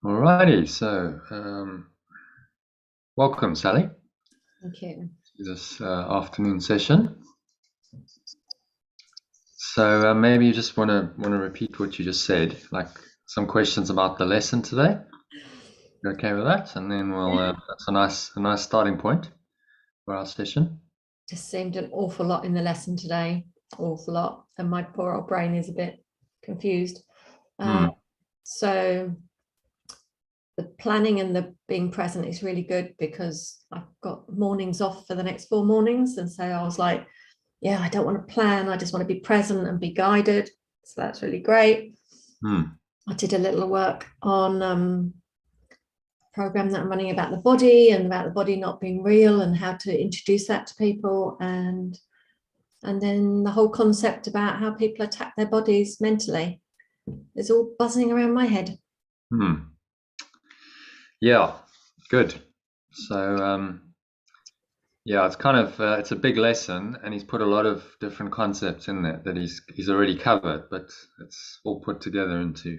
Alrighty, so welcome, Sally, Thank you. to this afternoon session. So maybe you just want to repeat what you just said, like some questions about the lesson today. You okay with that? And then that's a nice starting point for our session. Just seemed an awful lot in the lesson today, awful lot, and my poor old brain is a bit confused. So the planning and the being present is really good because I've got mornings off for the next 4 mornings, and so I was like, yeah, I don't want to plan, I just want to be present and be guided. So that's really great. I did a little work on program that I'm running about the body and about the body not being real and how to introduce that to people, and then the whole concept about how people attack their bodies mentally is all buzzing around my head. Yeah, good. So yeah, it's kind of it's a big lesson, and he's put a lot of different concepts in there that he's already covered, but it's all put together into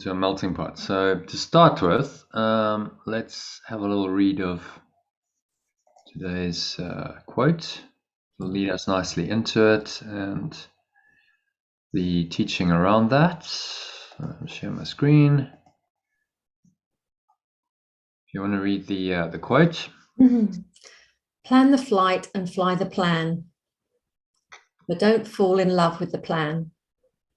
a melting pot. So to start with, let's have a little read of today's quote. It'll lead us nicely into it and the teaching around that. I'll share my screen. If you want to read the quote. Plan the flight and fly the plan, but don't fall in love with the plan.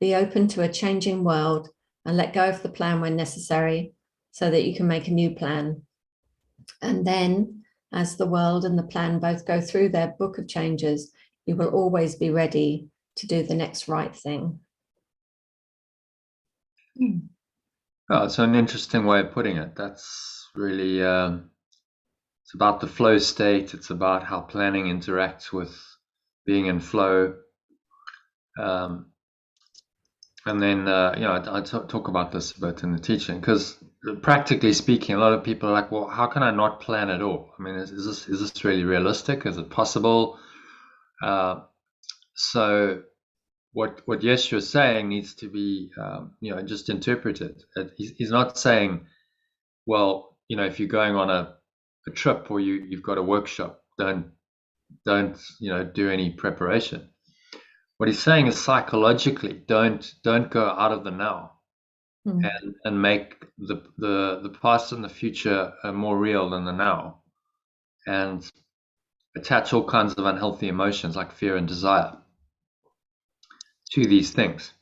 Be open to a changing world and let go of the plan when necessary so that you can make a new plan. And then, as the world and the plan both go through their book of changes, you will always be ready to do the next right thing. Oh, it's an interesting way of putting it. That's really, it's about the flow state. It's about how planning interacts with being in flow. And then, I talk about this a bit in the teaching, because practically speaking, a lot of people are like, well, how can I not plan at all? I mean, is this really realistic? Is it possible? So what Yeshua is saying needs to be, just interpreted. He's not saying, well, if you're going on a trip or you've got a workshop, don't do any preparation. What he's saying is psychologically, don't go out of the now, and make the past and the future more real than the now, and attach all kinds of unhealthy emotions like fear and desire to these things.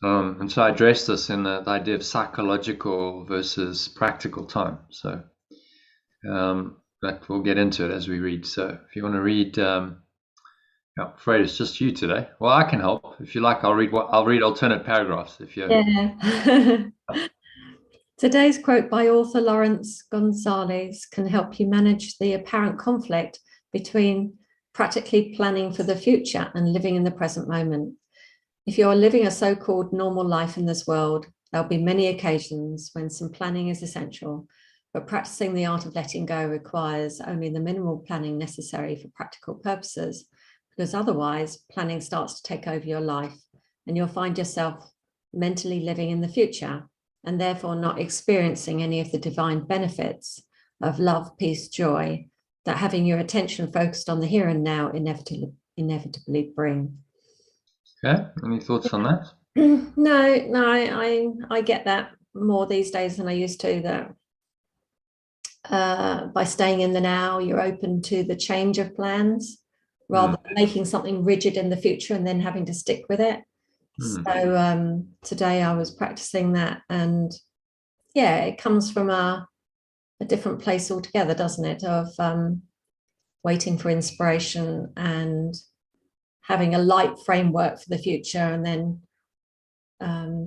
And so I address this in the idea of psychological versus practical time. So that we'll get into it as we read. So if you want to read, I'm afraid it's just you today. Well, I can help if you like. I'll read alternate paragraphs if you. Yeah. Today's quote by author Lawrence Gonzalez can help you manage the apparent conflict between practically planning for the future and living in the present moment. If you are living a so-called normal life in this world, there'll be many occasions when some planning is essential, but practicing the art of letting go requires only the minimal planning necessary for practical purposes, because otherwise planning starts to take over your life and you'll find yourself mentally living in the future and therefore not experiencing any of the divine benefits of love, peace, joy that having your attention focused on the here and now inevitably bring. Okay, any thoughts on that? No, I get that more these days than I used to, that by staying in the now, you're open to the change of plans rather than making something rigid in the future and then having to stick with it. So today I was practicing that, and yeah, it comes from a different place altogether, doesn't it? Of waiting for inspiration and having a light framework for the future, and then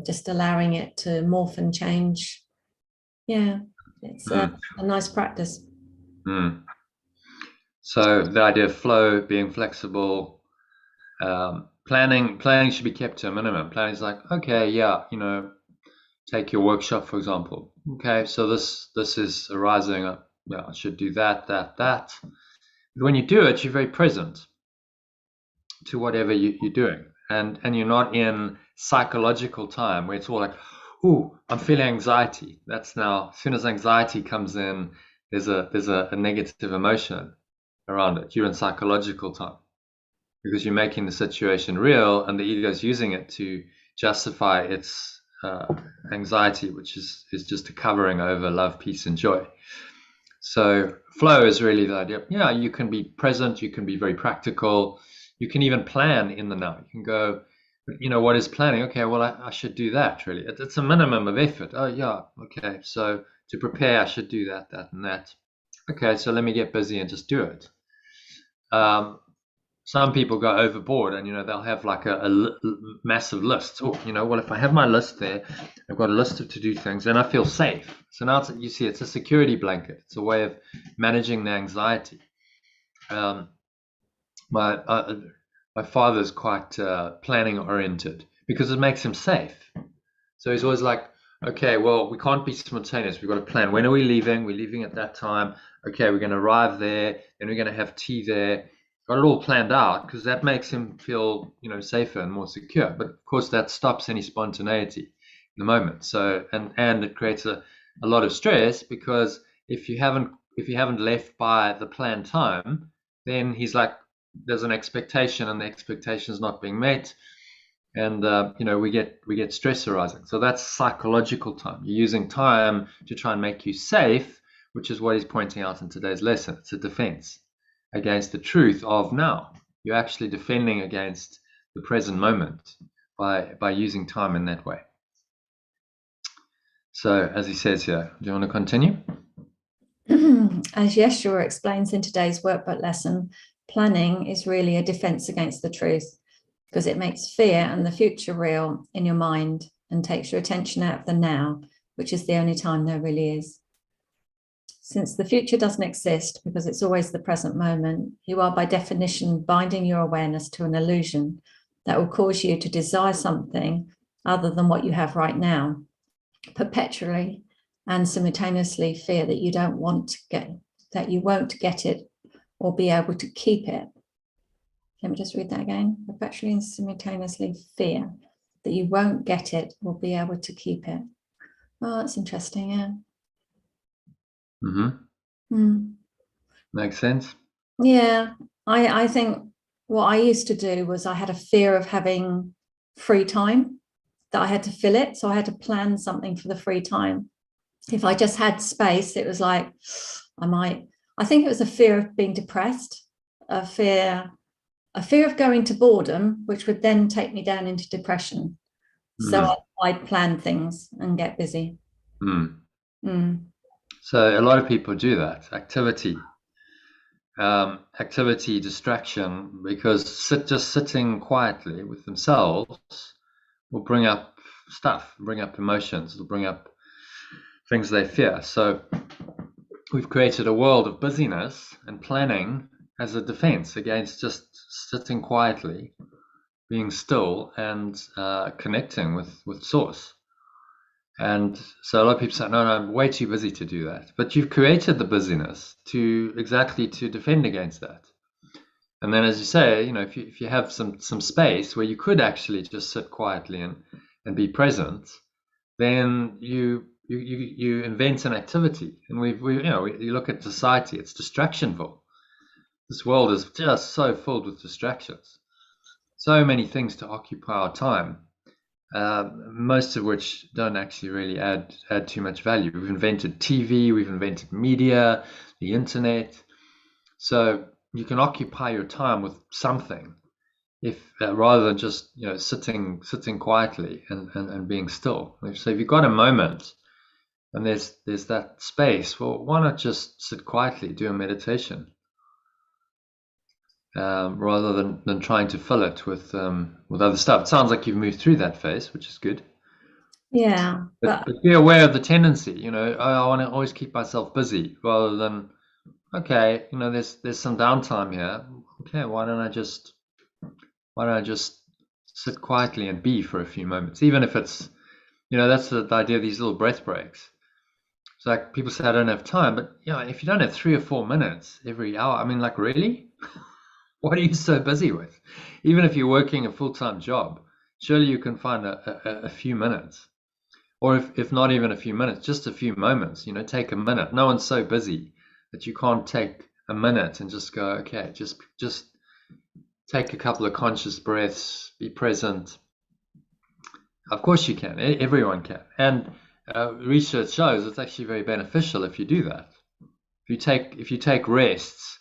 just allowing it to morph and change. Yeah, it's a nice practice. So the idea of flow, being flexible, planning should be kept to a minimum. Planning is like, okay, yeah, take your workshop, for example. Okay, so this is arising. Yeah, I should do that. But when you do it, you're very present to whatever you're doing, and you're not in psychological time where it's all like, ooh, I'm feeling anxiety. That's now, as soon as anxiety comes in, there's a negative emotion around it. You're in psychological time because you're making the situation real, and the ego is using it to justify its anxiety, which is just a covering over love, peace, and joy. So flow is really the idea. Yeah, you can be present, you can be very practical, you can even plan in the now. You can go, what is planning? Okay, well, I should do that really. It's a minimum of effort. Oh, yeah, okay. So to prepare, I should do that, and that. Okay, so let me get busy and just do it. Some people go overboard and, they'll have like a massive list. Oh, well, if I have my list there, I've got a list of to-do things, then I feel safe. So now you see, it's a security blanket. It's a way of managing the anxiety. My father's quite planning oriented because it makes him safe. So he's always like, okay, well, we can't be spontaneous. We've got to plan. When are we leaving? We're leaving at that time. Okay, we're going to arrive there, then we're going to have tea there. Got it all planned out because that makes him feel, safer and more secure. But of course, that stops any spontaneity in the moment. So and it creates a lot of stress because if you haven't left by the planned time, then he's like, there's an expectation and the expectation is not being met, and we get stress arising. So that's psychological time. You're using time to try and make you safe, which is what he's pointing out in today's lesson. It's a defense against the truth of now. You're actually defending against the present moment by using time in that way. So as he says here, do you want to continue? As Yeshua explains in today's workbook lesson, planning is really a defense against the truth because it makes fear and the future real in your mind and takes your attention out of the now, which is the only time there really is. Since the future doesn't exist because it's always the present moment, you are by definition binding your awareness to an illusion that will cause you to desire something other than what you have right now, perpetually, and simultaneously fear that you won't get it or be able to keep it. Let me just read that again. Perpetually and simultaneously fear that you won't get it or be able to keep it. Oh, that's interesting, yeah. Makes sense. Yeah, I think what I used to do was I had a fear of having free time, that I had to fill it. So I had to plan something for the free time. If I just had space, it was like, I think it was a fear of being depressed, a fear of going to boredom, which would then take me down into depression. So I'd plan things and get busy. So a lot of people do that. Activity, distraction, because just sitting quietly with themselves will bring up stuff, bring up emotions, it'll bring up things they fear. So we've created a world of busyness and planning as a defense against just sitting quietly, being still, and connecting with source. And so a lot of people say, no, I'm way too busy to do that. But you've created the busyness to defend against that. And then, as you say, if you have some space where you could actually just sit quietly and be present, then you invent an activity. And you look at society, it's distractionful. This world is just so filled with distractions. So many things to occupy our time. Most of which don't actually really add too much value. We've invented TV, we've invented media, the internet. So you can occupy your time with something, if rather than just sitting quietly and being still. So if you've got a moment and there's that space, well, why not just sit quietly, do a meditation? Rather than trying to fill it with other stuff. It sounds like you've moved through that phase, which is good. Yeah, but be aware of the tendency. I want to always keep myself busy, rather than, okay, there's some downtime here. Okay, why don't I just sit quietly and be for a few moments, even if it's, that's the idea of these little breath breaks. It's like people say, I don't have time, but if you don't have 3 or 4 minutes every hour, I mean, like, really? What are you so busy with? Even if you're working a full-time job, surely you can find a few minutes. or if not even a few minutes, just a few moments, take a minute. No one's so busy that you can't take a minute and just go, okay, just take a couple of conscious breaths, be present. Of course you can. Everyone can. And research shows it's actually very beneficial if you do that. If you take rests,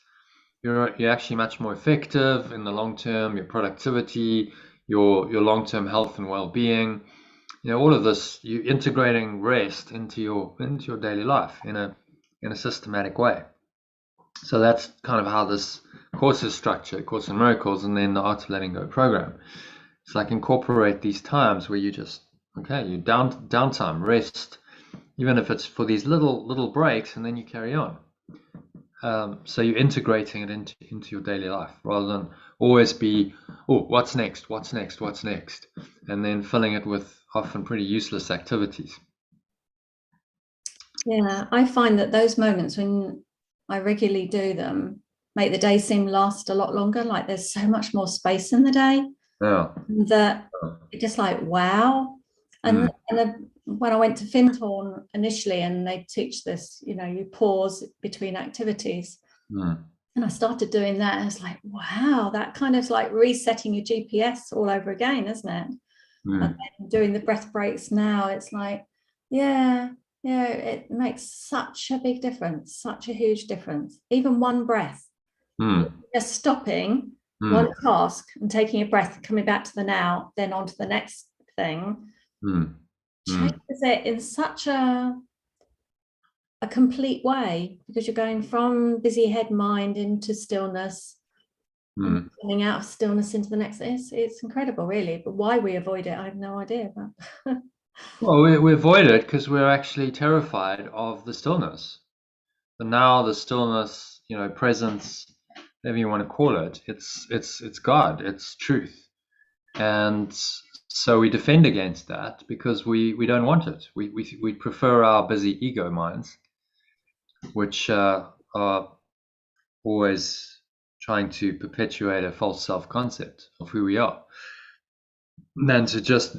you're actually much more effective in the long term. Your productivity, your long-term health and well-being, all of this, you integrating rest into your daily life in a systematic way. So that's kind of how this course is structured, Course in Miracles, and then the Art of Letting Go program. It's like incorporate these times where you just, you downtime, rest, even if it's for these little breaks, and then you carry on. So you're integrating it into your daily life rather than always be, oh, what's next, and then filling it with often pretty useless activities. Yeah, I find that those moments when I regularly do them make the day seem last a lot longer. Like there's so much more space in the day. Yeah. That it's just like, wow. And when I went to Findhorn initially, and they teach this, you pause between activities. And I started doing that. And I was like, wow, that kind of like resetting your GPS all over again, isn't it? And then doing the breath breaks now, it's like, yeah, it makes such a big difference, such a huge difference. Even one breath, just stopping one task and taking a breath and coming back to the now, then on to the next thing, changes it in such a complete way, because you're going from busy head mind into stillness, and coming out of stillness into the next. It's incredible, really. But why we avoid it, I have no idea. But well, we avoid it because we're actually terrified of the stillness. The stillness, presence, whatever you want to call it, it's God, it's truth, and so we defend against that because we don't want it. We prefer our busy ego minds, which are always trying to perpetuate a false self-concept of who we are, than to just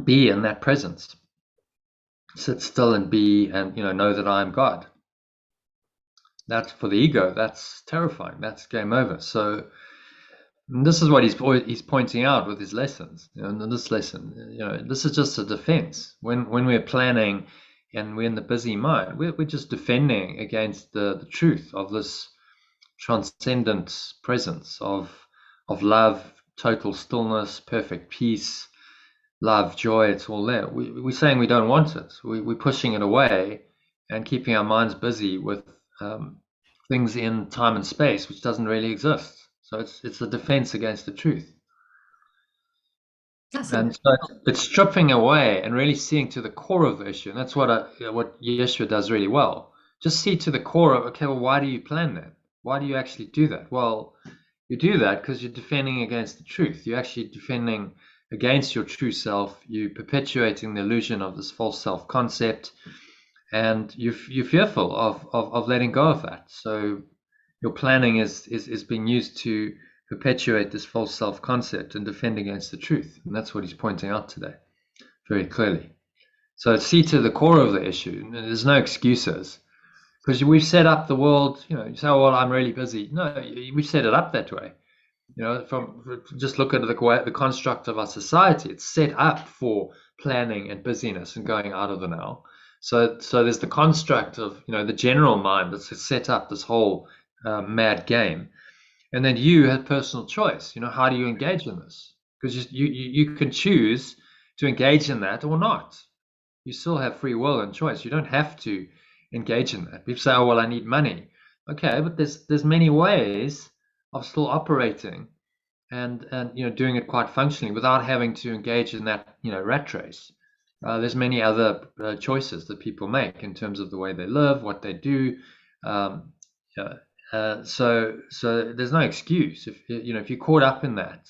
be in that presence, sit still and be, and know that I am God. That's for the ego. That's terrifying. That's game over. So this is what he's pointing out with his lessons. And this lesson, this is just a defense. When we're planning and we're in the busy mind, we're just defending against the truth of this transcendent presence of love, total stillness, perfect peace, love, joy. It's all there. We're saying we don't want it. We're pushing it away and keeping our minds busy with things in time and space which doesn't really exist. So it's a defense against the truth. And so it's stripping away and really seeing to the core of the issue. And that's what Yeshua does really well. Just see to the core of, okay, well, why do you plan that? Why do you actually do that? Well, you do that because you're defending against the truth. You're actually defending against your true self. You're perpetuating the illusion of this false self-concept, and you're fearful of letting go of that. So your planning is being used to perpetuate this false self-concept and defend against the truth. And that's what he's pointing out today very clearly. So see to the core of the issue. There's no excuses, because we've set up the world, you say, oh, well, I'm really busy. No, we've set it up that way. Just look at the construct of our society. It's set up for planning and busyness and going out of the now. So there's the construct of, the general mind that's set up this whole mad game. And then you have personal choice. How do you engage in this? Because you can choose to engage in that or not. You still have free will and choice. You don't have to engage in that. People say, oh, well, I need money. Okay, but there's many ways of still operating and doing it quite functionally without having to engage in that rat race. There's many other choices that people make in terms of the way they live, what they do. So there's no excuse. If you're caught up in that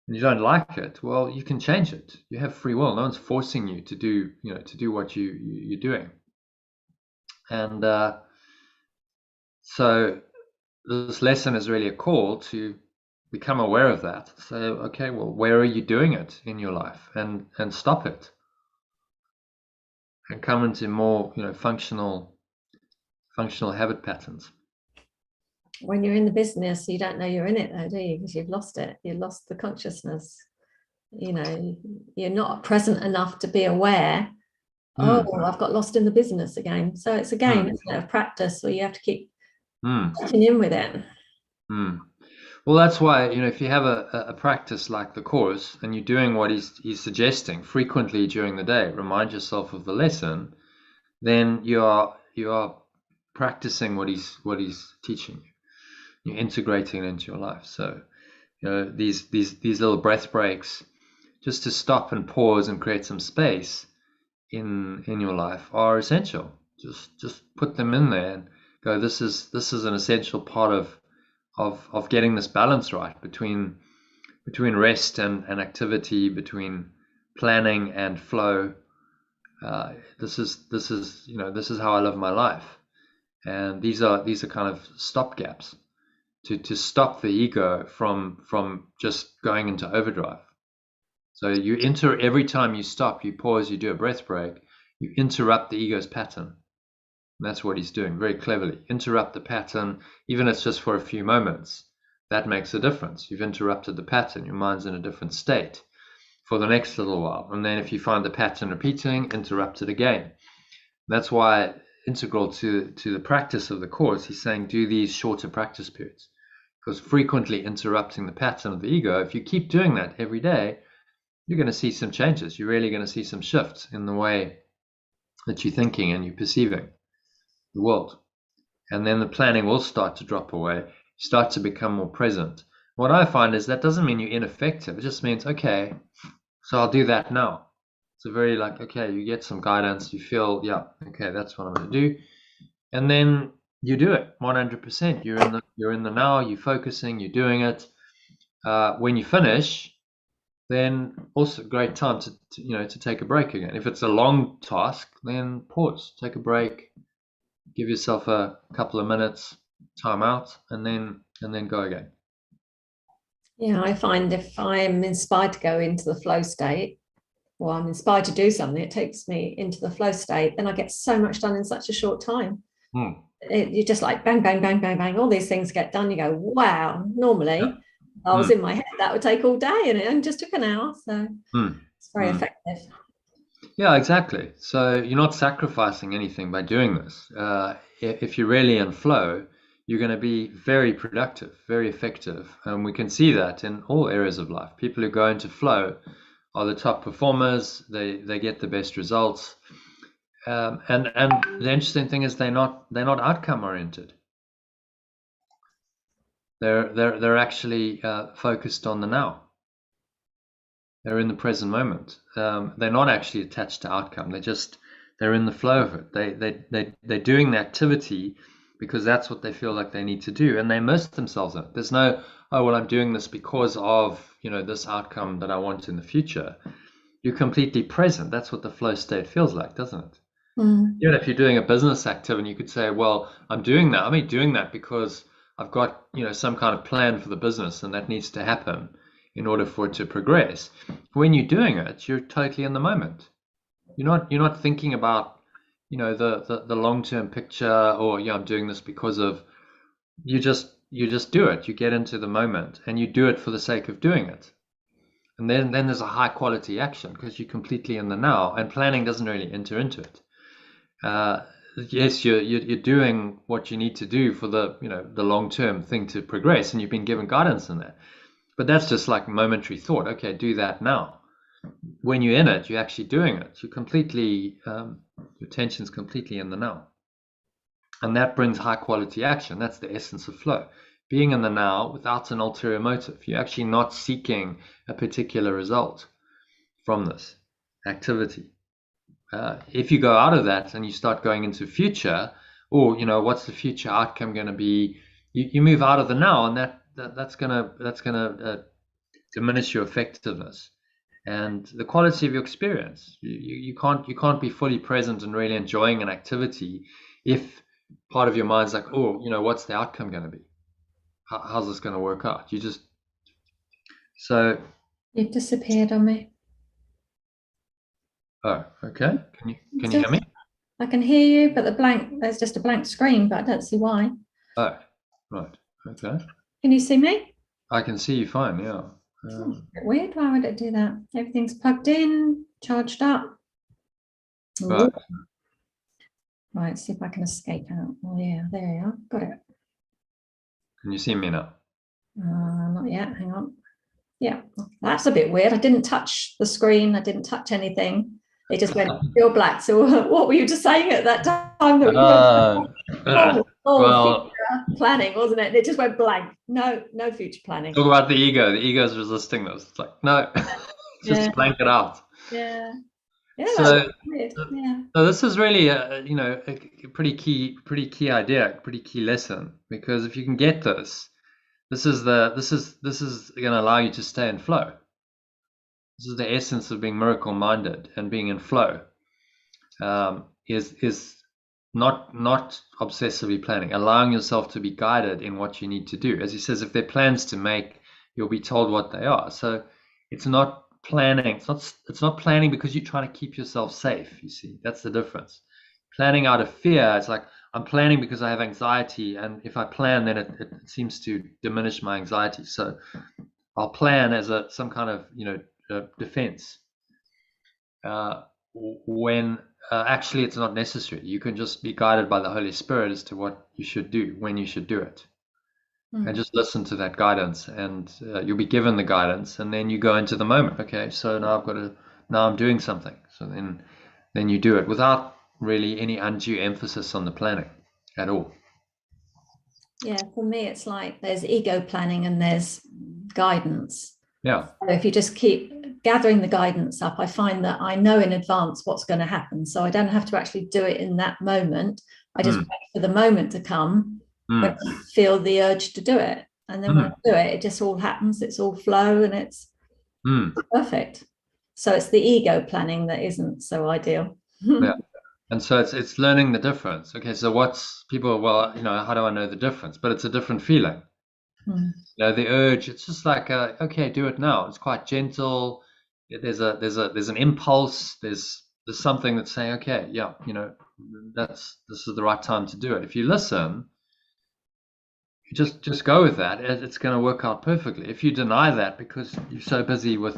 and you don't like it, well, you can change it. You have free will. No one's forcing you to do what you're doing. And so this lesson is really a call to become aware of that. Say, okay, well, where are you doing it in your life, and stop it. and come into more, functional habit patterns. When you're in the business, you don't know you're in it, though, do you? Because you've lost it. You lost the consciousness. You're not present enough to be aware. Oh, I've got lost in the business again. So it's a game, isn't it, of practice where you have to keep checking in with it. Well, that's why, if you have a practice like the course and you're doing what he's suggesting frequently during the day, remind yourself of the lesson, then you are practicing what he's teaching you. You're integrating it into your life. So, these little breath breaks, just to stop and pause and create some space in your life, are essential. Just put them in there and go, this is an essential part of getting this balance right between rest and activity, between planning and flow. This is how I live my life, and these are kind of stopgaps to stop the ego from just going into overdrive. So you every time you stop, you pause, you do a breath break, you interrupt the ego's pattern. And that's what he's doing very cleverly. Interrupt the pattern, even if it's just for a few moments. That makes a difference. You've interrupted the pattern. Your mind's in a different state for the next little while. And then if you find the pattern repeating, interrupt it again. That's why integral to the practice of the course, he's saying do these shorter practice periods. Because frequently interrupting the pattern of the ego, if you keep doing that every day, you're going to see some changes. You're really going to see some shifts in the way that you're thinking and you're perceiving the world. And then the planning will start to drop away. You start to become more present. What I find is that doesn't mean you're ineffective. It just means, okay, so I'll do that now. It's a very okay, you get some guidance. You feel, yeah, okay, that's what I'm going to do. And then you do it 100%. You're in the now, you're focusing, you're doing it. When you finish, then also great time to take a break again. If it's a long task, then pause, take a break, give yourself a couple of minutes, time out, and then go again. Yeah, I find if I'm inspired to go into the flow state, or I'm inspired to do something, it takes me into the flow state, then I get so much done in such a short time. You just like bang, bang, bang, bang, bang, all these things get done. You go, wow, normally I was in my head, that would take all day, and it only just took an hour. So it's very effective. Yeah, exactly. So you're not sacrificing anything by doing this. If you're really in flow, you're going to be very productive, very effective. And we can see that in all areas of life. People who go into flow are the top performers. They get the best results. And the interesting thing is they're not outcome oriented. They're actually focused on the now. They're in the present moment. They're not actually attached to outcome. They're in the flow of it. They're doing the activity because that's what they feel like they need to do, and they immerse themselves in it. There's no, oh well, I'm doing this because of this outcome that I want in the future. You're completely present. That's what the flow state feels like, doesn't it? Even if you're doing a business activity, you could say, well, I'm doing that. I'm doing that because I've got some kind of plan for the business, and that needs to happen in order for it to progress. When you're doing it, you're totally in the moment. You're not thinking about the long-term picture, or I'm doing this because of. You just do it. You get into the moment, and you do it for the sake of doing it. And then there's a high quality action because you're completely in the now, and planning doesn't really enter into it. Yes, you're doing what you need to do for the long-term thing to progress, and you've been given guidance in that. But that's just like momentary thought. Okay, do that now. When you're in it, you're actually doing it. You're completely, your attention's completely in the now. And that brings high quality action. That's the essence of flow. Being in the now without an ulterior motive. You're actually not seeking a particular result from this activity. If you go out of that and you start going into future, or what's the future outcome going to be, you move out of the now, and that's gonna diminish your effectiveness and the quality of your experience. You can't be fully present and really enjoying an activity if part of your mind's like, oh, what's the outcome going to be? How's this going to work out? So you've disappeared on me. Oh, okay. Can you hear Just, me? I can hear you, but there's just a blank screen, but I don't see why. Oh, right. Okay. Can you see me? I can see you fine. Yeah. Oh, a bit weird. Why would it do that? Everything's plugged in, charged up. Ooh. Right. Right, see if I can escape out. Oh yeah, there you are. Got it. Can you see me now? Not yet. Hang on. Yeah, that's a bit weird. I didn't touch the screen. I didn't touch anything. It just went pure black. So what were you just saying at that time? That you went, Uh, future well, planning, wasn't it? And it just went blank. No, no future planning. talk about the ego. The ego is resisting this. It's like, no, Yeah, just blank it out. yeah, yeah. That's So, weird. Yeah. so this is really a pretty key idea, pretty key lesson, because if you can get this, this is going to allow you to stay in flow. This is the essence of being miracle minded and being in flow. Is not obsessively planning, allowing yourself to be guided in what you need to do. As he says, if there are plans to make, you'll be told what they are. So it's not planning. It's not planning because you're trying to keep yourself safe. You see, that's the difference. Planning out of fear, it's like I'm planning because I have anxiety, and if I plan, then it seems to diminish my anxiety. So I'll plan as some kind of defense. When actually it's not necessary. You can just be guided by the Holy Spirit as to what you should do, when you should do it, and just listen to that guidance, and you'll be given the guidance, and then you go into the moment. Okay, so now I'm doing something. So then you do it without really any undue emphasis on the planning at all. Yeah, for me, it's like there's ego planning and there's guidance. Yeah. So if you just keep gathering the guidance up, I find that I know in advance what's going to happen. So I don't have to actually do it in that moment. I just wait for the moment to come when I feel the urge to do it. And then when I do it, it just all happens. It's all flow and it's perfect. So it's the ego planning that isn't so ideal. Yeah. And so it's learning the difference. Okay, so what's people, well, how do I know the difference? But it's a different feeling. The urge, it's just like, okay, do it now. It's quite gentle. There's an impulse. There's something that's saying, okay, yeah, this is the right time to do it. If you listen, you just go with that. It's going to work out perfectly. If you deny that because you're so busy with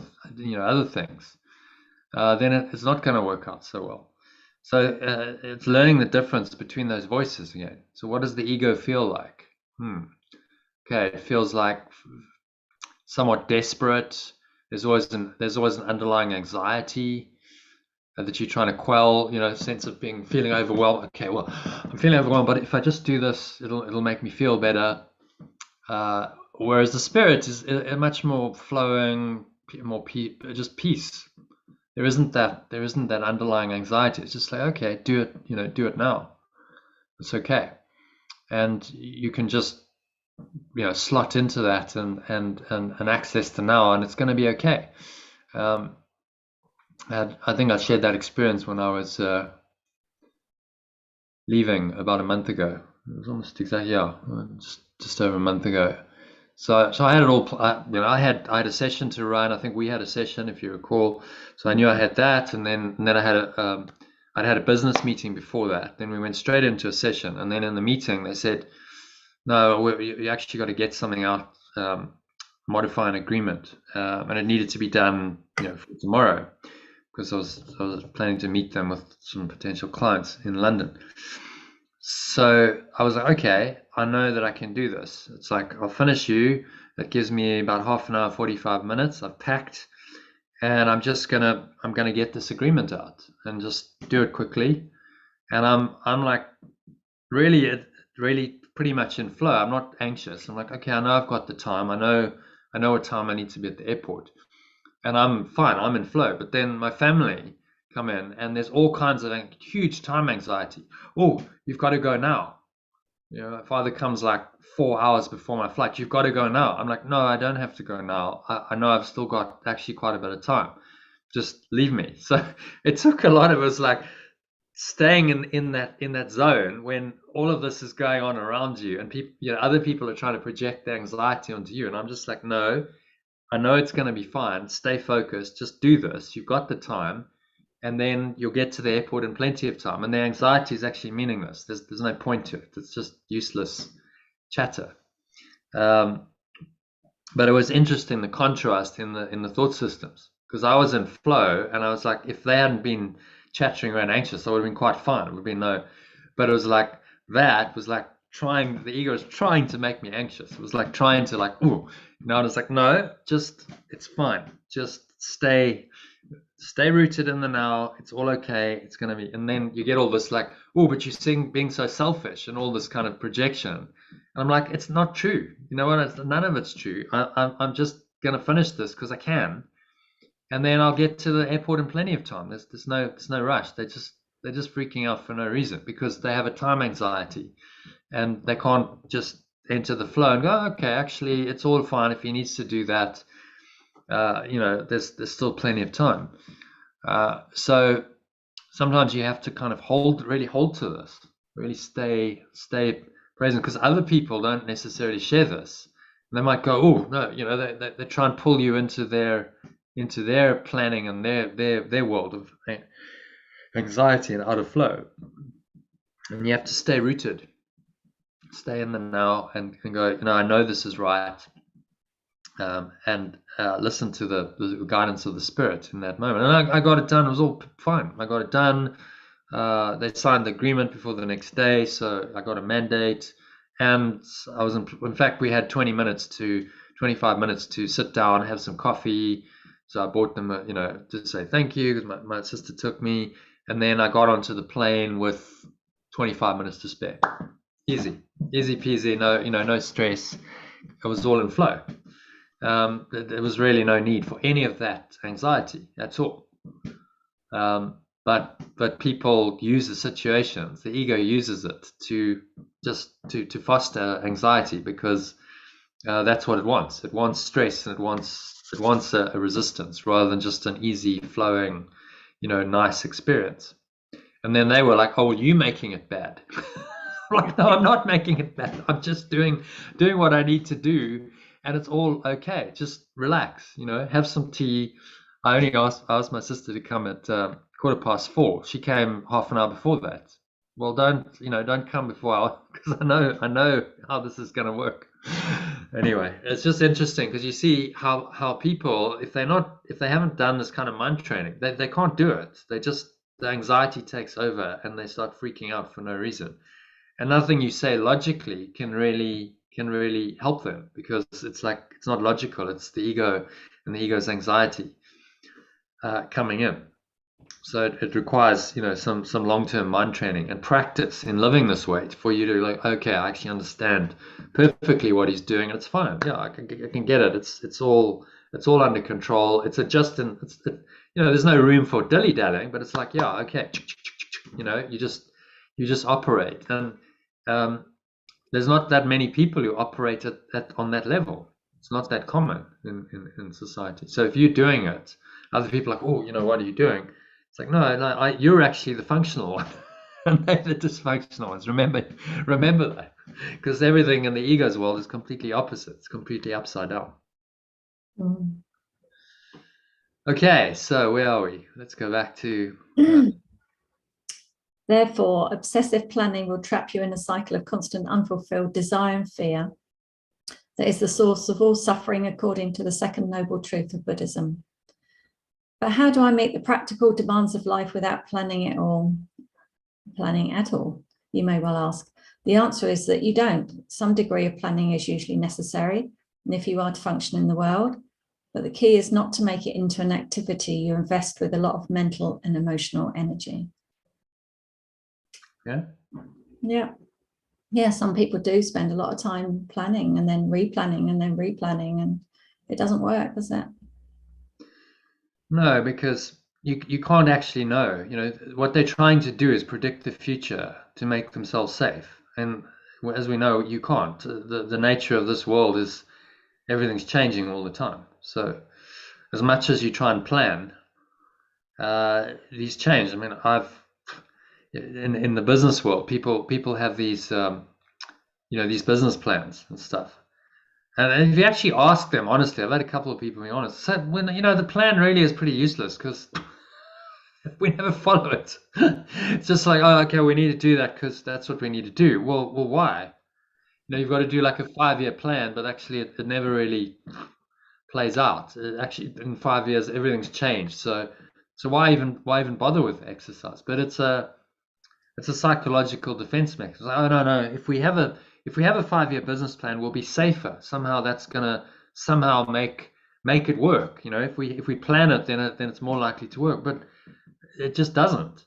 other things, then it's not going to work out so well. So it's learning the difference between those voices again. So what does the ego feel like? Okay, it feels like somewhat desperate. There's always an underlying anxiety that you're trying to quell. A sense of feeling overwhelmed. Okay, well, I'm feeling overwhelmed, but if I just do this, it'll make me feel better. Whereas the spirit is a much more flowing, just peace. There isn't that underlying anxiety. It's just like, okay, do it, do it now. It's okay, and you can just slot into that and access to now, and it's going to be okay. I think I shared that experience when I was leaving about a month ago. It was almost exactly just over a month ago. So I had it all. I had a session to run. I think we had a session, if you recall. So I knew I had that, and then I had I'd had a business meeting before that. Then we went straight into a session, and then in the meeting they said, "No, you actually got to get something out, modify an agreement, and it needed to be done, for tomorrow, because I was planning to meet them with some potential clients in London." So I was like, okay, I know that I can do this. It's like, I'll finish you. That gives me about half an hour, 45 minutes. I've packed, and I'm gonna get this agreement out and just do it quickly. And I'm like really pretty much in flow. I'm not anxious. I'm like, okay, I know I've got the time. I know what time I need to be at the airport, and I'm fine. I'm in flow. But then my family come in, and there's all kinds of huge time anxiety. Oh, you've got to go now. Father comes like 4 hours before my flight. You've got to go now. I'm like, no, I don't have to go now. I know I've still got actually quite a bit of time. Just leave me. So it took a lot of us like staying in that zone when all of this is going on around you, and people, other people are trying to project their anxiety onto you. And I'm just like, no, I know it's going to be fine. Stay focused. Just do this. You've got the time. and then you'll get to the airport in plenty of time. And the anxiety is actually meaningless. There's no point to it. It's just useless chatter. But it was interesting, the contrast in the thought systems, because I was in flow, and I was like, if they hadn't been chattering around anxious, I would have been quite fine. It would have been no, but it was like that was like trying, the ego was trying to make me anxious. It was like trying to like, ooh, I was like, no, just, it's fine. Just stay rooted in the now. It's all okay. It's going to be, and then you get all this like, oh, but you're being so selfish and all this kind of projection. And I'm like, it's not true. You know what? None of it's true. I'm just going to finish this because I can. And then I'll get to the airport in plenty of time. There's no rush. They're just freaking out for no reason because they have a time anxiety, and they can't just enter the flow and go, okay, actually, it's all fine. If he needs to do that, there's still plenty of time. So sometimes you have to kind of really hold to this, really stay present, because other people don't necessarily share this. They might go, oh no, they try and pull you into their planning and their world of anxiety and out of flow. And you have to stay rooted, stay in the now, and go, I know this is right, and listen to the guidance of the spirit in that moment. And I got it done. It was all fine. I got it done. They signed the agreement before the next day, so I got a mandate. And I was in fact, we had 25 minutes to sit down, have some coffee. So I bought them, to say thank you, because my sister took me. And then I got onto the plane with 25 minutes to spare. Easy peasy, no stress. It was all in flow. There was really no need for any of that anxiety at all. But people use the situations. The ego uses it to foster anxiety, because that's what it wants. It wants stress, and it wants a resistance rather than just an easy flowing, nice experience. And then they were like, "Oh, well, you making it bad?" Like, no, I'm not making it bad. I'm just doing what I need to do, and it's all okay. Just relax, have some tea. I asked my sister to come at 4:15. She came half an hour before that. Well, don't come before, because I know how this is going to work. Anyway, it's just interesting, because you see how people, if they haven't done this kind of mind training, they can't do it. The anxiety takes over, and they start freaking out for no reason. And nothing you say logically can really help them, because it's like, it's not logical. It's the ego and the ego's anxiety coming in. So it requires, some long-term mind training and practice in living this way for you to like, okay, I actually understand perfectly what he's doing, and it's fine. Yeah, I can get it. It's all under control. It's adjusting. There's no room for dilly-dallying, but it's like, yeah, okay, you just operate. And there's not that many people who operate on that level. It's not that common in society. So if you're doing it, other people are like, oh, what are you doing? It's like, no, you're actually the functional one, and they're the dysfunctional ones. Remember that, because everything in the ego's world is completely opposite. It's completely upside down. Mm. Okay, so where are we? Let's go back to. Therefore, obsessive planning will trap you in a cycle of constant unfulfilled desire and fear that is the source of all suffering, according to the second noble truth of Buddhism. But how do I meet the practical demands of life without planning at all? You may well ask. The answer is that you don't. Some degree of planning is usually necessary, and if you are to function in the world, but the key is not to make it into an activity you invest with a lot of mental and emotional energy. Yeah, some people do spend a lot of time planning and then replanning and then replanning, and it doesn't work, does it? No, because you can't actually know. What they're trying to do is predict the future to make themselves safe. And as we know, you can't. The nature of this world is everything's changing all the time. So as much as you try and plan, these change. I mean, in the business world, people have these these business plans and stuff. And if you actually ask them honestly, I've had a couple of people be honest, said when the plan really is pretty useless, because We never follow it. It's just like, oh, okay, we need to do that because that's what we need to do. Well, why? You've got to do like a 5-year plan, but actually it never really plays out. Actually, in 5 years, everything's changed. So why even bother with exercise? But it's a psychological defense mechanism. Oh no, if we have a 5-year business plan, we'll be safer. Somehow that's gonna somehow make it work. If we plan it, then it's more likely to work. But it just doesn't.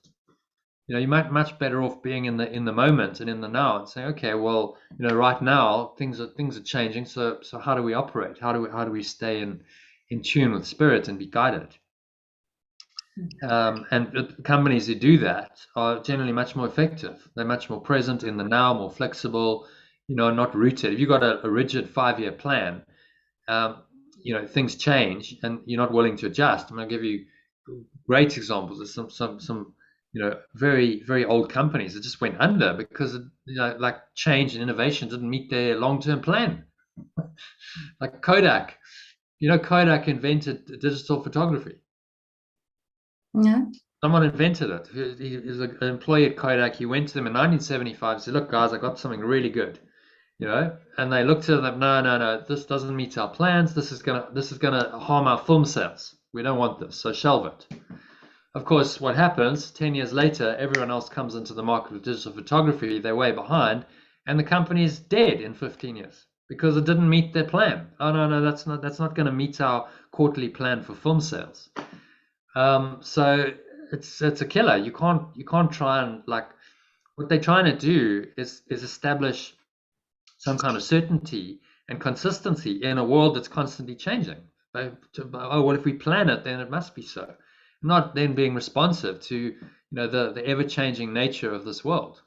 You're much better off being in the moment and in the now and saying, okay, well, right now things are changing. So how do we operate? How do we stay in tune with spirit and be guided? And companies who do that are generally much more effective. They're much more present in the now, more flexible, not rooted. If you've got a rigid 5-year plan, things change and you're not willing to adjust. I'm going to give you great examples of some very, very old companies that just went under because like change and innovation didn't meet their long-term plan. Like Kodak. Kodak invented digital photography. Yeah. Someone invented it. He was an employee at Kodak. He went to them in 1975 and said, look, guys, I got something really good. And they looked at them, no, this doesn't meet our plans. This is gonna harm our film sales. We don't want this, so shelve it. Of course, what happens 10 years later, everyone else comes into the market with digital photography. They're way behind, and the company is dead in 15 years because it didn't meet their plan. Oh no, that's not going to meet our quarterly plan for film sales. So it's a killer. You can't try and, like, what they're trying to do is establish some kind of certainty and consistency in a world that's constantly changing. Well, if we plan it, then it must be so. Not then being responsive to the ever-changing nature of this world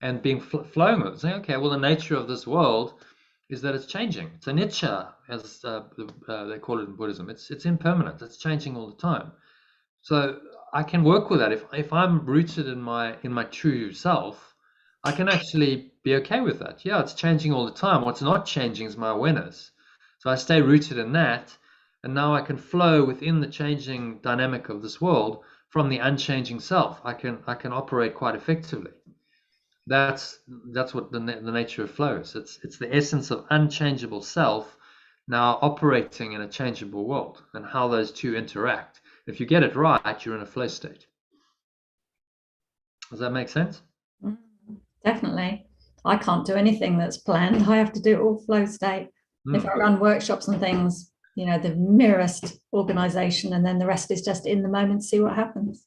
and being flowing with it. Saying, okay, well, the nature of this world is that it's changing. It's anicca, as they call it in Buddhism. It's impermanent. It's changing all the time. So I can work with that. If I'm rooted in my true self, I can actually be okay with that. Yeah, it's changing all the time. What's not changing is my awareness. So I stay rooted in that, and now I can flow within the changing dynamic of this world from the unchanging self. I can operate quite effectively. That's what the nature of flow is. It's the essence of unchangeable self now operating in a changeable world, and how those two interact. If you get it right, you're in a flow state. Does that make sense? Definitely. I can't do anything that's planned. I have to do it all flow state. If I run workshops and things, the merest organization, and then the rest is just in the moment, see what happens.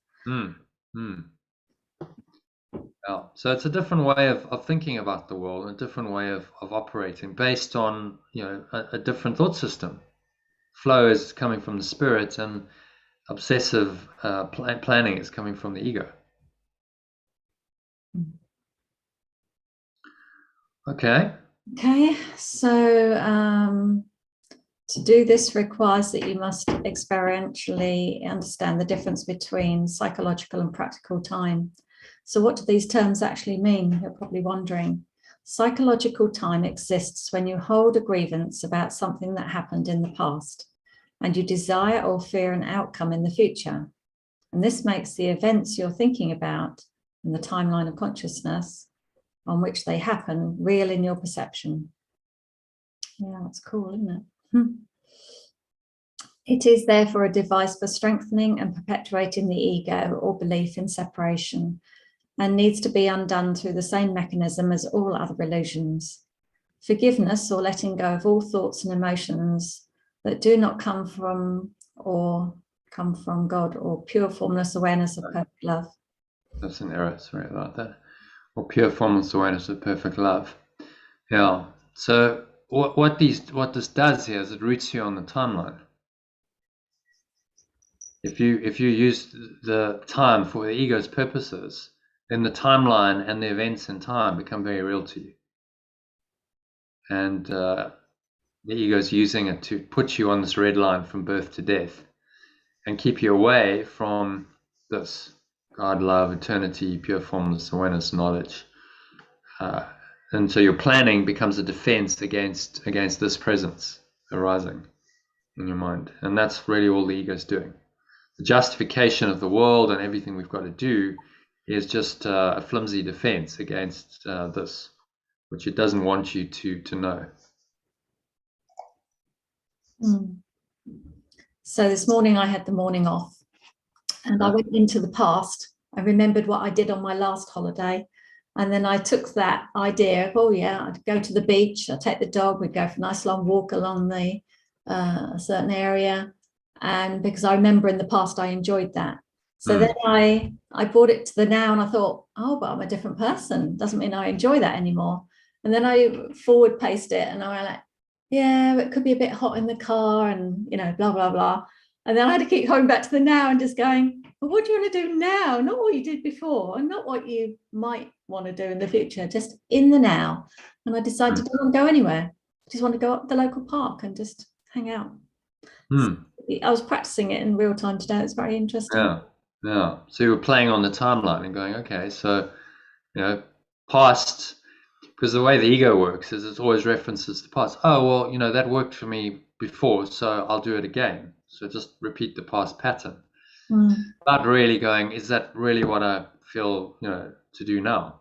Yeah. So it's a different way of thinking about the world, a different way of operating based on a different thought system. Flow is coming from the spirit, and obsessive planning is coming from the ego. Okay, so to do this requires that you must experientially understand the difference between psychological and practical time. So what do these terms actually mean? You're probably wondering. Psychological time exists when you hold a grievance about something that happened in the past, and you desire or fear an outcome in the future. And this makes the events you're thinking about in the timeline of consciousness on which they happen real in your perception. Yeah, that's cool, isn't it? It is therefore a device for strengthening and perpetuating the ego or belief in separation, and needs to be undone through the same mechanism as all other illusions. Forgiveness, or letting go of all thoughts and emotions that do not come from God, or pure formless awareness of perfect love. That's an error, sorry about that. Or pure formless awareness of perfect love. Yeah. So what this does here is it roots you on the timeline. If you use the time for the ego's purposes, then the timeline and the events in time become very real to you. And the ego is using it to put you on this red line from birth to death and keep you away from this God, love, eternity, pure formless awareness, knowledge. And so your planning becomes a defense against this presence arising in your mind. And that's really all the ego is doing. the justification of the world and everything we've got to do is just a flimsy defense against this, which it doesn't want you to know. So this morning I had the morning off, and I went into the past. I remembered what I did on my last holiday. And then I took that idea of, oh yeah, I'd go to the beach, I'd take the dog, we'd go for a nice long walk along the a certain area. And because I remember in the past, I enjoyed that. So then I brought it to the now, and I thought, oh, but I'm a different person. Doesn't mean I enjoy that anymore. And then I forward paced it, and I was like, yeah, it could be a bit hot in the car, and blah, blah, blah. And then I had to keep going back to the now and just going, well, what do you want to do now? Not what you did before, and not what you might want to do in the future, just in the now. And I decided I don't want to go anywhere. I just want to go up the local park and just hang out. So I was practicing it in real time today. It's very interesting. Yeah. So you were playing on the timeline and going, okay, so past, because the way the ego works is it always references the past. Oh, well, that worked for me before, so I'll do it again. So just repeat the past pattern. Not really going, is that really what I feel, to do now?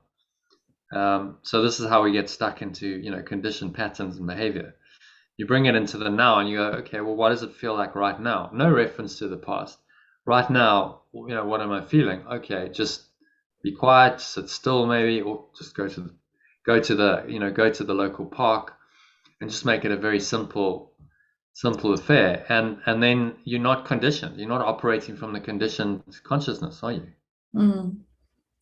So this is how we get stuck into, conditioned patterns and behavior. You bring it into the now and you go, okay, well, what does it feel like right now? No reference to the past. Right now, what am I feeling? Okay, just be quiet, sit still maybe, or just go to the local park and just make it a very simple affair. And then you're not conditioned. You're not operating from the conditioned consciousness, are you?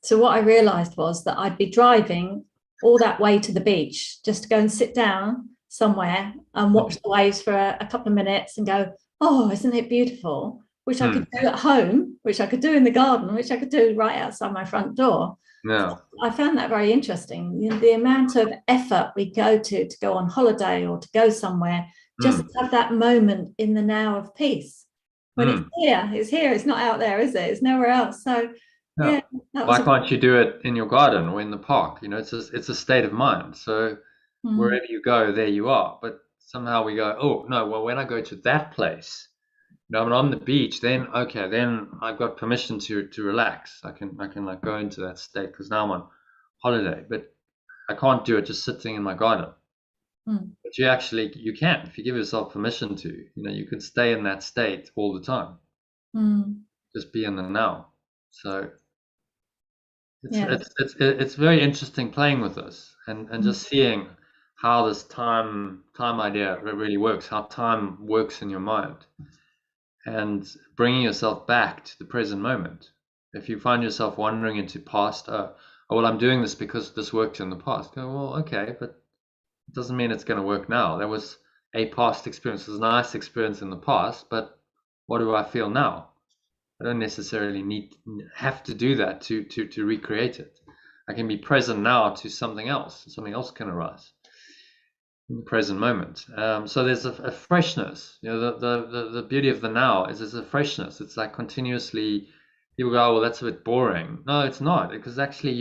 So what I realized was that I'd be driving all that way to the beach just to go and sit down somewhere and watch the waves for a couple of minutes and go, oh, isn't it beautiful? Which I could do at home, which I could do in the garden, which I could do right outside my front door. Yeah. I found that very interesting. The amount of effort we go to go on holiday or to go somewhere, just to have that moment in the now of peace. When it's here, it's not out there, is it? It's nowhere else. So yeah. Why can't you do it in your garden or in the park? It's a state of mind. So wherever you go, there you are. But somehow we go, oh no, well, when I go to that place, when I'm on the beach, then okay, then I've got permission to relax. I can like go into that state because now I'm on holiday. But I can't do it just sitting in my garden. But you can if you give yourself permission to. You can stay in that state all the time. Just be in the now. So it's very interesting playing with this and just seeing how this time idea really works, how time works in your mind, and bringing yourself back to the present moment. If you find yourself wandering into past, well, I'm doing this because this worked in the past. Go, well, okay, but it doesn't mean it's going to work now. There was a past experience. It was a nice experience in the past, but what do I feel now? I don't necessarily have to do that to recreate it. I can be present now to something else. Something else can arise in the present moment. So there's a freshness. The beauty of the now is there's a freshness. It's like continuously. People go, oh, well, that's a bit boring. No, it's not, because actually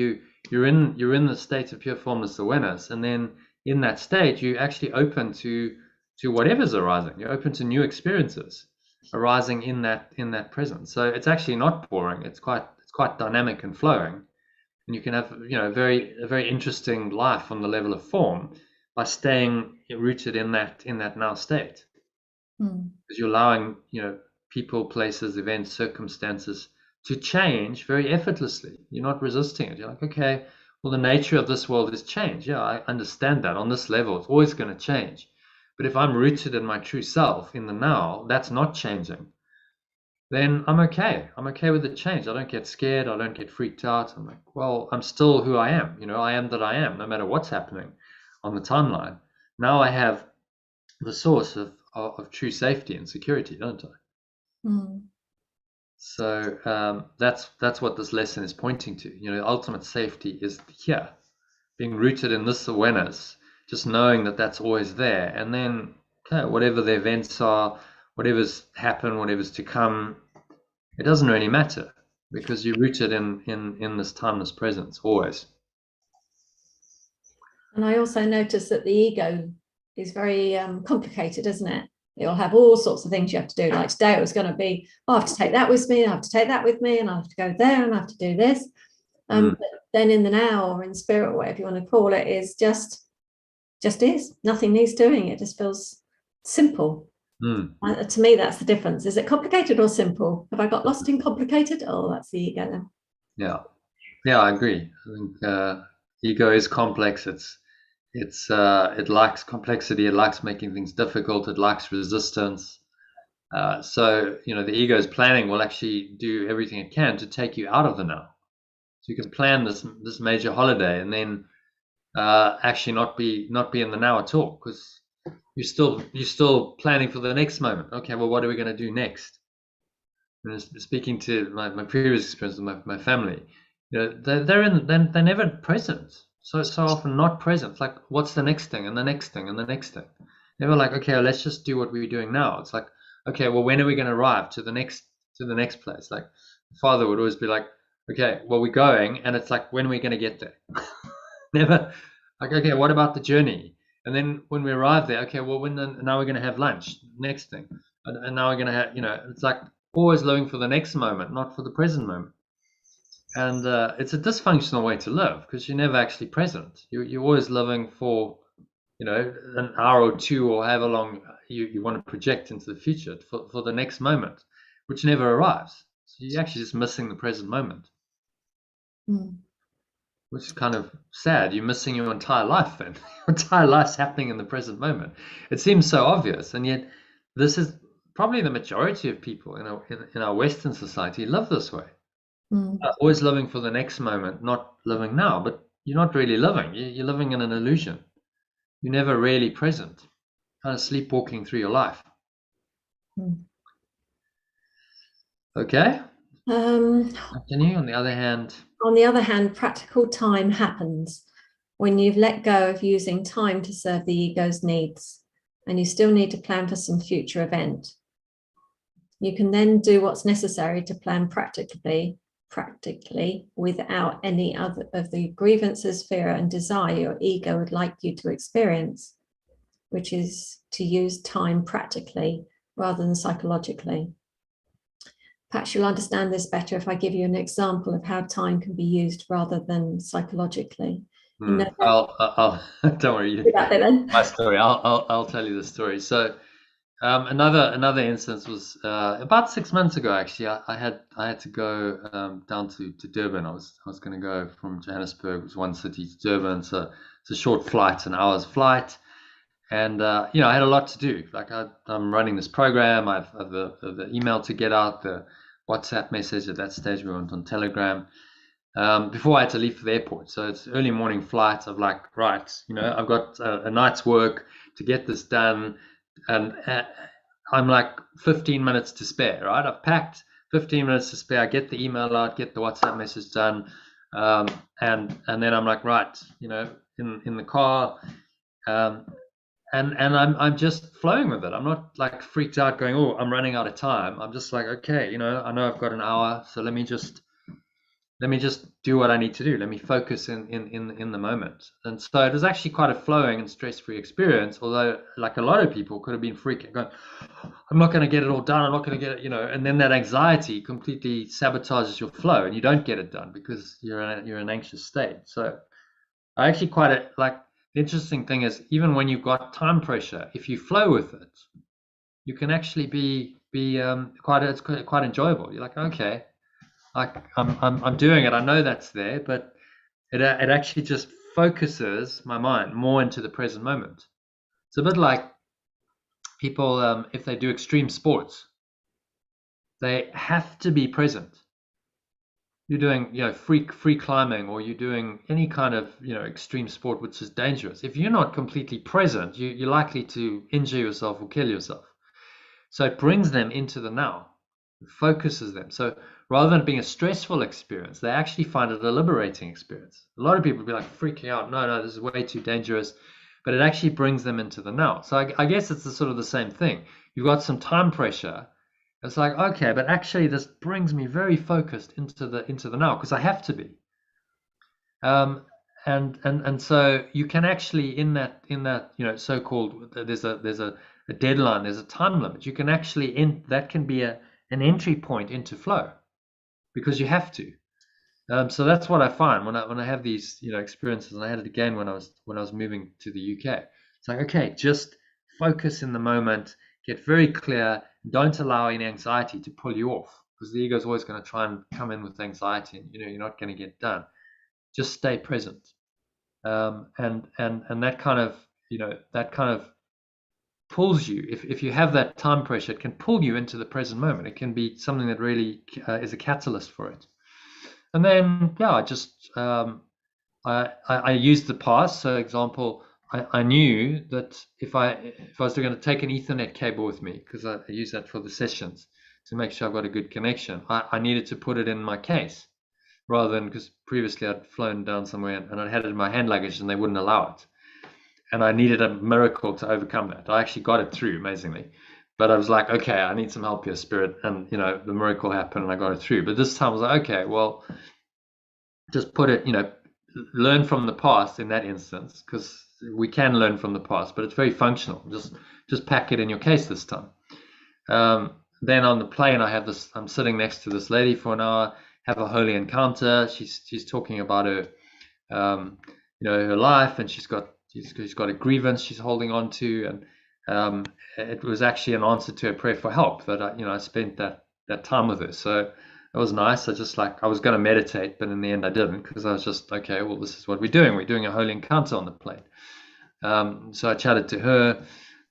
you're in the state of pure formless awareness, and then in that state you're actually open to whatever's arising. You're open to new experiences arising in that present. So it's actually not boring. It's quite dynamic and flowing, and you can have a very interesting life on the level of form by staying rooted in that now state. Because you're allowing people, places, events, circumstances to change very effortlessly. You're not resisting it. You're like, okay, well, the nature of this world is change. Yeah, I understand that on this level. It's always going to change. But if I'm rooted in my true self, in the now, that's not changing, then I'm okay. I'm okay with the change. I don't get scared. I don't get freaked out. I'm like, well, I'm still who I am. I am that I am, no matter what's happening on the timeline. Now I have the source of true safety and security, don't I? So that's what this lesson is pointing to. Ultimate safety is here, being rooted in this awareness. Just knowing that that's always there, and then okay, whatever the events are, whatever's happened, whatever's to come, it doesn't really matter because you're rooted in this timeless presence always. And I also noticed that the ego is very complicated, isn't it? It'll have all sorts of things you have to do. Like today, it was going to be, oh, I have to take that with me, I have to take that with me, and I have to go there, and I have to do this. But then in the now, or in spirit, or whatever you want to call it, is just is. Nothing needs doing. It just feels simple. To me, that's the difference. Is it complicated or simple? Have I got lost in complicated? Oh, that's the ego then. Yeah, I agree. I think ego is complex. It likes complexity. It likes making things difficult. It likes resistance. So the ego's planning will actually do everything it can to take you out of the now. So you can plan this major holiday and then actually not be in the now at all, because you're still planning for the next moment. Okay, well, what are we going to do next? And speaking to my previous experience with my family, they're never present. So often not present. It's like, what's the next thing and the next thing and the next thing? Never like, okay, well, let's just do what we're doing now. It's like, okay, well, when are we going to arrive to the next place? Like, father would always be like, okay, well, we're going, and it's like, when are we going to get there? Never like, okay, what about the journey? And then when we arrive there, okay, well, now we're going to have lunch, next thing, and now we're going to have, it's like always living for the next moment, not for the present moment. And it's a dysfunctional way to live, because you're never actually present. You're always living for, an hour or two, or however long you want to project into the future for the next moment, which never arrives. So you're actually just missing the present moment, which is kind of sad. You're missing your entire life then. Your entire life's happening in the present moment. It seems so obvious, and yet this is probably the majority of people in our Western society live this way. Always living for the next moment, not living now. But you're not really living. You're living in an illusion. You're never really present. Kind of sleepwalking through your life. Okay. Continue. On the other hand, practical time happens when you've let go of using time to serve the ego's needs, and you still need to plan for some future event. You can then do what's necessary to plan practically without any other of the grievances, fear, and desire your ego would like you to experience, which is to use time practically rather than psychologically. Perhaps you'll understand this better if I give you an example of how time can be used rather than psychologically. I'll don't worry. My story. I'll tell you the story. So another instance was about 6 months ago. Actually, I had to go down to Durban. I was going to go from Johannesburg, it was one city, to Durban. So it's a short flight, an hour's flight. And I had a lot to do. Like I'm running this program. I have the email to get out, the WhatsApp message. At that stage, we went on Telegram. Before I had to leave for the airport. So it's early morning flight. I'm like, right, I've got a night's work to get this done. And I'm like 15 minutes to spare, right? I've packed 15 minutes to spare. I get the email out, get the WhatsApp message done. And then I'm like, right, in the car. And I'm just flowing with it. I'm not like freaked out going, oh, I'm running out of time. I'm just like, okay, I know I've got an hour, so let me just do what I need to do. Let me focus in the moment. And so it was actually quite a flowing and stress-free experience, although like a lot of people could have been freaking, going, I'm not going to get it all done. I'm not going to get it, and then that anxiety completely sabotages your flow and you don't get it done because you're in an anxious state. So I actually the interesting thing is, even when you've got time pressure, if you flow with it, you can actually be quite enjoyable. You're like, okay, I'm doing it. I know that's there, but it actually just focuses my mind more into the present moment. It's a bit like people, if they do extreme sports, they have to be present. You're doing, free climbing, or you're doing any kind of, extreme sport which is dangerous. If you're not completely present, you're likely to injure yourself or kill yourself. So it brings them into the now, it focuses them. So rather than being a stressful experience, they actually find it a liberating experience. A lot of people will be like freaking out. No, this is way too dangerous. But it actually brings them into the now. So I guess it's sort of the same thing. You've got some time pressure. It's like, okay, but actually this brings me very focused into the now, because I have to be. And so you can actually in that so-called, there's a a deadline, there's a time limit. You can actually that can be an entry point into flow, because you have to. So that's what I find when I have these experiences, and I had it again when I was moving to the UK. It's like, okay, just focus in the moment, get very clear, don't allow any anxiety to pull you off, because the ego is always going to try and come in with anxiety, and you're not going to get done. Just stay present, and that kind of pulls you. If you have that time pressure, it can pull you into the present moment. It can be something that really is a catalyst for it. And then, yeah, I used the past. So, example, I knew that if I was going to take an Ethernet cable with me, because I use that for the sessions to make sure I've got a good connection, I needed to put it in my case, rather than, because previously I'd flown down somewhere and I'd had it in my hand luggage and they wouldn't allow it. And I needed a miracle to overcome that. I actually got it through, amazingly. But I was like, okay, I need some help here, Spirit. And, the miracle happened and I got it through. But this time I was like, okay, well, just put it, learn from the past in that instance, because we can learn from the past, but it's very functional. Just pack it in your case this time. Then on the plane, I'm sitting next to this lady for an hour, have a holy encounter. She's talking about her, her life, and she's got a grievance she's holding on to, and it was actually an answer to a prayer for help that I spent that time with her. So it was nice. I was going to meditate, but in the end I didn't, because I was just, okay, well, this is what we're doing. We're doing a holy encounter on the plane. So I chatted to her.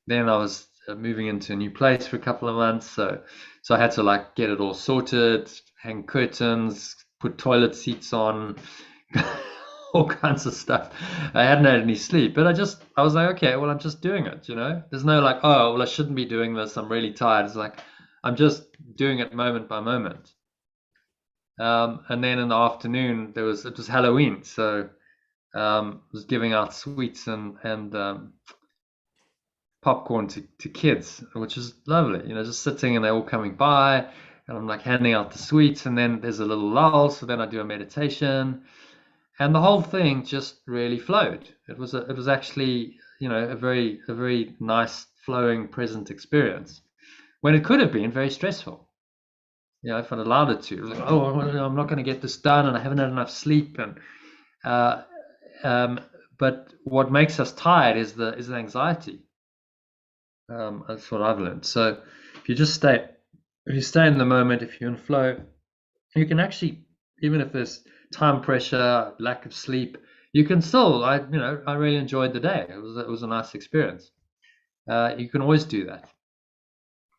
Then I was moving into a new place for a couple of months, so I had to get it all sorted, hang curtains, put toilet seats on, all kinds of stuff. I hadn't had any sleep, but I was like, okay, well, I'm just doing it, There's no oh, well, I shouldn't be doing this, I'm really tired. It's like, I'm just doing it moment by moment. And then in the afternoon, it was Halloween, so I was giving out sweets and popcorn to kids, which is lovely, just sitting and they're all coming by, and I'm handing out the sweets, and then there's a little lull, so then I do a meditation. And the whole thing just really flowed. It was actually, a very nice flowing present experience, when it could have been very stressful. If I'd allowed it to. It was like, oh, I'm not going to get this done, and I haven't had enough sleep, and but what makes us tired is the anxiety. That's what I've learned. So if you stay in the moment, if you're in flow, you can actually, even if there's time pressure, lack of sleep, you can still. I really enjoyed the day. It was a nice experience. You can always do that.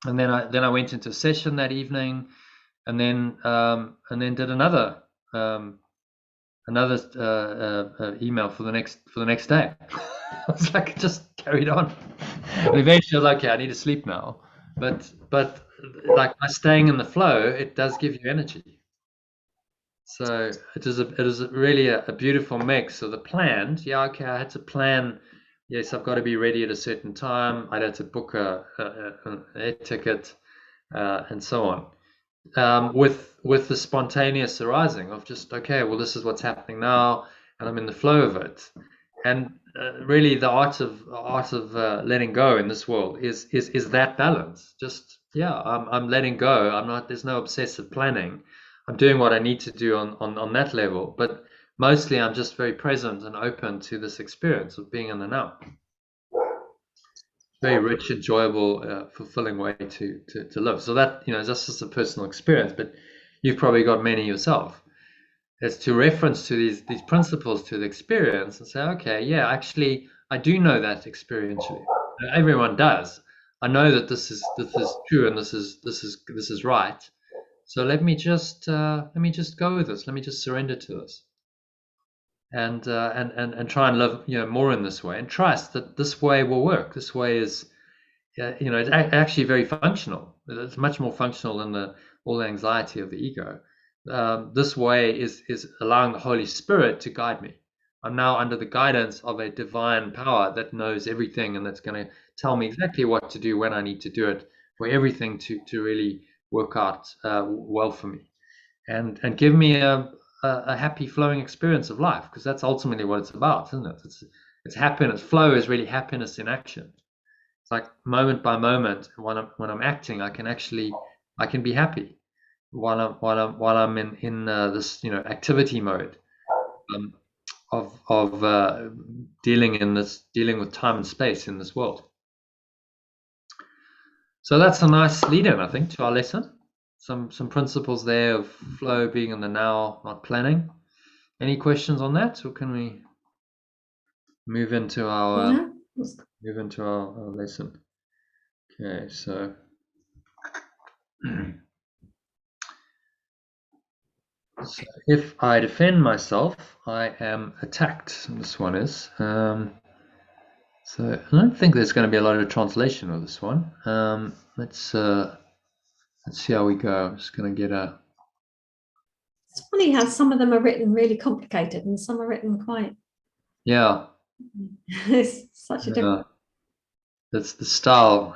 And then I went into a session that evening, and then did another email for the next day. I was like, just carried on. And eventually I was like, okay, I need to sleep now. But by staying in the flow, it does give you energy. So it is really a beautiful mix of the planned. Yeah, okay, I had to plan. Yes, I've got to be ready at a certain time. I'd had to book a air ticket, and so on. With the spontaneous arising of just, okay, well, this is what's happening now, and I'm in the flow of it. And really, the art of letting go in this world is that balance. Just, yeah, I'm letting go. I'm not. There's no obsessive planning. I'm doing what I need to do on that level, but mostly I'm just very present and open to this experience of being in the now. Very rich, enjoyable, fulfilling way to live. So that, that's just a personal experience, but you've probably got many yourself. It's to reference to these principles to the experience and say, okay, yeah, actually, I do know that experientially. Everyone does. I know that this is true, and this is right. So let me just go with this. Let me just surrender to this, and try and live, more in this way, and trust that this way will work. This way is, it's actually very functional. It's much more functional than all the anxiety of the ego. This way is allowing the Holy Spirit to guide me. I'm now under the guidance of a divine power that knows everything, and that's going to tell me exactly what to do when I need to do it, for everything to really work out well for me, and give me a happy flowing experience of life, because that's ultimately what it's about, isn't it? It's happiness. Flow is really happiness in action. It's like moment by moment. When I'm acting, I can be happy while I'm in this activity mode, um, of dealing with time and space in this world. So that's a nice lead-in, I think, to our lesson. Some principles there of flow, being in the now, not planning. Any questions on that, or can we move into our lesson? Okay, so so if I defend myself, I am attacked. This one is. So I don't think there's going to be a lot of translation of this one. Let's see how we go. I'm just going to get a. It's funny how some of them are written really complicated and some are written quite. Yeah. It's such a difference. That's the style.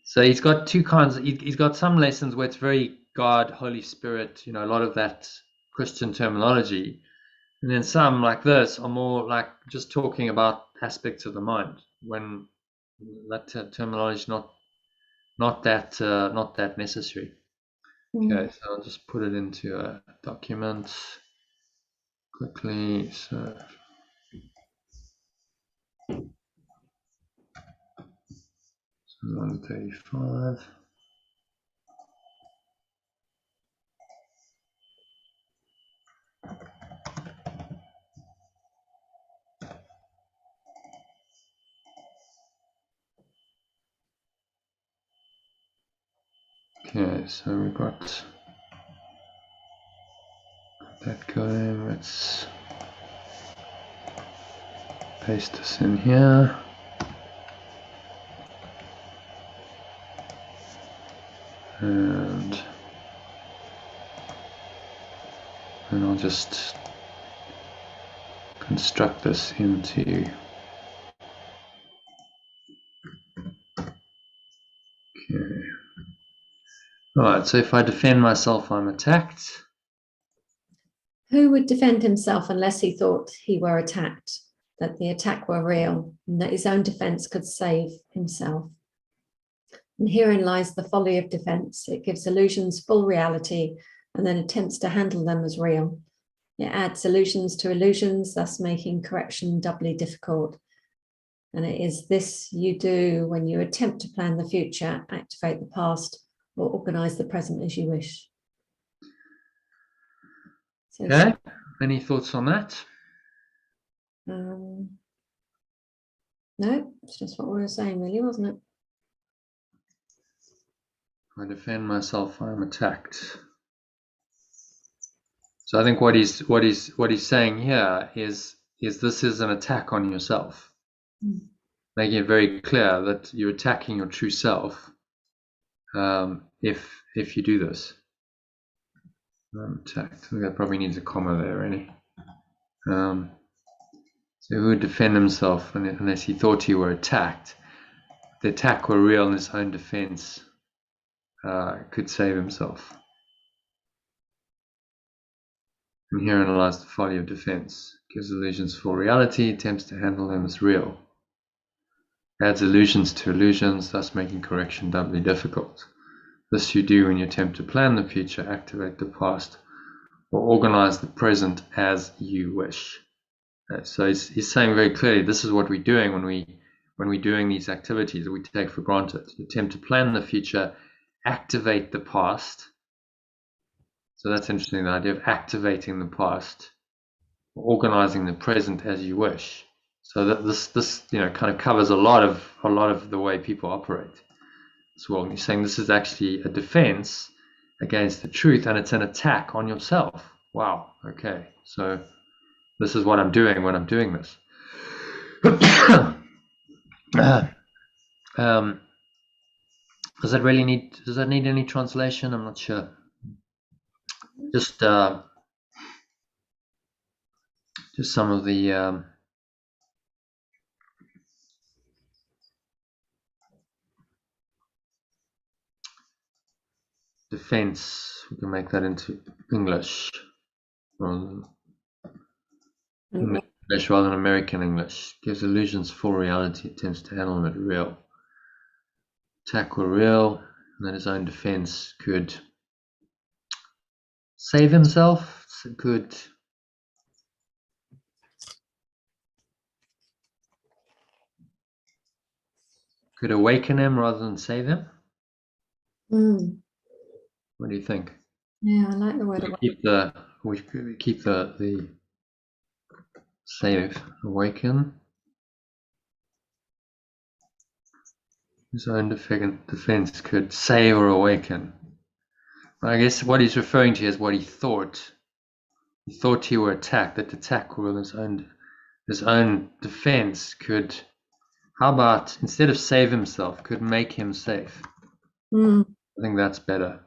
So he's got two kinds. He's got some lessons where it's very God, Holy Spirit, a lot of that Christian terminology. And then some like this are more like just talking about aspects of the mind, when that terminology is not that necessary. Okay, so I'll just put it into a document quickly. So 135. Okay, so we've got that going. Let's paste this in here. And I'll just construct this into. Okay. All right, so if I defend myself, I'm attacked. Who would defend himself unless he thought he were attacked, that the attack were real, and that his own defense could save himself? And herein lies the folly of defense. It gives illusions full reality and then attempts to handle them as real. It adds illusions to illusions, thus making correction doubly difficult. And it is this you do when you attempt to plan the future, activate the past, or organize the present as you wish. So, okay, any thoughts on that? No, it's just what we were saying, really, wasn't it? I defend myself, I'm attacked. So I think what he's saying here is this is an attack on yourself, making it very clear that you're attacking your true self. If you do this, I'm attacked. I think that probably needs a comma there, really. So who would defend himself unless he thought he were attacked? If the attack were real in his own defense, could save himself. And herein lies the folly of defense. Gives illusions full reality, attempts to handle them as real. Adds illusions to illusions, thus making correction doubly difficult. This you do when you attempt to plan the future, activate the past, or organize the present as you wish. So he's saying very clearly, this is what we're doing when we're doing these activities that we take for granted. You attempt to plan the future, activate the past. So that's interesting, the idea of activating the past, organizing the present as you wish. So that this kind of covers a lot of the way people operate as well. And he's saying this is actually a defense against the truth, and it's an attack on yourself. Wow. Okay. So this is what I'm doing when I'm doing this. Does that need any translation? I'm not sure. Just some of the defense. We can make that into English. English rather than American English. Gives illusions full reality, attempts to handle them at real. Attack were real, and then his own defense could save himself, could awaken him rather than save him. What do you think? Yeah, I like the word We keep the save, awaken. His own defense could save or awaken. I guess what he's referring to is what he thought. He thought he were attacked. That attack with his own defense could. How about instead of save himself, could make him safe? I think that's better.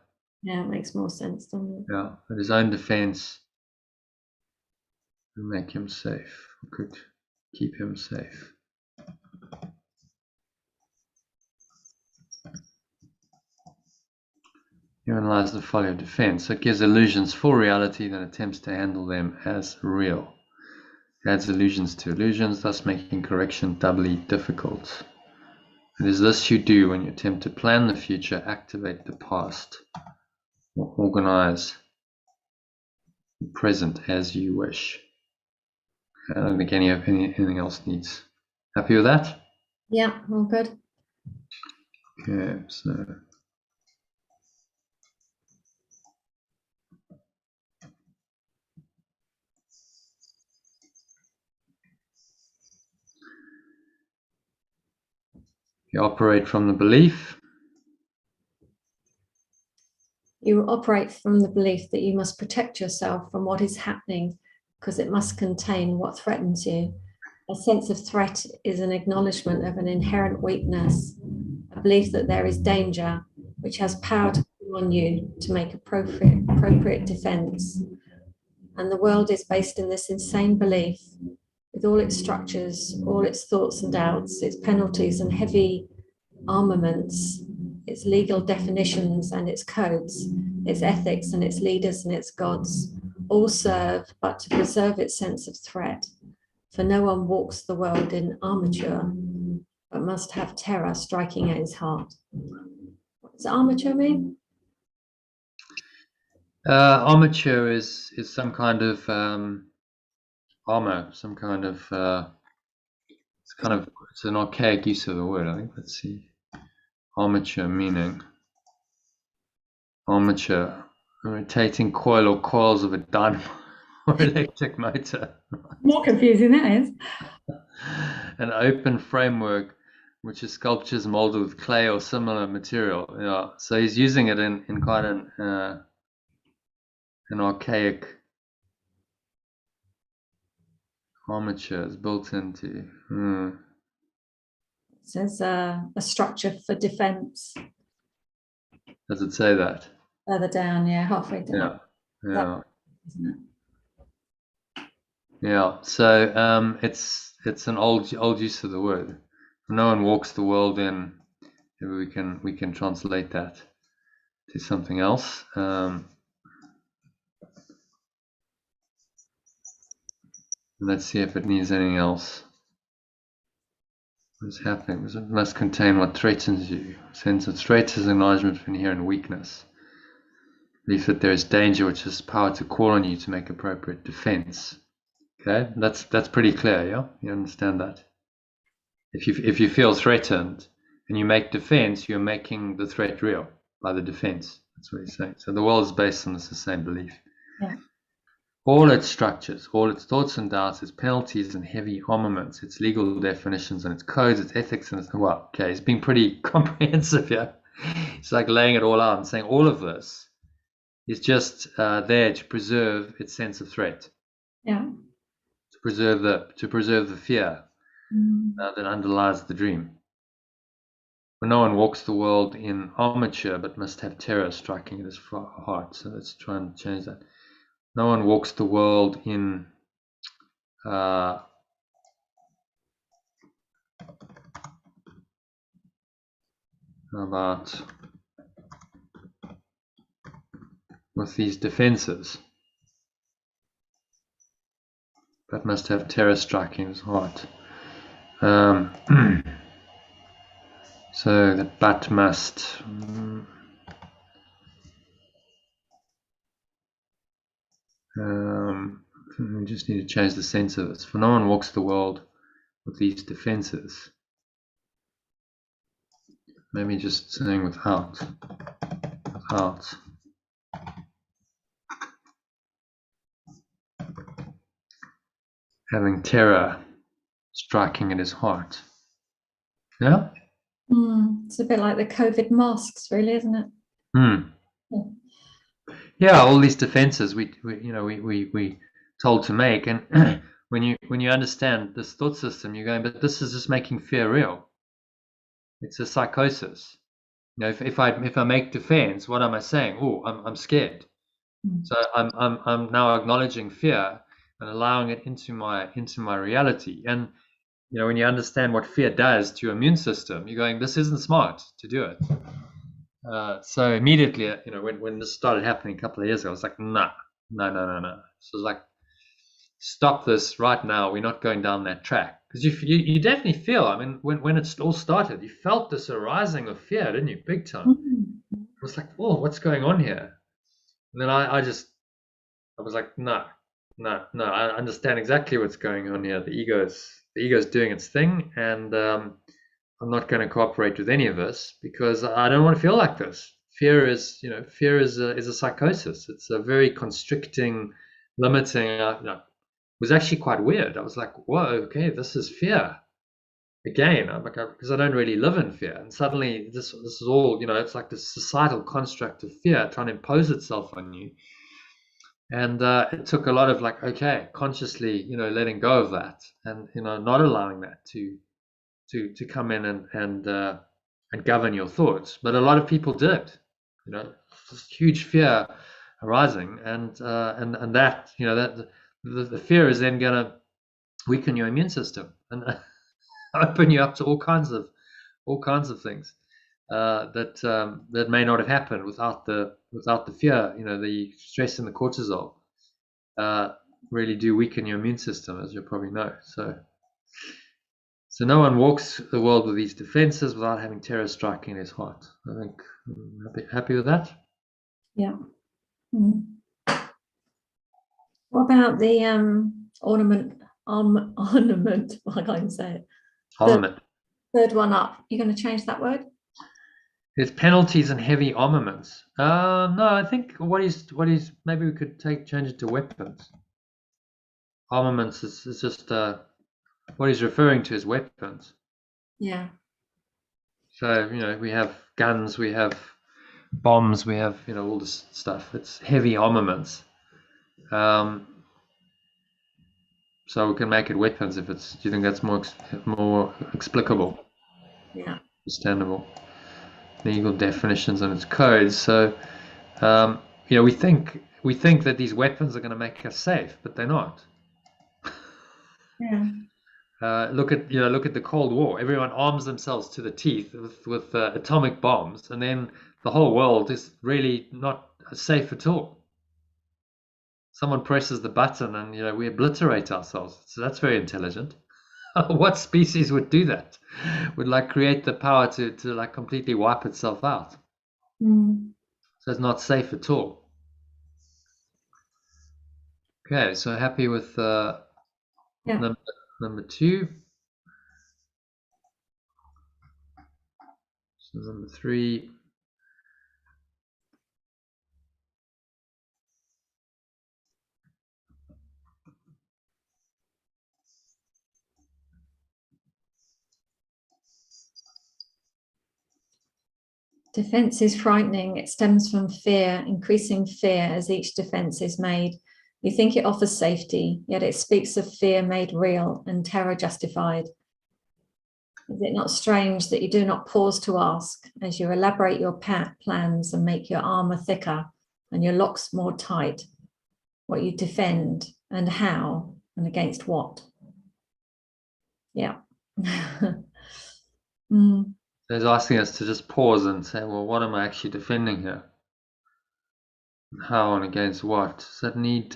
Yeah, it makes more sense, doesn't it? Yeah, but his own defense could make him safe. Could keep him safe. Herein lies the folly of defense. It gives illusions full reality, then attempts to handle them as real. It adds illusions to illusions, thus making correction doubly difficult. It is this you do when you attempt to plan the future, activate the past, or organize the present as you wish. I don't think anything else needs. Happy with that? Yeah, all good. Okay, so you operate from the belief. You operate from the belief that you must protect yourself from what is happening because it must contain what threatens you. A sense of threat is an acknowledgement of an inherent weakness, a belief that there is danger, which has power to pull on you to make appropriate defense. And the world is based in this insane belief, with all its structures, all its thoughts and doubts, its penalties and heavy armaments, its legal definitions and its codes, its ethics and its leaders and its gods, all serve but to preserve its sense of threat. For no one walks the world in armature, but must have terror striking at his heart. What does armature mean? Armature is some kind of armor, some kind of it's an archaic use of the word, I think. Let's see. Armature meaning armature, a rotating coil or coils of a dynamo or electric motor. More confusing that is. An open framework which is sculptures molded with clay or similar material. Yeah, so he's using it in quite an archaic armature is built into. It says a structure for defense. Does it say that? Further down, yeah, halfway down. Yeah. Isn't it? Yeah. So it's an old use of the word. No one walks the world in. Maybe we can translate that to something else. Let's see if it needs anything else. What's happening? It must contain what threatens you. Sense of threat is acknowledgement of inherent weakness. Belief that there is danger which has power to call on you to make appropriate defense. Okay, that's pretty clear, yeah? You understand that? If you feel threatened and you make defense, you're making the threat real by the defense. That's what he's saying. So the world is based on this same belief. Yeah. All its structures, all its thoughts and doubts, its penalties and heavy armaments, its legal definitions and its codes, its ethics and its okay, he's being pretty comprehensive here. It's like laying it all out and saying all of this is just there to preserve its sense of threat. Yeah. To preserve the fear that underlies the dream. For no one walks the world in armature, but must have terror striking at his heart. So let's try and change that. No one walks the world in about with these defenses. But must have terror striking his heart. So the but must. We just need to change the sense of it. For no one walks the world with these defenses. Maybe just saying without. Having terror striking at his heart. Yeah? It's a bit like the COVID masks, really, isn't it? Yeah, all these defenses we told to make, and when you understand this thought system, you're going, but this is just making fear real. It's a psychosis. If I make defense, what am I saying? Oh, I'm scared. So I'm now acknowledging fear and allowing it into my reality. And when you understand what fear does to your immune system, you're going, this isn't smart to do it. So immediately, when this started happening a couple of years ago, I was like, no. So it's like, stop this right now. We're not going down that track. Because you definitely feel, I mean, when it all started, you felt this arising of fear, didn't you? Big time. It was like, oh, what's going on here? And then I was like, no. I understand exactly what's going on here. The ego's doing its thing, and I'm not going to cooperate with any of this because I don't want to feel like this. Fear is a psychosis. It's a very constricting, limiting. It was actually quite weird. I was like, whoa, okay, this is fear. Again, because I don't really live in fear, and suddenly this is all, it's like this societal construct of fear trying to impose itself on you. And it took a lot of consciously, letting go of that, and not allowing that to come in and govern your thoughts. But a lot of people did, this huge fear arising, and that that the fear is then going to weaken your immune system and open you up to all kinds of things that may not have happened without the fear. The stress and the cortisol really do weaken your immune system, as you probably know. So no one walks the world with these defenses without having terror striking his heart. I think I'm happy with that. Yeah. What about the ornament? I can't even say it. Armament. Third one up. You're going to change that word? There's penalties and heavy armaments. No, I think what is maybe we could change it to weapons. Armaments is just what he's referring to as weapons. Yeah. So we have guns, we have bombs, we have all this stuff. It's heavy armaments. So we can make it weapons if it's. Do you think that's more explicable? Yeah. Understandable. Legal definitions and its codes. So we think that these weapons are going to make us safe, but they're not. Yeah. Look at the Cold War. Everyone arms themselves to the teeth with atomic bombs, and then the whole world is really not safe at all. Someone presses the button, and we obliterate ourselves. So that's very intelligent. What species would do that? Would create the power to completely wipe itself out. So it's not safe at all. Okay, so happy with number 2. So number 3. Defense is frightening. It stems from fear, increasing fear as each defense is made. You think it offers safety, yet it speaks of fear made real and terror justified. Is it not strange that you do not pause to ask, as you elaborate your plans and make your armor thicker and your locks more tight, what you defend and how and against what? Yeah. It's asking us to just pause and say, well, what am I actually defending here? How and against what? Does that need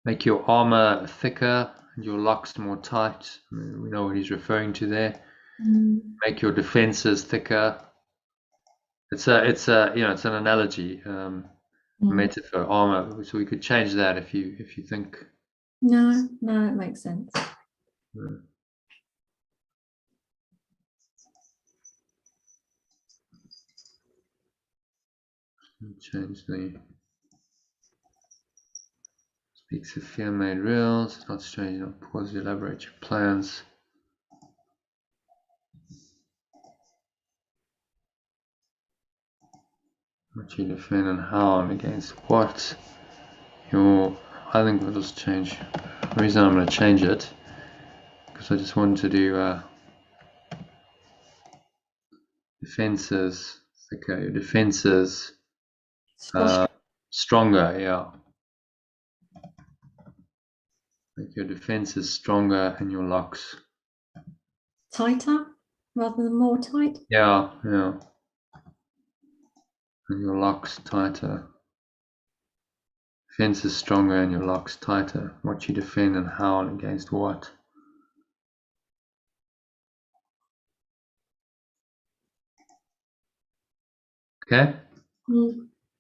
Make your armor thicker and your locks more tight. I mean, we know what he's referring to there. Make your defenses thicker. It's an analogy, metaphor, armor. So we could change that if you think. No, it makes sense. Change the speaks of fear made real. It's not strange. Not pause. Elaborate your plans. What you defend and how and against what. I think we'll just change. The reason I'm going to change it because I just wanted to do defenses. Okay, your defenses stronger. Yeah, make your defenses stronger and your locks tighter rather than more tight. Yeah. And your locks tighter. Defense is stronger and your locks tighter. What you defend and how and against what. Okay.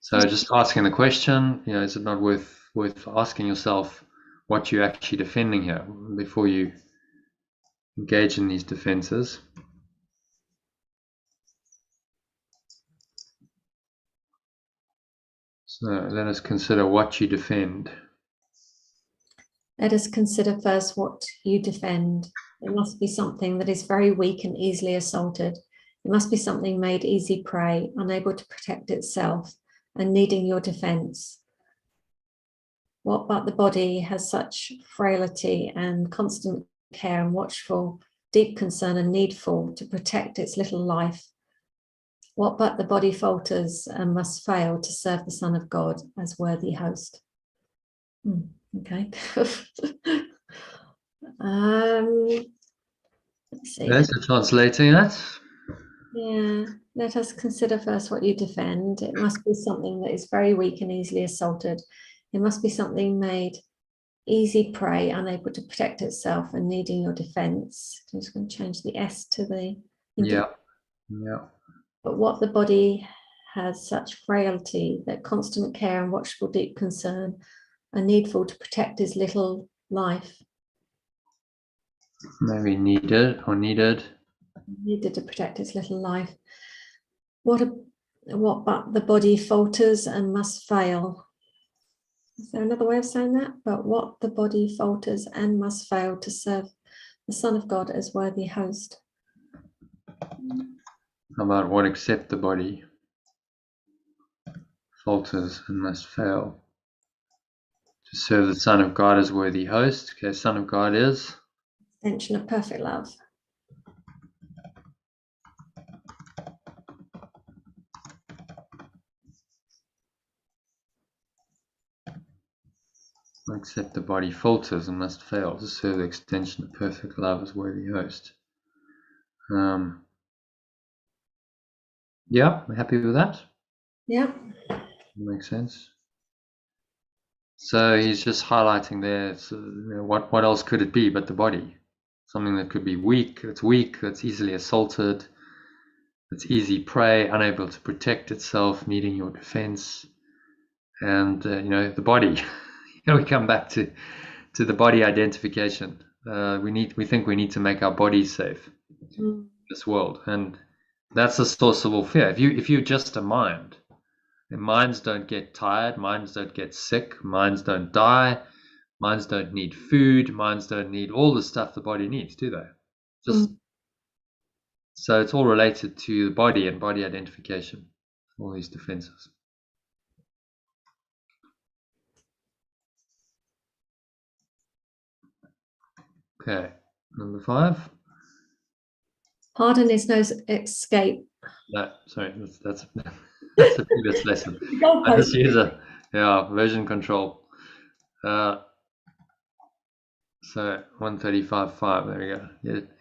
So just asking the question, is it not worth asking yourself what you're actually defending here before you engage in these defenses? So let us consider what you defend. Let us consider first what you defend. It must be something that is very weak and easily assaulted. It must be something made easy prey, unable to protect itself and needing your defense. What but the body has such frailty and constant care and watchful, deep concern and needful to protect its little life? What but the body falters and must fail to serve the Son of God as worthy host? Okay. Let's see. Yes, so translating that. Yeah, let us consider first what you defend. It must be something that is very weak and easily assaulted. It must be something made easy prey, unable to protect itself and needing your defense. I'm just going to change the S to the... Yeah. But what the body has such frailty that constant care and watchful deep concern are needful to protect his little life. Maybe needed. Needed to protect its little life. What but the body falters and must fail. Is there another way of saying that? But what the body falters and must fail to serve the Son of God as worthy host. How about what except the body falters and must fail to serve the Son of God as worthy host? Okay, Son of God is extension of perfect love. Except the body falters and must fail to serve the extension of perfect love as worthy host. Yeah, we're happy with that. Yeah, makes sense. So he's just highlighting there. So, what else could it be but the body? Something that could be weak. That's easily assaulted. It's easy prey, unable to protect itself, needing your defense, and the body. We come back to the body identification. We think we need to make our bodies safe in this world, and that's the source of all fear. If you're just a mind, and minds don't get tired, minds don't get sick, minds don't die, minds don't need food, minds don't need all the stuff the body needs, do they? So it's all related to the body and body identification, all these defenses. Okay, number 5. Pardon is no escape. No, sorry, that's a previous lesson. I just use version control. So 135.5. There we go.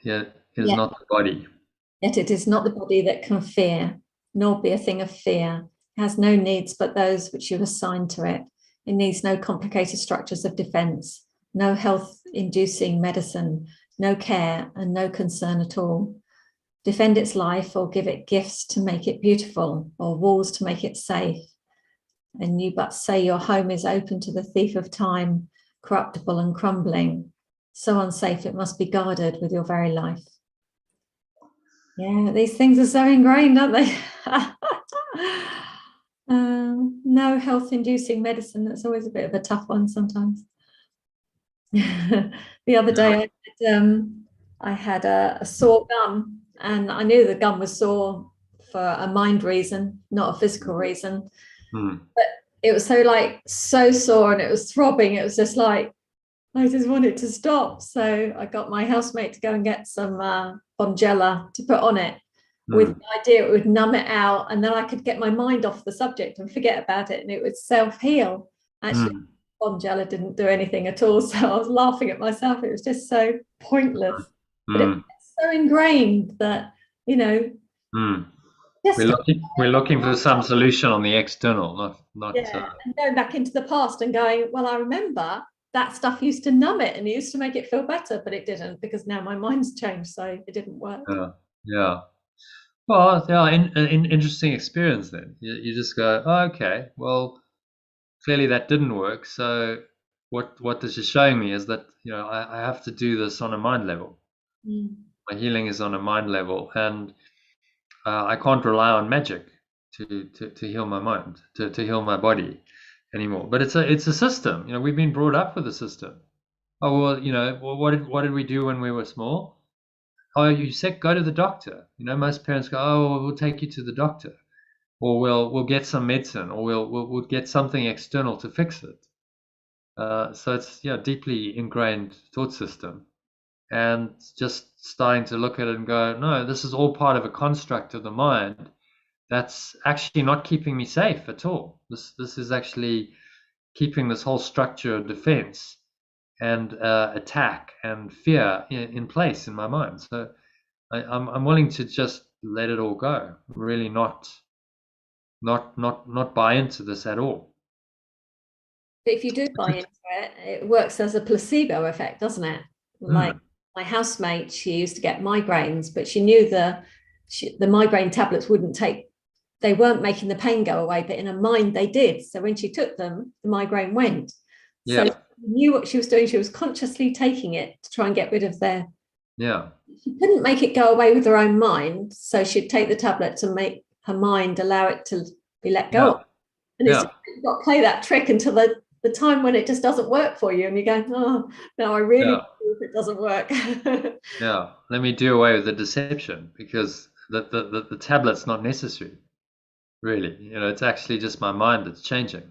It is not the body. Yet it is not the body that can fear, nor be a thing of fear. It has no needs but those which you assign to it. It needs no complicated structures of defense, no health-inducing medicine, no care and no concern at all. Defend its life or give it gifts to make it beautiful, or walls to make it safe. And you but say your home is open to the thief of time, corruptible and crumbling, so unsafe it must be guarded with your very life. Yeah, these things are so ingrained, aren't they? No health-inducing medicine. That's always a bit of a tough one sometimes. The other day, I had a sore gum, and I knew the gum was sore for a mind reason, not a physical reason. But it was so sore, and it was throbbing. It was just like, I just wanted to stop. So I got my housemate to go and get some Bonjela to put on it, with the idea it would numb it out, and then I could get my mind off the subject and forget about it, and it would self-heal. Actually, Bonjela didn't do anything at all, so I was laughing at myself. It was just so pointless. But it was so ingrained that, you know, we're looking for some solution on the external, not and going back into the past and going, well, I remember that stuff used to numb it and it used to make it feel better, but it didn't, because now my mind's changed, so it didn't work. Yeah. Well, yeah, an interesting experience then. You just go, oh, okay, well, clearly that didn't work. So what this is showing me is that, you know, I have to do this on a mind level. My healing is on a mind level, and I can't rely on magic to heal my mind, to heal my body anymore. But it's a system. You know, we've been brought up with a system. Oh, well, you know, what did we do when we were small? Oh, you're sick, go to the doctor. You know, most parents go, oh, well, we'll take you to the doctor, or we'll get some medicine, or we'll get something external to fix it. So it's deeply ingrained thought system, and just starting to look at it and go, no, this is all part of a construct of the mind that's actually not keeping me safe at all. This is actually keeping this whole structure of defense and attack and fear in place in my mind. So I'm willing to just let it all go. Really not buy into this at all. But if you do buy into it, it works as a placebo effect, doesn't it? Like my housemate, she used to get migraines, but she knew the migraine tablets they weren't making the pain go away, but in her mind they did. So when she took them, the migraine went. So she knew what she was doing. She was consciously taking it to try and get rid of she couldn't make it go away with her own mind, so she'd take the tablet to make her mind allow it to be let go. And it's you've got to play that trick until the time when it just doesn't work for you, and you go, oh no, I really hope it doesn't work. Let me do away with the deception, because the tablet's not necessary, really. You know, it's actually just my mind that's changing.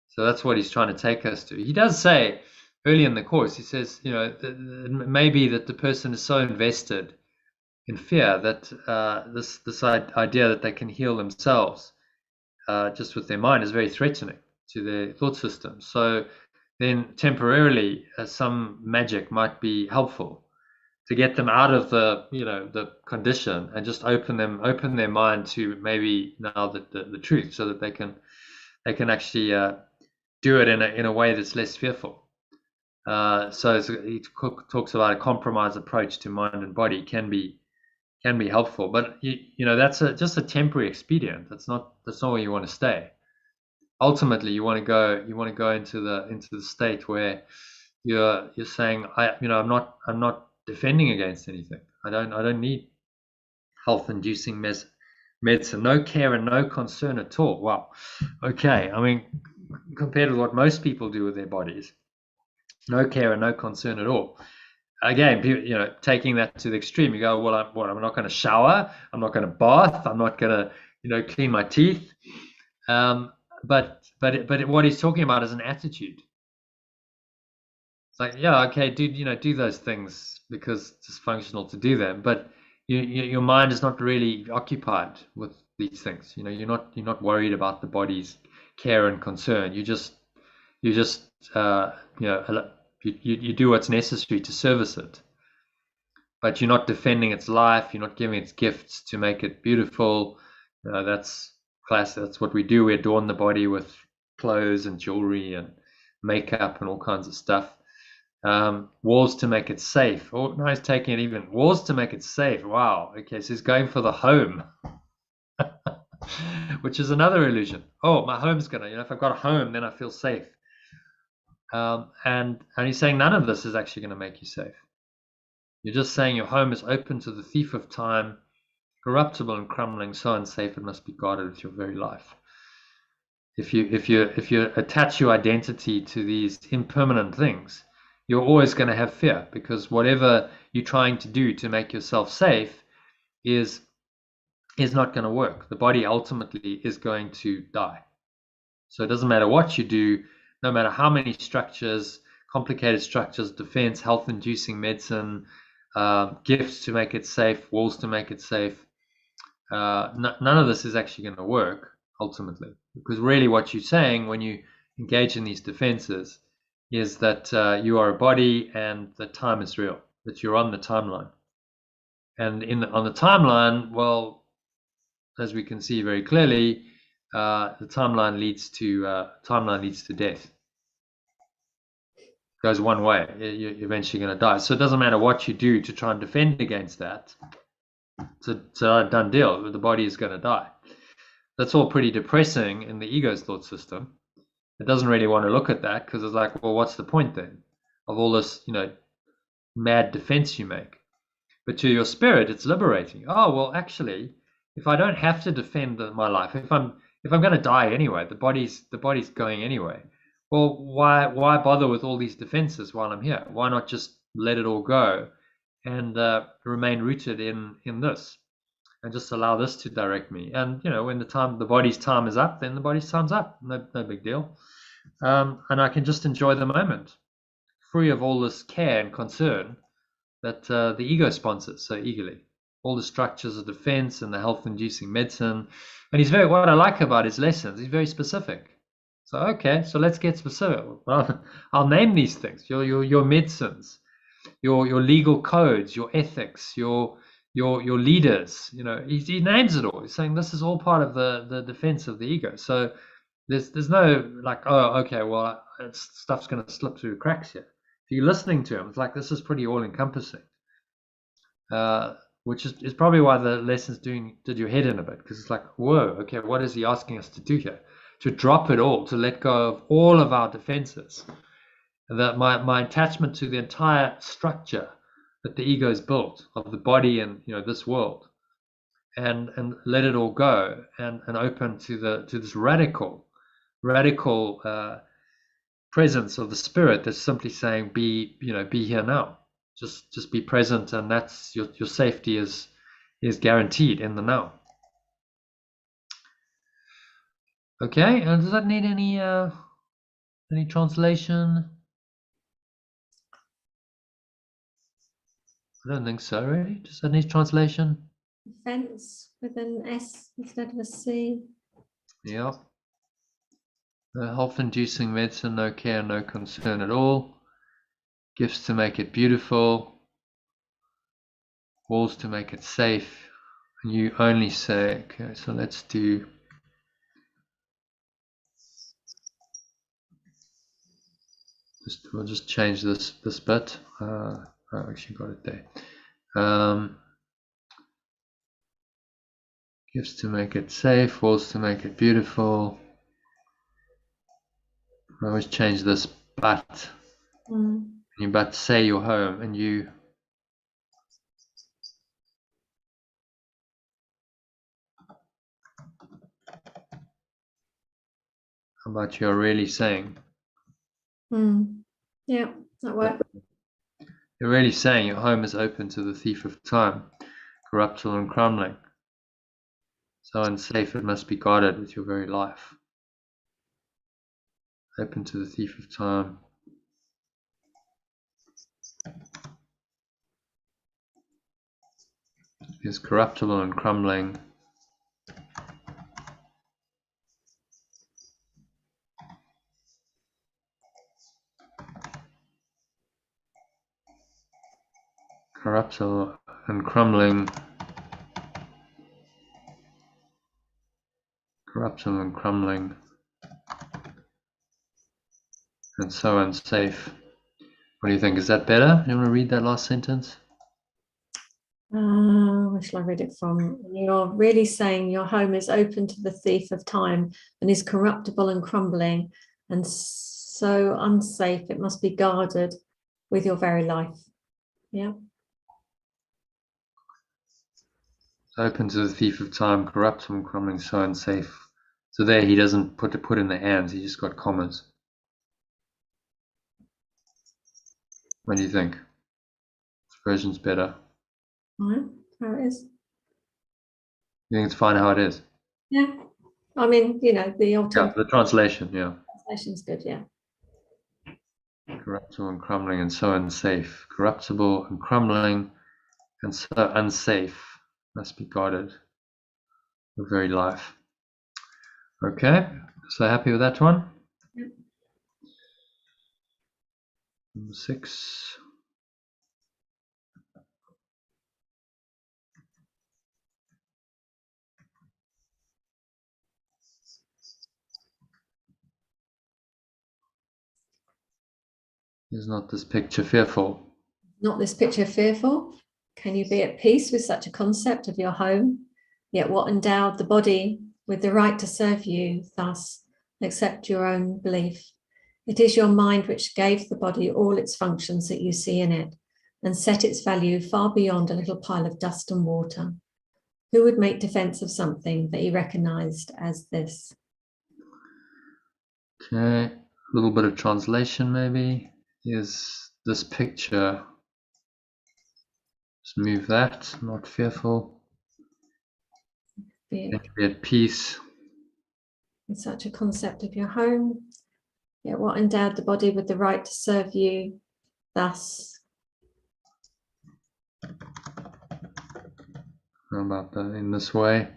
So that's what he's trying to take us to. He does say early in the course, he says, you know, it may be that the person is so invested in fear that this idea that they can heal themselves just with their mind is very threatening to their thought system. So then temporarily some magic might be helpful to get them out of the condition and just open their mind to maybe now the truth, so that they can actually do it in a way that's less fearful. So he talks about a compromised approach to mind and body can be helpful, but that's just a temporary expedient. That's not where you want to stay. Ultimately, you want to go into the state where you're saying, I'm not defending against anything. I don't need health-inducing medicine, no care and no concern at all. Wow. Okay. I mean, compared with what most people do with their bodies, no care and no concern at all. Again, taking that to the extreme, you go, well, I'm not going to shower, I'm not going to bath, I'm not going to, clean my teeth. But what he's talking about is an attitude. It's like, okay, do those things because it's functional to do them, but your mind is not really occupied with these things. You're not worried about the body's care and concern. You just you do what's necessary to service it, but you're not defending its life. You're not giving its gifts to make it beautiful. That's class. That's what we do. We adorn the body with clothes and jewelry and makeup and all kinds of stuff. Walls to make it safe. Oh, no, he's taking it even. Walls to make it safe. Wow. Okay, so he's going for the home, which is another illusion. Oh, my home's gonna, if I've got a home, then I feel safe. And he's saying none of this is actually going to make you safe. You're just saying your home is open to the thief of time, corruptible and crumbling, so unsafe it must be guarded with your very life. If you attach your identity to these impermanent things, you're always going to have fear, because whatever you're trying to do to make yourself safe is not going to work. The body ultimately is going to die. So it doesn't matter what you do, no matter how many structures, complicated structures, defense, health-inducing medicine, gifts to make it safe, walls to make it safe, none of this is actually going to work ultimately, because really what you're saying when you engage in these defenses is that you are a body and that time is real, that you're on the timeline. And on the timeline, well, as we can see very clearly, the timeline leads to death. It goes one way. You're eventually going to die. So it doesn't matter what you do to try and defend against that. It's a done deal. The body is going to die. That's all pretty depressing in the ego's thought system. It doesn't really want to look at that, because it's like, well, what's the point then of all this, mad defense you make? But to your spirit, it's liberating. Oh, well, actually, if I don't have to defend my life, if I'm going to die anyway, the body's going anyway. Well, why bother with all these defenses while I'm here? Why not just let it all go and remain rooted in this, and just allow this to direct me? And when the body's time is up, then the body's time's up. No big deal. And I can just enjoy the moment, free of all this care and concern that the ego sponsors so eagerly. All the structures of defense and the health-inducing medicine. And what I like about his lessons, he's very specific. So, okay, so let's get specific. Well, I'll name these things: your medicines, your legal codes, your ethics, your leaders. He names it all. He's saying this is all part of the defense of the ego. So there's no like, oh, okay, well, stuff's going to slip through the cracks here. If you're listening to him, it's like, this is pretty all-encompassing, which is probably why the lessons did your head in a bit, because it's like, whoa, okay, what is he asking us to do here? To drop it all, to let go of all of our defenses, that my attachment to the entire structure that the ego is built of the body and this world, and let it all go and open to this radical presence of the spirit that's simply saying, be here now, just be present, and that's your safety is guaranteed in the now. Okay, and does that need any translation? I don't think so, really. Does that need translation? Defense with an S instead of a C. Yeah. No health-inducing medicine, no care, no concern at all. Gifts to make it beautiful. Walls to make it safe. And you only say, okay, so let's do. We'll just change this bit. I actually got it there. Gifts to make it safe, walls to make it beautiful. I always change this but. You but say your home, and you. How about you're really saying? Yeah, that works. You're really saying your home is open to the thief of time, corruptible and crumbling. So unsafe it must be guarded with your very life. Open to the thief of time. Is corruptible and crumbling. Corruptible and crumbling. Corruptible and crumbling. and so unsafe. What do you think? Is that better? You want to read that last sentence? Where shall I read it from? You're really saying your home is open to the thief of time and is corruptible and crumbling and so unsafe it must be guarded with your very life. Yeah. Open to the thief of time, corruptible and crumbling, so unsafe. So there he doesn't put in the hands, he just got commas. What do you think? Which version's better? Right, how it is. You think it's fine how it is? Yeah. I mean, the Yeah, alternative the translation, yeah. translation's good, yeah. Corruptible and crumbling and so unsafe. Corruptible and crumbling and so unsafe must be guarded. The very life. Okay, so happy with that one? Yep. Number 6. Is not this picture fearful? Not this picture fearful? Can you be at peace with such a concept of your home? Yet what endowed the body with the right to serve you thus, accept your own belief? It is your mind which gave the body all its functions that you see in it and set its value far beyond a little pile of dust and water. Who would make defense of something that he recognized as this? Okay, a little bit of translation maybe. Is this picture, just move that, not fearful. Be at peace. in such a concept of your home. Yet what endowed the body with the right to serve you thus? How about that? In this way.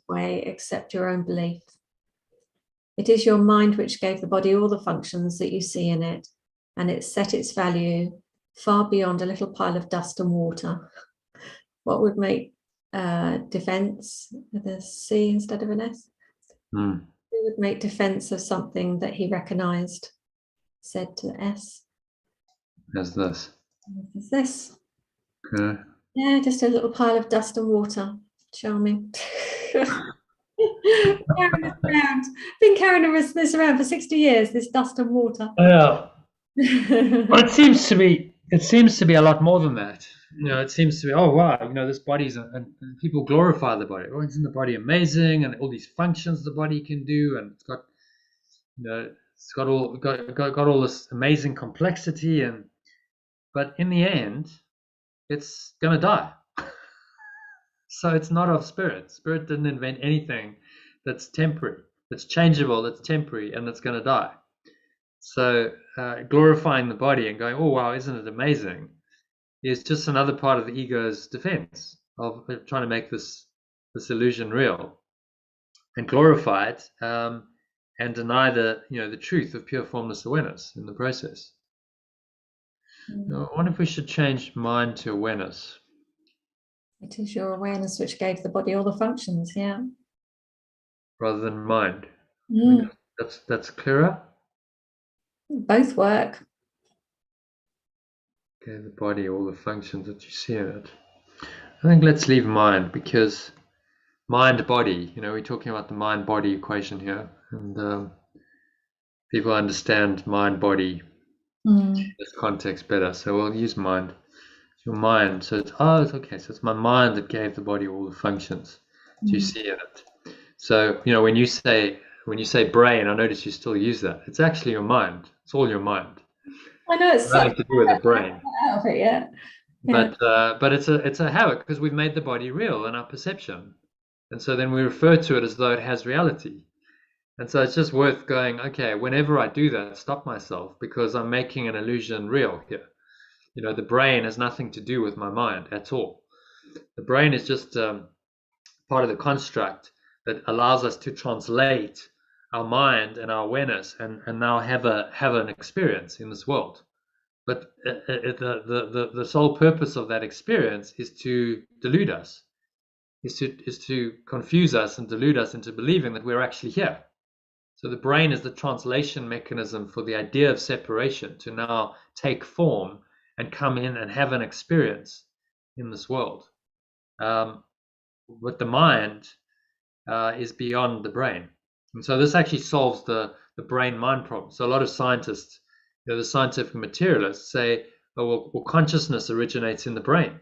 Accept your own belief. It is your mind which gave the body all the functions that you see in it, and it set its value far beyond a little pile of dust and water. What would make defense with a C instead of an S? Who would make defense of something that he recognized? Said to S. As this. Is this? Okay. Yeah, just a little pile of dust and water. Charming. Been carrying this around for 60 years, this dust and water. Yeah. Well, it seems to be a lot more than that. It seems to be, oh wow, this body's, and people glorify the body. Oh, isn't the body amazing? And all these functions the body can do, and it's got, it's got all this amazing complexity, but in the end, it's gonna die. So it's not of spirit. Spirit didn't invent anything that's temporary, that's changeable, that's temporary, and that's gonna die. So glorifying the body and going, oh wow, isn't it amazing, is just another part of the ego's defense of trying to make this illusion real and glorify it, and deny the truth of pure formless awareness in the process. I wonder if we should change mind to awareness. It is your awareness which gave the body all the functions, yeah. Rather than mind. I think that's clearer. Both work. Okay, the body, all the functions that you see in it. I think let's leave mind, because mind-body, we're talking about the mind-body equation here, and people understand mind-body in this context better, so we'll use mind. Your mind, so it's okay, so it's my mind that gave the body all the functions you see in it. So when you say brain, I notice you still use that. It's actually your mind. It's all your mind. I know it's nothing to do with the brain. Out of it yet. Yeah. But it's a habit, because we've made the body real in our perception, and so then we refer to it as though it has reality. And so it's just worth going, okay, whenever I do that, stop myself, because I'm making an illusion real here. The brain has nothing to do with my mind at all. The brain is just part of the construct that allows us to translate our mind and our awareness and now have an experience in this world. But the sole purpose of that experience is to delude us, is to confuse us and delude us into believing that we're actually here. So the brain is the translation mechanism for the idea of separation to now take form and come in and have an experience in this world. But the mind is beyond the brain. And so this actually solves the brain-mind problem. So a lot of scientists, the scientific materialists say, oh, well, consciousness originates in the brain.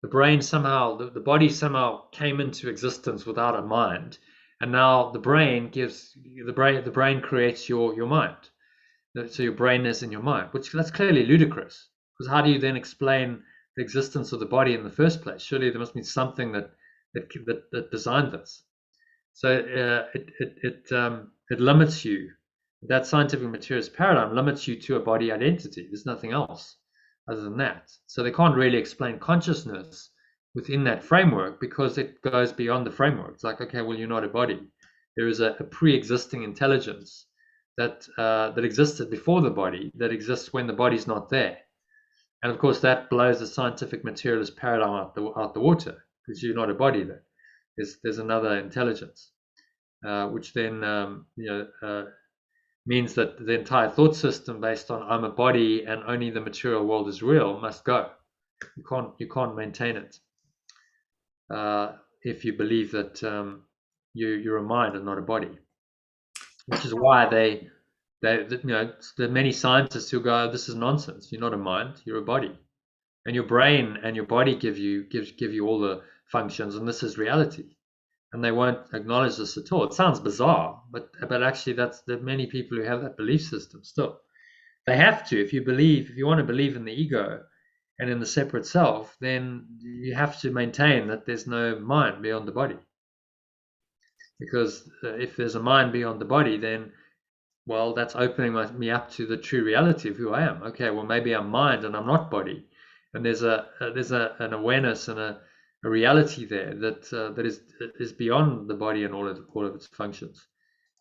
The brain somehow, the body somehow came into existence without a mind. And now the brain creates your mind. So your brain is in your mind, which that's clearly ludicrous. Because how do you then explain the existence of the body in the first place? Surely there must be something that designed this. So it limits you. That scientific materialist paradigm limits you to a body identity. There's nothing else other than that. So they can't really explain consciousness within that framework because it goes beyond the framework. It's like, okay, well, you're not a body. There is a pre-existing intelligence that existed before the body, that exists when the body's not there. And of course, that blows the scientific materialist paradigm out the water, because you're not a body there. There's another intelligence, which then means that the entire thought system based on I'm a body and only the material world is real must go. You can't maintain it if you believe that you're a mind and not a body. Which is why there are many scientists who go, this is nonsense. You're not a mind, you're a body, and your brain and your body give you all the functions, and this is reality. And they won't acknowledge this at all. It sounds bizarre, but actually there are many people who have that belief system still. They have to. If you want to believe in the ego and in the separate self, then you have to maintain that there's no mind beyond the body. Because if there's a mind beyond the body, then, well, that's opening me up to the true reality of who I am. Okay, well, maybe I'm mind and I'm not body. And there's an awareness and a reality there that is beyond the body and all of its functions.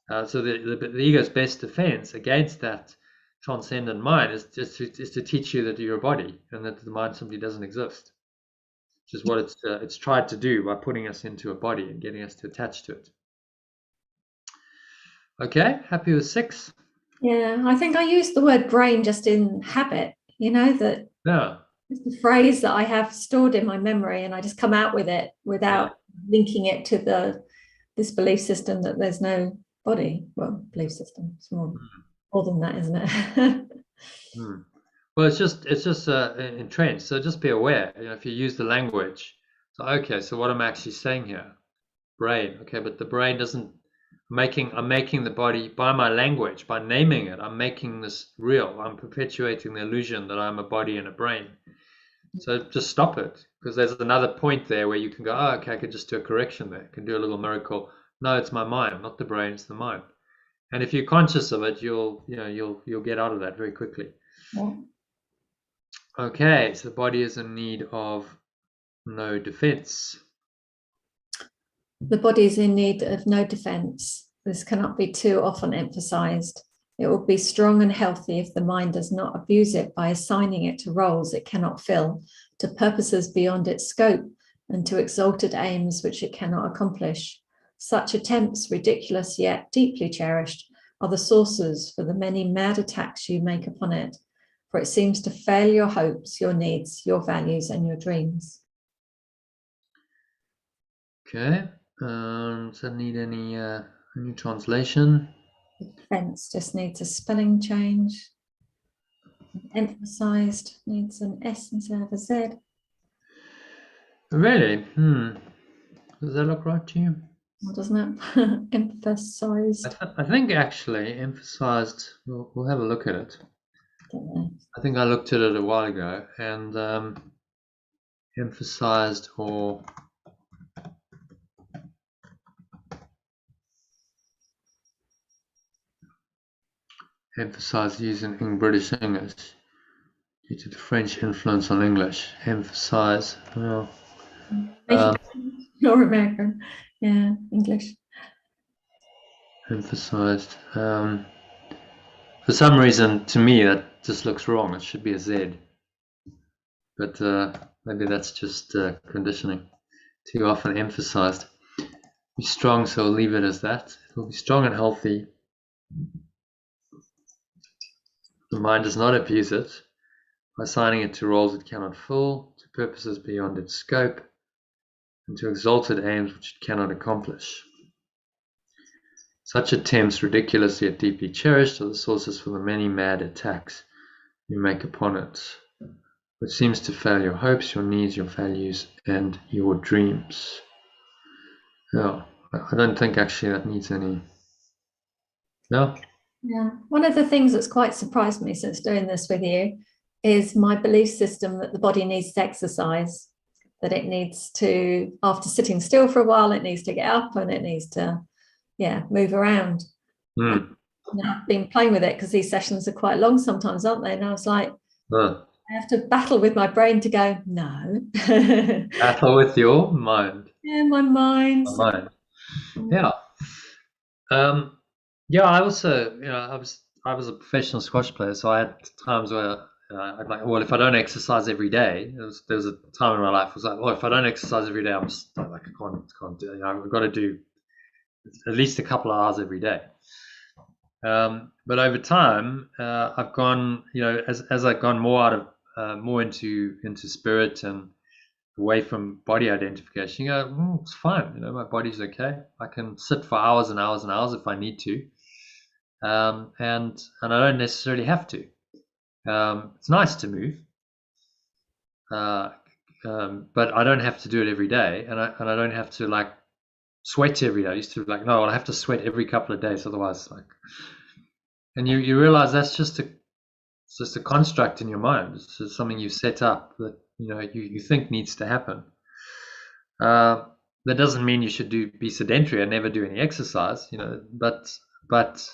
So the ego's best defense against that transcendent mind is to teach you that you're a body and that the mind simply doesn't exist, which is what it's tried to do by putting us into a body and getting us to attach to it. Okay, happy with 6? Yeah, I think I used the word brain just in habit, that Yeah. It's a phrase that I have stored in my memory, and I just come out with it without linking it to this belief system that there's no body. Well, belief system, it's more than that, isn't it? Well, it's just entrenched. So just be aware. If you use the language, so okay, so what am I actually saying here? Brain. Okay, but the brain doesn't. I'm making the body by my language, by naming it. I'm making this real. I'm perpetuating the illusion that I'm a body and a brain. So just stop it, because there's another point there where you can go, oh, okay, I could just do a correction there. I can do a little miracle. No, it's my mind, not the brain. It's the mind. And if you're conscious of it, you'll get out of that very quickly. Yeah. Okay, so the body is in need of no defense. The body is in need of no defense. This cannot be too often emphasized. It will be strong and healthy if the mind does not abuse it by assigning it to roles it cannot fill, to purposes beyond its scope, and to exalted aims which it cannot accomplish. Such attempts, ridiculous yet deeply cherished, are the sources for the many mad attacks you make upon it, for it seems to fail your hopes, your needs, your values, and your dreams. Okay, does that need any translation? Defense just needs a spelling change. Emphasized needs an S instead of a Z. Really? Does that look right to you? Well, doesn't it? Emphasized. I think actually emphasized. We'll have a look at it. I think I looked at it a while ago, and emphasized or emphasized using in British English due to the French influence on English. Emphasize. Well, or American, yeah, English. Emphasized. For some reason, to me, that just looks wrong. It should be a Z. But maybe that's just conditioning. Too often emphasized. Be strong, so we'll leave it as that. will be strong and healthy. The mind does not abuse it by assigning it to roles it cannot fill, to purposes beyond its scope, and to exalted aims which it cannot accomplish. Such attempts, ridiculous yet deeply cherished, are the sources for the many mad attacks you make upon it, which seems to fail your hopes, your needs, your values, and your dreams. Yeah, I don't think actually that needs any. No? Yeah. One of the things that's quite surprised me since doing this with you is my belief system that the body needs to exercise, that it needs to, after sitting still for a while, it needs to get up and it needs to, move around. Mm. I've been playing with it because these sessions are quite long sometimes, aren't they? And I was like, I have to battle with my brain to go, no. Battle with your mind. Yeah, my mind. Yeah. Yeah, I also, I was a professional squash player, so I had times where I'd like, well, if I don't exercise every day, there was a time in my life was like, well, if I don't exercise every day, I'm just like, I can't do it. I've got to do at least a couple of hours every day. But over time, I've gone, as I've gone more out of more into spirit and away from body identification, you go, it's fine. My body's okay. I can sit for hours and hours and hours if I need to, and I don't necessarily have to. It's nice to move, but I don't have to do it every day, and I don't have to like sweat every day. I used to be like, no, I have to sweat every couple of days, otherwise, like. And you realize that's just a construct in your mind. It's just something you set up that you think needs to happen. That doesn't mean you should be sedentary and never do any exercise, but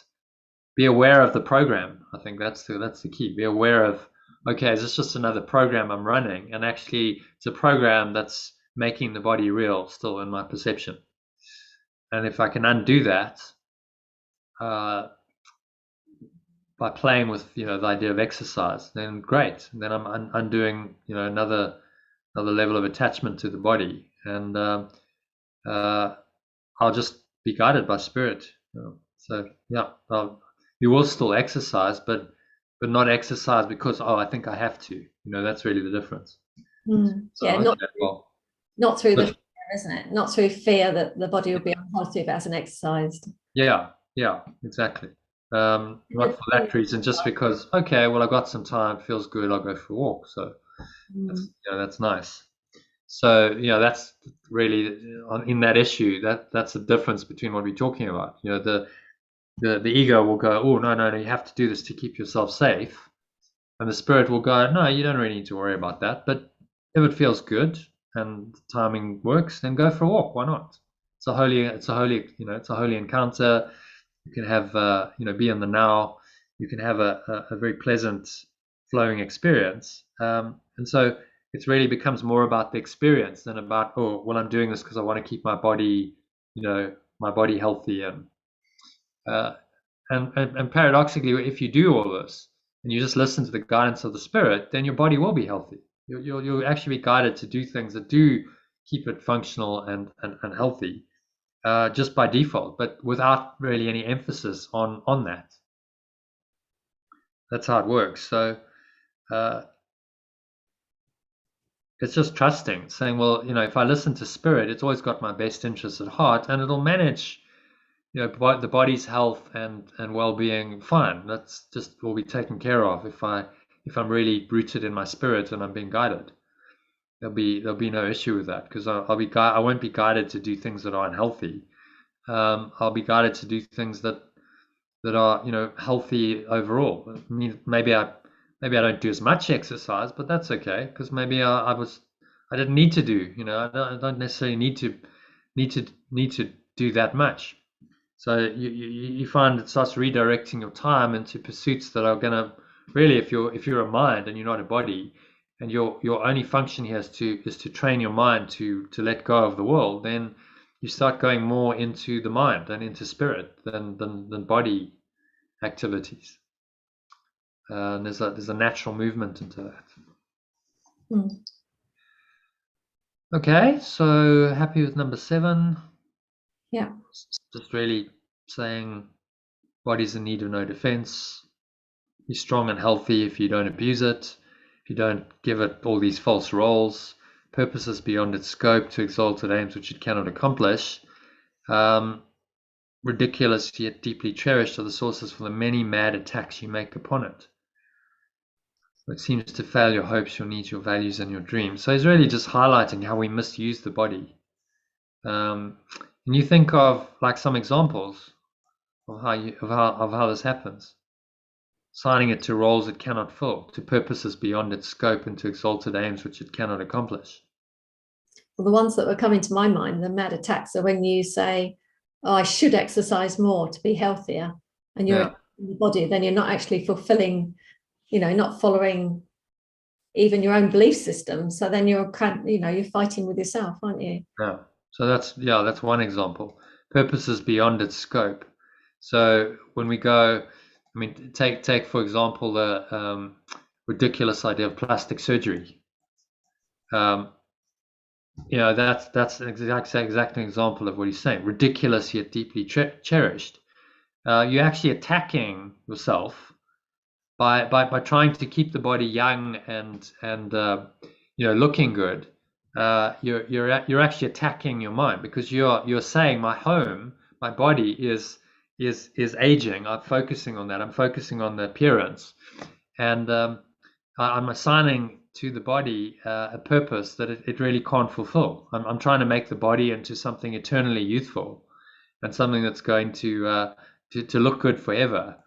be aware of the program. I think that's the key. Be aware of, okay, is this just another program I'm running? And actually, it's a program that's making the body real still in my perception. And if I can undo that by playing with the idea of exercise, then great. And then I'm undoing another level of attachment to the body, and I'll just be guided by spirit. So yeah, you will still exercise, but not exercise because I think I have to. That's really the difference. So yeah, not through the fear, isn't it? Not through fear that the body will be unhealthy if it hasn't exercised. Yeah, exactly. Not for that reason, just because, okay, well, I got some time, feels good, I'll go for a walk. So that's nice. So that's really in that issue. That's the difference between what we're talking about. The ego will go, oh no, you have to do this to keep yourself safe, and the spirit will go, no, you don't really need to worry about that. But if it feels good and timing works, then go for a walk. Why not? It's a holy encounter. You can have be in the now. You can have a very pleasant flowing experience, and so it really becomes more about the experience than about, I'm doing this because I want to keep my body healthy, and paradoxically, if you do all this and you just listen to the guidance of the spirit, then your body will be healthy. You'll actually be guided to do things that do keep it functional and healthy, just by default, but without really any emphasis on that. That's how it works. So it's just trusting, saying, well, if I listen to spirit, it's always got my best interests at heart, and it'll manage the body's health and well-being fine. That's just will be taken care of if I'm really rooted in my spirit and I'm being guided. There'll be no issue with that, because I won't be guided to do things that are unhealthy. I'll be guided to do things that are healthy overall. I mean, maybe I don't do as much exercise, but that's okay, because maybe I didn't need to do. I don't necessarily need to do that much. So you find it starts redirecting your time into pursuits that are going to really, if you're a mind and you're not a body, and your only function here is to train your mind to let go of the world, then you start going more into the mind and into spirit than body activities. And there's a natural movement into that. Okay, so happy with number 7. Yeah. Just really saying body's in need of no defense. Be strong and healthy if you don't abuse it, if you don't give it all these false roles, purposes beyond its scope to exalted aims which it cannot accomplish. Ridiculous yet deeply cherished are the sources for the many mad attacks you make upon it. It seems to fail your hopes, your needs, your values, and your dreams. So he's really just highlighting how we misuse the body. And you think of like some examples of how this happens. Signing it to roles it cannot fill, to purposes beyond its scope, and to exalted aims which it cannot accomplish. Well, the ones that were coming to my mind, the mad attacks, are when you say, oh, I should exercise more to be healthier, and you're in the body, then you're not actually fulfilling, not following even your own belief system. So then you're you're fighting with yourself, aren't you? Yeah. So that's one example. Purposes beyond its scope. So when we go, I mean, take for example the ridiculous idea of plastic surgery. That's an exact example of what he's saying. Ridiculous yet deeply cherished. You're actually attacking yourself by trying to keep the body young and looking good. You're actually attacking your mind, because you're saying my body is aging. I'm focusing on that. I'm focusing on the appearance, and I'm assigning to the body a purpose that it really can't fulfill. I'm trying to make the body into something eternally youthful and something that's going to look good forever.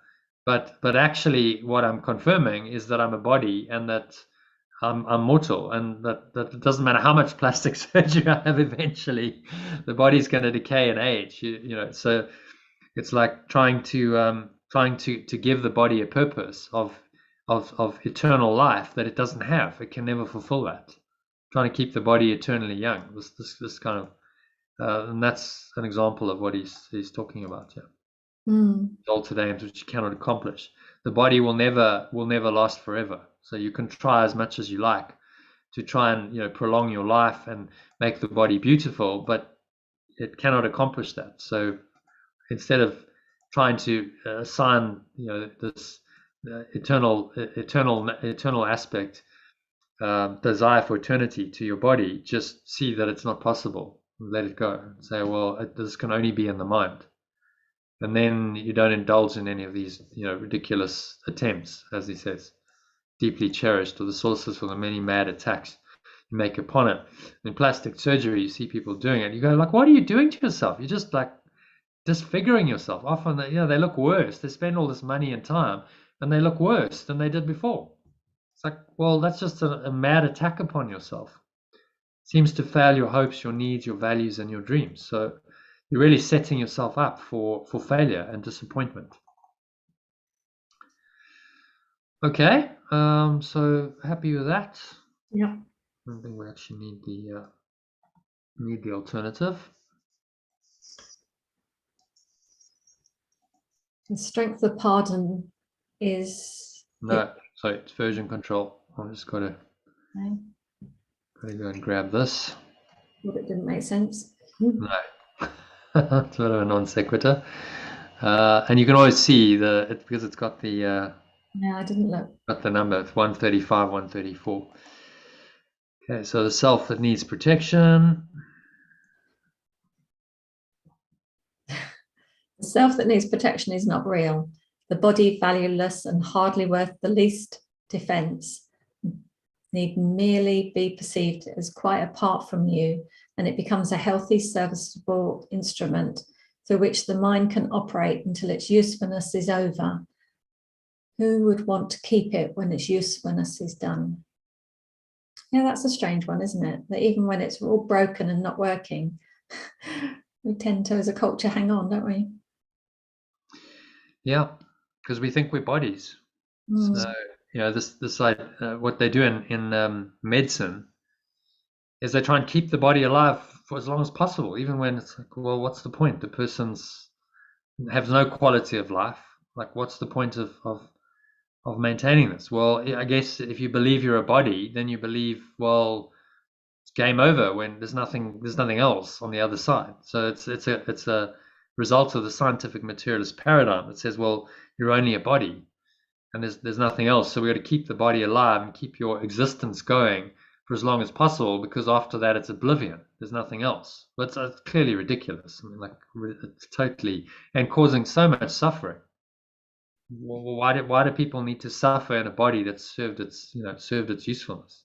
But actually, what I'm confirming is that I'm a body, and that I'm mortal, and that it doesn't matter how much plastic surgery I have. Eventually, the body's going to decay and age. So it's like trying to give the body a purpose of eternal life that it doesn't have. It can never fulfill that. Trying to keep the body eternally young. This kind of, and that's an example of what he's talking about. Yeah. Exalted aims which you cannot accomplish. The body will never last forever. So you can try as much as you like to try and prolong your life and make the body beautiful, but it cannot accomplish that. So instead of trying to assign this eternal aspect, desire for eternity to your body, just see that it's not possible. Let it go. Say, well, this can only be in the mind. And then you don't indulge in any of these, ridiculous attempts, as he says, deeply cherished, or the sources for the many mad attacks you make upon it. In plastic surgery, you see people doing it. You go like, what are you doing to yourself? You're just like disfiguring yourself. Often, they look worse. They spend all this money and time, and they look worse than they did before. It's like, well, that's just a mad attack upon yourself. Seems to fail your hopes, your needs, your values, and your dreams. So you're really setting yourself up for failure and disappointment. Okay, so happy with that? Yeah. I don't think we actually need the alternative. The strength of pardon is sorry, it's version control. I've just got to go and grab this. Well, it didn't make sense. No. It's sort of a non sequitur, and you can always see because it's got the I didn't look. Got the number. It's 135, 134. Okay, so the self that needs protection. The self that needs protection is not real. The body, valueless and hardly worth the least defense, need merely be perceived as quite apart from you, and it becomes a healthy, serviceable instrument through which the mind can operate until its usefulness is over. Who would want to keep it when its usefulness is done? Yeah, that's a strange one, isn't it? That even when it's all broken and not working, we tend to, as a culture, hang on, don't we? Yeah, because we think we're bodies. So this what they do in medicine is they try and keep the body alive for as long as possible, even when it's like, well, what's the point? The person's has no quality of life. Like, what's the point of maintaining this? Well, I guess if you believe you're a body, then you believe, well, it's game over when there's nothing else on the other side. So it's result of the scientific materialist paradigm that says, well, you're only a body and there's nothing else. So we got to keep the body alive and keep your existence going for as long as possible, because after that it's oblivion. There's nothing else. But it's clearly ridiculous. I mean, like, it's totally, and causing so much suffering. Why do people need to suffer in a body that's served its usefulness?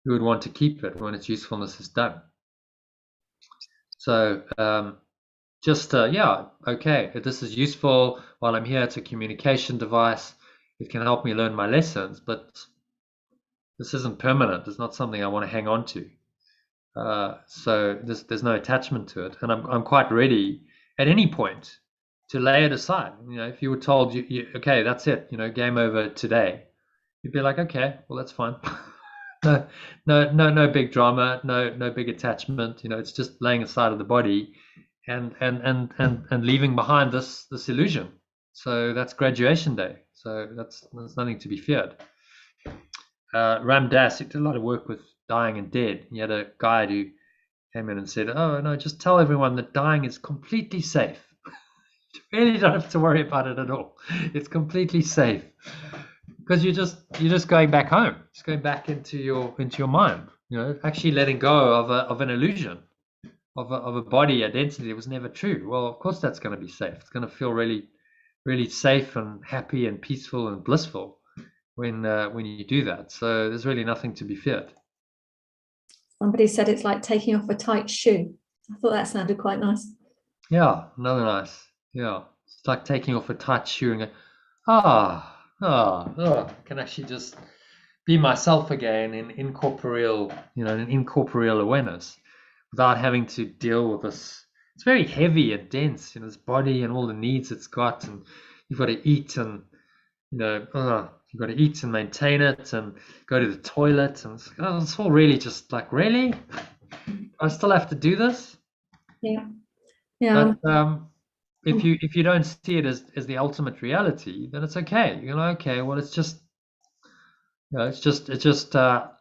Who would want to keep it when its usefulness is done? So okay, if this is useful while I'm here, it's a communication device. It can help me learn my lessons, but this isn't permanent. It's not something I want to hang on to. So there's no attachment to it, and I'm quite ready at any point to lay it aside. If you were told, okay, that's it, game over today, you'd be like, okay, well, that's fine. No big drama, no big attachment. It's just laying aside of the body and leaving behind this illusion. So that's graduation day. So that's nothing to be feared. Ram Dass did a lot of work with dying and dead. He had a guide who came in and said, "Oh no, just tell everyone that dying is completely safe. You really don't have to worry about it at all. It's completely safe." Because you're just going back home, just going back into your mind, actually letting go of an illusion of a body identity that was never true. Well, of course that's going to be safe. It's going to feel really, really safe and happy and peaceful and blissful when you do that. So there's really nothing to be feared. Somebody said it's like taking off a tight shoe. I thought that sounded quite nice. Yeah, another nice. Yeah, it's like taking off a tight shoe and go, I can actually just be myself again in incorporeal awareness without having to deal with this. It's very heavy and dense, this body and all the needs it's got, and you've got to eat and you've got to eat and maintain it and go to the toilet, and it's all really just like, really? I still have to do this? Yeah. But if you don't see it as the ultimate reality, then it's okay. Okay, well, it's just a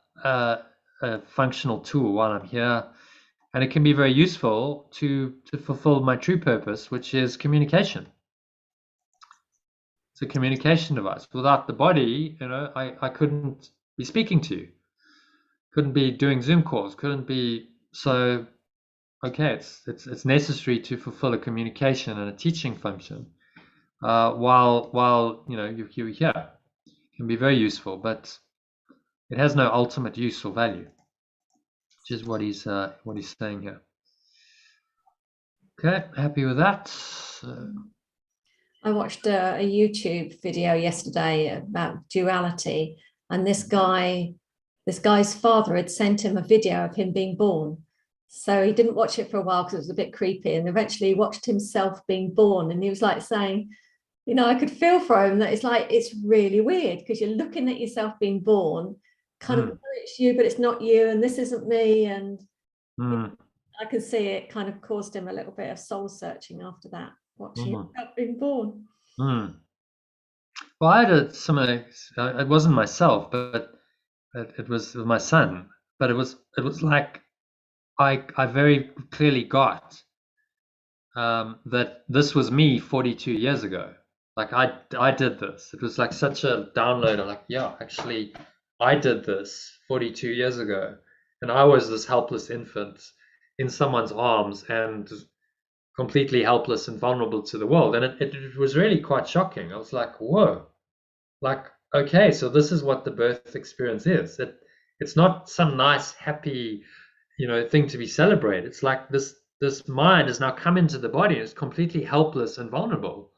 functional tool while I'm here, and it can be very useful to fulfill my true purpose, which is communication. It's a communication device. Without the body, I couldn't be speaking to you, couldn't be doing Zoom calls, couldn't be. So okay, it's necessary to fulfill a communication and a teaching function. While you're here, it can be very useful, but it has no ultimate use or value, which is what he's saying here. Okay, happy with that. I watched a YouTube video yesterday about duality, and this guy's father had sent him a video of him being born. So he didn't watch it for a while because it was a bit creepy, and eventually he watched himself being born, and he was like saying, I could feel for him that it's really weird because you're looking at yourself being born, kind of, it's you, but it's not you, and this isn't me, and I can see it kind of caused him a little bit of soul searching after that, watching himself being born. Well, I had a similar. It wasn't myself, but it was my son. But it was like I very clearly got that this was me 42 years ago. Like I did this. It was like such a download. I'm like, yeah, actually, I did this 42 years ago, and I was this helpless infant in someone's arms and completely helpless and vulnerable to the world. And it was really quite shocking. I was like, whoa, like, okay, so this is what the birth experience is. It's not some nice, happy, thing to be celebrated. It's like this mind has now come into the body and is completely helpless and vulnerable.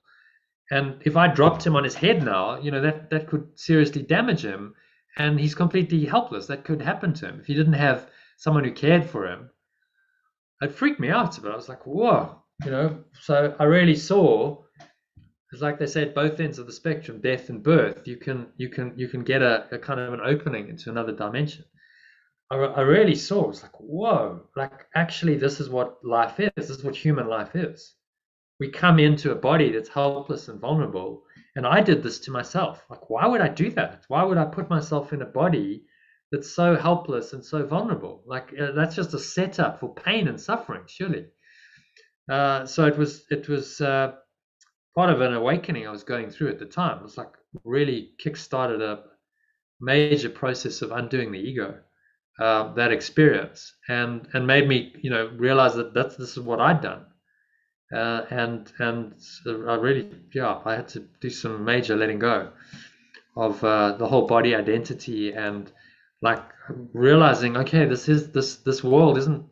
And if I dropped him on his head now, that could seriously damage him, and he's completely helpless. That could happen to him if he didn't have someone who cared for him. It freaked me out a bit. I was like, whoa, So I really saw, it's like they say at both ends of the spectrum, death and birth. You can get a kind of an opening into another dimension. I really saw. It was like, whoa, like actually, this is what life is. This is what human life is. We come into a body that's helpless and vulnerable. And I did this to myself. Like, why would I do that? Why would I put myself in a body that's so helpless and so vulnerable? Like, that's just a setup for pain and suffering, surely. So it was part of an awakening I was going through at the time. It was like really kick-started a major process of undoing the ego, that experience, and made me, realize that this is what I'd done. And so I really, I had to do some major letting go of the whole body identity, and like realizing, okay, this world isn't,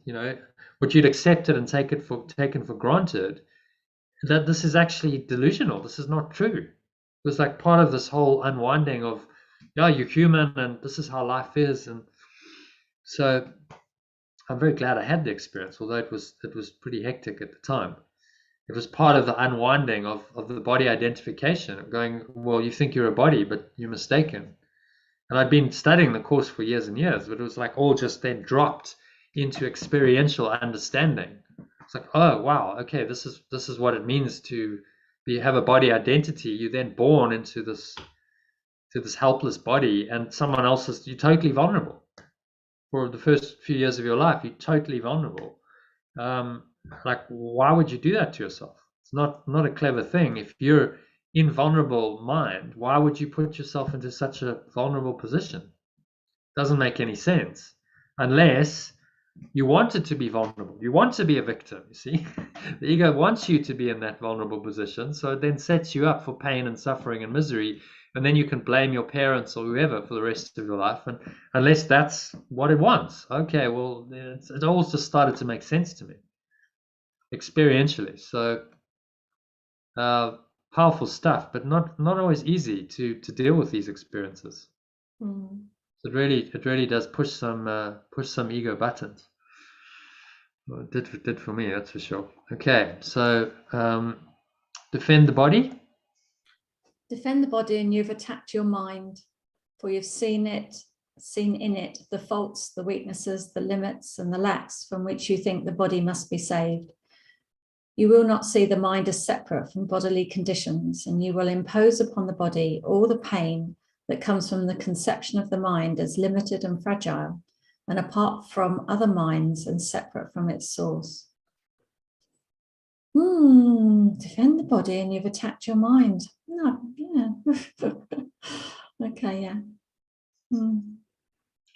what you'd accepted and taken for granted, that this is actually delusional. This is not true. It was like part of this whole unwinding of, yeah, you're human and this is how life is. And so I'm very glad I had the experience, although it was pretty hectic at the time. It was part of the unwinding of the body identification, of going, well, you think you're a body, but you're mistaken. And I'd been studying the course for years and years, but it was like all just then dropped into experiential understanding. It's like, oh wow, okay, this is what it means to have a body identity. You're then born into this helpless body, and someone else you're totally vulnerable. For the first few years of your life, you're totally vulnerable. Like, why would you do that to yourself? It's not a clever thing. If you're in vulnerable mind, why would you put yourself into such a vulnerable position? Doesn't make any sense, unless you wanted to be vulnerable. You want to be a victim, you see. The ego wants you to be in that vulnerable position, so it then sets you up for pain and suffering and misery, and then you can blame your parents or whoever for the rest of your life. And unless that's what it wants, okay, well, it all just started to make sense to me experientially. So powerful stuff, but not always easy to deal with these experiences. It really does push some ego buttons. Well, it did for me, that's for sure. Okay, so defend the body. Defend the body, and you've attacked your mind, for you've seen in it the faults, the weaknesses, the limits, and the lacks from which you think the body must be saved. You will not see the mind as separate from bodily conditions, and you will impose upon the body all the pain that comes from the conception of the mind as limited and fragile, and apart from other minds and separate from its source. Defend the body, and you've attacked your mind. No, yeah. Okay, yeah.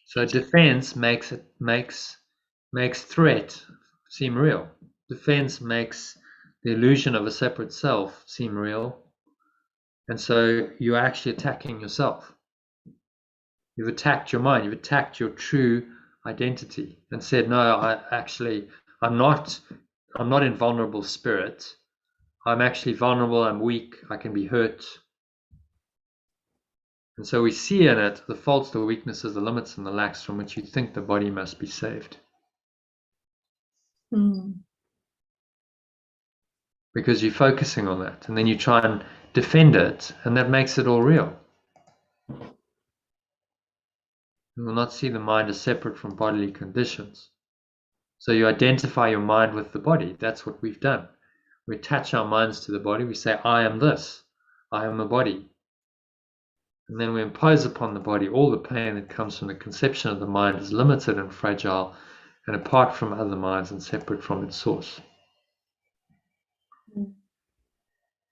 So defense makes threat seem real. Defense makes the illusion of a separate self seem real, and so you're actually attacking yourself. You've attacked your mind. You've attacked your true identity, and said, no, I'm not invulnerable spirit. I'm actually vulnerable. I'm weak. I can be hurt. And so we see in it the faults, the weaknesses, the limits, and the lacks from which you think the body must be saved. Because you're focusing on that, and then you try and defend it, and that makes it all real. You will not see the mind as separate from bodily conditions. So you identify your mind with the body. That's what we've done. We attach our minds to the body. We say, I am this. I am a body. And then we impose upon the body all the pain that comes from the conception of the mind as limited and fragile, and apart from other minds and separate from its source.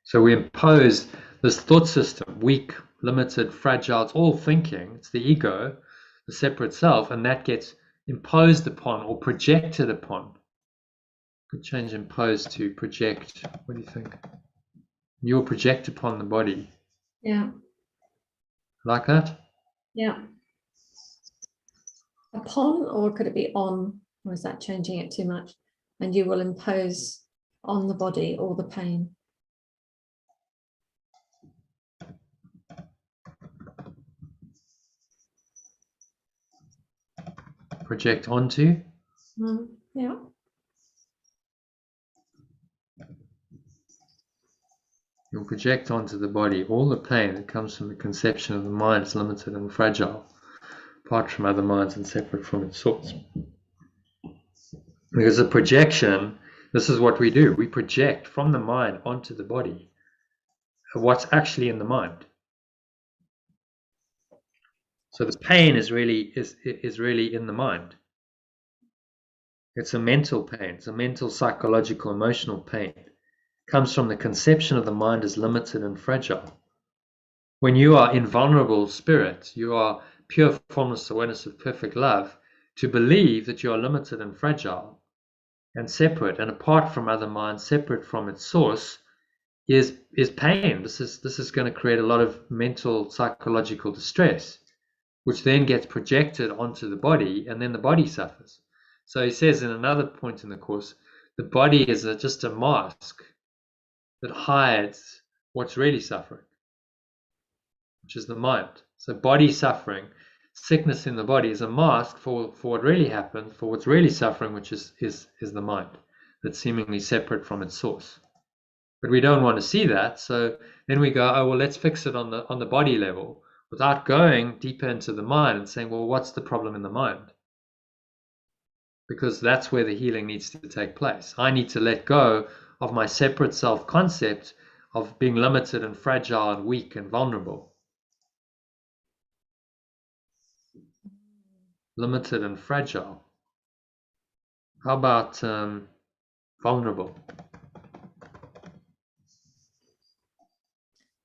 So we impose this thought system, weak, limited, fragile. It's all thinking. It's the ego, the separate self, and that gets imposed upon or projected upon. Could change impose to project. What do you think? You'll project upon the body. Yeah. Like that? Yeah. Upon, or could it be on? Or is that changing it too much? And you will impose on the body all the pain. Project onto? Yeah. You'll project onto the body all the pain that comes from the conception of the mind as limited and fragile, apart from other minds and separate from its source. Because a projection, this is what we do. We project from the mind onto the body what's actually in the mind. So the pain is really in the mind. It's a mental pain. It's a mental, psychological, emotional pain. It comes from the conception of the mind as limited and fragile. When you are invulnerable spirit, you are pure formless awareness of perfect love, to believe that you are limited and fragile and separate and apart from other minds, separate from its source, is pain. This is going to create a lot of mental, psychological distress, which then gets projected onto the body, and then the body suffers. So he says in another point in the course, the body is just a mask that hides what's really suffering, which is the mind. So body suffering, sickness in the body, is a mask for what really happened, for what's really suffering, which is the mind that's seemingly separate from its source. But we don't want to see that, so then we go, oh well, let's fix it on the body level, without going deeper into the mind and saying, well, what's the problem in the mind? Because that's where the healing needs to take place. I need to let go of my separate self-concept of being limited and fragile and weak and vulnerable. Limited and fragile. How about vulnerable?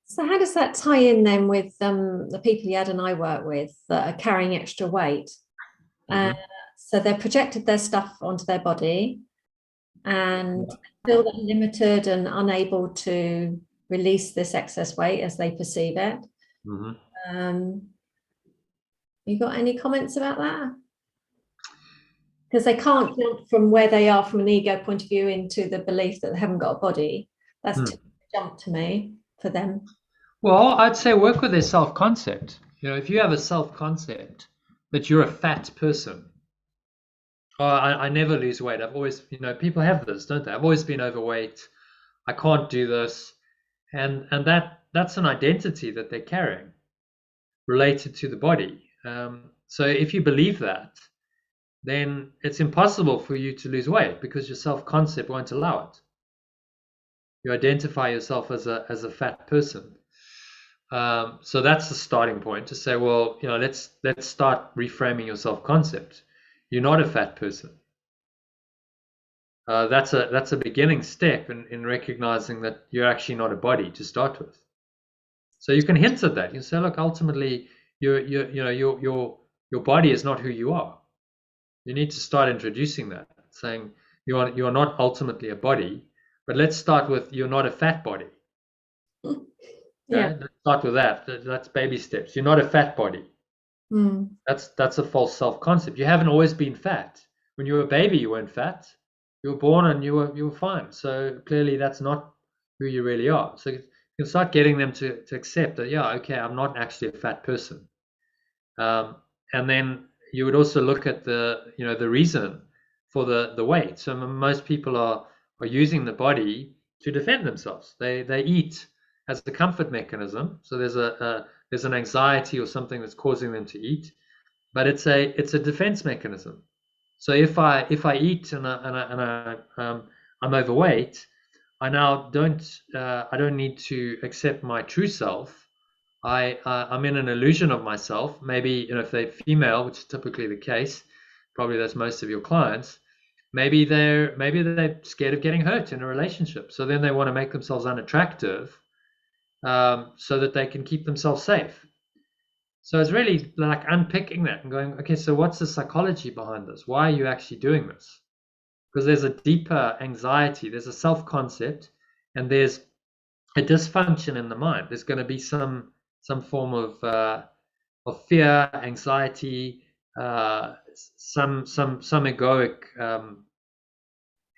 So how does that tie in then with the people Yad and I work with that are carrying extra weight? So they've projected their stuff onto their body and feel they're limited and unable to release this excess weight as they perceive it. You got any comments about that? Because they can't jump from where they are from an ego point of view into the belief that they haven't got a body. That's too jump to me for them. Well, I'd say work with their self-concept. If you have a self-concept that you're a fat person, I never lose weight. I've always, people have this, don't they? I've always been overweight. I can't do this. And that's an identity that they're carrying related to the body. So if you believe that, then it's impossible for you to lose weight because your self-concept won't allow it. You identify yourself as a fat person. So that's the starting point to say, well, let's start reframing your self-concept. You're not a fat person. That's a beginning step in recognizing that you're actually not a body to start with. So you can hint at that. You can say, look, ultimately, your body is not who you are. You need to start introducing that, saying you are not ultimately a body, but let's start with you're not a fat body. Yeah. Let's start with that. That's baby steps. You're not a fat body. That's a false self-concept. You haven't always been fat. When you were a baby, you weren't fat. You were born and you were fine. So clearly that's not who you really are. So you can start getting them to accept that, yeah, okay, I'm not actually a fat person. And then you would also look at the reason for the weight. So most people are using the body to defend themselves. They eat as a comfort mechanism. So there's an anxiety or something that's causing them to eat, but it's a defense mechanism. So if I eat and I'm overweight, I now don't need to accept my true self. I'm in an illusion of myself. Maybe if they're female, which is typically the case, probably that's most of your clients. Maybe they're scared of getting hurt in a relationship, so then they want to make themselves unattractive, so that they can keep themselves safe. So it's really like unpicking that and going, okay, so what's the psychology behind this? Why are you actually doing this? Because there's a deeper anxiety, there's a self-concept, and there's a dysfunction in the mind. There's going to be some form of fear, anxiety, some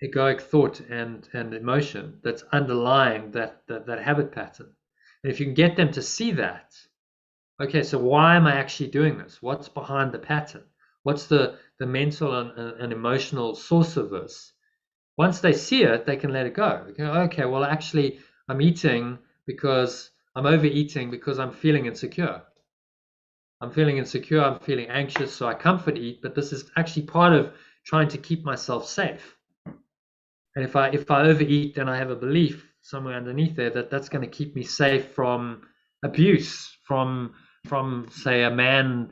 egoic thought and emotion that's underlying that habit pattern. And if you can get them to see that, okay, so why am I actually doing this? What's behind the pattern? What's the mental and emotional source of this? Once they see it, they can let it go. Okay, well, actually, I'm eating because I'm overeating because I'm feeling insecure. I'm feeling anxious, so I comfort eat, but this is actually part of trying to keep myself safe. And if I overeat, then I have a belief somewhere underneath there that that's going to keep me safe from abuse, from say a man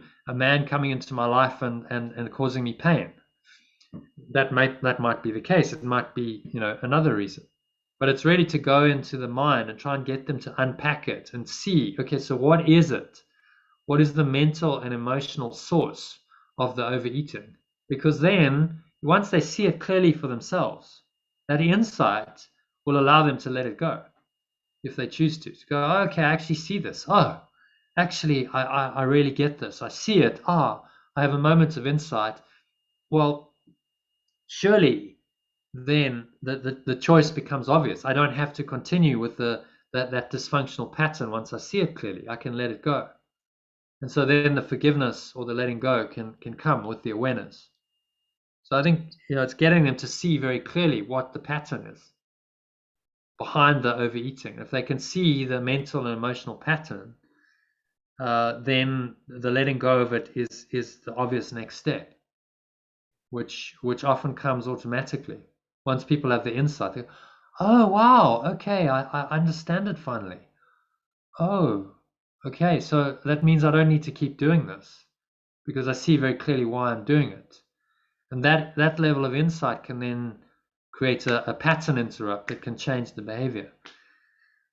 coming into my life and causing me pain. that might be the case. It might be, another reason. But it's really to go into the mind and try and get them to unpack it and see, okay, so what is it? What is the mental and emotional source of the overeating? Because then, once they see it clearly for themselves, that insight will allow them to let it go if they choose to go, oh, okay, I actually see this. Oh, actually, I really get this. I see it. I have a moment of insight. Well, surely then the choice becomes obvious. I don't have to continue with that dysfunctional pattern. Once I see it clearly, I can let it go. And so then the forgiveness or the letting go can come with the awareness. So I think, it's getting them to see very clearly what the pattern is behind the overeating. If they can see the mental and emotional pattern, then the letting go of it is the obvious next step, which often comes automatically. Once people have the insight, they go, oh, wow, okay, I understand it finally. Oh, okay, so that means I don't need to keep doing this because I see very clearly why I'm doing it. And that level of insight can then create a pattern interrupt that can change the behavior.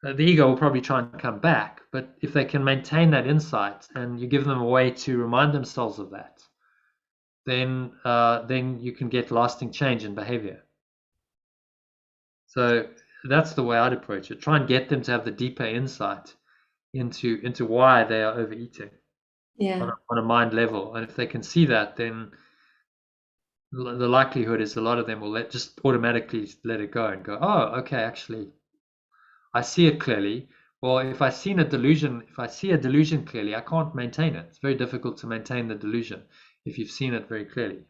The ego will probably try and come back, but if they can maintain that insight and you give them a way to remind themselves of that, then you can get lasting change in behavior. So that's the way I'd approach it. Try and get them to have the deeper insight into why they are overeating on a mind level. And if they can see that, then the likelihood is a lot of them will just automatically let it go and go, oh, okay, actually, I see it clearly. Well, if I see a delusion clearly, I can't maintain it. It's very difficult to maintain the delusion if you've seen it very clearly.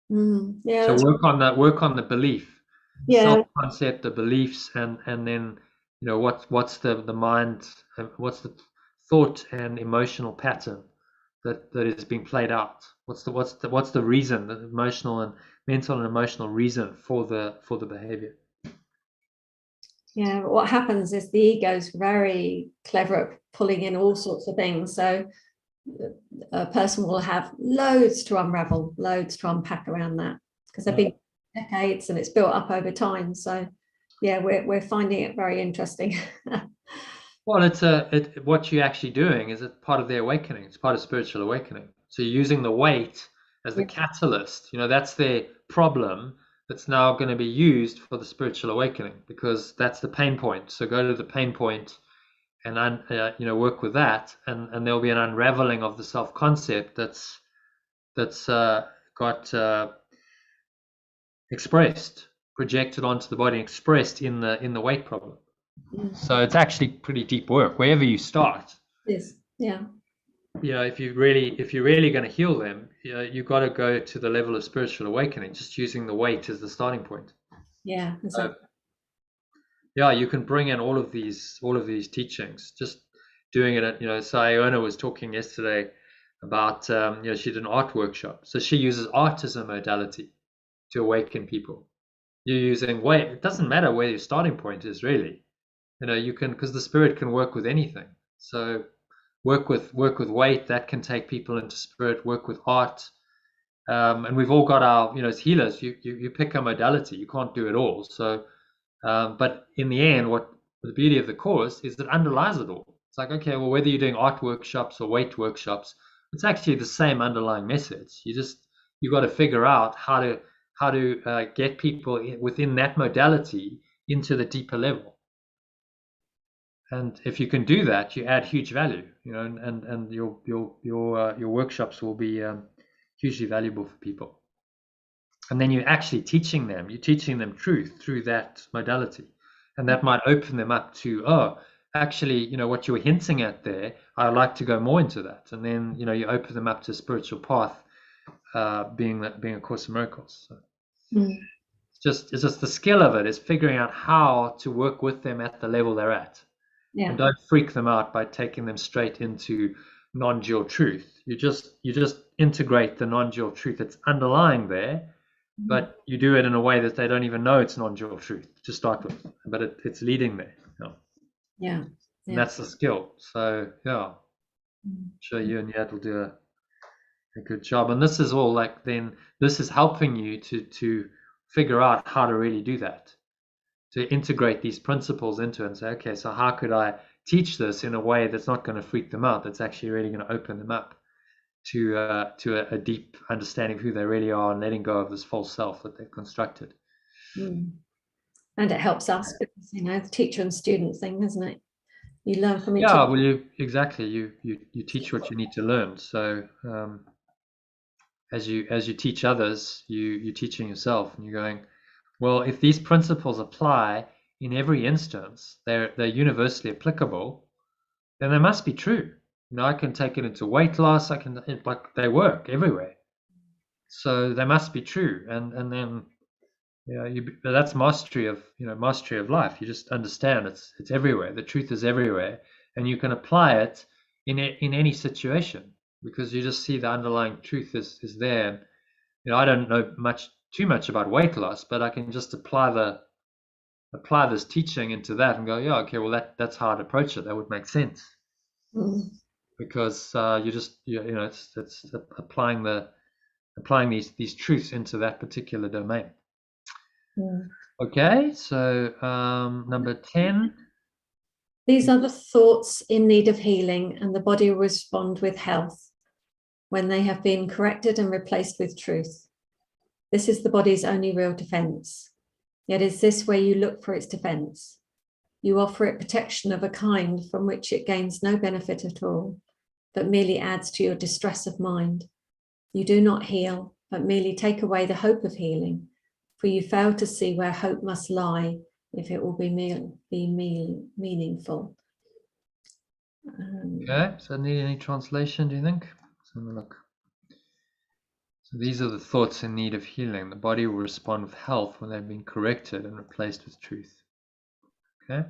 Yeah. So work on the belief, self-concept, the beliefs, and then what's the mind, what's the thought and emotional pattern that is being played out. What's the reason, the emotional and mental and emotional reason for the behavior. Yeah, what happens is the ego is very clever at pulling in all sorts of things. So a person will have loads to unravel, loads to unpack around that because they've been decades and it's built up over time. So yeah, we're finding it very interesting. Well, what you're actually doing is it's part of the awakening. It's part of spiritual awakening. So you're using the weight as the catalyst. That's their problem that's now going to be used for the spiritual awakening because that's the pain point. So go to the pain point and work with that, and there'll be an unraveling of the self-concept that's got expressed, projected onto the body, expressed in the weight problem. So it's actually pretty deep work wherever you start. Yes. Yeah. If you're really going to heal them, you've got to go to the level of spiritual awakening, just using the weight as the starting point. Yeah, exactly. You can bring in all of these teachings, just doing it. So Iona was talking yesterday about she did an art workshop, so she uses art as a modality to awaken people. You're using weight. It doesn't matter where your starting point is, really. You can, because the spirit can work with anything. So work with weight, that can take people into spirit. Work with art, and we've all got our, as healers, you pick a modality. You can't do it all. So, but in the end, what the beauty of the course is that it underlies it all. It's like, okay, well, whether you're doing art workshops or weight workshops, it's actually the same underlying message. You got to figure out how to get people within that modality into the deeper level. And if you can do that, you add huge value, and your workshops will be hugely valuable for people. And then you're actually teaching them truth through that modality, and that might open them up to, actually, what you were hinting at there, I'd like to go more into that. And then you open them up to a spiritual path, being a Course in Miracles. So it's just the skill of it is figuring out how to work with them at the level they're at. Yeah. And don't freak them out by taking them straight into non-dual truth. You just integrate the non-dual truth that's underlying there, but you do it in a way that they don't even know it's non-dual truth to start with, but it's leading there. Yeah. And that's the skill. So I'm sure you and Yad will do A good job. And this is all like, then this is helping you to figure out how to really do that, to integrate these principles into it and say, okay, so how could I teach this in a way that's not going to freak them out, that's actually really going to open them up to a deep understanding of who they really are and letting go of this false self that they've constructed. And it helps us because, the teacher and student thing, isn't it? You learn from each Yeah, other. well, you teach what you need to learn. So as you teach others, you're teaching yourself, and you're going, well, if these principles apply in every instance, they're universally applicable, then they must be true. I can take it into weight loss. Like they work everywhere, so they must be true. And then that's mastery of life. You just understand it's everywhere. The truth is everywhere, and you can apply it in any situation because you just see the underlying truth is there. I don't know too much about weight loss, but I can just apply this teaching into that and go, yeah, okay, well that's how I'd approach it. That would make sense because it's applying these truths into that particular domain. Okay, so number 10. These are the thoughts in need of healing, and the body will respond with health when they have been corrected and replaced with truth. This is the body's only real defense. Yet is this where you look for its defense? You offer it protection of a kind from which it gains no benefit at all, but merely adds to your distress of mind. You do not heal, but merely take away the hope of healing, for you fail to see where hope must lie if it will be meaningful. Okay, so need any translation, do you think? Let's have a look. So these are the thoughts in need of healing. The body will respond with health when they've been corrected and replaced with truth. Okay.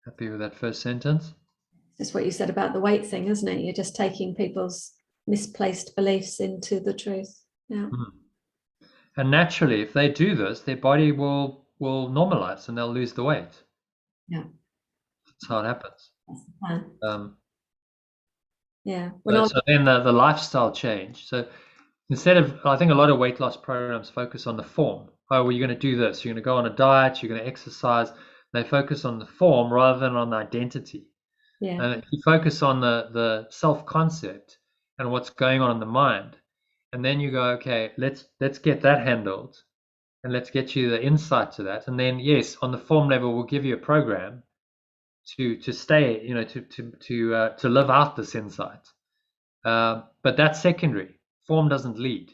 Happy with that first sentence? That's what you said about the weight thing, isn't it? You're just taking people's misplaced beliefs into the truth. Yeah. And naturally, if they do this, their body will normalize and they'll lose the weight. Yeah. That's how it happens. That's the plan. Yeah. So then the lifestyle change. So instead of, I think a lot of weight loss programs focus on the form. Oh, well, you're going to do this. You're going to go on a diet. You're going to exercise. They focus on the form rather than on the identity. Yeah. And if you focus on the self-concept and what's going on in the mind, and then you go, okay, let's get that handled, and let's get you the insight to that. And then, yes, on the form level, we'll give you a program to stay, to live out this insight. But that's secondary. Form doesn't lead.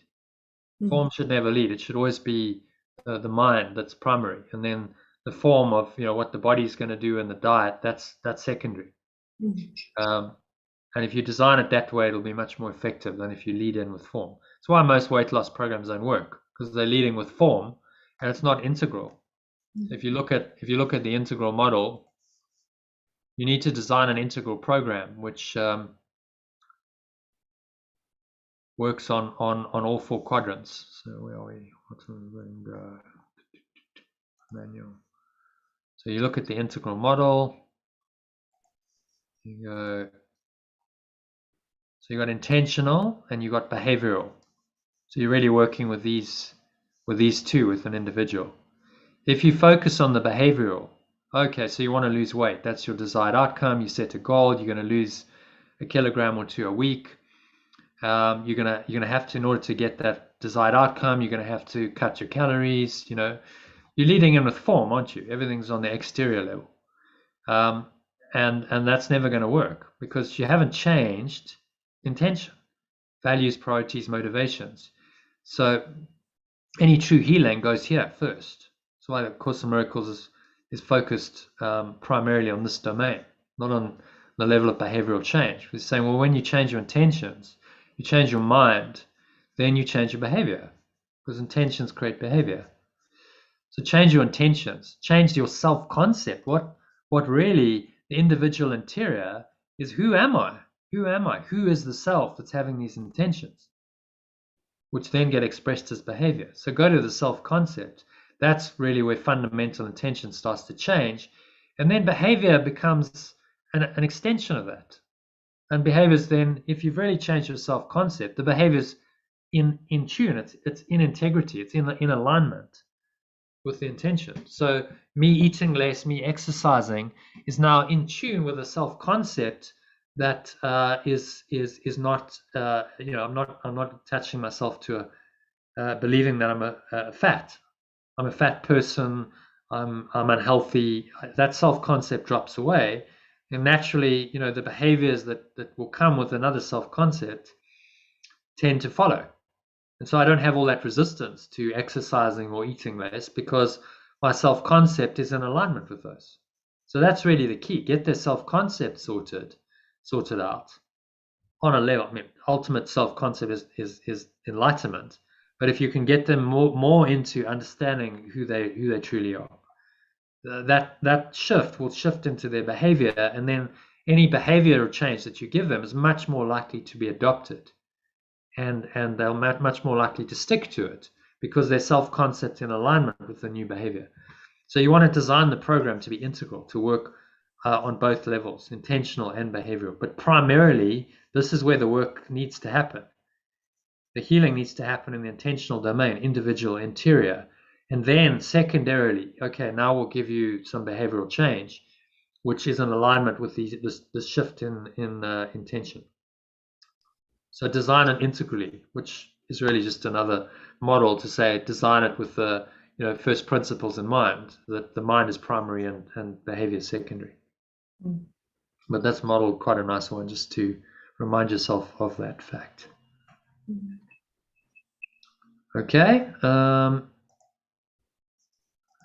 Form should never lead. It should always be the mind that's primary, and then the form of what the body's going to do in the diet, that's secondary. And if you design it that way, it'll be much more effective than if you lead in with form. That's why most weight loss programs don't work, because they're leading with form and it's not integral. If you look at the integral model, you need to design an integral program which works on all four quadrants. So where are we? What's the manual? So you look at the integral model. You go. So you got intentional and you got behavioral. So you're really working with these two with an individual. If you focus on the behavioral, okay, so you want to lose weight. That's your desired outcome. You set a goal. You're going to lose a kilogram or two a week. You're gonna have to, in order to get that desired outcome, you're gonna have to cut your calories. You're leading in with form, aren't you? Everything's on the exterior level, and that's never going to work because you haven't changed intention, values, priorities, motivations. So any true healing goes here first. That's why the Course in Miracles is focused primarily on this domain, not on the level of behavioral change. We're saying, well, when you change your intentions, you change your mind, then you change your behavior, because intentions create behavior. So change your intentions, change your self-concept. What really the individual interior is, who am I? Who am I? Who is the self that's having these intentions, which then get expressed as behavior? So go to the self-concept. That's really where fundamental intention starts to change. And then behavior becomes an extension of that. And behaviors then, if you've really changed your self-concept, the behavior's in tune, it's in integrity, it's in alignment with the intention. So me eating less, me exercising is now in tune with a self-concept that is not I'm not attaching myself to believing that I'm I'm a fat person, I'm unhealthy. That self-concept drops away, and naturally, the behaviors that will come with another self-concept tend to follow. And so I don't have all that resistance to exercising or eating less because my self-concept is in alignment with those. So that's really the key. Get their self-concept sorted out on a level. I mean, ultimate self-concept is enlightenment. But if you can get them more into understanding who they truly are, that shift will shift into their behavior, and then any behavioral change that you give them is much more likely to be adopted, and they're much more likely to stick to it because their self-concept in alignment with the new behavior. So you want to design the program to be integral, to work on both levels, intentional and behavioral. But primarily, this is where the work needs to happen. The healing needs to happen in the intentional domain, individual, interior. And then secondarily, okay, now we'll give you some behavioral change, which is in alignment with this shift in intention. So design it integrally, which is really just another model to say design it with the first principles in mind, that the mind is primary and behavior secondary. Mm. But that's modeled quite a nice one, just to remind yourself of that fact. Mm. Okay.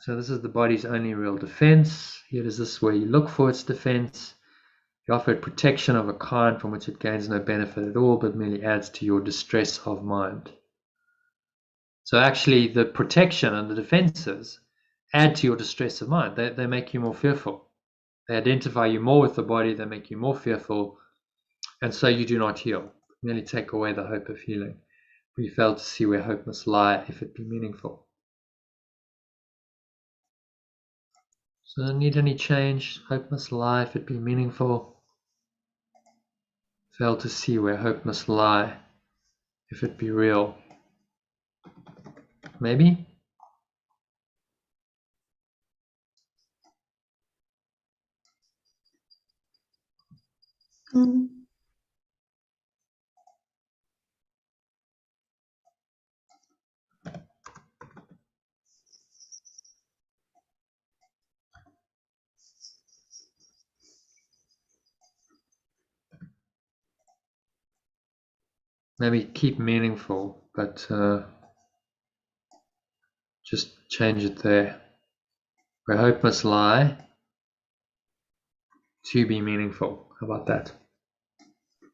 So this is the body's only real defense. Here is this where you look for its defense. You offer it protection of a kind from which it gains no benefit at all, but merely adds to your distress of mind. So actually the protection and the defenses add to your distress of mind. They make you more fearful. They identify you more with the body. They make you more fearful. And so you do not heal. Merely take away the hope of healing. We fail to see where hope must lie if it be meaningful. So don't need any change. Hope must lie if it be meaningful. Fail to see where hope must lie if it be real. Maybe? Mm. Maybe keep meaningful, but just change it there. Where hope must lie to be meaningful. How about that?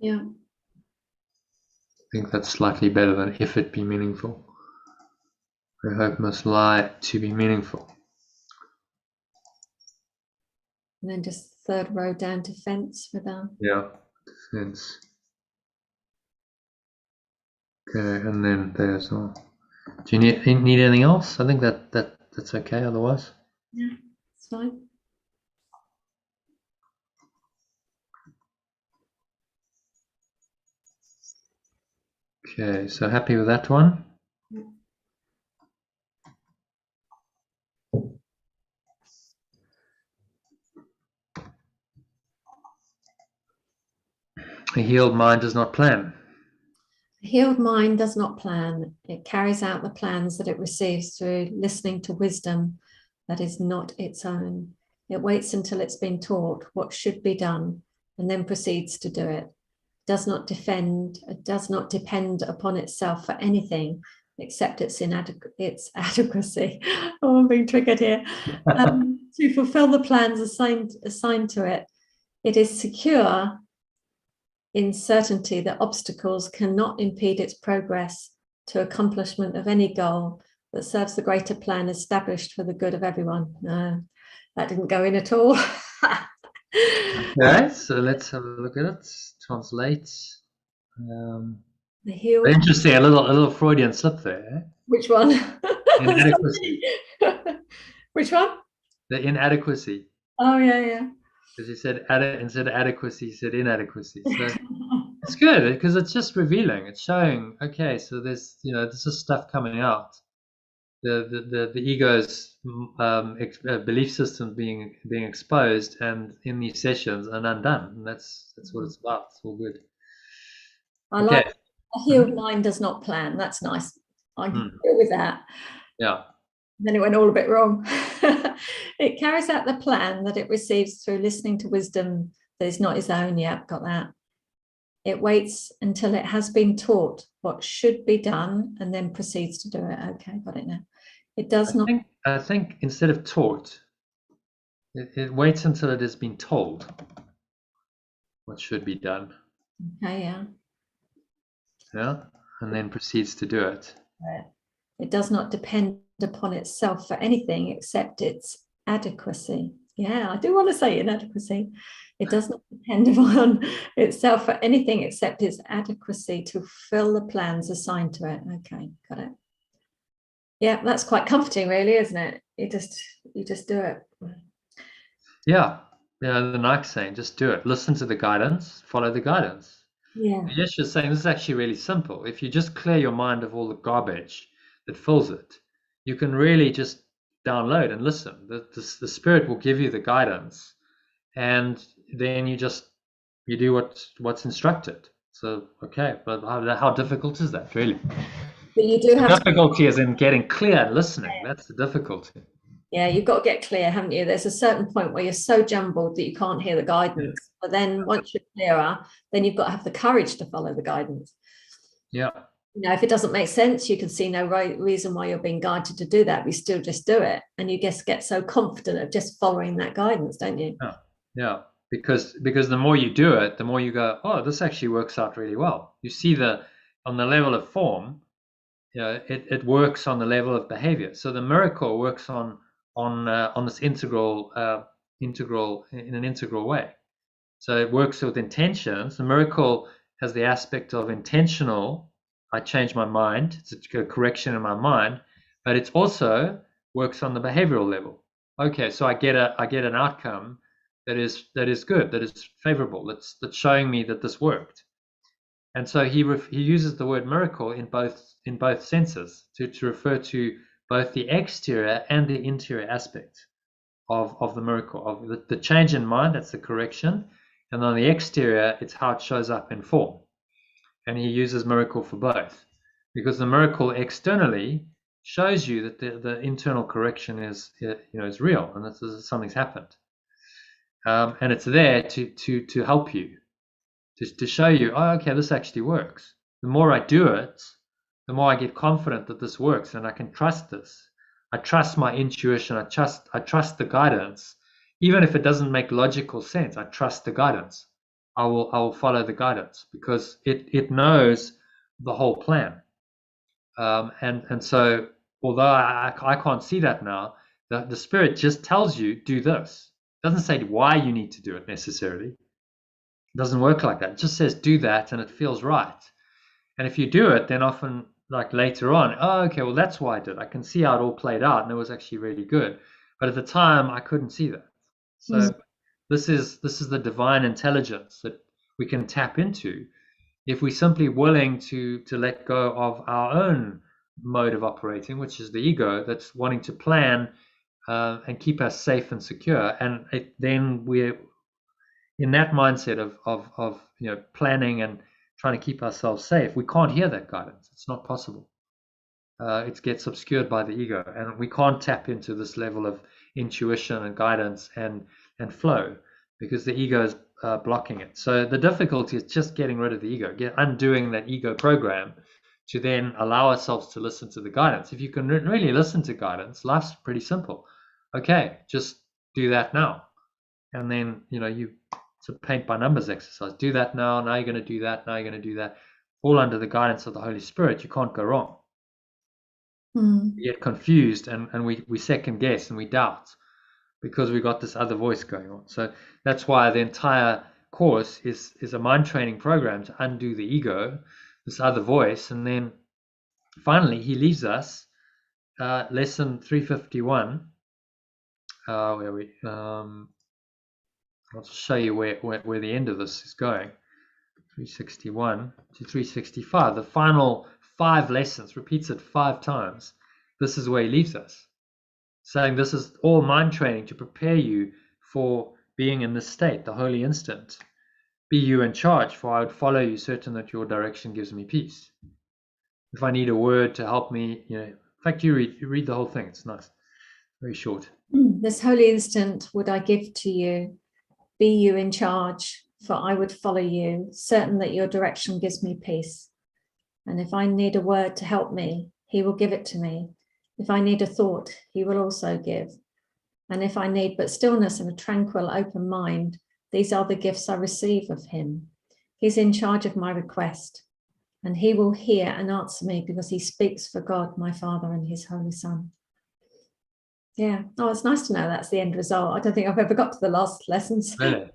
Yeah. I think that's slightly better than if it be meaningful. Where hope must lie to be meaningful. And then just third row down, defense with our... Yeah, defense. Okay, and then there as well. Do you need anything else? I think that's okay otherwise. Yeah, it's fine. Okay, so happy with that one? Yeah. A healed mind does not plan. A healed mind does not plan. It carries out the plans that it receives through listening to wisdom that is not its own. It waits until it's been taught what should be done and then proceeds to do it. It does not depend upon itself for anything except its adequacy. Oh, I'm being triggered here. To fulfill the plans assigned to it. It is secure in certainty that obstacles cannot impede its progress to accomplishment of any goal that serves the greater plan established for the good of everyone. No, that didn't go in at all. Okay, so let's have a look at it. Translate. Interesting, a little Freudian slip there. Which one? Inadequacy. Which one? The inadequacy. Oh, yeah. because he said instead of adequacy, he said inadequacy. So it's good because it's just revealing. It's showing, okay, so there's, this is stuff coming out. The ego's belief system being exposed, and in these sessions and undone. And that's what it's about. It's all good. I Okay. like a healed mind does not plan. That's nice. I can deal with that. Yeah. Then it went all a bit wrong. It carries out the plan that it receives through listening to wisdom that is not its own. Yep, got that. It waits until it has been taught what should be done and then proceeds to do it. Okay, got it now. It does not. I think instead of taught, it waits until it has been told what should be done. Okay, yeah. Yeah, and then proceeds to do it. Right. It does not depend upon itself for anything except its adequacy. Yeah, I do want to say inadequacy. It does not depend upon itself for anything except its adequacy to fulfill the plans assigned to it. Okay, got it. Yeah, that's quite comforting, really, isn't it? You just do it. Yeah, the Nike's saying, just do it. Listen to the guidance, follow the guidance. Yeah. Yes, you're saying this is actually really simple. If you just clear your mind of all the garbage that fills it, you can really just download and listen. The Spirit will give you the guidance, and then you do what's instructed. So, okay, but how difficult is that, really? But you do have the difficulty is in getting clear and listening. That's the difficulty. Yeah, you've got to get clear, haven't you? There's a certain point where you're so jumbled that you can't hear the guidance. But then once you're clearer, then you've got to have the courage to follow the guidance. Yeah. If it doesn't make sense, you can see no reason why you're being guided to do that. We still just do it. And you just get so confident of just following that guidance, don't you? Yeah. Because the more you do it, the more you go, oh, this actually works out really well. You see on the level of form, it works on the level of behavior. So the miracle works on this integral in an integral way. So it works with intentions. The miracle has the aspect of intentional. I change my mind. It's a correction in my mind, but it also works on the behavioral level. Okay, so I get an outcome that is good, that is favorable. That's showing me that this worked. And so he uses the word miracle in both senses to refer to both the exterior and the interior aspect of the miracle, of the change in mind. That's the correction. And on the exterior, it's how it shows up in form. And he uses miracle for both, because the miracle externally shows you that the internal correction is real, and that something's happened. And it's there to help you, to show you, oh, okay, this actually works. The more I do it, the more I get confident that this works, and I can trust this. I trust my intuition. I trust the guidance, even if it doesn't make logical sense. I trust the guidance. I will follow the guidance because it knows the whole plan. And so, although I can't see that now, the Spirit just tells you, do this. It doesn't say why you need to do it necessarily. It doesn't work like that. It just says do that, and it feels right. And if you do it, then often, like later on, oh, okay, well, that's why I did. I can see how it all played out, and it was actually really good. But at the time, I couldn't see that. So this is the divine intelligence that we can tap into if we're simply willing to let go of our own mode of operating, which is the ego that's wanting to plan and keep us safe and secure. And then we're in that mindset of planning and trying to keep ourselves safe. We can't hear that guidance. It's not possible. It gets obscured by the ego, and we can't tap into this level of intuition and guidance and flow because the ego is blocking it. So the difficulty is just getting rid of the ego, undoing that ego program to then allow ourselves to listen to the guidance. If you can really listen to guidance, life's pretty simple. Okay, just do that now. And then, it's a paint by numbers exercise. Do that now. Now you're going to do that. Now you're going to do that. All under the guidance of the Holy Spirit. You can't go wrong. We get confused and we second guess and we doubt because we got this other voice going on. So that's why the entire course is a mind training program to undo the ego, this other voice. And then finally he leaves us, lesson 351. Where we I'll just show you where the end of this is going. 361 to 365, the final 5 lessons, repeats it 5 times. This is where he leaves us, saying this is all mind training to prepare you for being in this state, the holy instant. Be you in charge, for I would follow you, certain that your direction gives me peace. If I need a word to help me, in fact, you read the whole thing. It's nice, very short. This holy instant would I give to you. Be you in charge, for I would follow you, certain that your direction gives me peace. And if I need a word to help me, he will give it to me. If I need a thought, he will also give. And if I need but stillness and a tranquil, open mind, these are the gifts I receive of him. He's in charge of my request, and he will hear and answer me because he speaks for God, my Father, and his Holy Son. Yeah. Oh, it's nice to know that's the end result. I don't think I've ever got to the last lessons. Really?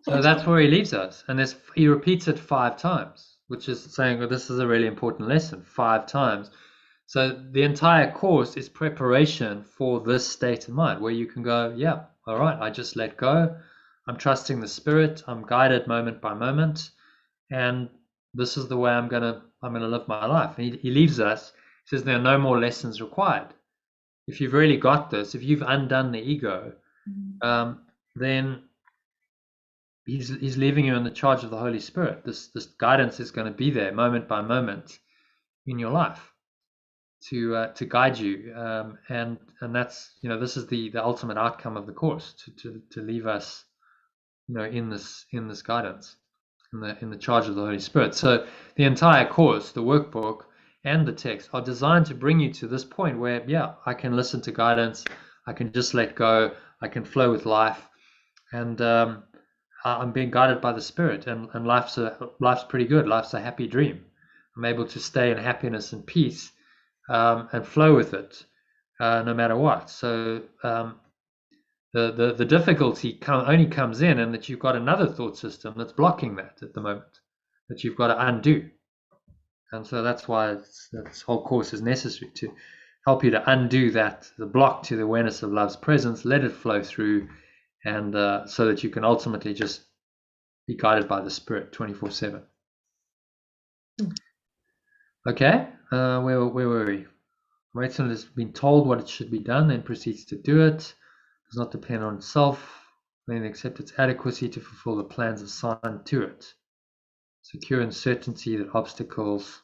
So that's where he leaves us. And he repeats it 5 times, which is saying, well, this is a really important lesson, 5 times. So the entire course is preparation for this state of mind where you can go, yeah, all right, I just let go. I'm trusting the Spirit. I'm guided moment by moment. And this is the way I'm gonna live my life. And he leaves us, he says there are no more lessons required. If you've really got this, if you've undone the ego, then he's leaving you in the charge of the Holy Spirit. This guidance is going to be there moment by moment in your life to guide you, and that's this is the ultimate outcome of the course, to leave us in this guidance, in the charge of the Holy Spirit. So the entire course, the workbook and the text, are designed to bring you to this point where I can listen to guidance, I can just let go, I can flow with life, and I'm being guided by the Spirit, and life's pretty good. Life's a happy dream. I'm able to stay in happiness and peace, and flow with it, no matter what. So the difficulty only comes in that you've got another thought system that's blocking that at the moment, that you've got to undo. And so that's why this whole course is necessary, to help you to undo the block to the awareness of love's presence, let it flow through, and so that you can ultimately just be guided by the Spirit 24/7. Okay, where were we? Rachel has been told what it should be done, then proceeds to do it. Does not depend on itself, then accept its adequacy to fulfill the plans assigned to it. Secure in certainty that obstacles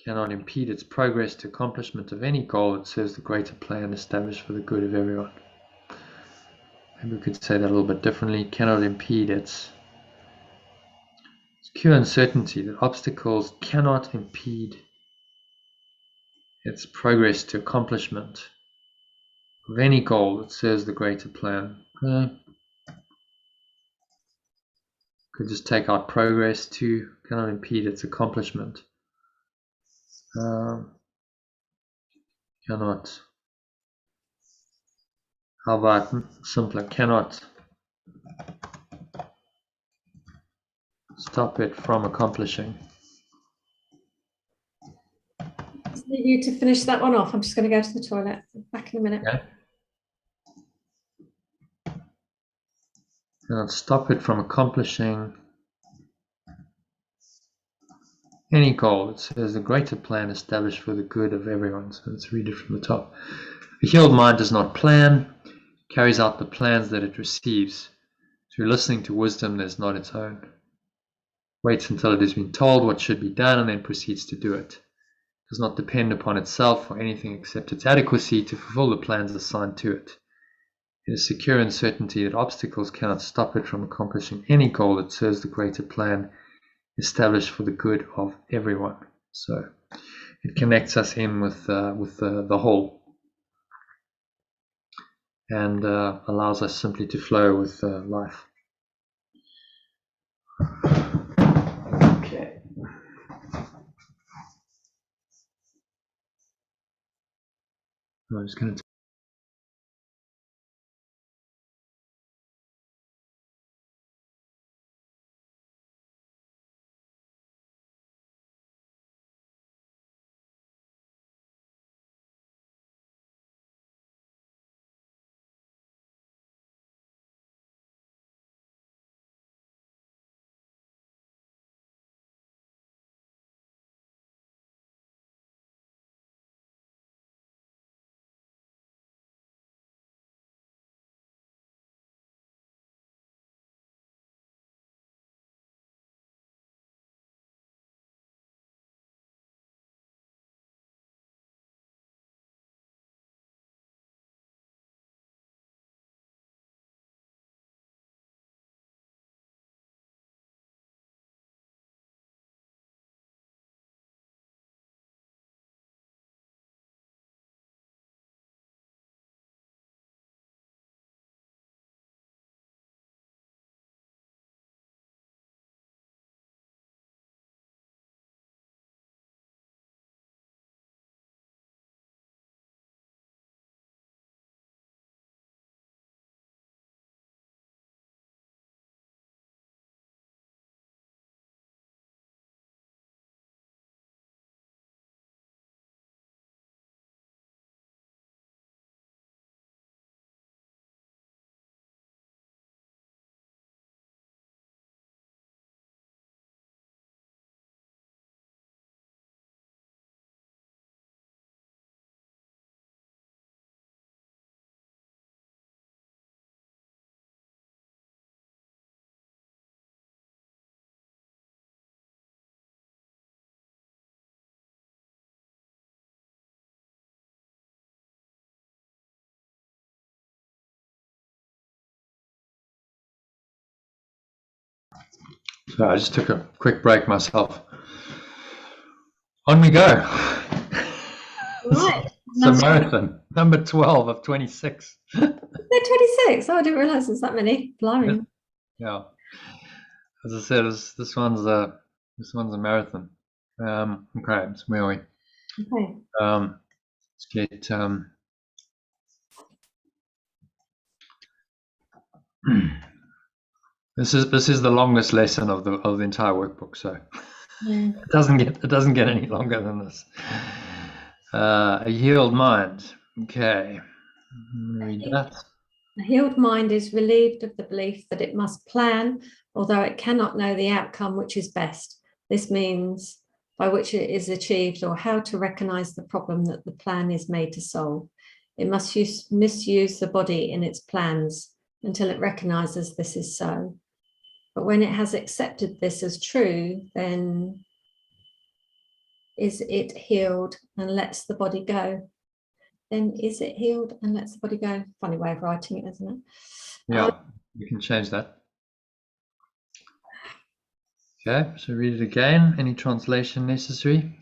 cannot impede its progress to accomplishment of any goal that serves the greater plan established for the good of everyone. Maybe we could say that a little bit differently. Cannot impede its secure in certainty that obstacles cannot impede its progress to accomplishment of any goal that serves the greater plan. Could just take out progress to cannot impede its accomplishment. Cannot. How about simpler? Cannot stop it from accomplishing. Just need you to finish that one off. I'm just going to go to the toilet. Back in a minute. Okay. Cannot stop it from accomplishing any goal that serves the greater plan established for the good of everyone. So let's read it from the top. A healed mind does not plan, carries out the plans that it receives. Through listening to wisdom that is not its own. Waits until it has been told what should be done and then proceeds to do it. Does not depend upon itself or anything except its adequacy to fulfill the plans assigned to it. It is secure in certainty that obstacles cannot stop it from accomplishing any goal that serves the greater plan established for the good of everyone. So it connects us in with the whole, and allows us simply to flow with life. Okay. I'm just going to So I just took a quick break myself. On we go. Right. It's a marathon, number 12 of 26. They're 26. Oh, I didn't realize there's that many. Blimey. Yeah. As I said, this one's a marathon. Okay, so where are we? Okay. Let's get this is the longest lesson of the entire workbook, so Yeah. it doesn't get any longer than this. A healed mind. Okay. Read that. A healed mind is relieved of the belief that it must plan, although it cannot know the outcome which is best. This means by which it is achieved or how to recognize the problem that the plan is made to solve. It must misuse the body in its plans until it recognizes this is so. But when it has accepted this as true, then is it healed and lets the body go? Then is it healed and lets the body go? Funny way of writing it, isn't it? Yeah, you can change that. Okay, so read it again. Any translation necessary?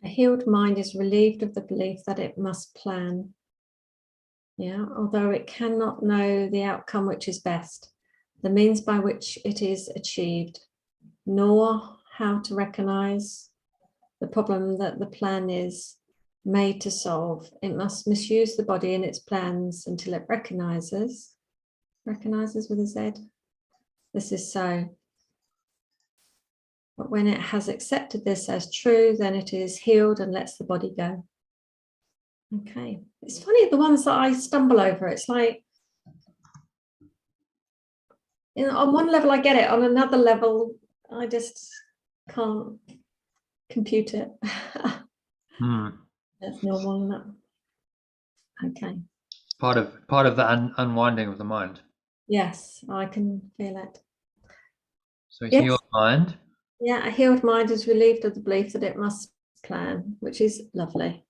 A healed mind is relieved of the belief that it must plan. Yeah, although it cannot know the outcome which is best, the means by which it is achieved, nor how to recognize the problem that the plan is made to solve. It must misuse the body in its plans until it recognizes with a Z, this is so. But when it has accepted this as true, then it is healed and lets the body go. Okay, it's funny, the ones that I stumble over, it's like, you know, on one level I get it, on another level I just can't compute it. That's normal, isn't it? Okay. Part of the unwinding of the mind. Yes, I can feel it. So healed mind. Yeah, a healed mind is relieved of the belief that it must plan, which is lovely.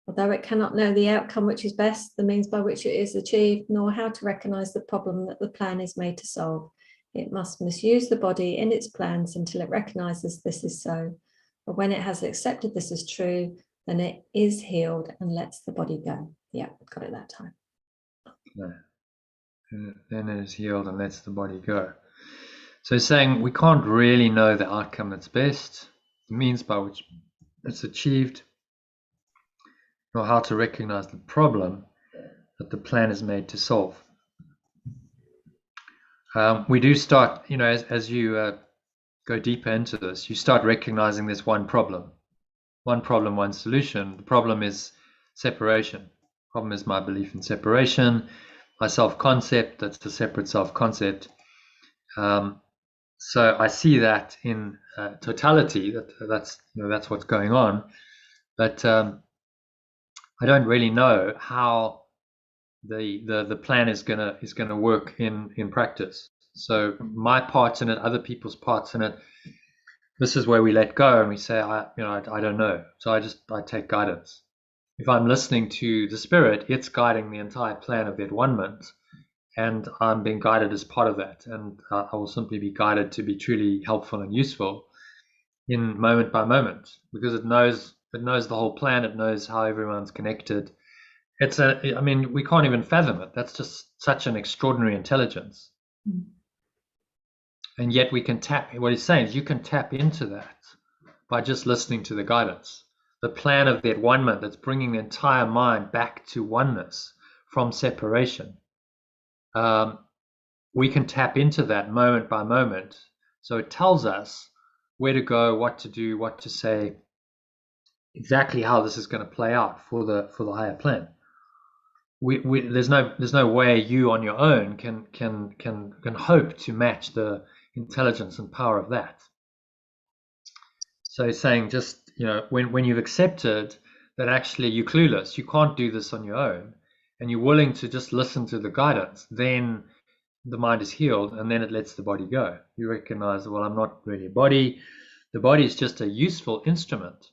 Although it cannot know the outcome which is best, the means by which it is achieved, nor how to recognize the problem that the plan is made to solve. It must misuse the body in its plans until it recognizes this is so. But when it has accepted this as true, then it is healed and lets the body go. Yeah, got it that time. No. Then it is healed and lets the body go. So he's saying we can't really know the outcome that's best, the means by which it's achieved, nor how to recognize the problem that the plan is made to solve. We do start, you know, as you go deeper into this, you start recognizing there's one problem, one solution. The problem is separation. The problem is my belief in separation, my self-concept. That's the separate self-concept. So I see that in totality. That's what's going on, but I don't really know how the plan is gonna work in practice. So my parts in it, other people's parts in it, this is where we let go and we say, I don't know. So I take guidance. If I'm listening to the Spirit, it's guiding the entire plan of the One-ment, and I'm being guided as part of that. And I will simply be guided to be truly helpful and useful in moment by moment, because it knows the whole plan. It knows how everyone's connected. I mean, we can't even fathom it. That's just such an extraordinary intelligence. And yet we can what he's saying is you can tap into that by just listening to the guidance. The plan of that one-ment that's bringing the entire mind back to oneness from separation. We can tap into that moment by moment. So it tells us where to go, what to do, what to say, exactly how this is going to play out for the higher plan. There's no way you on your own can hope to match the intelligence and power of that. So he's saying, just, you know, when you've accepted that actually you're clueless, you can't do this on your own, and you're willing to just listen to the guidance, then the mind is healed, and then it lets the body go. You recognize, well, I'm not really a body. The body is just a useful instrument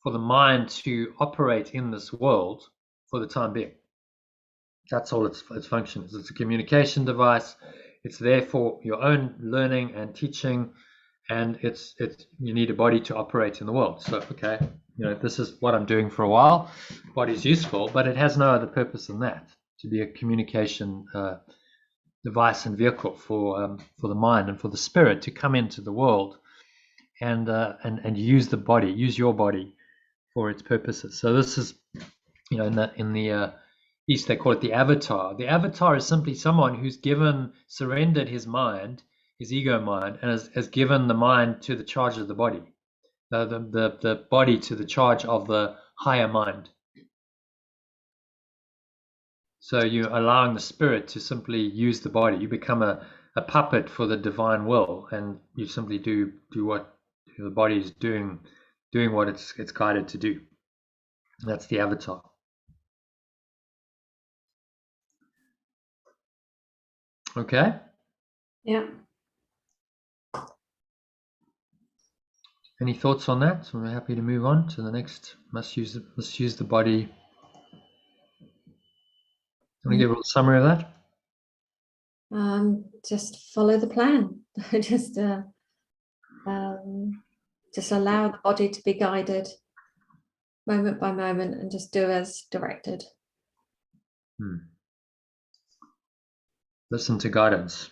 for the mind to operate in this world for the time being. That's all its function is. It's a communication device. It's there for your own learning and teaching, and it's you need a body to operate in the world. So okay, this is what I'm doing for a while. Body's useful, but it has no other purpose than that, to be a communication device and vehicle for the mind and for the spirit to come into the world and use the body, use your body for its purposes. So this is, in the East they call it the avatar. The avatar is simply someone who's surrendered his mind, his ego mind, and has given the mind to the charge of the body, the body to the charge of the higher mind. So you're allowing the spirit to simply use the body. You become a puppet for the divine will, and you simply do what the body is doing what it's guided to do. That's the avatar. Okay. Yeah. Any thoughts on that? So we're happy to move on to the next. Must use the body. Want to give a little summary of that? Just follow the plan. just allow the body to be guided moment by moment, and just do as directed. Listen to guidance.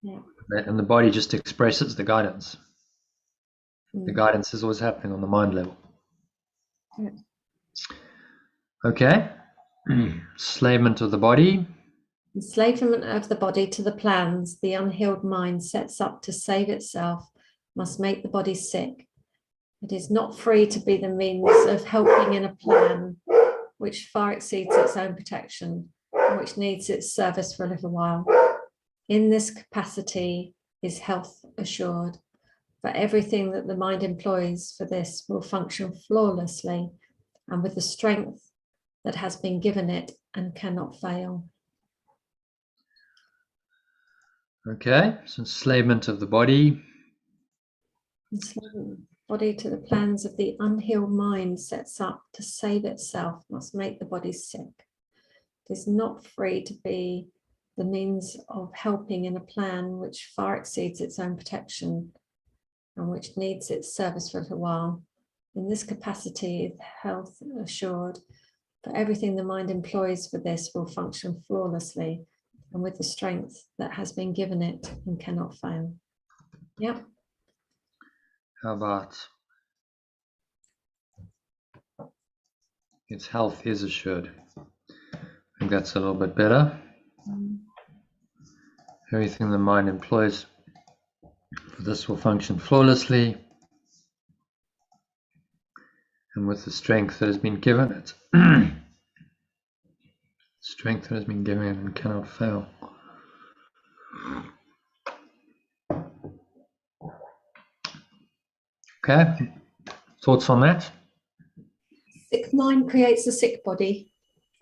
Yeah. And the body just expresses the guidance. The guidance is always happening on the mind level. Yeah. Okay. Enslavement of the body. Enslavement of the body to the plans the unhealed mind sets up to save itself must make the body sick. It is not free to be the means of helping in a plan which far exceeds its own protection and which needs its service for a little while. In this capacity is health assured, for everything that the mind employs for this will function flawlessly and with the strength that has been given it and cannot fail. Okay, so enslavement of the body. Enslavement body to the plans of the unhealed mind sets up to save itself must make the body sick. It is not free to be the means of helping in a plan which far exceeds its own protection and which needs its service for a little while. In this capacity, is health assured, for everything the mind employs for this will function flawlessly and with the strength that has been given it and cannot fail. Yep. How about its health is assured? I think that's a little bit better. Everything the mind employs for this will function flawlessly and with the strength that has been given it. Strength that has been given it and cannot fail. Okay, thoughts on that? Sick mind creates a sick body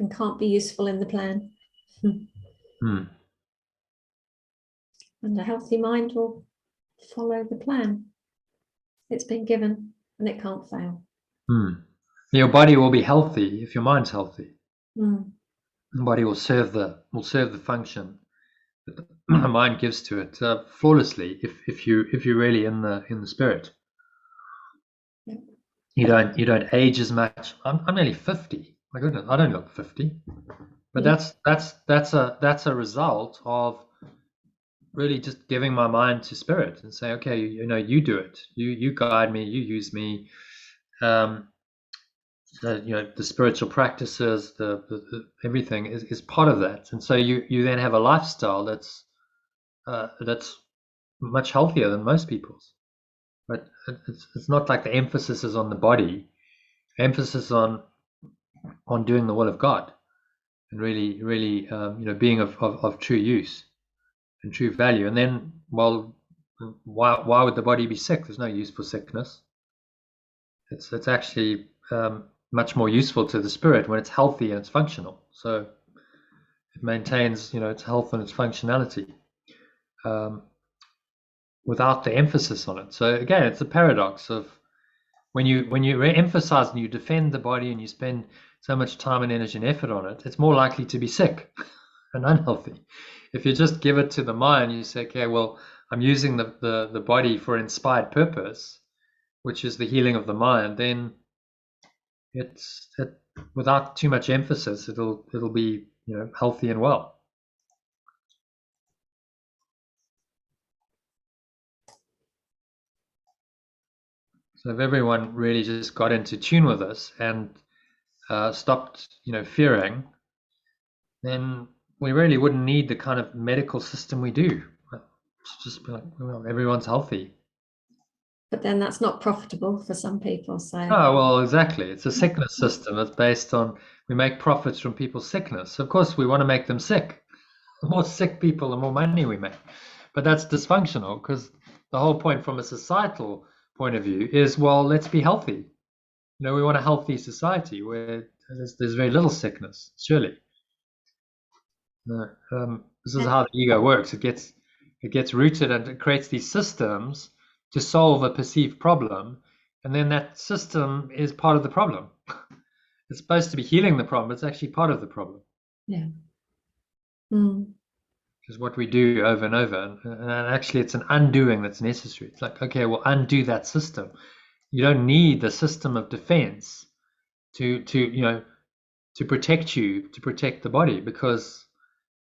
and can't be useful in the plan. And a healthy mind will follow the plan. It's been given and it can't fail. Your body will be healthy if your mind's healthy. The body will serve the function that the mind gives to it flawlessly if you're really in the spirit. You don't age as much. I'm nearly 50. My goodness, I don't look 50. But that's a result of really just giving my mind to spirit and say, okay, you do it. You guide me. You use me. The spiritual practices, the everything is part of that, and so you then have a lifestyle that's much healthier than most people's. But it's not like the emphasis is on the body, emphasis on doing the will of God, and really being of true use and true value. And then, well, why would the body be sick? There's no use for sickness. It's actually much more useful to the spirit when it's healthy and it's functional. So it maintains, its health and its functionality without the emphasis on it. So again, it's a paradox of when you emphasize and you defend the body and you spend so much time and energy and effort on it, it's more likely to be sick and unhealthy. If you just give it to the mind, you say, okay, well, I'm using the body for inspired purpose, which is the healing of the mind, then without too much emphasis, it'll be, you know, healthy and well. So if everyone really just got into tune with this and stopped, you know, fearing, then we really wouldn't need the kind of medical system we do. It's just be like, well, everyone's healthy. But then that's not profitable for some people. So, Oh, well, exactly. It's a sickness system. It's based on, we make profits from people's sickness. Of course, we want to make them sick. The more sick people, the more money we make. But that's dysfunctional, because the whole point from a societal point of view is, well, let's be healthy. You know, we want a healthy society where there's very little sickness, surely. This is how the ego works. It gets rooted and it creates these systems to solve a perceived problem, and then that system is part of the problem. It's supposed to be healing the problem, but it's actually part of the problem. yeah. Mm. Which is what we do over and over. And actually, it's an undoing that's necessary. It's like, okay, well, undo that system. You don't need the system of defense to you know, to protect you, to protect the body, because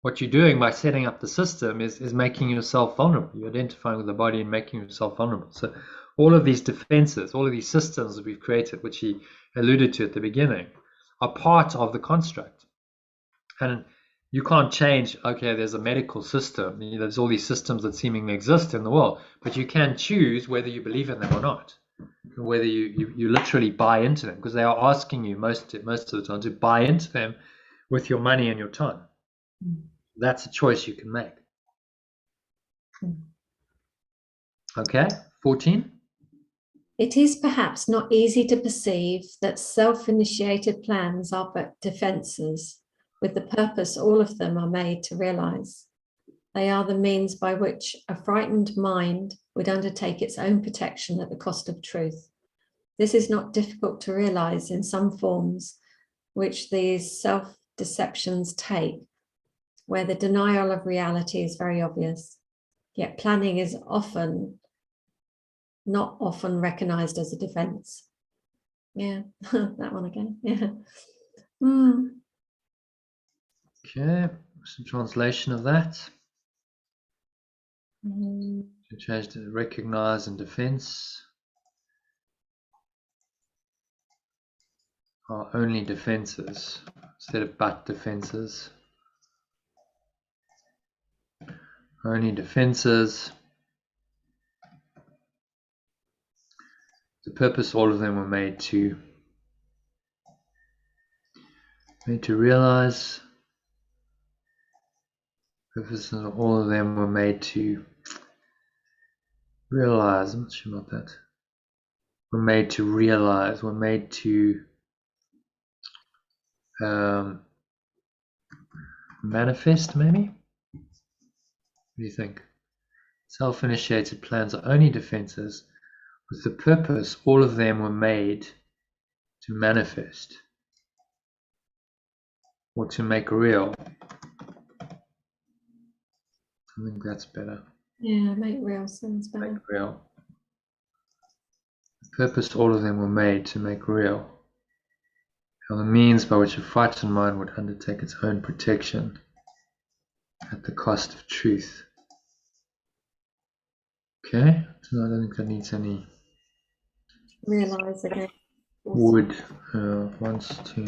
what you're doing by setting up the system is making yourself vulnerable. You're identifying with the body and making yourself vulnerable. So all of these defenses, all of these systems that we've created, which he alluded to at the beginning, are part of the construct. And you can't change, okay, there's a medical system, you know, there's all these systems that seemingly exist in the world, but you can choose whether you believe in them or not, whether you literally buy into them, because they are asking you most of the time to buy into them with your money and your time. That's a choice you can make. Okay, 14. It is perhaps not easy to perceive that self-initiated plans are but defences, with the purpose all of them are made to realise. They are the means by which a frightened mind would undertake its own protection at the cost of truth. This is not difficult to realise in some forms which these self-deceptions take, where the denial of reality is very obvious, yet planning is not often recognised as a defence. Yeah, that one again. Yeah. Mm. Okay, some translation of that. Mm. Change to recognize and defense are only defenses instead of but defenses. Only defenses. The purpose, all of them were made to realize. Purpose, all of them were made to realize. I'm not sure about that. Were made to realize. Were made to manifest, maybe? What do you think? Self-initiated plans are only defenses. With the purpose, all of them were made to manifest or to make real. I think that's better. Yeah, make real sounds better. Make real. The purpose, all of them were made to make real. Are the means by which a frightened mind would undertake its own protection at the cost of truth. Okay, so I don't think that needs any. Realise again. Would wants to.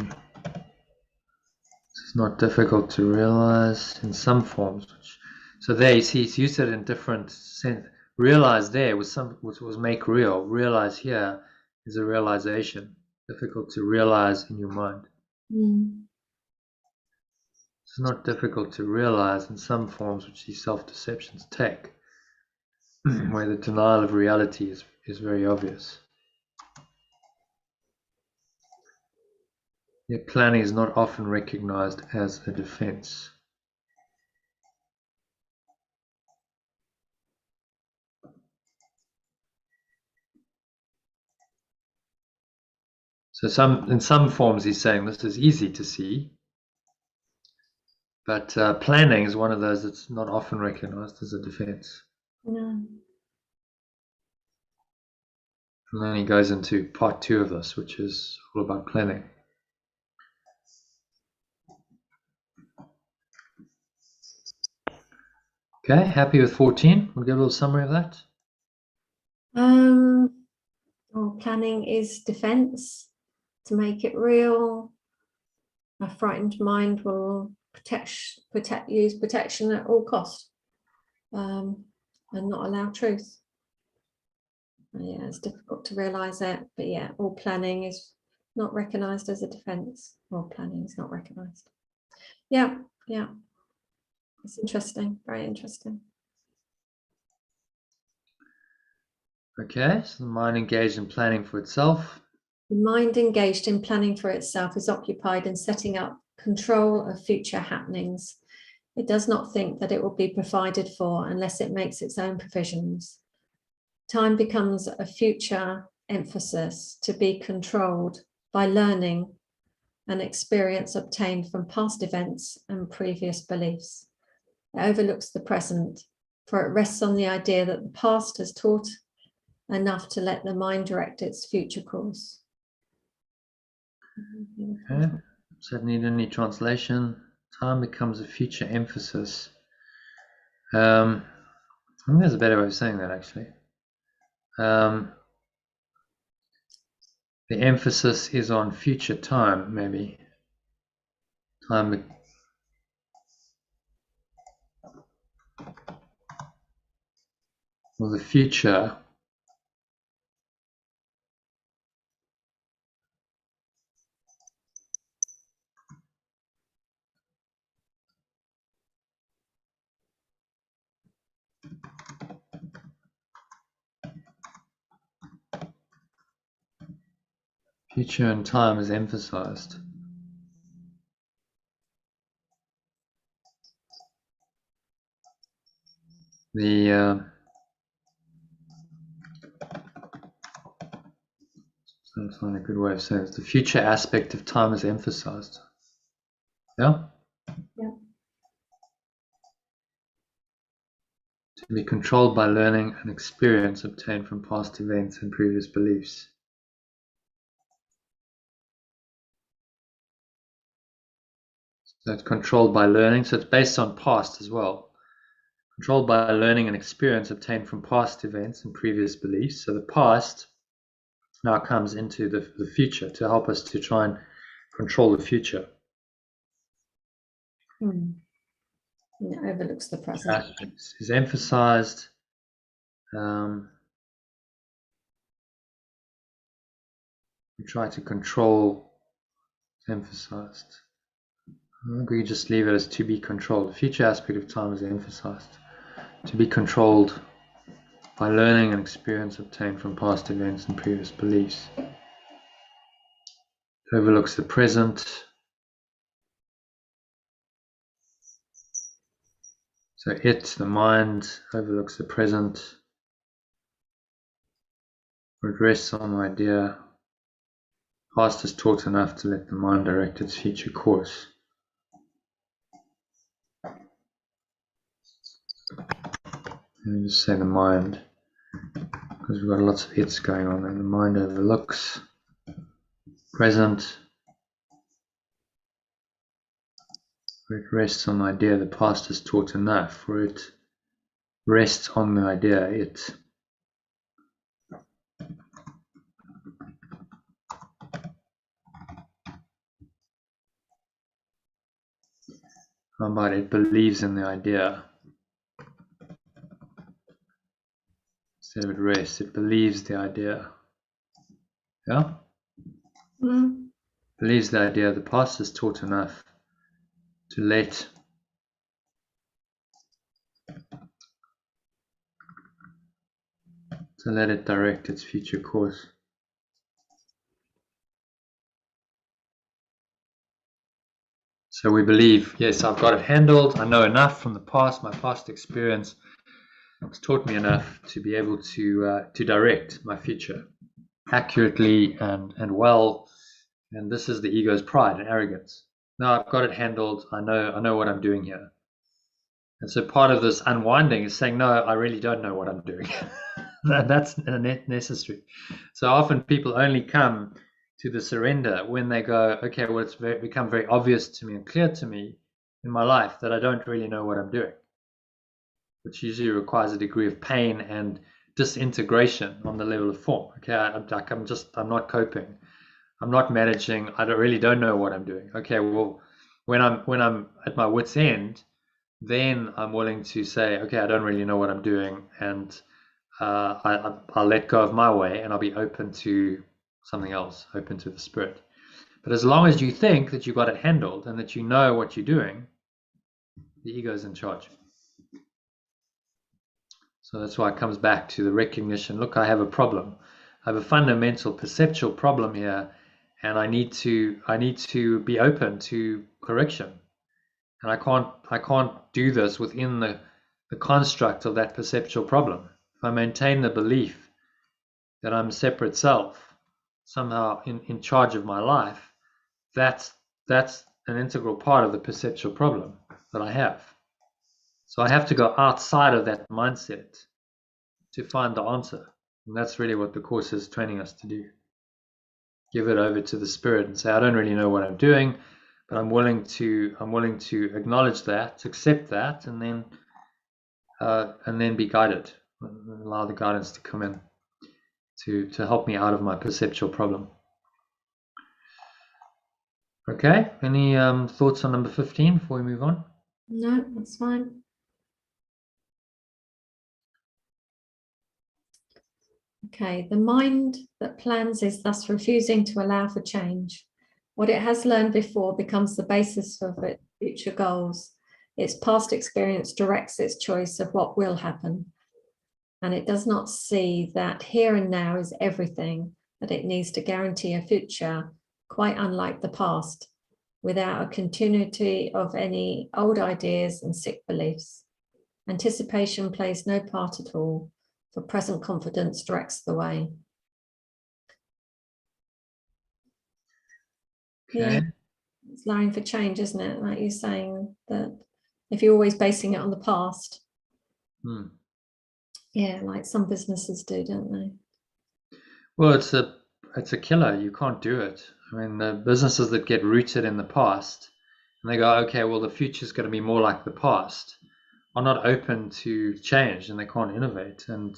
It's not difficult to realize in some forms. So there, you see, it's used it in different sense. Realize there was make real. Realize here is a realization. Difficult to realize in your mind. Mm. It's not difficult to realize in some forms which these self-deceptions take, where the denial of reality is very obvious. Yet planning is not often recognized as a defense. So in some forms he's saying this is easy to see, But planning is one of those that's not often recognized as a defense. No. And then he goes into part 2 of this, which is all about planning. Okay, happy with 14? We'll give a little summary of that. Well, planning is defense. To make it real, a frightened mind will use protection at all cost, and not allow truth. Yeah, it's difficult to realize it, but yeah, all planning is not recognized as a defense. All planning is not recognized. Yeah, it's interesting, very interesting. Okay, so the mind engaged in planning for itself. The mind engaged in planning for itself is occupied in setting up control of future happenings. It does not think that it will be provided for unless it makes its own provisions. Time becomes a future emphasis to be controlled by learning and experience obtained from past events and previous beliefs. It overlooks the present, for it rests on the idea that the past has taught enough to let the mind direct its future course. Okay, does that need any translation? Time becomes a future emphasis. I think there's a better way of saying that, actually. The emphasis is on future time, maybe. Time. Well, the future. Future and time is emphasized. The that's not a good way of saying it. The future aspect of time is emphasized. Yeah? Yeah. To be controlled by learning and experience obtained from past events and previous beliefs. So it's controlled by learning. So it's based on past as well. Controlled by learning and experience obtained from past events and previous beliefs. So the past now comes into the future to help us to try and control the future. It overlooks the present. Aspects is emphasized. We try to control, emphasized. I think we just leave it as to be controlled. The future aspect of time is emphasized. To be controlled by learning and experience obtained from past events and previous beliefs. It overlooks the present. So the mind, overlooks the present. It rests on the idea. Past is taught enough to let the mind direct its future course. Let me just say the mind, because we've got lots of hits going on there. The mind overlooks present. It rests on the idea the past is taught enough, for it rests on the idea it believes in the idea. Instead of it rests, it believes the idea. Yeah? Believes the idea the past is taught enough to let it direct its future course. So we believe, yes, I've got it handled. I know enough from the past. My past experience has taught me enough to be able to direct my future accurately and well. And this is the ego's pride and arrogance. no, I've got it handled. I know what I'm doing here. And so part of this unwinding is saying, no, I really don't know what I'm doing. That's necessary. So often people only come to the surrender when they go, okay, well, it's become very obvious to me and clear to me in my life that I don't really know what I'm doing, which usually requires a degree of pain and disintegration on the level of form. Okay, I'm not coping. I'm not managing. I really don't know what I'm doing. Okay, well, when I'm at my wit's end, then I'm willing to say, okay, I don't really know what I'm doing, and I'll let go of my way, and I'll be open to something else, open to the spirit. But as long as you think that you got it handled and that you know what you're doing, the ego is in charge. So that's why it comes back to the recognition. Look, I have a problem. I have a fundamental perceptual problem here, and I need to be open to correction. And I can't do this within the construct of that perceptual problem. If I maintain the belief that I'm a separate self, somehow in charge of my life, that's an integral part of the perceptual problem that I have. So I have to go outside of that mindset to find the answer. And that's really what the Course is training us to do. Give it over to the Spirit and say, I don't really know what I'm doing, but I'm willing to acknowledge that, accept that, and then be guided. Allow the guidance to come in to help me out of my perceptual problem. Okay, any thoughts on number 15 before we move on? No, that's fine. Okay, the mind that plans is thus refusing to allow for change. What it has learned before becomes the basis of its future goals. Its past experience directs its choice of what will happen. And it does not see that here and now is everything, that it needs to guarantee a future, quite unlike the past, without a continuity of any old ideas and sick beliefs. Anticipation plays no part at all, for present confidence directs the way. Okay. Yeah, it's allowing for change, isn't it? Like you're saying that if you're always basing it on the past, yeah, like some businesses do, don't they? Well, it's a killer. You can't do it. I mean, the businesses that get rooted in the past and they go, okay, well, the future is going to be more like the past, are not open to change and they can't innovate. And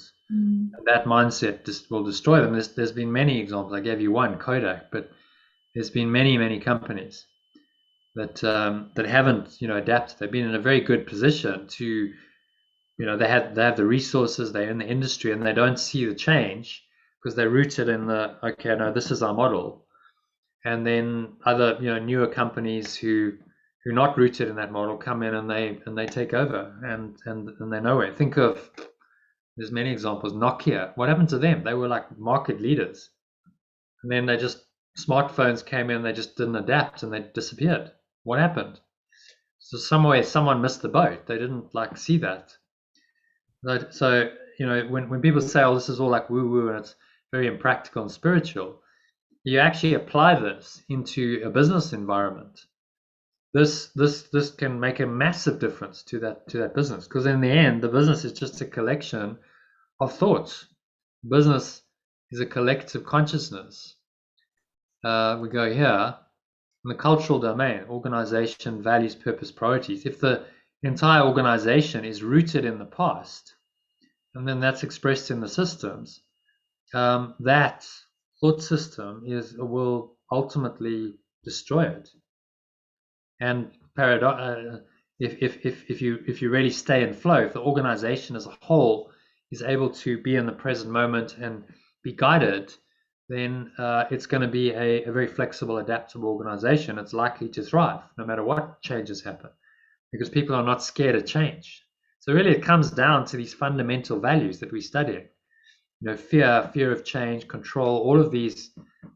that mindset just will destroy them. There's been many examples. I gave you one, Kodak, but there's been many companies that that haven't adapted. They've been in a very good position to they have the resources, they're in the industry, and they don't see the change because they're rooted in the okay, no, this is our model. And then other newer companies who are not rooted in that model come in and they take over and they're nowhere. Think of, there's many examples. Nokia, what happened to them? They were like market leaders, and then smartphones came in, they just didn't adapt and they disappeared. What happened? So someone missed the boat. They didn't see that. So when people say, oh, this is all like woo woo and it's very impractical and spiritual, you actually apply this into a business environment. This can make a massive difference to that business, because in the end the business is just a collection of thoughts. Business is a collective consciousness. We go here in the cultural domain: organization, values, purpose, priorities. If the entire organization is rooted in the past, and then that's expressed in the systems, that thought system will ultimately destroy it. And if you really stay in flow, if the organization as a whole is able to be in the present moment and be guided, then it's going to be a very flexible, adaptable organization. It's likely to thrive no matter what changes happen, because people are not scared of change. So really it comes down to these fundamental values that we're studying. Fear of change, control, all of these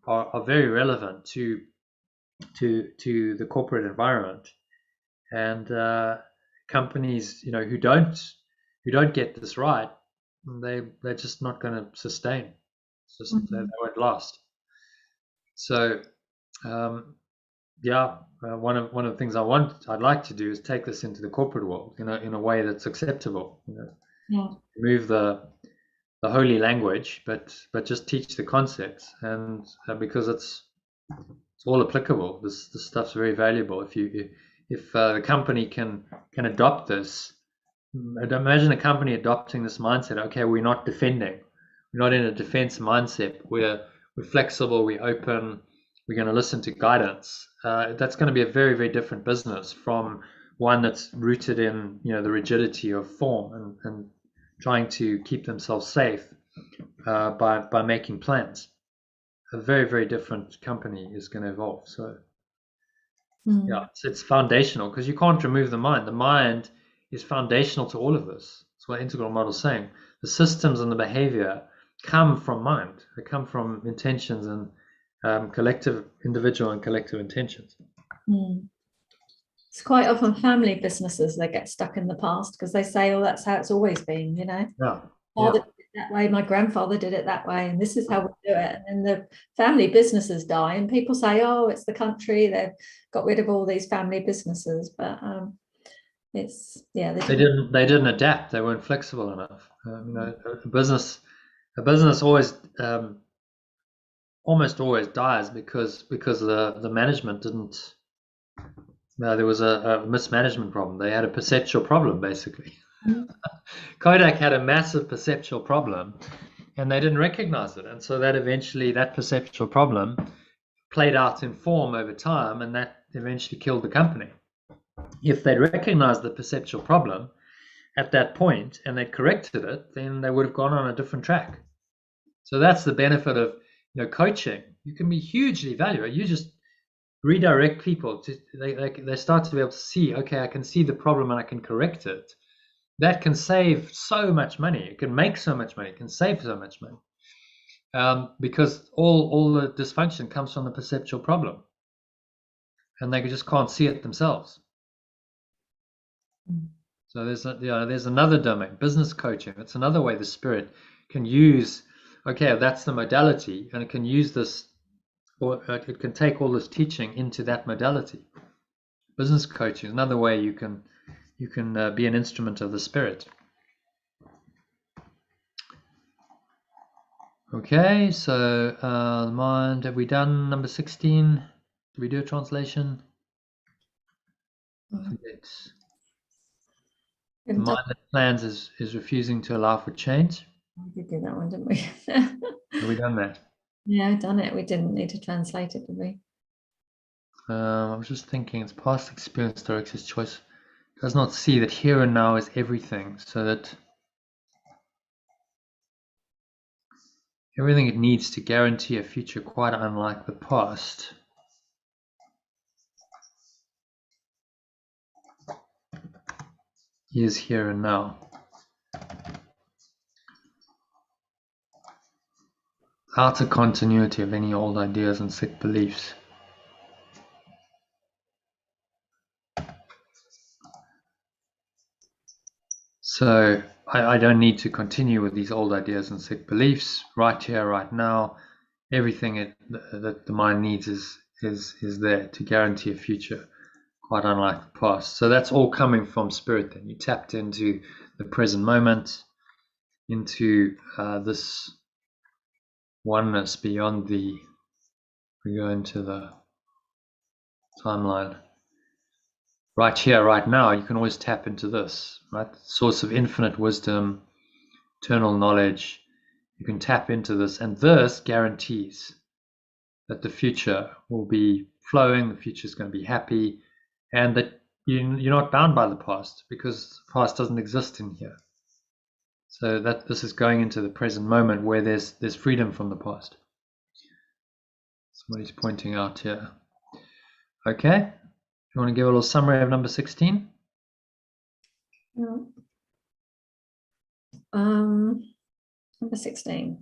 are very relevant to the corporate environment. And companies who don't get this right, they're just not going to sustain. It's just they won't last. So one of the things I'd like to do is take this into the corporate world, in a way that's acceptable. Yeah. Remove the holy language, but just teach the concepts, and because it's all applicable. This stuff's very valuable. If the company can adopt this, I'd imagine a company adopting this mindset. Okay, we're not defending, we're not in a defense mindset. We're flexible, we're open, we're going to listen to guidance. That's going to be a very, very different business from one that's rooted in the rigidity of form and trying to keep themselves safe by making plans. A very, very different company is going to evolve. So yeah, it's foundational, because you can't remove the mind. The mind is foundational to all of this. That's what integral model is saying. The systems and the behavior come from mind. They come from intentions and collective, individual and collective intentions. It's quite often family businesses that get stuck in the past because they say, "Oh, that's how it's always been," Yeah. Father did it that way, my grandfather did it that way, and this is how we do it. And the family businesses die, and people say, "Oh, it's the country, they've got rid of all these family businesses," but it's they didn't adapt. They weren't flexible enough. A business always almost always dies because the management didn't. There was a mismanagement problem. They had a perceptual problem, basically. Kodak had a massive perceptual problem, and they didn't recognize it, and so that perceptual problem played out in form over time, and that eventually killed the company. If they'd recognized the perceptual problem at that point and they'd corrected it, then they would have gone on a different track. So that's the benefit of coaching. You can be hugely valuable. You just redirect people to they start to be able to see, okay, I can see the problem and I can correct it. That can save so much money. It can make so much money. It can save so much money, because all the dysfunction comes from the perceptual problem, and they just can't see it themselves. So there's another domain, business coaching. It's another way the spirit can use. Okay, that's the modality, and it can use this, or it can take all this teaching into that modality. Business coaching is another way you can be an instrument of the spirit. Okay, so mind, have we done number 16? Did we do a translation? Yes. The mind that plans is refusing to allow for change. We did that one, didn't we? Have we done that? Yeah, done it. We didn't need to translate it, did we? I was just thinking, its past experience directs its choice. Does not see that here and now is everything, so that everything it needs to guarantee a future quite unlike the past is here and now. Outer continuity of any old ideas and sick beliefs. So I don't need to continue with these old ideas and sick beliefs. Right here, right now, everything that the mind needs is there to guarantee a future quite unlike the past. So that's all coming from spirit. Then you tapped into the present moment, into this oneness beyond we go into the timeline. Right here, right now, you can always tap into this, right? Source of infinite wisdom, eternal knowledge. You can tap into this, and this guarantees that the future will be flowing, the future is going to be happy, and that you're not bound by the past, because the past doesn't exist in here. So that this is going into the present moment where there's freedom from the past. Somebody's pointing out here. Okay. You want to give a little summary of number 16? Number 16.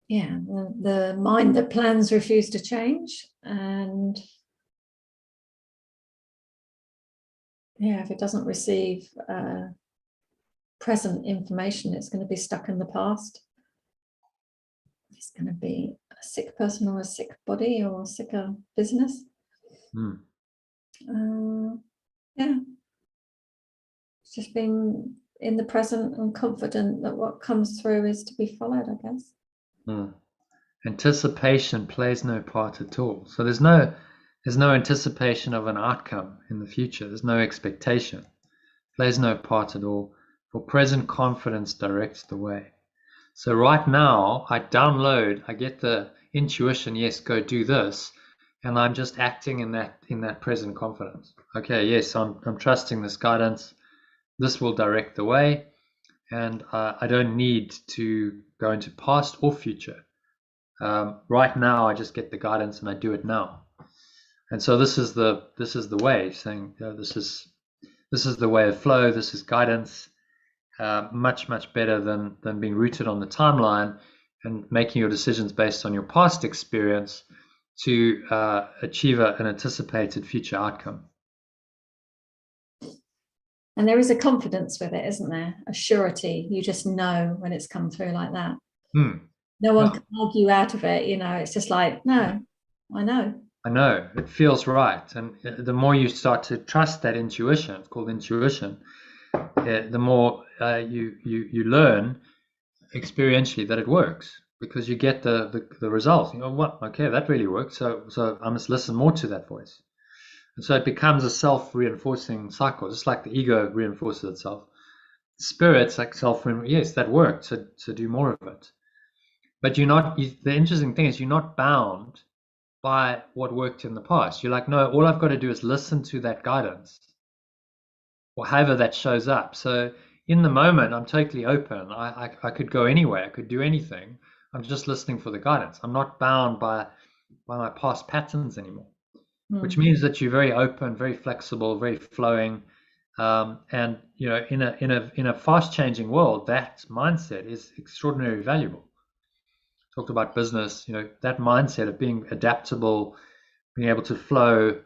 Yeah, the mind that plans refuse to change, and if it doesn't receive present information, it's going to be stuck in the past. It's going to be a sick person or a sick body or a sicker business. Yeah, it's just being in the present and confident that what comes through is to be followed, I guess. Anticipation plays no part at all. So there's no anticipation of an outcome in the future. There's no expectation. Plays no part at all. For present confidence directs the way. So right now I get the intuition, yes, go do this, and I'm just acting in that present confidence. Okay, yes, I'm trusting this guidance. This will direct the way, and I don't need to go into past or future. Right now I just get the guidance and I do it now. And so this is the way, saying, this is the way of flow. This is guidance. Much better than being rooted on the timeline and making your decisions based on your past experience to achieve an anticipated future outcome. And there is a confidence with it, isn't there? A surety. You just know when it's come through like that. No one can argue out of it. It's just like, no, I know. I know. It feels right. And the more you start to trust that intuition, it's called intuition, the more you learn experientially that it works, because you get the results. You go, what? Okay, that really works. So I must listen more to that voice. And so it becomes a self-reinforcing cycle, just like the ego reinforces itself. Spirit's like yes, that worked. So do more of it. But the interesting thing is you're not bound by what worked in the past. You're like, no, all I've got to do is listen to that guidance, or however that shows up. So in the moment, I'm totally open. I could go anywhere. I could do anything. I'm just listening for the guidance. I'm not bound by my past patterns anymore, which means that you're very open, very flexible, very flowing. And in a fast-changing world, that mindset is extraordinarily valuable. Talked about business, that mindset of being adaptable, being able to flow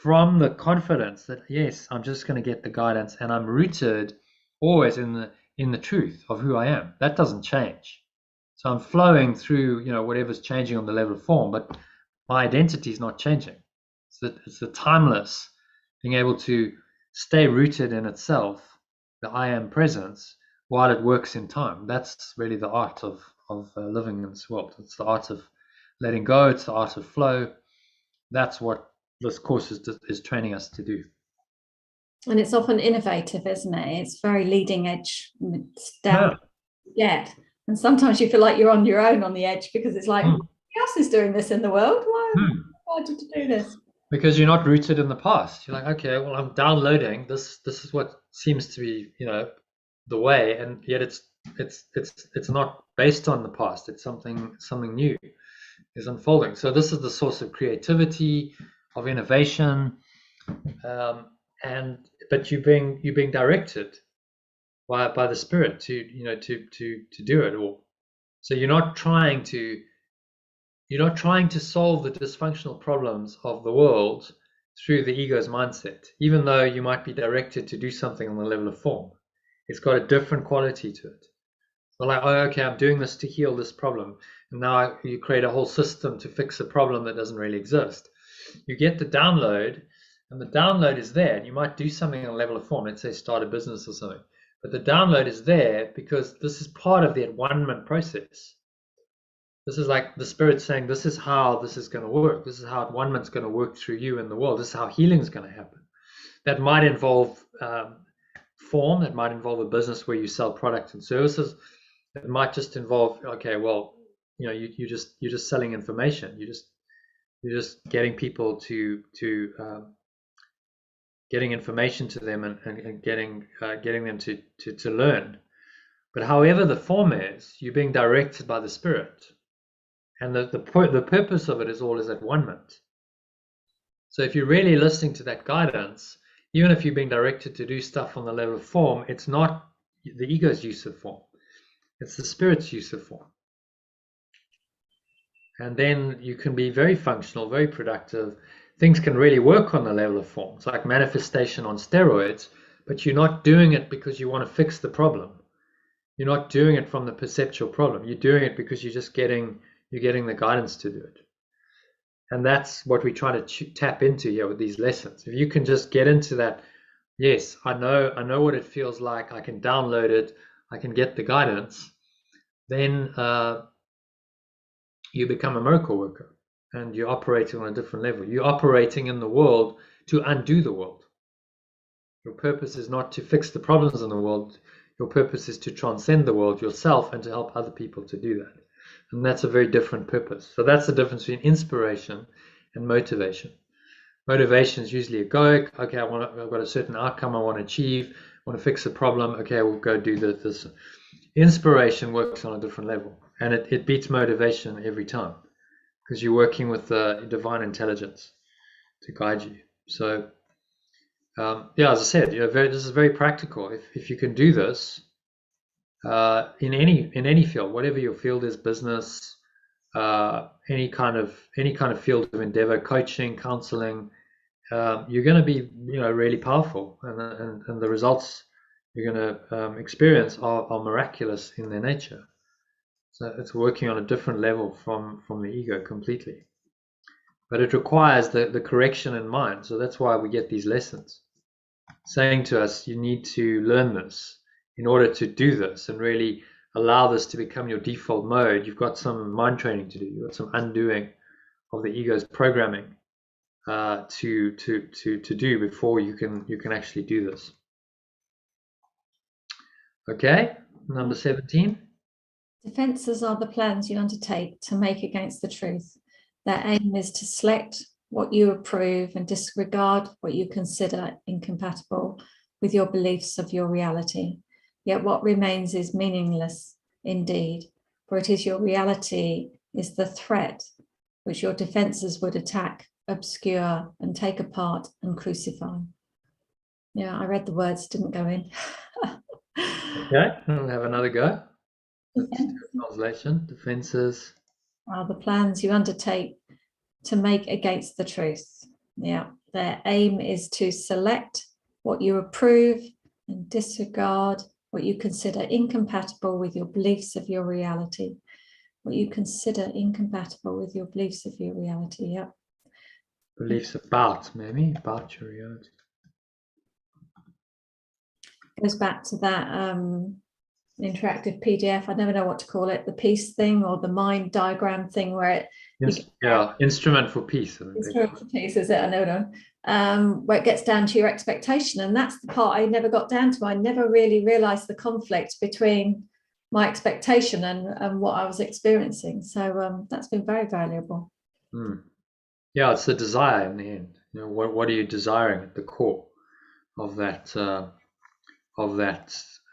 from the confidence that, yes, I'm just going to get the guidance, and I'm rooted always in the truth of who I am. That doesn't change. So I'm flowing through, whatever's changing on the level of form, but my identity is not changing. It's the timeless, being able to stay rooted in itself, the I am presence, while it works in time. That's really the art of living in this world. It's the art of letting go. It's the art of flow. That's what this course is training us to do. And it's often innovative, isn't it? It's very leading edge. And sometimes you feel like you're on your own on the edge, because it's like, who else is doing this in the world? Why did you do this? Because you're not rooted in the past. You're like, okay, well, I'm downloading this. This is what seems to be, the way, and yet it's not based on the past. It's something new is unfolding. So this is the source of creativity, of innovation, but you're being directed by the Spirit to do it all. So you're not trying to solve the dysfunctional problems of the world through the ego's mindset, even though you might be directed to do something on the level of form. It's got a different quality to it. So like, oh, okay, I'm doing this to heal this problem, and now you create a whole system to fix a problem that doesn't really exist. You get the download, and the download is there, and you might do something on a level of form, let's say start a business or something, but the download is there because this is part of the at-one-ment process. This is like the Spirit saying, this is how this is going to work. This is how at-one-ment's going to work through you in the world. This is how healing is going to happen. That might involve form. It might involve a business where you sell products and services. It might just involve, okay, well, you're just selling information. You're just getting people to getting information to them and getting them to learn. But however the form is, you're being directed by the Spirit, and the purpose of it is at-one-ment. So if you're really listening to that guidance, even if you're being directed to do stuff on the level of form, it's not the ego's use of form. It's the Spirit's use of form. And then you can be very functional, very productive. Things can really work on the level of form. It's like manifestation on steroids, but you're not doing it because you want to fix the problem. You're not doing it from the perceptual problem. You're doing it because you're just getting you're getting the guidance to do it. And that's what we try to tap into here with these lessons. If you can just get into that, yes, I know what it feels like, I can download it, I can get the guidance, then you become a miracle worker and you're operating on a different level. You're operating in the world to undo the world. Your purpose is not to fix the problems in the world. Your purpose is to transcend the world yourself and to help other people to do that. And that's a very different purpose. So that's the difference between inspiration and motivation. Motivation is usually egoic. Okay, I've got a certain outcome I want to achieve. I want to fix a problem. Okay, we'll go do this. Inspiration works on a different level, and it beats motivation every time because you're working with the divine intelligence to guide you. So, yeah, as I said, this is very practical. If you can do this in any field, whatever your field is, business, any kind of field of endeavor, coaching, counseling, you're going to be really powerful, and the results you're going to experience are miraculous in their nature. So it's working on a different level from the ego completely, but it requires the correction in mind. So that's why we get these lessons saying to us, you need to learn this in order to do this and really allow this to become your default mode. You've got some mind training to do. You've got some undoing of the ego's programming to do before you can actually do this. Okay, number 17. Defences are the plans you undertake to make against the truth. Their aim is to select what you approve and disregard what you consider incompatible with your beliefs of your reality. Yet what remains is meaningless indeed, for it is your reality is the threat which your defences would attack, obscure, and take apart and crucify. Yeah, I read the words, didn't go in. Okay, we'll have another go. Translation. Defenses are the plans you undertake to make against the truth. Yeah, their aim is to select what you approve and disregard what you consider incompatible with your beliefs of your reality. What you consider incompatible with your beliefs of your reality. Yeah. Beliefs about your reality. Goes back to that interactive PDF. I never know what to call it, the peace thing or the mind diagram thing, where it instrument for peace. Instrument for peace, is it? I know. Where it gets down to your expectation, and that's the part I never got down to. I never really realized the conflict between my expectation and what I was experiencing. So that's been very valuable. Yeah, it's the desire in the end. What are you desiring at the core of that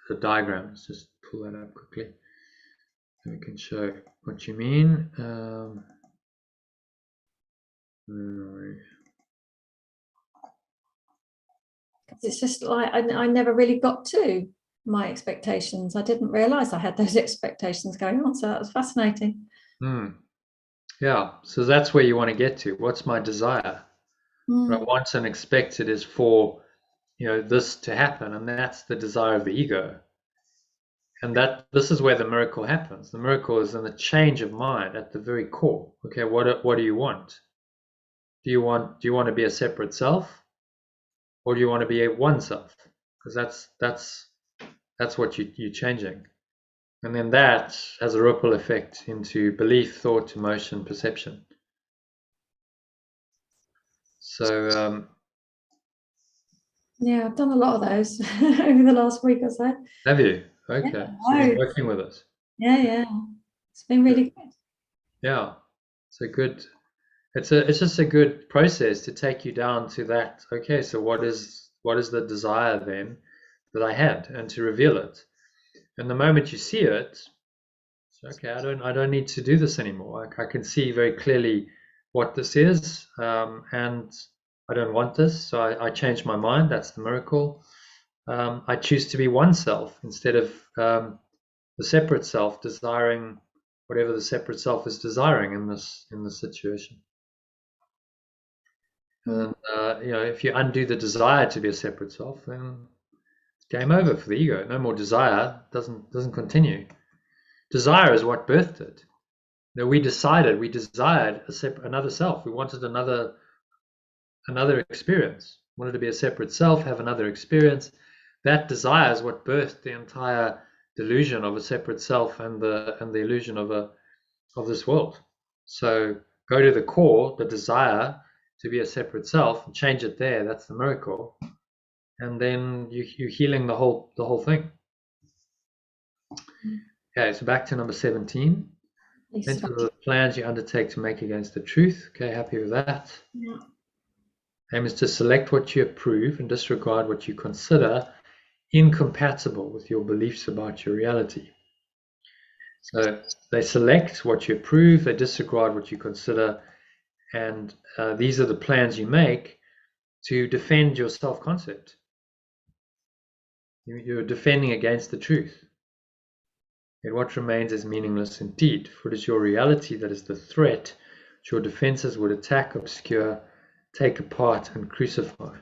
the diagram? Let's just pull that up quickly so we can show what you mean. It's just like I never really got to my expectations. I didn't realize I had those expectations going on, so that was fascinating. Yeah, so that's where you want to get to. What's my desire? What I want and expected is for this to happen, and that's the desire of the ego. And this is where the miracle happens. The miracle is in the change of mind at the very core. Okay, what do you want? Do you want to be a separate self, or do you want to be a one self? Because that's what you're changing, and then that has a ripple effect into belief, thought, emotion, perception. So yeah, I've done a lot of those over the last week or so. Have you? Okay, yeah, so you're working with us. Yeah, it's been really good. Yeah, it's just a good process to take you down to that. Okay, so what is the desire then that I had, and to reveal it. And the moment you see it, okay, I don't need to do this anymore. I can see very clearly what this is, and I don't want this, so I change my mind. That's the miracle. I choose to be oneself instead of the separate self desiring whatever the separate self is desiring in this situation. And if you undo the desire to be a separate self, then it's game over for the ego. No more desire. Doesn't continue. Desire is what birthed it. that we desired another self. We wanted another experience. Wanted to be a separate self, have another experience. That desire is what birthed the entire delusion of a separate self and the illusion of this world. So go to the core, the desire to be a separate self, and change it there. That's the miracle, and then you're healing the whole thing. Okay, so back to number 17. Mental the plans you undertake to make against the truth. Okay, happy with that. Yeah. Aim is to select what you approve and disregard what you consider incompatible with your beliefs about your reality. So they select what you approve, they disregard what you consider, and these are the plans you make to defend your self-concept. You're defending against the truth. And what remains is meaningless indeed, for it is your reality that is the threat which your defenses would attack, obscure, take apart, and crucify.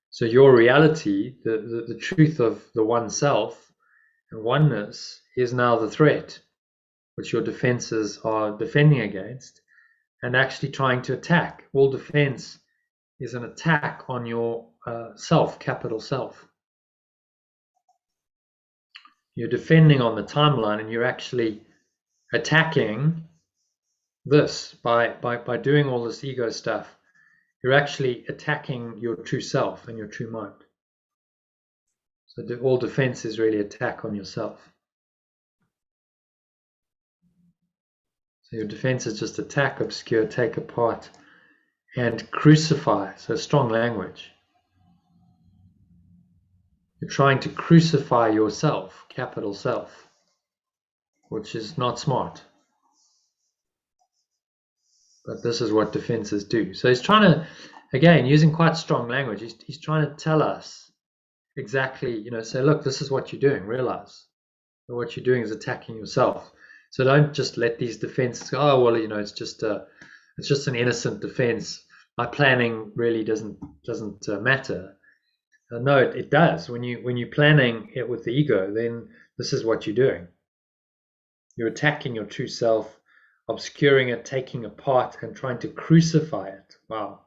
So your reality, the truth of the one self and oneness, is now the threat which your defenses are defending against and actually trying to attack. All defense is an attack on your self, capital self. You're defending on the timeline, and you're actually attacking this by doing all this ego stuff. You're actually attacking your true self and your true mind. So all defense is really attack on yourself. So your defense is just attack, obscure, take apart, and crucify. So strong language. You're trying to crucify yourself, capital self, which is not smart. But this is what defenses do. So he's trying to, again, using quite strong language, he's trying to tell us exactly, say, look, this is what you're doing. Realize that what you're doing is attacking yourself. So don't just let these defenses go, oh, well, it's just an innocent defense. My planning really doesn't matter. No, it does. When you're planning it with the ego, then this is what you're doing. You're attacking your true self, obscuring it, taking apart, and trying to crucify it. Wow.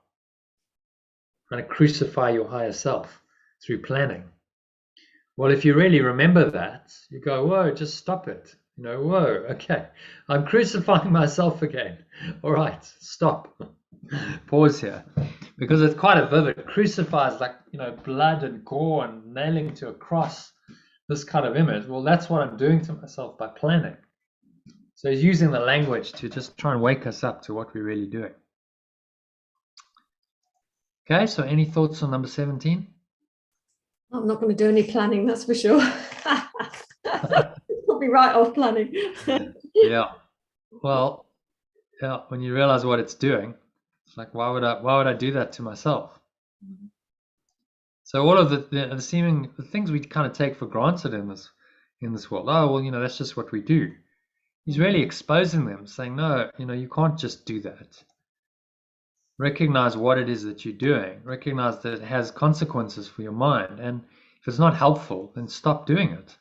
Trying to crucify your higher self through planning. Well, if you really remember that, you go, whoa, just stop it. Whoa, okay, I'm crucifying myself again. All right, stop. Pause here. Because it's quite a vivid. Crucify is like, blood and gore and nailing to a cross, this kind of image. Well, that's what I'm doing to myself by planning. So he's using the language to just try and wake us up to what we're really doing. Okay, so any thoughts on number 17? I'm not going to do any planning, that's for sure. Probably right off planning. Yeah. Well, yeah, when you realize what it's doing, it's like, why would I do that to myself? Mm-hmm. So all of the things we kind of take for granted in this world. Oh, well, that's just what we do. He's really exposing them, saying, no, you can't just do that. Recognize what it is that you're doing. Recognize that it has consequences for your mind. And if it's not helpful, then stop doing it.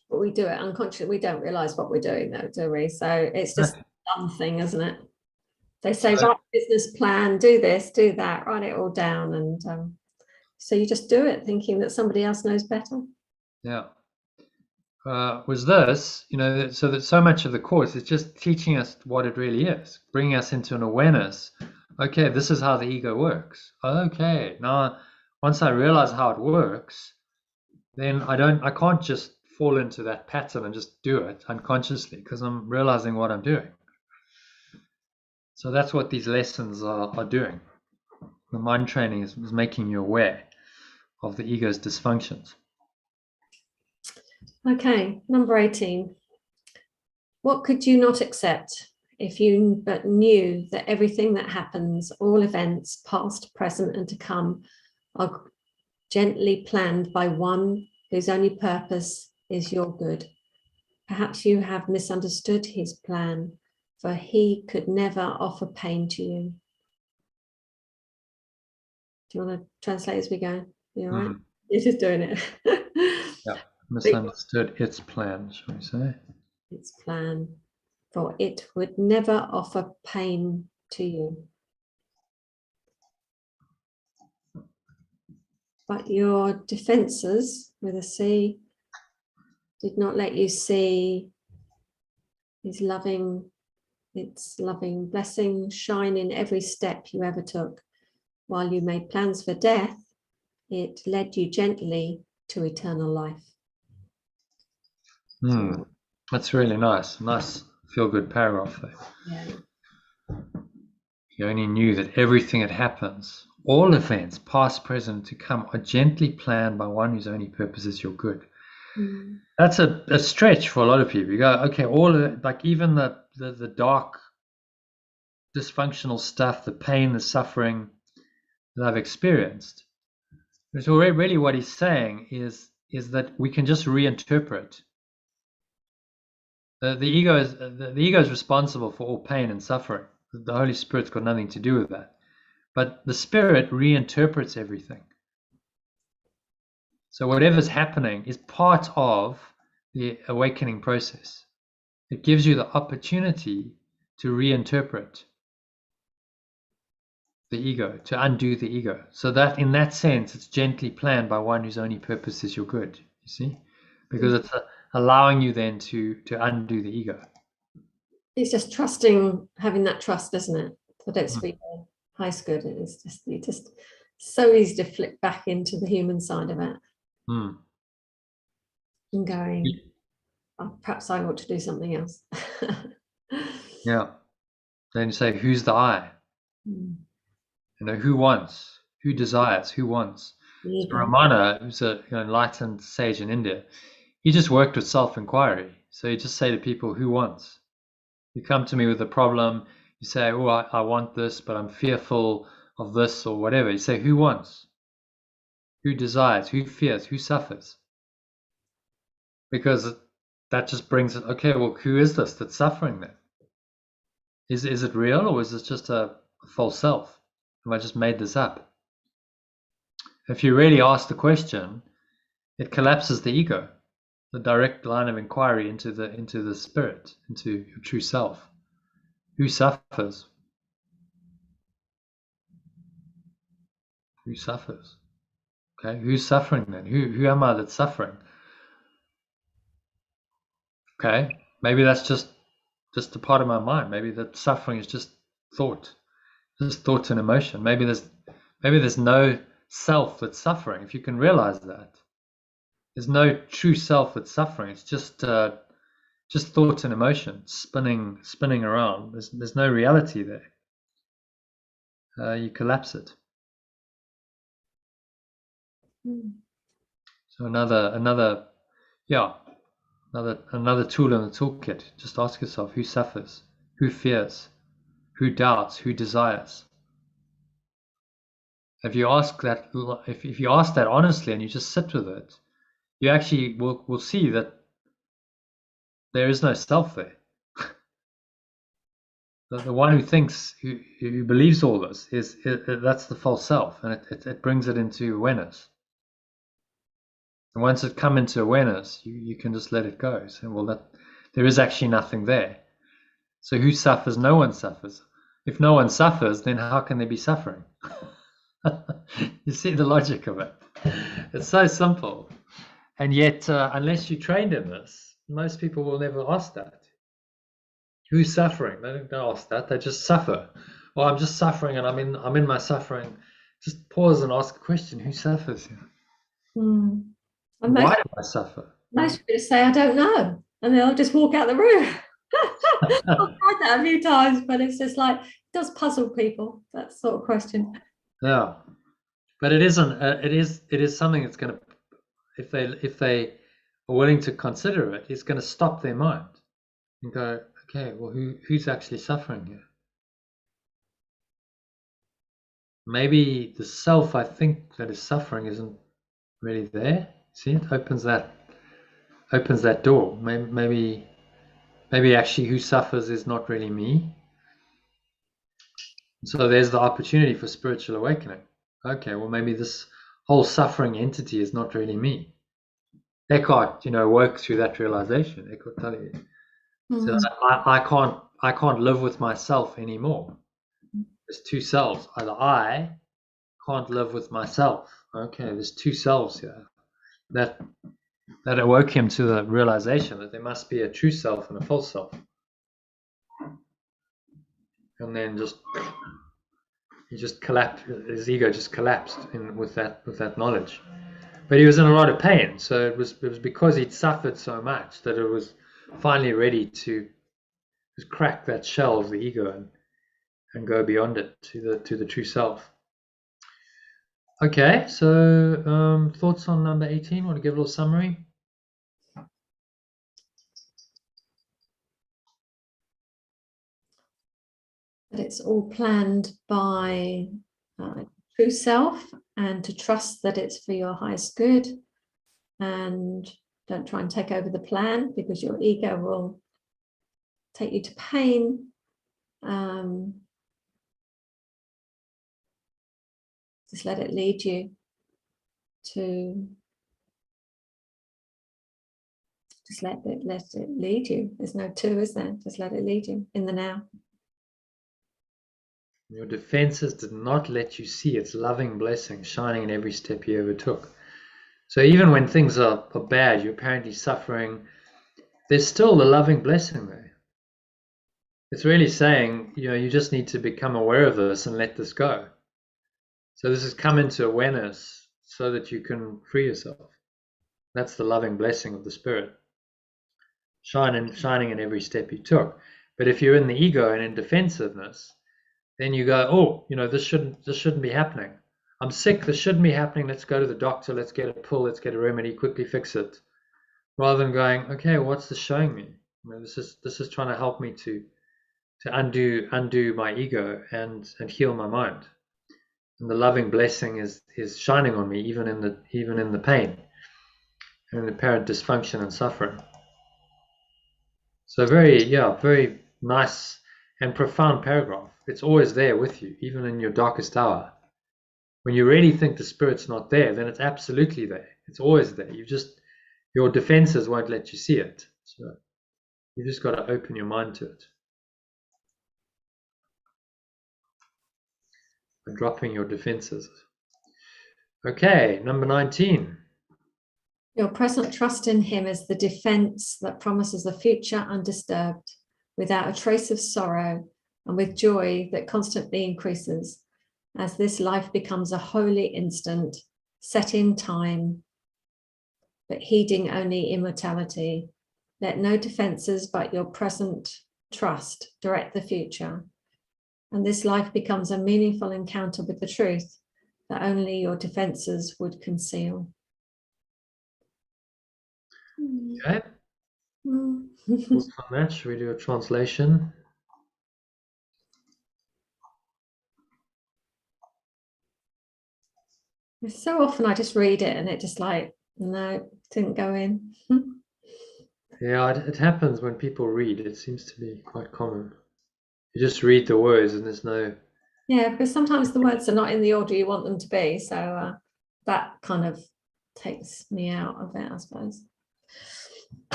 But we do it unconsciously. We don't realize what we're doing, though, do we? So it's just a dumb thing, isn't it? They say, write a business plan, do this, do that, write it all down. And so you just do it thinking that somebody else knows better. Yeah. Was this, so that so much of the course is just teaching us what it really is, bringing us into an awareness. Okay, this is how the ego works. Okay, now once I realize how it works, then I can't just fall into that pattern and just do it unconsciously, because I'm realizing what I'm doing. So that's what these lessons are doing. The mind training is making you aware of the ego's dysfunctions. Okay, number 18. What could you not accept if you but knew that everything that happens, all events, past, present, and to come, are gently planned by one whose only purpose is your good? Perhaps you have misunderstood his plan, for he could never offer pain to you. Do you want to translate as we go? You all right? You're just doing it. Yeah, misunderstood its plan, shall we say? Its plan, for it would never offer pain to you. But your defenses with a C did not let you see its loving blessing shine in every step you ever took. While you made plans for death, it led you gently to eternal life. That's really nice. Nice feel-good paragraph there. Yeah. You only knew that everything that happens, all events, past, present, to come, are gently planned by one whose only purpose is your good. That's a stretch for a lot of people. You go, okay, all of it, like even the dark, dysfunctional stuff, the pain, the suffering that I've experienced. So really what he's saying is that we can just reinterpret. The ego is responsible for all pain and suffering. The Holy Spirit's got nothing to do with that. But the Spirit reinterprets everything. So whatever's happening is part of the awakening process. It gives you the opportunity to reinterpret the ego, to undo the ego. So that in that sense, it's gently planned by one whose only purpose is your good, you see? Because it's allowing you then to undo the ego. It's just trusting, having that trust, isn't it? That it's for your highest good. It's just so easy to flip back into the human side of it. And going, oh, perhaps I ought to do something else. Yeah. Then you say, who's the I? You know, who wants? Who desires? Who wants? So Ramana, who's an enlightened sage in India, he just worked with self-inquiry. So you just say to people, who wants? You come to me with a problem, you say, oh, I want this, but I'm fearful of this or whatever. You say, who wants? Who desires? Who fears? Who suffers? Because that just brings it, okay, well, who is this that's suffering then? Is it real, or is it just a false self? Have I just made this up? If you really ask the question, it collapses the ego, the direct line of inquiry into the spirit, into your true self. Who suffers? Who suffers? Okay, who's suffering then? Who am I that's suffering? Okay, maybe that's just a part of my mind. Maybe that suffering is just thought and emotion. Maybe there's no self that's suffering. If you can realize that, there's no true self that's suffering. It's just thought and emotion spinning around. There's no reality there. You collapse it. So another tool in the toolkit. Just ask yourself, who suffers, who fears, who doubts, who desires. If you ask that honestly and you just sit with it, you actually will see that there is no self there. The one who thinks, who believes all this that's the false self, and it brings it into awareness. And once it comes into awareness, you can just let it go. So, well, there is actually nothing there. So who suffers? No one suffers. If no one suffers, then how can there be suffering? You see the logic of it. It's so simple. And yet, unless you're trained in this, most people will never ask that. Who's suffering? They don't ask that. They just suffer. Well, I'm just suffering, and I'm in my suffering. Just pause and ask a question: who suffers? Why do I suffer? Most people say, I don't know, and they'll just walk out the room. I've tried that a few times, but it's just like, it does puzzle people, that sort of question. Yeah, but it isn't. It is something that's going to, if they are willing to consider it, it's going to stop their mind and go, okay, well, who's actually suffering here? Maybe the self I think that is suffering isn't really there. See, it opens that door. Maybe actually who suffers is not really me. So there's the opportunity for spiritual awakening. Okay, well, maybe this whole suffering entity is not really me. Eckhart, worked through that realization. Eckhart Tolle said, I can't live with myself anymore. There's two selves. Either I can't live with myself. Okay, there's two selves here. That awoke him to the realization that there must be a true self and a false self. And then he just collapsed. His ego just collapsed with that knowledge. But he was in a lot of pain. So it was because he'd suffered so much that it was finally ready to just crack that shell of the ego and go beyond it to the true self. Okay, so thoughts on number 18? Want to give a little summary? That it's all planned by true self, and to trust that it's for your highest good, and don't try and take over the plan, because your ego will take you to pain. Just let it lead you to, just let it lead you. There's no to, is there? Just let it lead you in the now. Your defenses did not let you see its loving blessing shining in every step you ever took. So even when things are bad, you're apparently suffering, there's still the loving blessing there. It's really saying, you just need to become aware of this and let this go. So this has come into awareness so that you can free yourself. That's the loving blessing of the Spirit, shining in every step you took. But if you're in the ego and in defensiveness, then you go, oh, this shouldn't be happening. I'm sick, this shouldn't be happening. Let's go to the doctor, let's get a pill, let's get a remedy, quickly fix it. Rather than going, okay, what's this showing me? This is trying to help me to undo my ego and heal my mind. And the loving blessing is shining on me even in the pain and in the apparent dysfunction and suffering. So very nice and profound paragraph. It's always there with you, even in your darkest hour. When you really think the Spirit's not there, then it's absolutely there. It's always there. Your defenses won't let you see it. So you just got to open your mind to it. By dropping your defenses. Okay, number 19. Your present trust in him is the defense that promises a future undisturbed, without a trace of sorrow, and with joy that constantly increases, as this life becomes a holy instant, set in time, but heeding only immortality. Let no defenses but your present trust direct the future, and this life becomes a meaningful encounter with the truth that only your defenses would conceal. Okay. What's on that? Should we do a translation? So often I just read it and it just no, didn't go in. Yeah, it happens when people read. It seems to be quite common. You just read the words and there's no... Yeah, because sometimes the words are not in the order you want them to be. So that kind of takes me out of it, I suppose.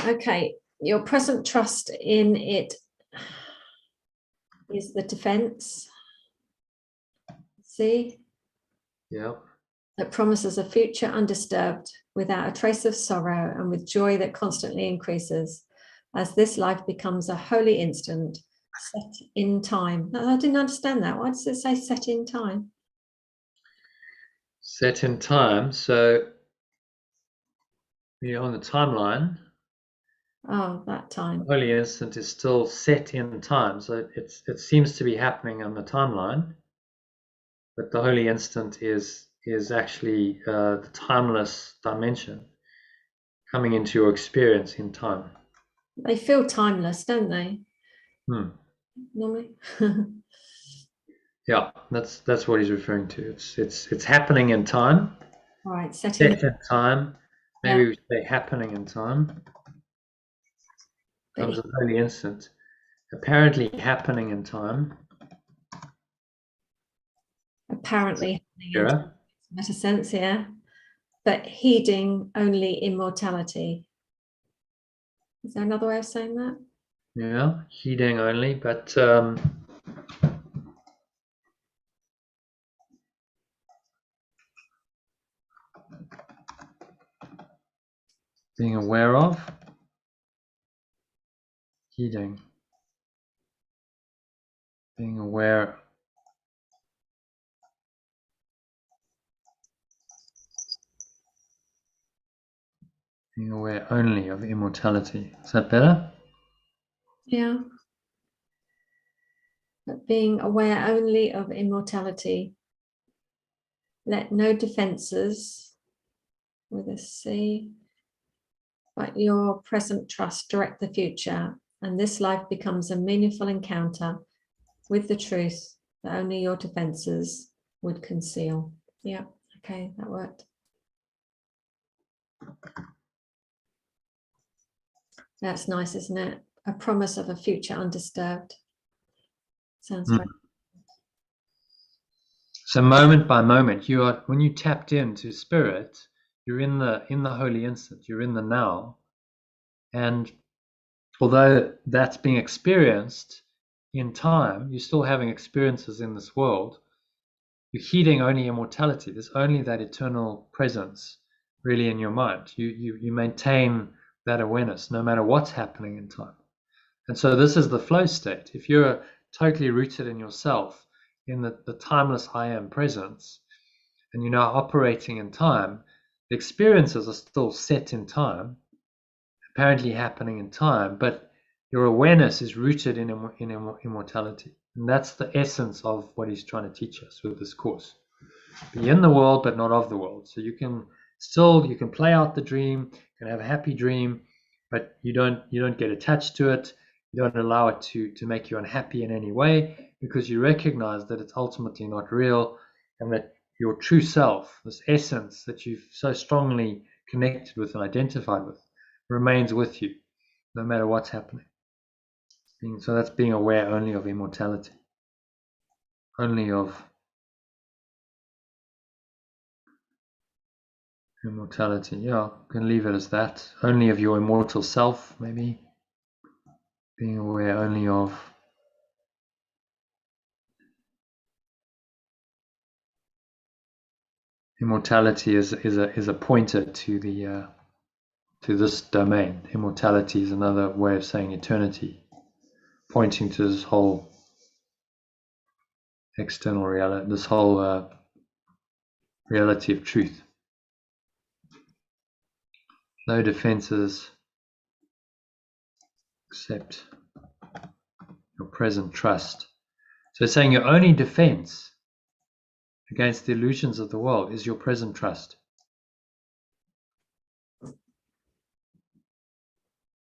Okay, your present trust in it is the defense. See? Yeah. That promises a future undisturbed, without a trace of sorrow, and with joy that constantly increases, as this life becomes a holy instant, set in time. No, I didn't understand that. Why does it say set in time? Set in time. So you're on the timeline. Oh, that time. The holy instant is still set in time. So it seems to be happening on the timeline. But the holy instant is actually the timeless dimension coming into your experience in time. They feel timeless, don't they? Normally. Yeah, that's what he's referring to. It's happening in time. All right, set in time. Maybe we say happening in time. Comes a holy instant. Apparently happening in time. Apparently happening in time. Better sense, yeah. but heeding only immortality. Is there another way of saying that? Yeah, heeding only, but being aware of, heeding, being aware. Being aware only of immortality. Is that better? Yeah. But being aware only of immortality. Let no defenses with a C, but your present trust direct the future, and this life becomes a meaningful encounter with the truth that only your defenses would conceal. Yeah, okay, that worked. That's nice, isn't it? A promise of a future undisturbed. Sounds very. So moment by moment, you are, when you tapped into spirit, you're in the holy instant, you're in the now. And although that's being experienced in time, you're still having experiences in this world. You're heeding only immortality. There's only that eternal presence really in your mind. You maintain that awareness no matter what's happening in time. And so this is the flow state. If you're totally rooted in yourself, in the timeless I am presence, and you're now operating in time, the experiences are still set in time, apparently happening in time, but your awareness is rooted in immortality. And that's the essence of what he's trying to teach us with this course. Be in the world, but not of the world. So you can play out the dream, you can have a happy dream, but you don't get attached to it. You don't allow it to make you unhappy in any way, because you recognize that it's ultimately not real, and that your true self, this essence that you've so strongly connected with and identified with, remains with you no matter what's happening. So that's being aware only of immortality, only of immortality. Yeah, you can leave it as that. Only of your immortal self, maybe. Being aware only of immortality is a pointer to the to this domain. Immortality is another way of saying eternity, pointing to this whole external reality, this whole reality of truth. No defenses except your present trust. So it's saying your only defense against the illusions of the world is your present trust.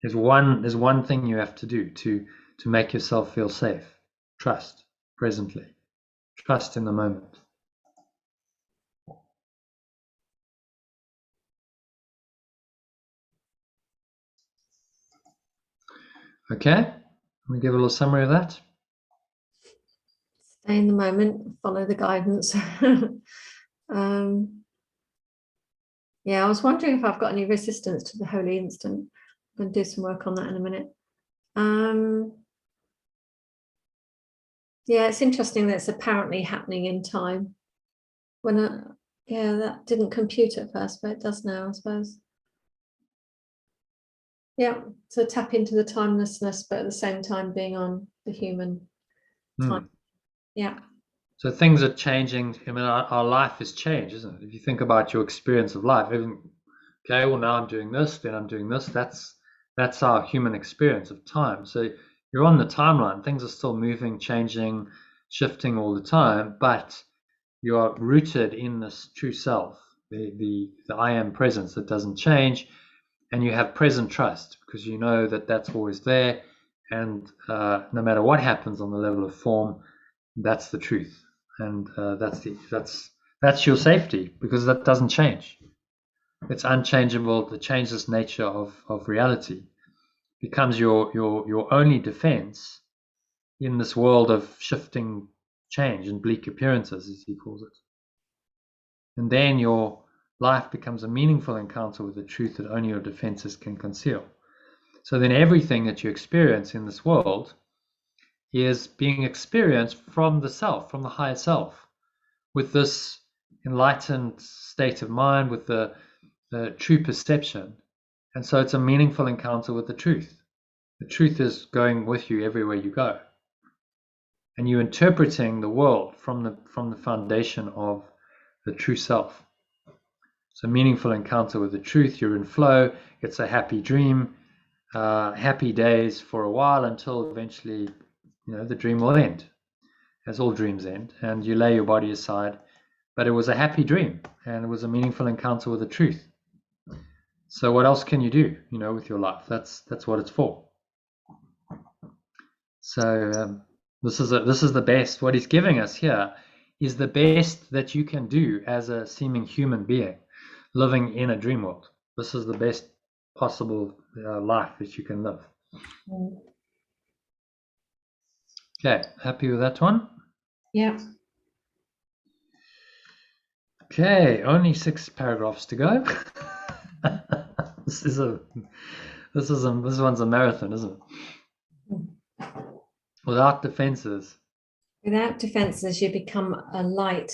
There's one thing you have to do to make yourself feel safe. Trust presently. Trust in the moment. Okay, let me give a little summary of that. Stay in the moment, follow the guidance. Yeah, I was wondering if I've got any resistance to the holy instant. I'm going to do some work on that in a minute. Yeah, it's interesting that it's apparently happening in time. Yeah, that didn't compute at first, but it does now, I suppose. Yeah, so tap into the timelessness, but at the same time being on the human time. Yeah. So things are changing. I mean, our life is changed, isn't it? If you think about your experience of life, even, okay, well, now I'm doing this, then I'm doing this. That's our human experience of time. So you're on the timeline. Things are still moving, changing, shifting all the time, but you are rooted in this true self, the I am presence that doesn't change, and you have present trust because you know that that's always there, and no matter what happens on the level of form, that's the truth, and that's your safety because that doesn't change. It's unchangeable. The changeless nature of reality becomes your only defense in this world of shifting change and bleak appearances, as he calls it. And then your life becomes a meaningful encounter with the truth that only your defenses can conceal. So then everything that you experience in this world is being experienced from the self, from the higher self, with this enlightened state of mind, with the true perception. And so it's a meaningful encounter with the truth. The truth is going with you everywhere you go. And you're interpreting the world from the foundation of the true self. It's a meaningful encounter with the truth. You're in flow. It's a happy dream, happy days for a while until eventually, the dream will end, as all dreams end, and you lay your body aside. But it was a happy dream, and it was a meaningful encounter with the truth. So what else can you do, with your life? That's what it's for. So this is the best. What he's giving us here is the best that you can do as a seeming human being living in a dream world. This is the best possible life that you can live. Okay, happy with that one? Yeah. Okay, only 6 paragraphs to go. This one's a marathon, isn't it? Without defenses. Without defenses, you become a light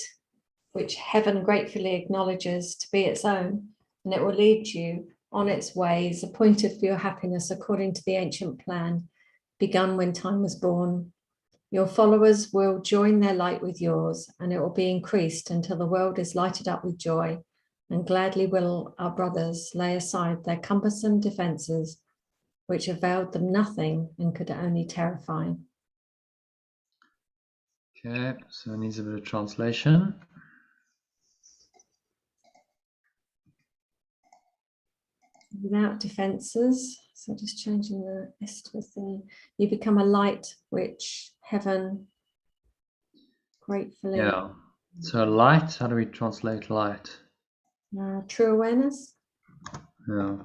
which heaven gratefully acknowledges to be its own, and it will lead you on its ways, appointed for your happiness according to the ancient plan, begun when time was born. Your followers will join their light with yours, and it will be increased until the world is lighted up with joy, and gladly will our brothers lay aside their cumbersome defenses, which availed them nothing and could only terrify. Okay, so it needs a bit of translation. Without defenses, so just changing the S to a thing, you become a light which heaven gratefully. Yeah. So light, how do we translate light? True awareness. Yeah.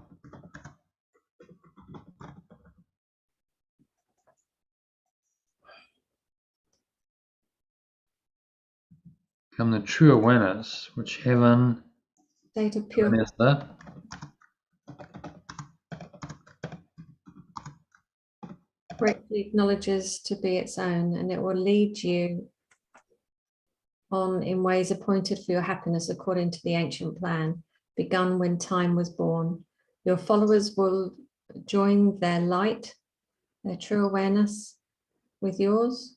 Become the true awareness, which heaven. State of pure. Gratefully acknowledges to be its own, and it will lead you on in ways appointed for your happiness according to the ancient plan, begun when time was born. Your followers will join their light, their true awareness, with yours.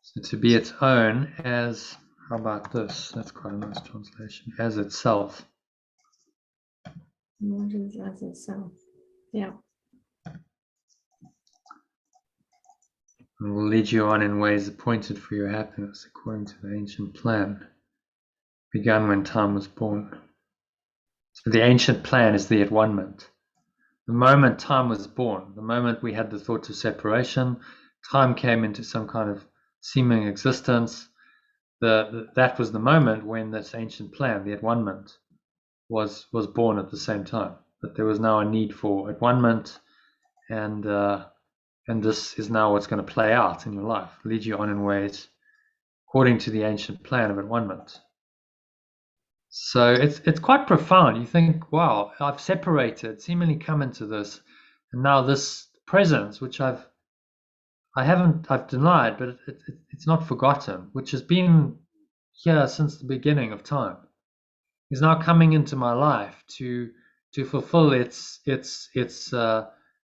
So to be its own as, how about this? That's quite a nice translation. As itself. As itself. Yeah. And will lead you on in ways appointed for your happiness according to the ancient plan, begun when time was born. So the ancient plan is the at-one-ment. The moment time was born, the moment we had the thought of separation, time came into some kind of seeming existence. That was the moment when this ancient plan, the at-one-ment, was born at the same time. That there was now a need for at-one-ment, and this is now what's going to play out in your life, lead you on in ways according to the ancient plan of at-one-ment. So it's quite profound. You think, wow, I've separated, seemingly come into this, and now this presence, which I've denied, but it's not forgotten, which has been here since the beginning of time, is now coming into my life to fulfill its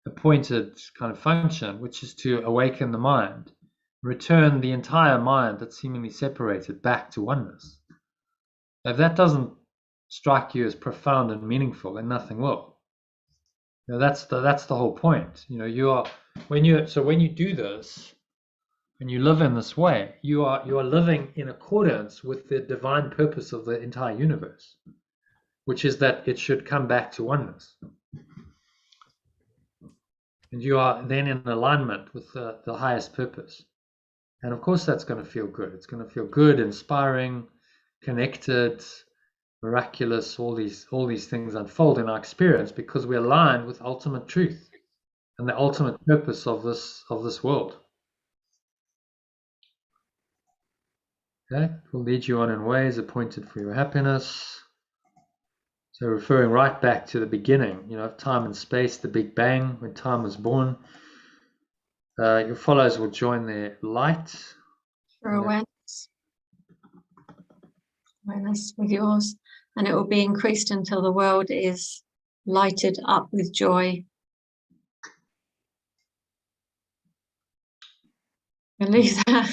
appointed kind of function, which is to awaken the mind, return the entire mind that's seemingly separated back to oneness. If that doesn't strike you as profound and meaningful, then nothing will. That's the whole point. When you do this, and you live in this way, you are living in accordance with the divine purpose of the entire universe, which is that it should come back to oneness. And you are then in alignment with the highest purpose. And of course, that's going to feel good. It's going to feel good, inspiring, connected, miraculous. All these things unfold in our experience because we're aligned with ultimate truth and the ultimate purpose of this world. Okay, it will lead you on in ways appointed for your happiness. So referring right back to the beginning, of time and space, the Big Bang, when time was born. Your followers will join their light. Your awareness with yours, and it will be increased until the world is lighted up with joy. Release that.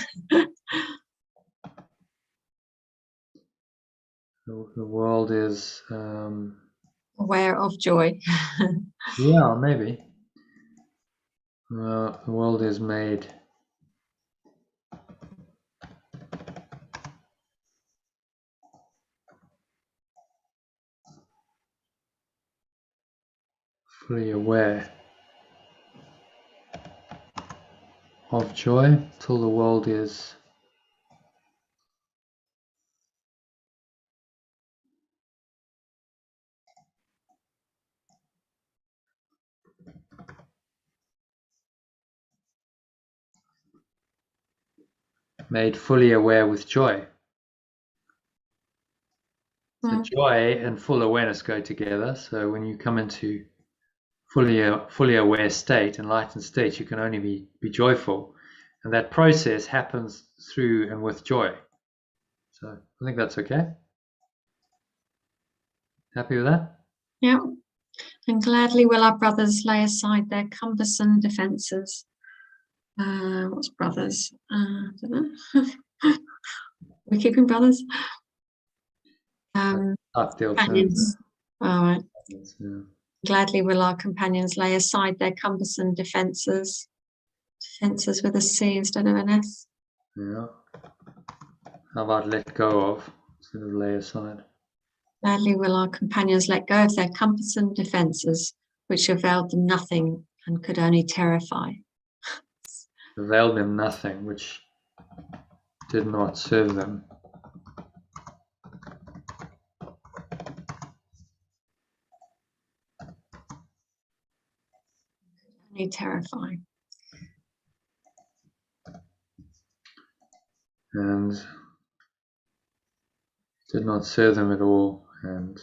The world is aware of joy. Yeah, maybe. The world is made fully aware of joy till the world is made fully aware with joy. So joy and full awareness go together. So when you come into fully aware state, enlightened state, you can only be joyful, and that process happens through and with joy. So I think that's okay. Happy with that? Yeah. And gladly will our brothers lay aside their cumbersome defences. What's brothers? I don't know. We're keeping brothers. Companions. All right. Yeah. Gladly will our companions lay aside their cumbersome defences. Defences with a C instead of an S. Yeah. How about let go of instead of lay aside? Gladly will our companions let go of their cumbersome defences, which availed them nothing and could only terrify. Availed them nothing, which did not serve them. Only terrify. And did not serve them at all, and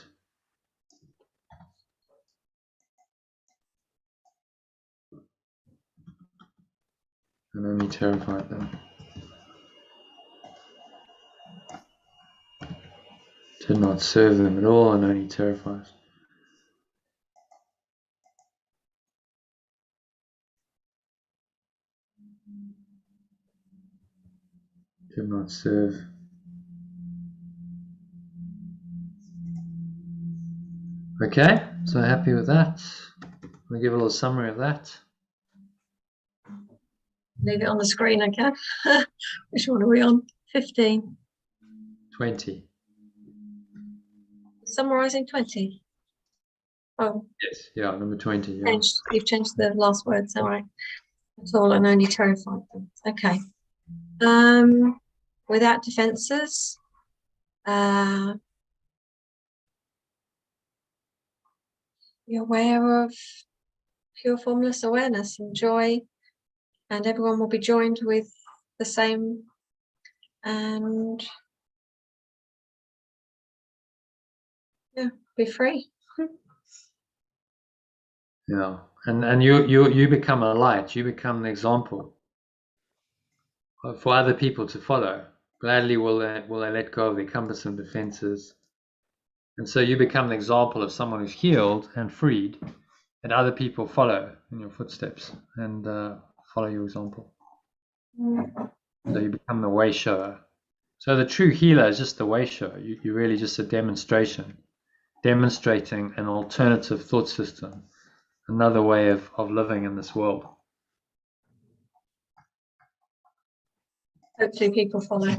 only terrified them. Did not serve them at all and only terrifies. Did not serve. Okay, so happy with that. I'll give a little summary of that. Leave it on the screen, okay? Which one are we on? 15. 20. Summarising 20. Oh. Yes, yeah, number 20. Yeah. You've changed the last words, all right. That's all, and only terrified them. Okay. Without defences. Be aware of pure formless awareness and joy, and everyone will be joined with the same, and yeah, be free. Yeah, and you become a light. You become the example for other people to follow. Gladly will they let go of their cumbersome defenses, and so you become the example of someone who's healed and freed, and other people follow in your footsteps and follow your example. So you become the way shower. So the true healer is just the way shower. You're really just a demonstrating an alternative thought system, another way of living in this world. Hopefully people follow.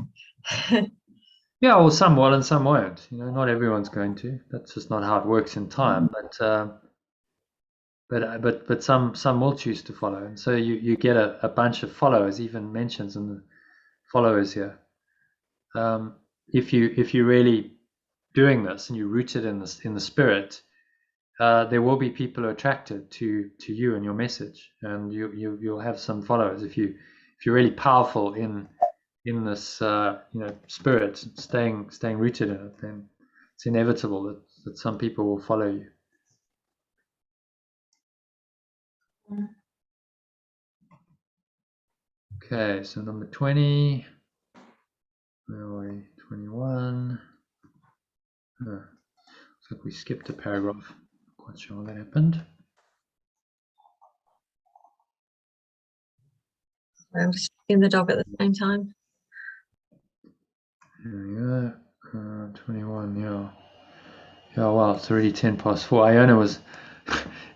Yeah, well, some will and some won't. Not everyone's going to. That's just not how it works in time. But some will choose to follow, and so you get a bunch of followers. Even mentions in the followers here. If you're really doing this and you're rooted in the spirit, there will be people who are attracted to you and your message, and you'll have some followers if you're really powerful in in this spirit, staying rooted in it, then it's inevitable that some people will follow you. Okay, so number 20. Where are we? 21. Looks like we skipped a paragraph. Not quite sure what that happened. I'm just in the dog at the same time. There we go. 21, yeah. Yeah, well, it's already 4:10. Iona was,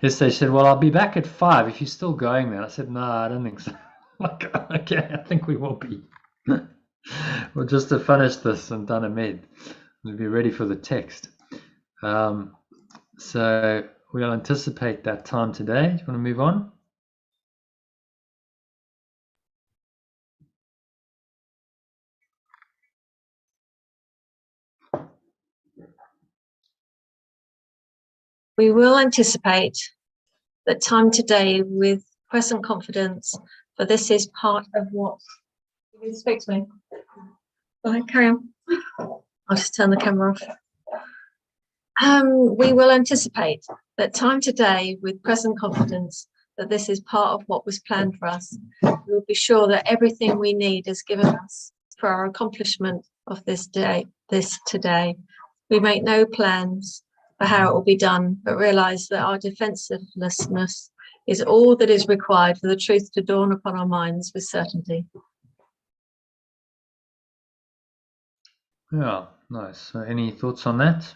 yesterday she said, well, I'll be back at 5 if you're still going then. I said, no, I don't think so. Like, okay, I think we will be. Well, just to finish this and done a med, we'll be ready for the text. So we'll anticipate that time today. Do you want to move on? We will anticipate that time today with present confidence, for this is part of what. You speak to me. Go ahead, carry on. I'll just turn the camera off. We will anticipate that time today with present confidence that this is part of what was planned for us. We'll be sure that everything we need is given us for our accomplishment of this today. We make no plans for how it will be done, but realize that our defensiveness is all that is required for the truth to dawn upon our minds with certainty. Yeah, nice. So any thoughts on that?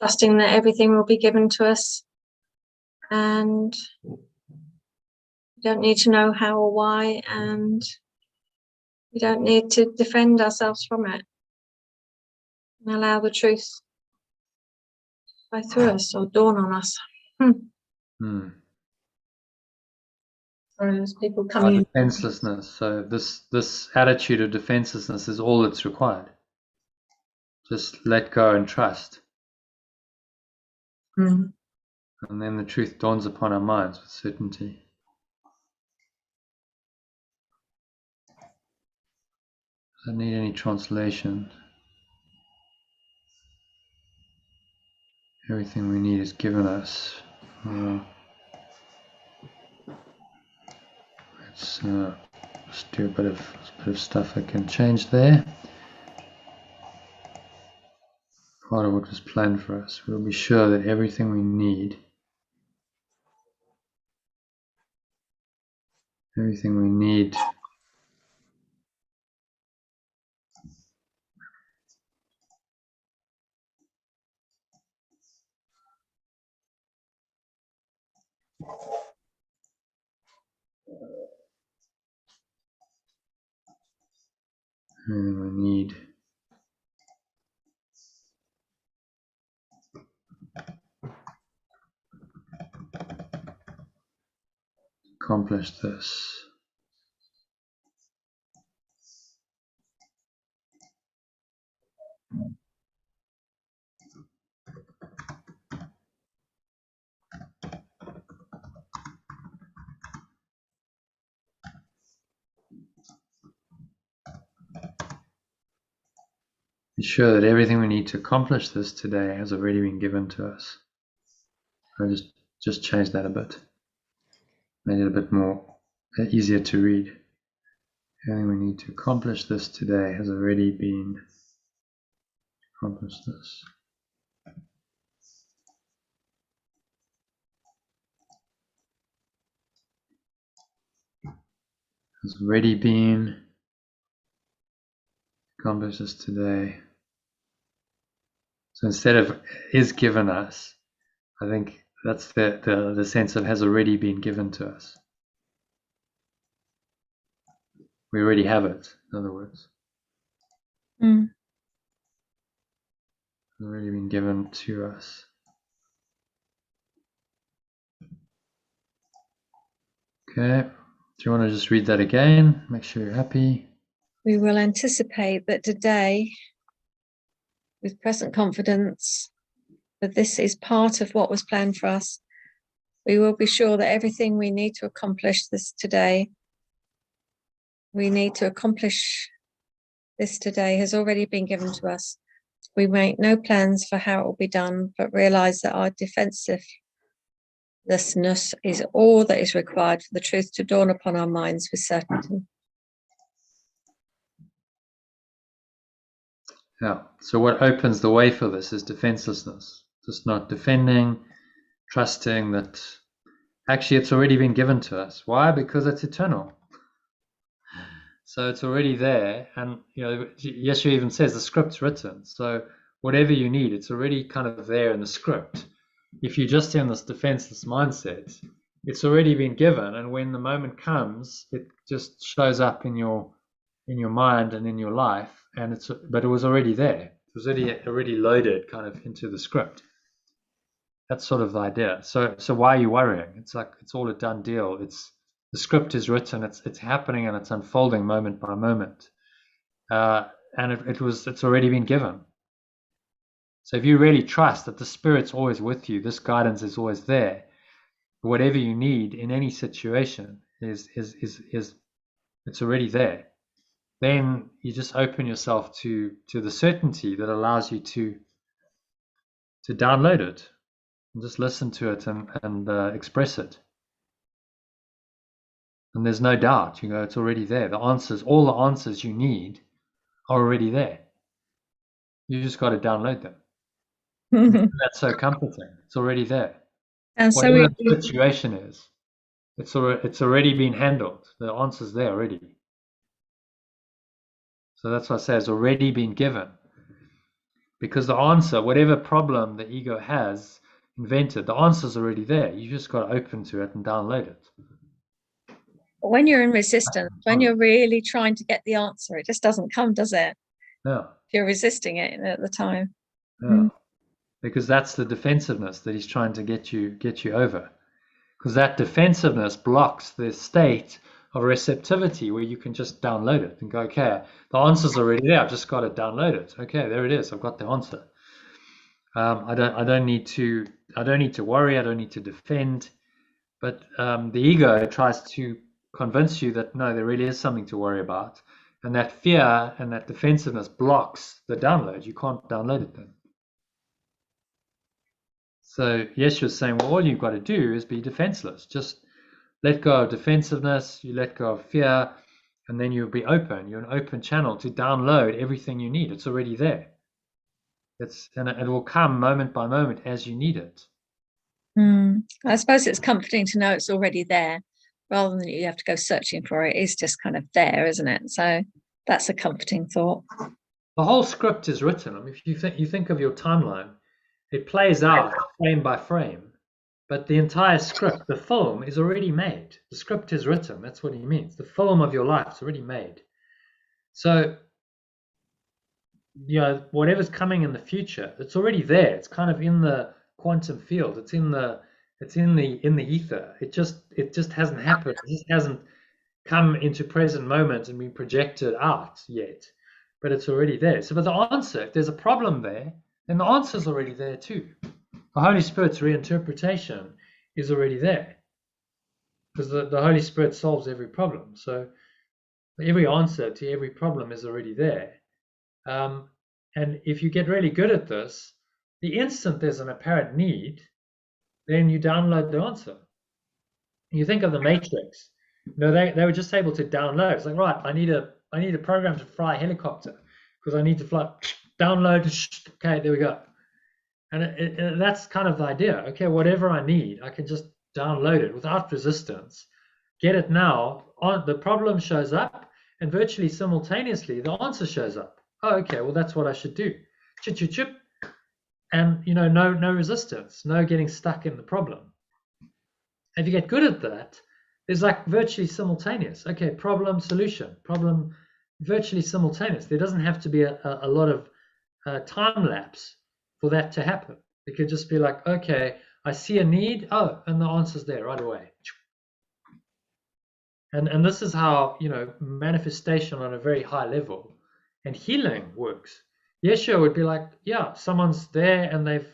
Trusting that everything will be given to us, and we don't need to know how or why, and we don't need to defend ourselves from it, and allow the truth to go through us or dawn on us. Sorry, there's people coming in. Defenselessness. So this attitude of defenselessness is all that's required. Just let go and trust. And then the truth dawns upon our minds with certainty. Does it need any translation? Everything we need is given us. Let's just do a bit of stuff I can change there. Part of what was planned for us. We'll be sure that everything we need, accomplish this. Be sure that everything we need to accomplish this today has already been given to us. I just changed that a bit. Made it a bit more easier to read. Everything we need to accomplish this today has already been accomplished. This. Has already been accomplished this today. So instead of is given us, I think that's the sense of has already been given to us. We already have it, in other words. It's already been given to us. Okay. Do you want to just read that again? Make sure you're happy. We will anticipate that today, with present confidence, but this is part of what was planned for us. We will be sure that everything we need to accomplish this today has already been given to us. We make no plans for how it will be done, but realize that our defensiveness is all that is required for the truth to dawn upon our minds with certainty. Yeah. So what opens the way for this is defenselessness. Just not defending, trusting that actually it's already been given to us. Why? Because it's eternal. So it's already there. And, Yeshua even says the script's written. So whatever you need, it's already kind of there in the script. If you're just in this defenseless mindset, it's already been given. And when the moment comes, it just shows up in your mind and in your life. But it was already there. It was already loaded kind of into the script. That's sort of the idea. So why are you worrying? It's like it's all a done deal. The script is written. It's happening and it's unfolding moment by moment. And it's already been given. So if you really trust that the Spirit's always with you, this guidance is always there. Whatever you need in any situation is it's already there. Then you just open yourself to the certainty that allows you to download it and just listen to it and express it. And there's no doubt, it's already there. All the answers you need are already there. You just got to download them. That's so comforting. It's already there. And whatever the situation is, it's already been handled. The answer's there already. So that's why I say it's already been given. Because the answer, whatever problem the ego has invented, the answer's already there. You just got to open to it and download it. When you're in resistance, when you're really trying to get the answer, it just doesn't come, does it? No. You're resisting it at the time. No. Because that's the defensiveness that he's trying to get you over. Because that defensiveness blocks the state of receptivity where you can just download it and go, okay, the answer's already there. I've just got to download it. Okay, there it is. I've got the answer. I don't need to worry. I don't need to defend. But the ego tries to convince you that no, there really is something to worry about, and that fear and that defensiveness blocks the download. You can't download it then. So Yeshua's saying, well, all you've got to do is be defenseless. Just let go of defensiveness, you let go of fear, and then you'll be open. You're an open channel to download everything you need. It's already there. And it will come moment by moment as you need it. I suppose it's comforting to know it's already there, rather than you have to go searching for it. It's just kind of there, isn't it? So that's a comforting thought. The whole script is written. I mean, if you think of your timeline, it plays out frame by frame. But the entire script, the film, is already made. The script is written. That's what he means. The film of your life is already made. So, whatever's coming in the future, it's already there. It's kind of in the quantum field. It's in the ether. It just hasn't happened. It just hasn't come into present moment and been projected out yet. But it's already there. So, but the answer, if there's a problem there, then the answer's already there too. The Holy Spirit's reinterpretation is already there, because the Holy Spirit solves every problem. So every answer to every problem is already there. And if you get really good at this, the instant there's an apparent need, then you download the answer. You think of the Matrix. They were just able to download. It's like, right, I need a program to fly a helicopter because I need to fly. Download. Okay, there we go. And that's kind of the idea. Okay, whatever I need, I can just download it without resistance. Get it now. The problem shows up, and virtually simultaneously, the answer shows up. Oh, okay, well, that's what I should do. Chip, chip, chip. And, no resistance, no getting stuck in the problem. If you get good at that, there's like virtually simultaneous. Okay, problem, solution, problem, virtually simultaneous. There doesn't have to be a lot of time lapse for that to happen. It could just be like, okay, I see a need, and the answer's there right away. And this is how, manifestation on a very high level and healing works. Yeshua would be like, yeah, someone's there and they've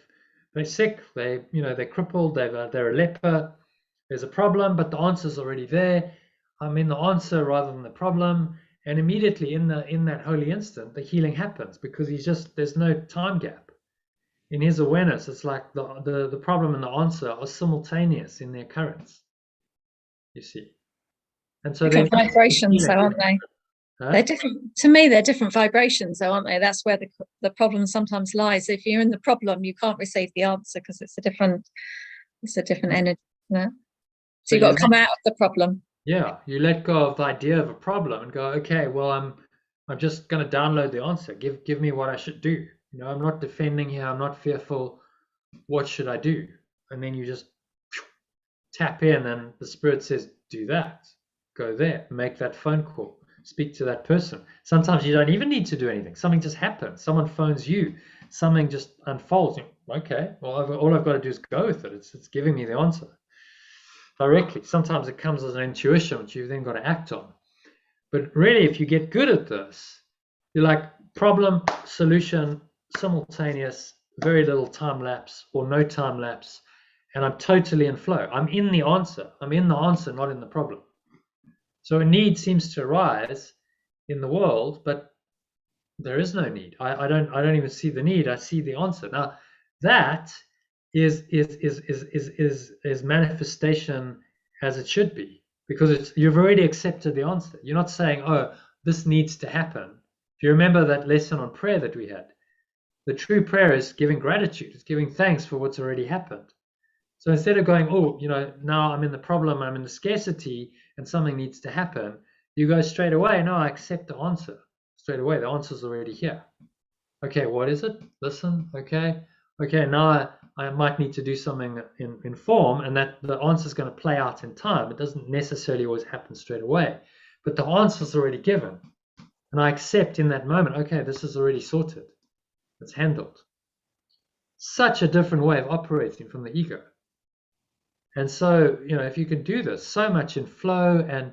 They're sick, they're crippled, they're a leper. There's a problem, but the answer's already there. I'm in the answer rather than the problem. And immediately in that holy instant, the healing happens because there's no time gap. In his awareness, it's like the problem and the answer are simultaneous in their occurrence. You see. And so different vibrations, though, aren't they? Huh? They're different. To me, they're different vibrations, though, aren't they? That's where the problem sometimes lies. If you're in the problem, you can't receive the answer because it's a different energy. Yeah? So you've got to come out of the problem. Yeah, you let go of the idea of a problem and go, okay, well, I'm just going to download the answer. Give me what I should do. I'm not defending here. I'm not fearful. What should I do? And then you just tap in, and the Spirit says, do that. Go there. Make that phone call. Speak to that person. Sometimes you don't even need to do anything. Something just happens. Someone phones you. Something just unfolds. Okay, well, all I've got to do is go with it. It's giving me the answer directly. Sometimes it comes as an intuition, which you've then got to act on. But really, if you get good at this, you're like problem, solution, simultaneous, very little time lapse or no time lapse, and I'm totally in flow. I'm in the answer. I'm in the answer, not in the problem. So a need seems to arise in the world, but there is no need. I don't even see the need. I see the answer. Now that is manifestation as it should be, because you've already accepted the answer. You're not saying, oh, this needs to happen. If you remember that lesson on prayer that we had, the true prayer is giving gratitude. It's giving thanks for what's already happened. So instead of going, oh, now I'm in the problem, I'm in the scarcity, and something needs to happen, you go straight away, no, I accept the answer. Straight away, the answer's already here. Okay, what is it? Listen, okay, now I might need to do something in form, and that the answer's going to play out in time. It doesn't necessarily always happen straight away, but the answer's already given. And I accept in that moment, okay, this is already sorted. It's handled. Such a different way of operating from the ego. And so, if you can do this, so much in flow and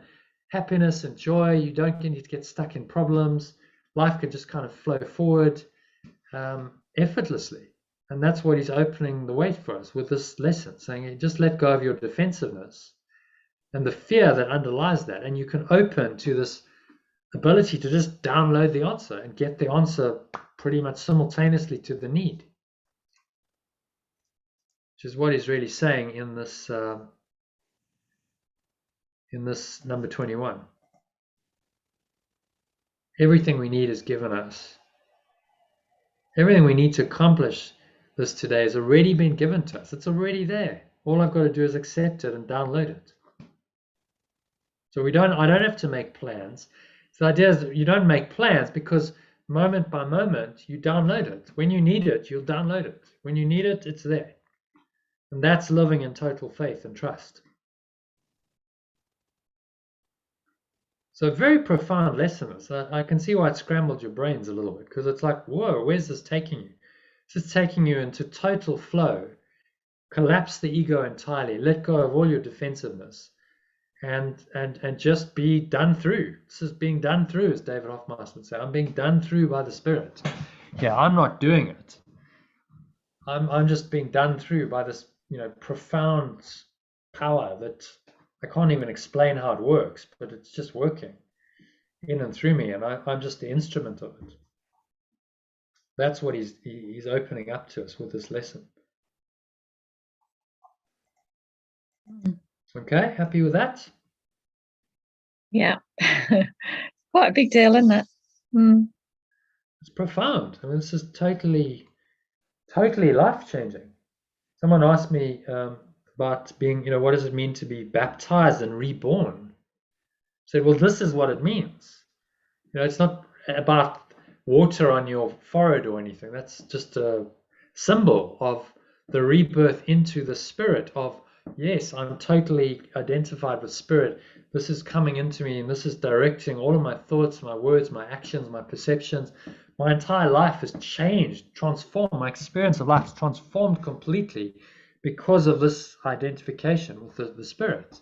happiness and joy, you don't need to get stuck in problems. Life can just kind of flow forward effortlessly. And that's what he's opening the way for us with this lesson, saying, just let go of your defensiveness and the fear that underlies that. And you can open to this ability to just download the answer and get the answer pretty much simultaneously to the need. Which is what he's really saying in this number 21. Everything we need is given us. Everything we need to accomplish this today has already been given to us. It's already there. All I've got to do is accept it and download it. So I don't have to make plans. So the idea is that you don't make plans, because moment by moment you download it. When you need it, you'll download it. When you need it, it's there. And that's living in total faith and trust. So very profound lesson. So I can see why it scrambled your brains a little bit, because it's like, whoa, where's this taking you? It's just taking you into total flow. Collapse the ego entirely. Let go of all your defensiveness, and just be done through. This is being done through, as David Hoffmeister would say. I'm being done through by the Spirit. Yeah, I'm not doing it. I'm just being done through by this profound power that I can't even explain how it works, but it's just working in and through me, and I'm just the instrument of it. That's what he's opening up to us with this lesson. Okay, happy with that? Yeah. Quite a big deal, isn't it? It's profound. I mean, this is totally life-changing. Someone asked me about being, what does it mean to be baptized and reborn? I said, well, this is what it means. It's not about water on your forehead or anything. That's just a symbol of the rebirth into the Spirit of, yes, I'm totally identified with Spirit. This is coming into me, and this is directing all of my thoughts, my words, my actions, my perceptions. My entire life has changed, transformed. My experience of life is transformed completely because of this identification with the Spirit.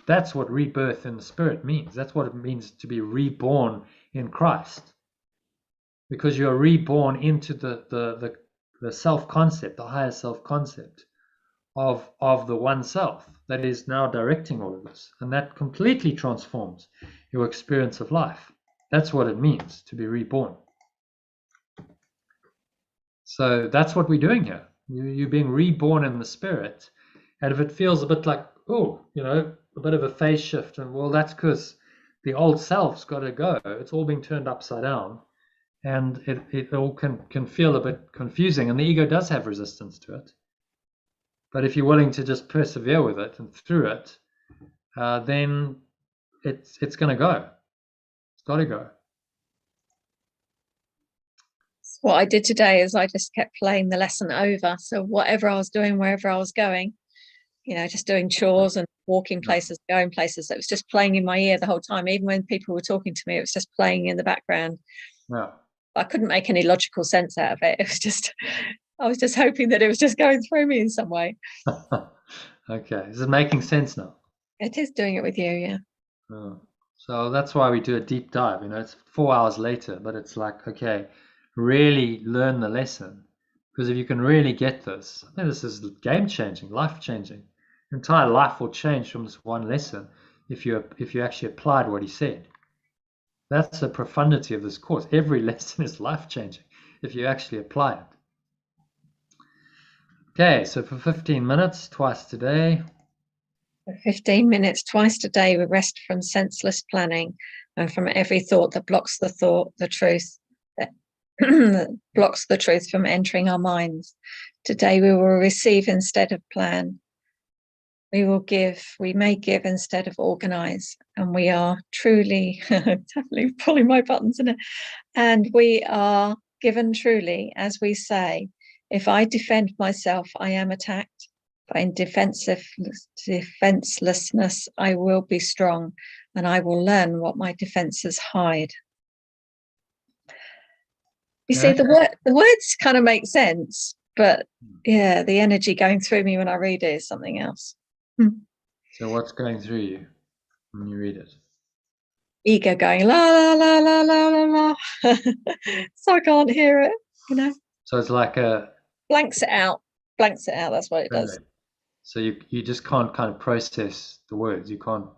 That's what rebirth in the Spirit means. That's what it means to be reborn in Christ. Because you're reborn into the the self-concept, the higher self-concept of the one self that is now directing all of this. And that completely transforms your experience of life. That's what it means to be reborn. So that's what we're doing here. You're being reborn in the spirit. And if it feels a bit like, oh, a bit of a phase shift, and well, that's because the old self's got to go. It's all being turned upside down. And it all can feel a bit confusing. And the ego does have resistance to it. But if you're willing to just persevere with it and through it, then it's going to go. It's got to go. What I did today is I just kept playing the lesson over. So whatever I was doing, wherever I was going, just doing chores and walking places, going places, it was just playing in my ear the whole time. Even when people were talking to me, it was just playing in the background. Yeah. I couldn't make any logical sense out of it. It was just, I was just hoping that it was just going through me in some way. Okay. Is it making sense now? It is doing it with you, yeah. Oh. So that's why we do a deep dive. It's 4 hours later, but it's like, okay, really learn the lesson. Because if you can really get this, I think this is game-changing, life-changing. Your entire life will change from this one lesson if you actually applied what he said. That's the profundity of this course. Every lesson is life-changing if you actually apply it. Okay, so for 15 minutes, twice today. For 15 minutes, twice today, we rest from senseless planning and from every thought that blocks the truth, that blocks the truth from entering our minds. Today, we will receive instead of plan. We may give instead of organize, and we are truly, definitely pulling my buttons in it, and we are given truly, as we say, if I defend myself, I am attacked. But in defenselessness, I will be strong, and I will learn what my defenses hide. You see, the words kind of make sense, but yeah, the energy going through me when I read it is something else. So what's going through you when you read it? Ego going la la la la la la la. So I can't hear it, So it's like blanks it out. That's what it does. So you just can't kind of process the words. You can't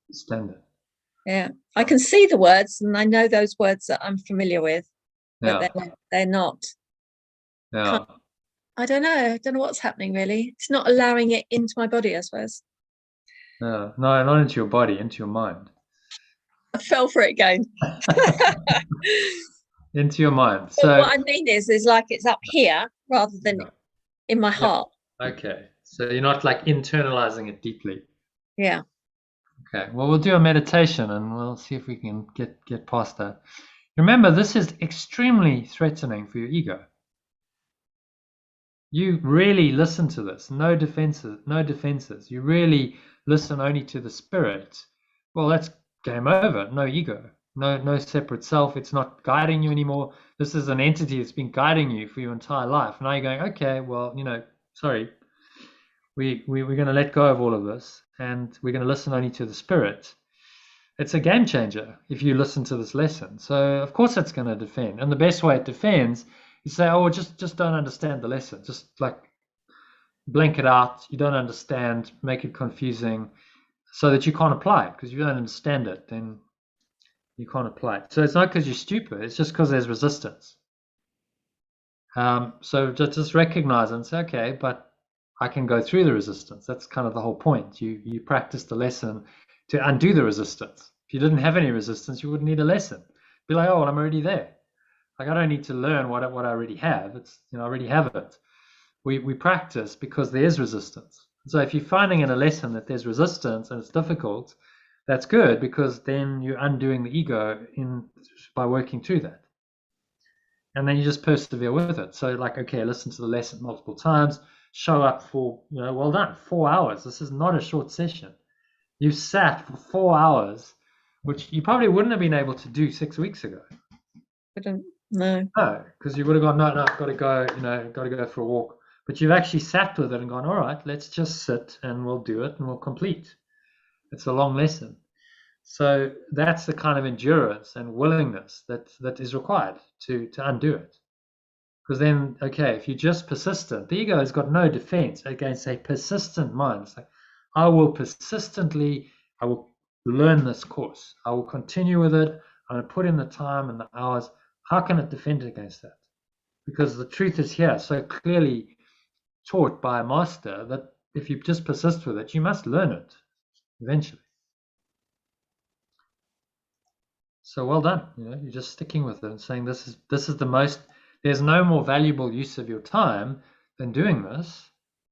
understand it. Yeah, I can see the words, and I know those words that I'm familiar with, but they're not. Yeah. I don't know what's happening really. It's not allowing it into my body, I suppose. No, not into your body, into your mind. I fell for it again. Into your mind. So what I mean is like it's up here rather than in my heart. Okay, so you're not like internalizing it deeply. Yeah. Okay, well, we'll do a meditation and we'll see if we can get past that. Remember, this is extremely threatening for your ego. You really listen to this. No defenses. You really listen only to the spirit. Well, that's game over. No ego. No separate self. It's not guiding you anymore. This is an entity that's been guiding you for your entire life. Now you're going, okay, well, sorry. We're going to let go of all of this and we're going to listen only to the spirit. It's a game changer if you listen to this lesson. So of course it's going to defend. And the best way it defends is say, oh, just don't understand the lesson. Just like blank it out. You don't understand, make it confusing so that you can't apply it. Because if you don't understand it, then you can't apply it. So it's not because you're stupid. It's just because there's resistance. So just recognize and say, okay, but I can go through the resistance. That's kind of the whole point. You practice the lesson to undo the resistance. If you didn't have any resistance, you wouldn't need a lesson. Be like, oh, well, I'm already there. Like I don't need to learn what I already have. It's I already have it. We practice because there is resistance. So if you're finding in a lesson that there's resistance and it's difficult, that's good because then you're undoing the ego by working through that. And then you just persevere with it. So like, okay, listen to the lesson multiple times, show up for, well done, 4 hours. This is not a short session. You sat for 4 hours, which you probably wouldn't have been able to do 6 weeks ago. No, because you would have gone, no, I've got to go, got to go for a walk. But you've actually sat with it and gone, all right, let's just sit and we'll do it and we'll complete. It's a long lesson. So that's the kind of endurance and willingness that is required to undo it. Because then, okay, if you're just persistent, the ego has got no defense against a persistent mind. It's like, I will learn this course. I will continue with it. I'm going to put in the time and the hours. How can it defend against that? Because the truth is here, so clearly taught by a master, that if you just persist with it, you must learn it eventually. So well done. You're just sticking with it and saying this is the most. There's no more valuable use of your time than doing this,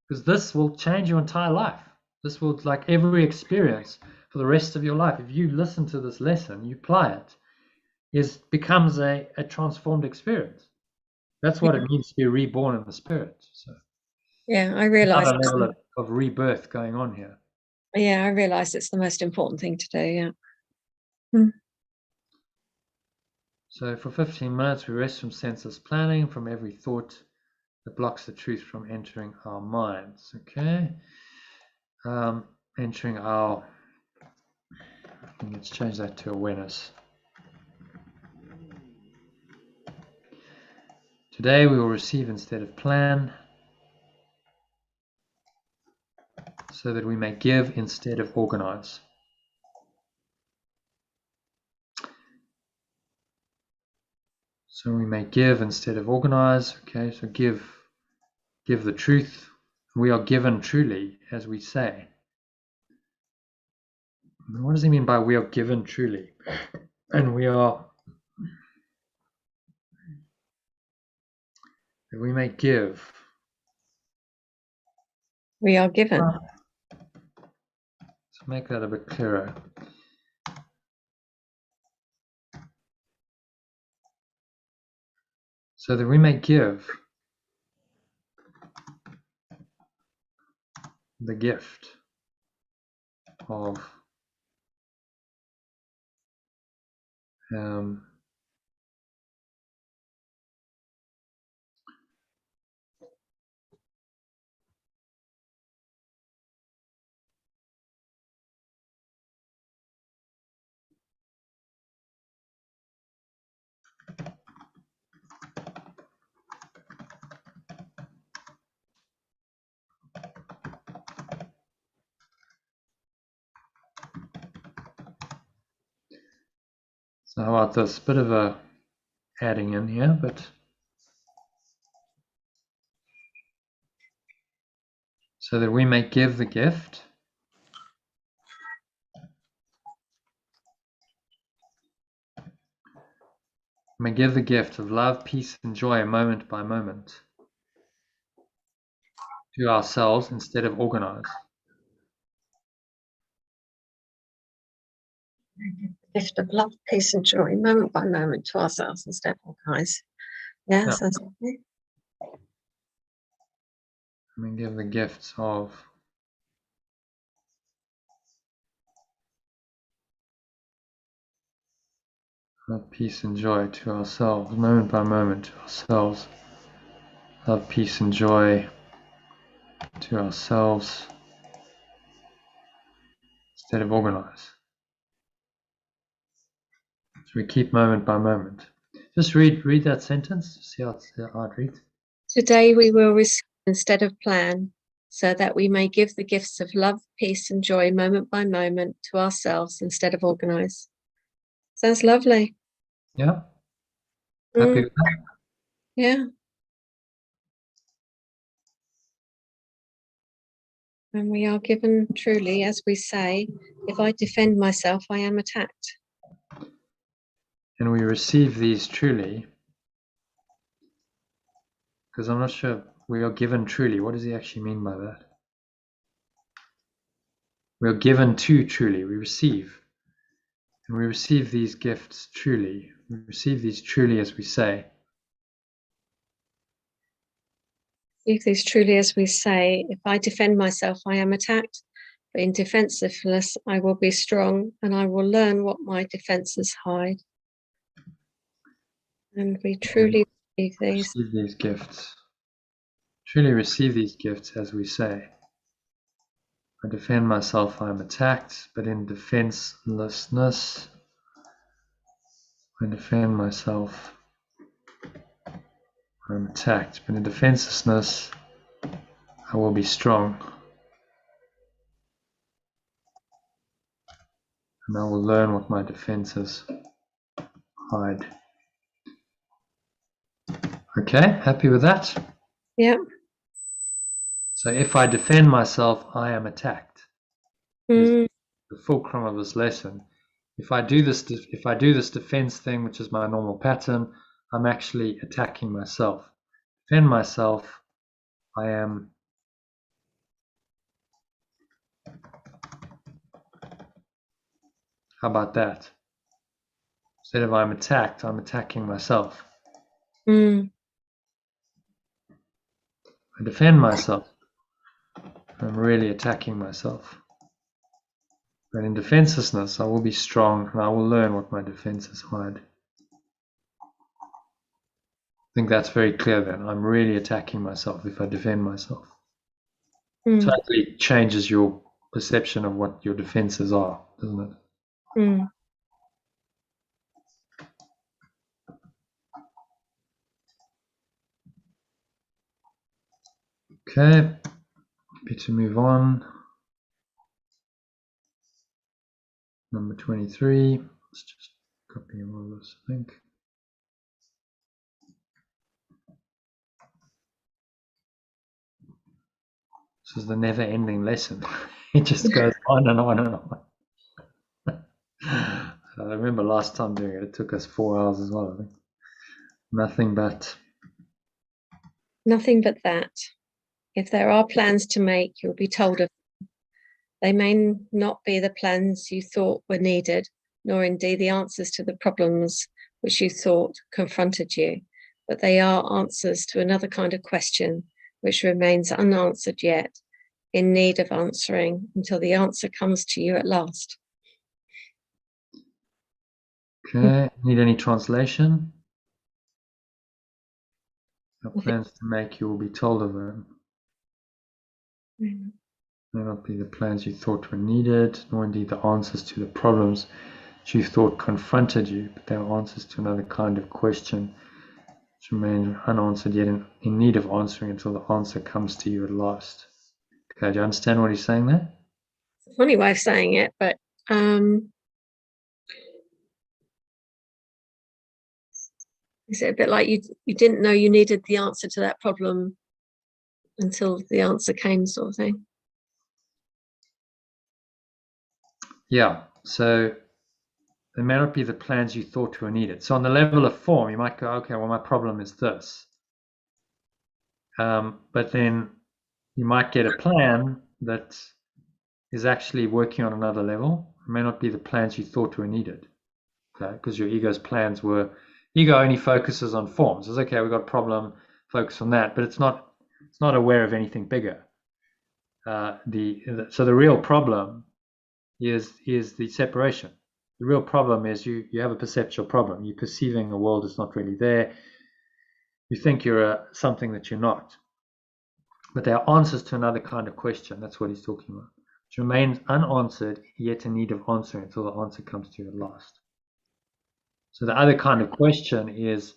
because this will change your entire life. This will, like every experience for the rest of your life, if you listen to this lesson, you apply it, becomes a transformed experience. That's what it means to be reborn in the spirit. So yeah, I realise another level of rebirth going on here. Yeah, I realise it's the most important thing to do. Yeah. So for 15 minutes, we rest from senseless planning, from every thought that blocks the truth from entering our minds. Okay. Entering our. Let's change that to awareness. Today we will receive instead of plan, so that we may give instead of organize. So we may give instead of organize. Okay, so give the truth. We are given truly, as we say. What does he mean by we are given truly? And we may give. We are given. Let's make that a bit clearer. So that we may give the gift of so how about this? Bit of a adding in here, but so that we may give the gift of love, peace, and joy moment by moment to ourselves instead of organize. Gift of love, peace, and joy moment by moment to ourselves instead of organize. Yeah, sounds good. We give the gifts of love, peace, and joy to ourselves, moment by moment to ourselves. Love, peace, and joy to ourselves instead of organize. So we keep moment by moment. Just read that sentence, see how it reads. Today we will receive instead of plan, so that we may give the gifts of love, peace, and joy moment by moment to ourselves instead of organize. Sounds lovely. Yeah. Happy with that? Yeah. And we are given truly, as we say, if I defend myself, I am attacked. And we receive these truly, because I'm not sure, we are given truly. What does he actually mean by that? We are given to truly, we receive. And we receive these gifts truly. We receive these truly as we say. Receive these truly as we say, if I defend myself, I am attacked. But in defensiveness, I will be strong, and I will learn what my defenses hide. And we truly receive these gifts. Truly receive these gifts as we say. I defend myself, I am attacked, but in defenselessness, I defend myself, I'm attacked, but in defenselessness, I will be strong. And I will learn what my defenses hide. Okay, happy with that? Yeah. So if I defend myself, I am attacked. Mm. The fulcrum of this lesson. If I do this defense thing, which is my normal pattern, I'm actually attacking myself. Defend myself, I am how about that? Instead of I'm attacked, I'm attacking myself. Mm. I defend myself, I'm really attacking myself. But in defenselessness, I will be strong and I will learn what my defenses hide. I think that's very clear then. I'm really attacking myself if I defend myself. Mm. Totally changes your perception of what your defenses are, doesn't it? Mm. Okay, happy to move on. Number 23. Let's just copy all of this, I think. This is the never-ending lesson. It just goes on and on and on. I remember last time doing it, it took us 4 hours as well, I think. Nothing but that. If there are plans to make, you'll be told of them. They may not be the plans you thought were needed, nor indeed the answers to the problems which you thought confronted you, but they are answers to another kind of question which remains unanswered yet, in need of answering until the answer comes to you at last. Okay, need any translation? No plans to make, you will be told of them. Mm. May not be the plans you thought were needed, nor indeed the answers to the problems which you thought confronted you, but they are answers to another kind of question which remains unanswered yet in need of answering until the answer comes to you at last. Okay, do you understand what he's saying there? It's a funny way of saying it, but is it a bit like you didn't know you needed the answer to that problem until the answer came, sort of thing? Yeah, so they may not be the plans you thought were needed. So on the level of form, you might go, okay, well, my problem is this. But then you might get a plan that is actually working on another level. It may not be the plans you thought were needed. Okay, because your ego's plans were, ego only focuses on forms. It's okay, we've got a problem, focus on that, but it's not aware of anything bigger. So the real problem is the separation. The real problem is you have a perceptual problem. You're perceiving a world that's not really there. You think you're something that you're not. But there are answers to another kind of question. That's what he's talking about. Which remains unanswered, yet in need of answering until the answer comes to you at last. So the other kind of question is,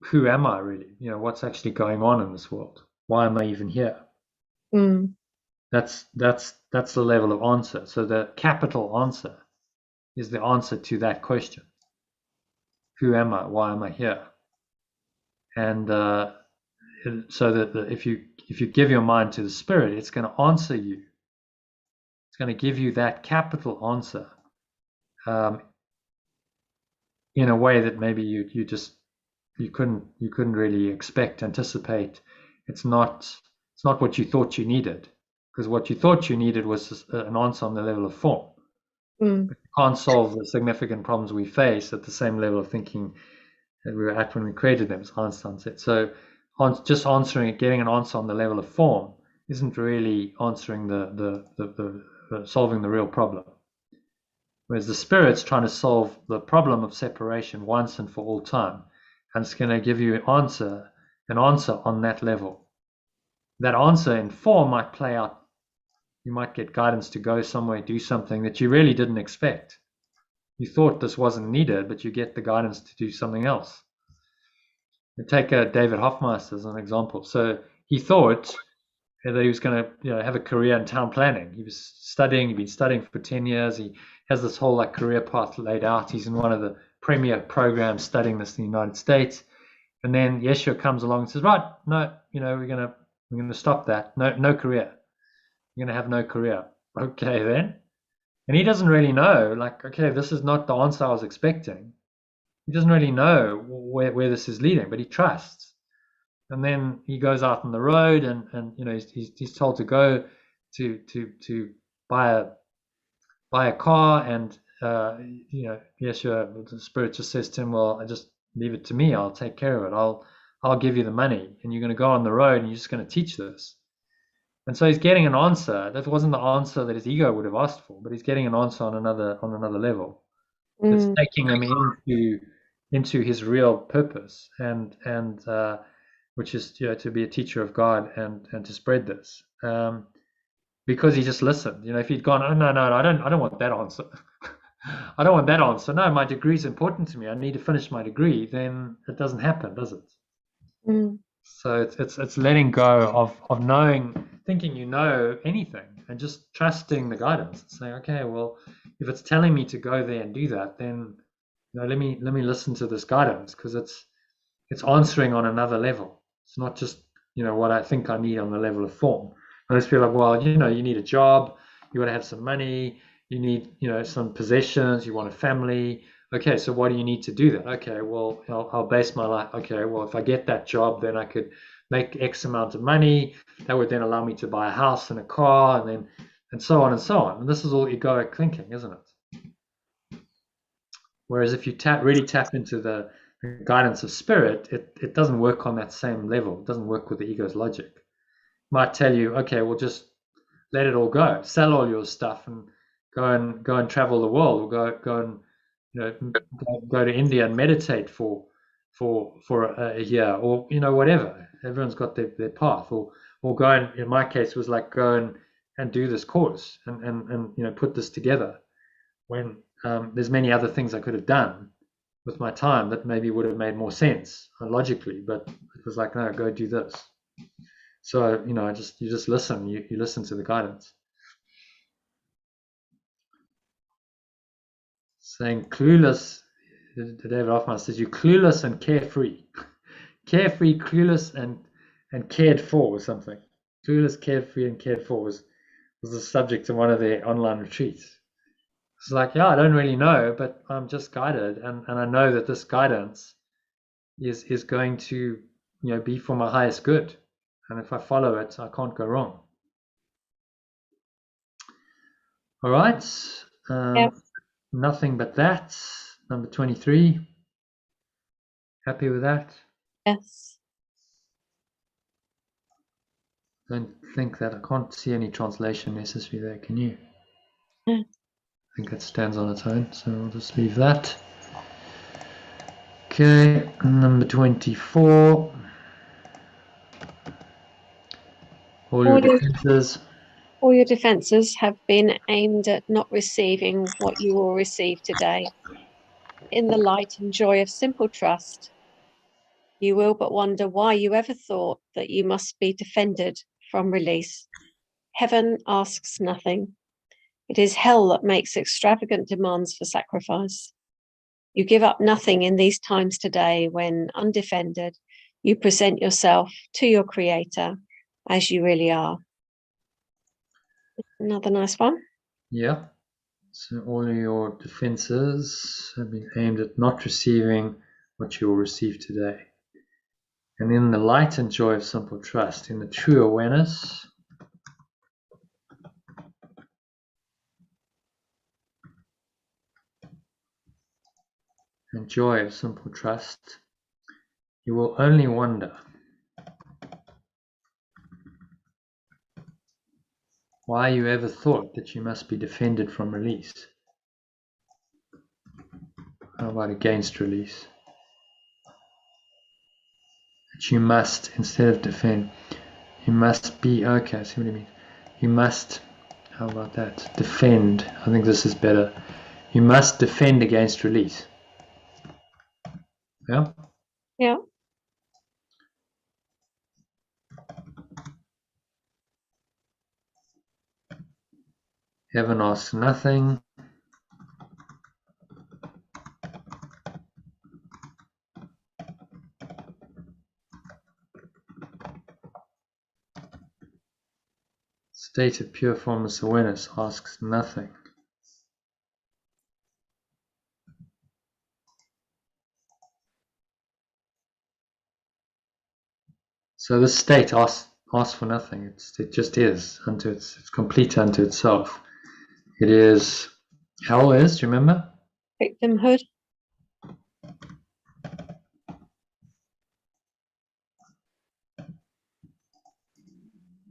who am I really? You know, what's actually going on in this world? Why am I even here? Mm. That's the level of answer. So the capital answer is the answer to that question. Who am I? Why am I here? And so that if you give your mind to the spirit, it's going to answer you. It's going to give you that capital answer in a way that maybe you couldn't really anticipate. It's not what you thought you needed, because what you thought you needed was an answer on the level of form. Mm. But you can't solve the significant problems we face at the same level of thinking that we were at when we created them, as Einstein said. So just answering, getting an answer on the level of form isn't really answering the solving the real problem. Whereas the spirit's trying to solve the problem of separation once and for all time, and it's going to give you an answer on that level. That answer in form might play out. You might get guidance to go somewhere, do something that you really didn't expect. You thought this wasn't needed, but you get the guidance to do something else. Take David Hoffmeister as an example. So he thought that he was going to have a career in town planning. He was studying. He'd been studying for 10 years. He has this whole like career path laid out. He's in one of the premier programs studying this in the United States. And then Yeshua comes along and says, right, no, we're gonna stop that. No career. You're gonna have no career. Okay then. And he doesn't really know, like, okay, this is not the answer I was expecting. He doesn't really know where this is leading, but he trusts. And then he goes out on the road, and he's told to go to buy a car, and Yeshua, the Spirit just says to him, well, I just leave it to me. I'll take care of it. I'll give you the money, and you're going to go on the road, and you're just going to teach this. And so he's getting an answer that wasn't the answer that his ego would have asked for, but he's getting an answer on another level. It's taking him into his real purpose, and which is to be a teacher of God and to spread this, because he just listened. If he'd gone, oh no, I don't want that answer. I don't want that answer. No, my degree is important to me. I need to finish my degree. Then it doesn't happen, does it? So it's letting go of knowing, thinking anything, and just trusting the guidance. Saying, okay, well, if it's telling me to go there and do that, then let me listen to this guidance, because it's answering on another level. It's not just what I think I need on the level of form. Most people are like, well, you need a job, you want to have some money, you need some possessions, you want a family. Okay, so what do you need to do that? Okay, well, I'll base my life. Okay, well, if I get that job, then I could make X amount of money. That would then allow me to buy a house and a car, and so on and so on. And this is all egoic thinking, isn't it? Whereas if you really tap into the guidance of Spirit, it doesn't work on that same level. It doesn't work with the ego's logic. It might tell you, okay, well, just let it all go. Sell all your stuff and go and travel the world, or go and go to India and meditate for a year, or whatever. Everyone's got their path, or go and, in my case, was like go and do this course and put this together, when there's many other things I could have done with my time that maybe would have made more sense logically, but it was like, no, go do this. So you just listen. You listen to the guidance. Saying clueless, David Hoffman says, you're clueless and carefree. Carefree, clueless, and cared for, or something. Clueless, carefree, and cared for was the subject of one of their online retreats. It's like, yeah, I don't really know, but I'm just guided, and I know that this guidance is going to be for my highest good, and if I follow it, I can't go wrong. All right. Nothing but that. Number 23. Happy with that? Yes. Don't think that, I can't see any translation necessary there, can you? Yeah. I think it stands on its own, so I'll just leave that. Okay, number 24. All your defenses have been aimed at not receiving what you will receive today. In the light and joy of simple trust, you will but wonder why you ever thought that you must be defended from release. Heaven asks nothing. It is hell that makes extravagant demands for sacrifice. You give up nothing in these times today when, undefended, you present yourself to your Creator as you really are. Another nice one. Yeah. So all of your defenses have been aimed at not receiving what you will receive today. And in the light and joy of simple trust, in the true awareness, and joy of simple trust, you will only wonder why you ever thought that you must be defended from release. How about against release? That you must, instead of defend, you must be, okay, I see what you mean. You must, how about that? Defend. I think this is better. You must defend against release. Yeah? Yeah. Heaven asks nothing. State of pure formless awareness asks nothing. So this state asks for nothing. It just is unto it's complete unto itself. It is, hell is, do you remember? Victimhood.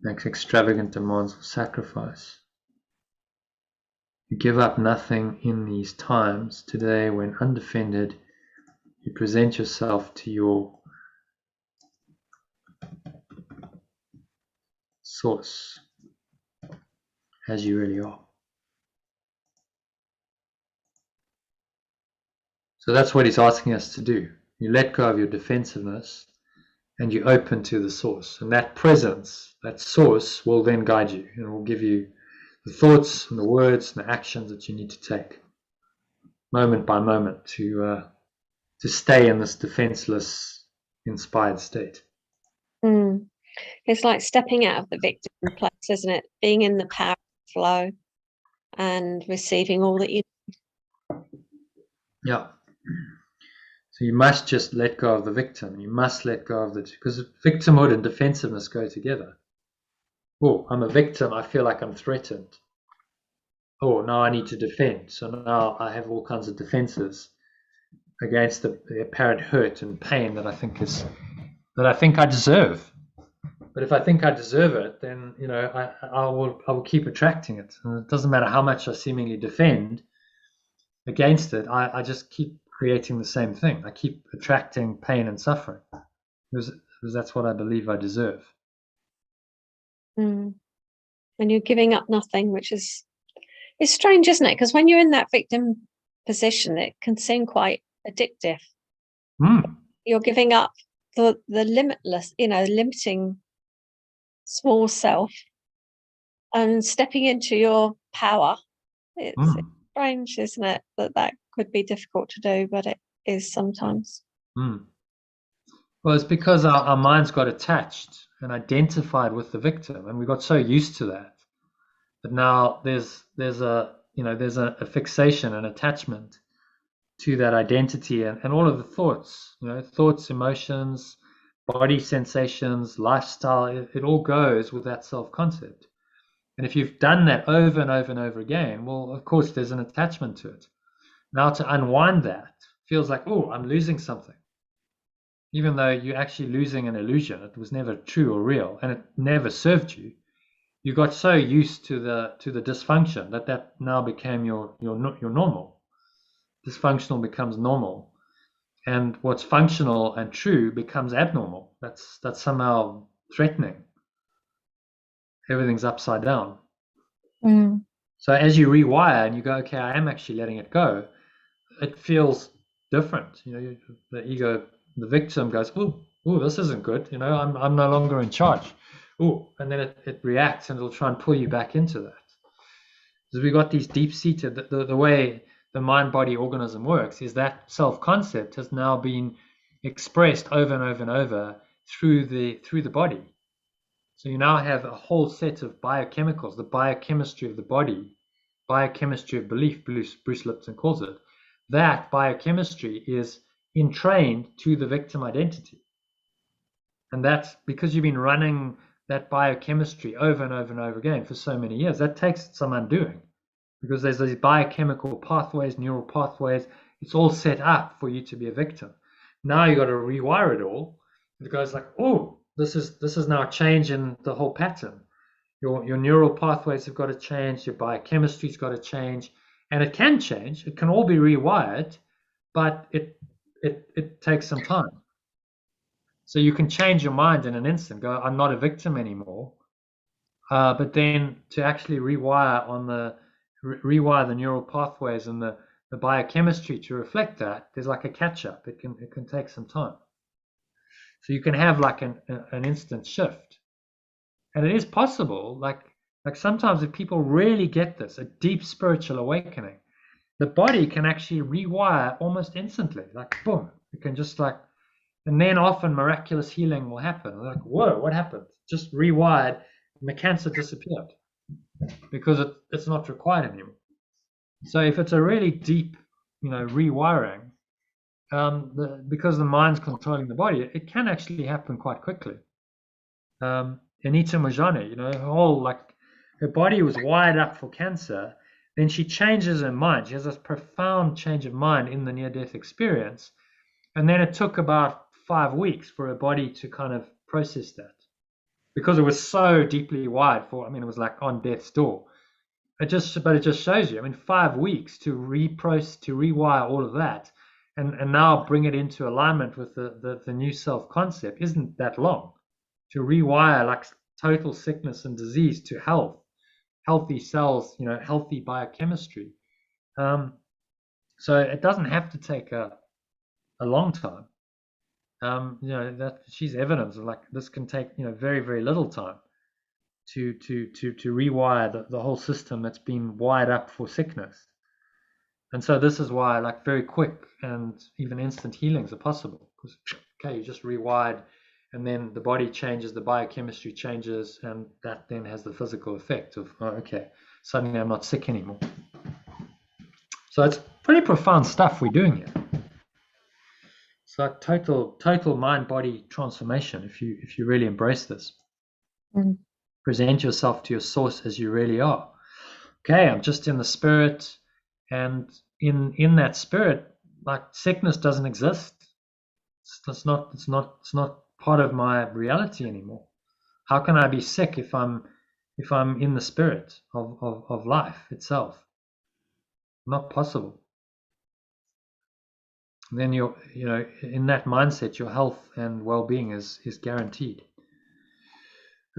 Makes extravagant demands of sacrifice. You give up nothing in these times. Today, when undefended, you present yourself to your source as you really are. So that's what he's asking us to do. You let go of your defensiveness and you open to the source. And that presence, that source, will then guide you and will give you the thoughts and the words and the actions that you need to take moment by moment to stay in this defenseless, inspired state. It's like stepping out of the victim place, isn't it? Being in the power flow and receiving all that you. Yeah. So you must just let go of the victim. You must let go of because victimhood and defensiveness go together. Oh, I'm a victim. I feel like I'm threatened. Oh, now I need to defend. So now I have all kinds of defenses against the apparent hurt and pain that I think I deserve. But if I think I deserve it, then I will keep attracting it. And it doesn't matter how much I seemingly defend against it. I just keep creating the same thing. I keep attracting pain and suffering because that's what I believe I deserve. And you're giving up nothing, which is strange, isn't it? Because when you're in that victim position, it can seem quite addictive. You're giving up the limitless, limiting small self and stepping into your power. It's strange, isn't it, that could be difficult to do, but it is sometimes. Well, it's because our minds got attached and identified with the victim, and we got so used to that now there's a fixation and attachment to that identity and all of the thoughts, thoughts, emotions, body sensations, lifestyle. It all goes with that self-concept. And if you've done that over and over and over again, well, of course, there's an attachment to it. Now to unwind that feels like, oh, I'm losing something. Even though you're actually losing an illusion. It was never true or real, and it never served you. You got so used to the dysfunction that now became your normal. Dysfunctional becomes normal. And what's functional and true becomes abnormal. That's somehow threatening. Everything's upside down. So as you rewire and you go, okay, I am actually letting it go, it feels different. The ego, the victim goes, oh, this isn't good. I'm no longer in charge. Oh, and then it reacts and it'll try and pull you back into that. Because we got these deep-seated, the way the mind-body organism works is that self-concept has now been expressed over and over and over through the body. So you now have a whole set of biochemicals, the biochemistry of the body, biochemistry of belief, Bruce Lipton calls it. That biochemistry is entrained to the victim identity. And that's because you've been running that biochemistry over and over and over again for so many years. That takes some undoing because there's these biochemical pathways, neural pathways. It's all set up for you to be a victim. Now you got to rewire it all. It goes like, oh, this is now a change in the whole pattern. Your neural pathways have got to change. Your biochemistry's got to change, and it can change. It can all be rewired, but it takes some time. So you can change your mind in an instant. Go, I'm not a victim anymore. But then to actually rewire the neural pathways and the biochemistry to reflect that, there's like a catch up. It can take some time. So you can have like an instant shift, and it is possible. Like Like sometimes if people really get this, a deep spiritual awakening, the body can actually rewire almost instantly. Like boom, it can just like, and then often miraculous healing will happen. Like, whoa, what happened? Just rewired, and the cancer disappeared because it's not required anymore. So if it's a really deep, rewiring, because the mind's controlling the body, it can actually happen quite quickly. Anita Mojani, her body was wired up for cancer. Then she changes her mind. She has this profound change of mind in the near-death experience. And then it took about 5 weeks for her body to kind of process that because it was so deeply wired it was like on death's door. But it just shows you, 5 weeks to rewire all of that and now bring it into alignment with the new self concept isn't that long. To rewire like total sickness and disease to health, healthy cells, healthy biochemistry. So it doesn't have to take a long time. That she's evidence of like this can take very, very little time to rewire the whole system that's been wired up for sickness. And so this is why like very quick and even instant healings are possible, because okay, you just rewired, and then the body changes, the biochemistry changes, and that then has the physical effect of, oh, okay, suddenly I'm not sick anymore. So it's pretty profound stuff we're doing here. It's like total mind-body transformation if you really embrace this. Present yourself to your source as you really are. Okay, I'm just in the spirit, and in that spirit, like sickness doesn't exist. It's not part of my reality anymore. How can I be sick if I'm in the spirit of life itself? Not possible. And then in that mindset, your health and well-being is guaranteed.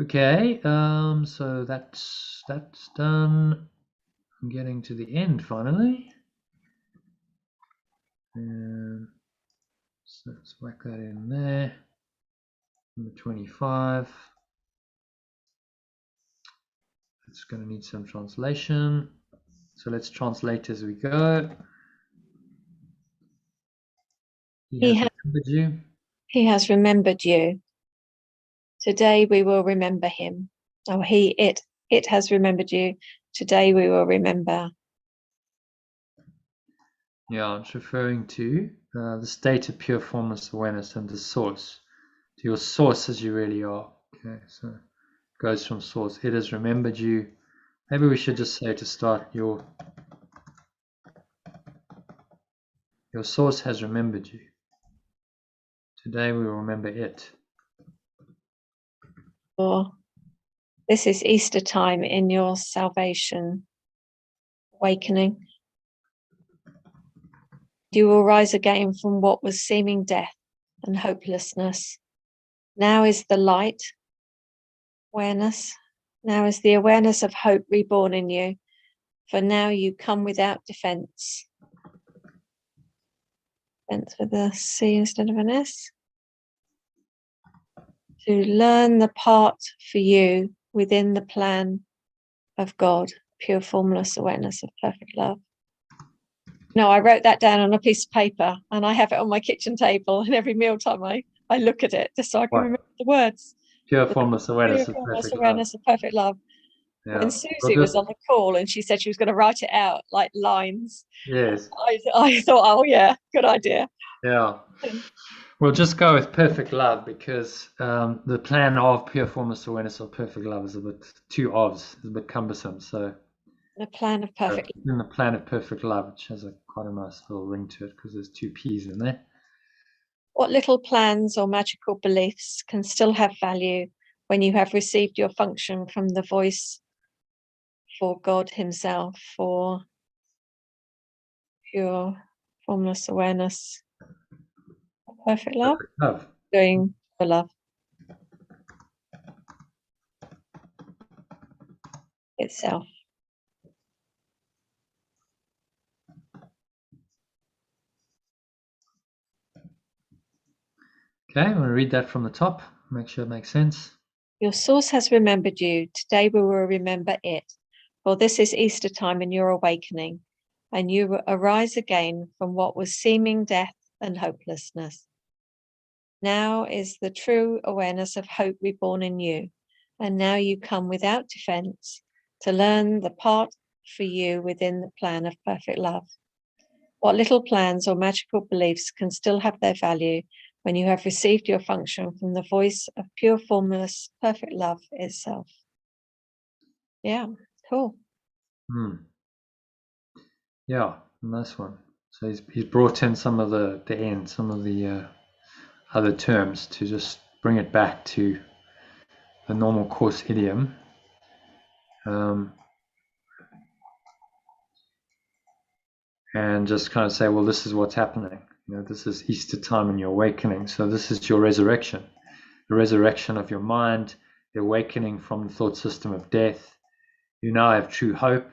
Okay, so that's done. I'm getting to the end finally. So let's whack that in there. Number 25. It's going to need some translation. So let's translate as we go. He has remembered you. He has remembered you. Today we will remember him. Oh, it has remembered you. Today we will remember. Yeah, it's referring to the state of pure formless awareness and the source. To your source as you really are. Okay, so it goes from source. It has remembered you. Maybe we should just say to start, your source has remembered you. Today we will remember it. Or this is Easter time in your salvation awakening. You will rise again from what was seeming death and hopelessness. Now is the light, awareness. Now is the awareness of hope reborn in you. For now you come without defense. Defense with a C instead of an S. To learn the part for you within the plan of God, pure formless awareness of perfect love. No, I wrote that down on a piece of paper and I have it on my kitchen table, and every mealtime I look at it just so I can remember the words. Pure formless awareness of perfect love. Yeah. When Susie was on the call and she said she was going to write it out like lines. Yes. I thought, oh yeah, good idea. Yeah. We'll just go with perfect love because the plan of pure formless awareness of perfect love is a bit two ofs, is a bit cumbersome. So the plan of perfect in the plan of perfect love, which has quite a nice little ring to it because there's two P's in there. What little plans or magical beliefs can still have value when you have received your function from the voice for God himself, for pure formless awareness, perfect love, doing for love itself. Okay, I'm going to read that from the top, make sure it makes sense. Your source has remembered you. Today we will remember it. For this is Easter time and your awakening, and you will arise again from what was seeming death and hopelessness. Now is the true awareness of hope reborn in you, and now you come without defense to learn the part for you within the plan of perfect love. What little plans or magical beliefs can still have their value when you have received your function from the voice of pure, formless, perfect love itself. Yeah, cool. Yeah, nice one. So he's brought in some of some of the other terms to just bring it back to the normal course idiom. And just kind of say, well, this is what's happening. This is Easter time and your awakening. So this is your resurrection, the resurrection of your mind, the awakening from the thought system of death. You now have true hope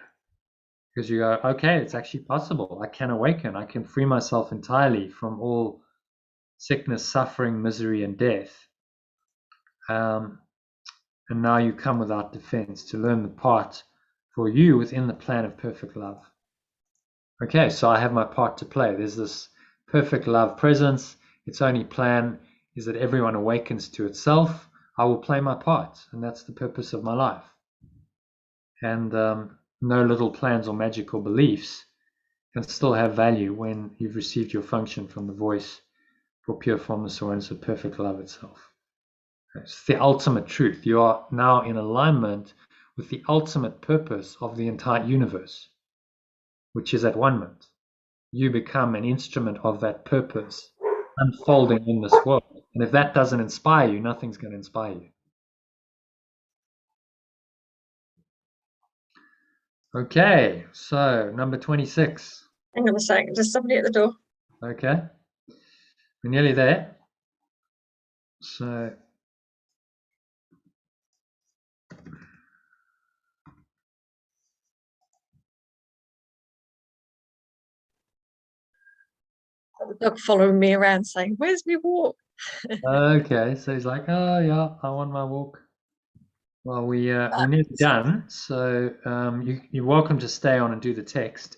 because you go, okay, it's actually possible. I can awaken. I can free myself entirely from all sickness, suffering, misery, and death. And now you come without defense to learn the part for you within the plan of perfect love. Okay, so I have my part to play. There's this perfect love presence. Its only plan is that everyone awakens to itself. I will play my part, and that's the purpose of my life. And no little plans or magical beliefs can still have value when you've received your function from the voice for pure formless awareness of perfect love itself. It's the ultimate truth. You are now in alignment with the ultimate purpose of the entire universe, which is at one-ment. You become an instrument of that purpose unfolding in this world. And if that doesn't inspire you, nothing's going to inspire you. Okay, so number 26. Hang on a second, there's somebody at the door. Okay, we're nearly there. So The dog following me around saying, where's my walk? okay, so he's like, oh yeah, I want my walk. Well, we're nearly done, so you're welcome to stay on and do the text,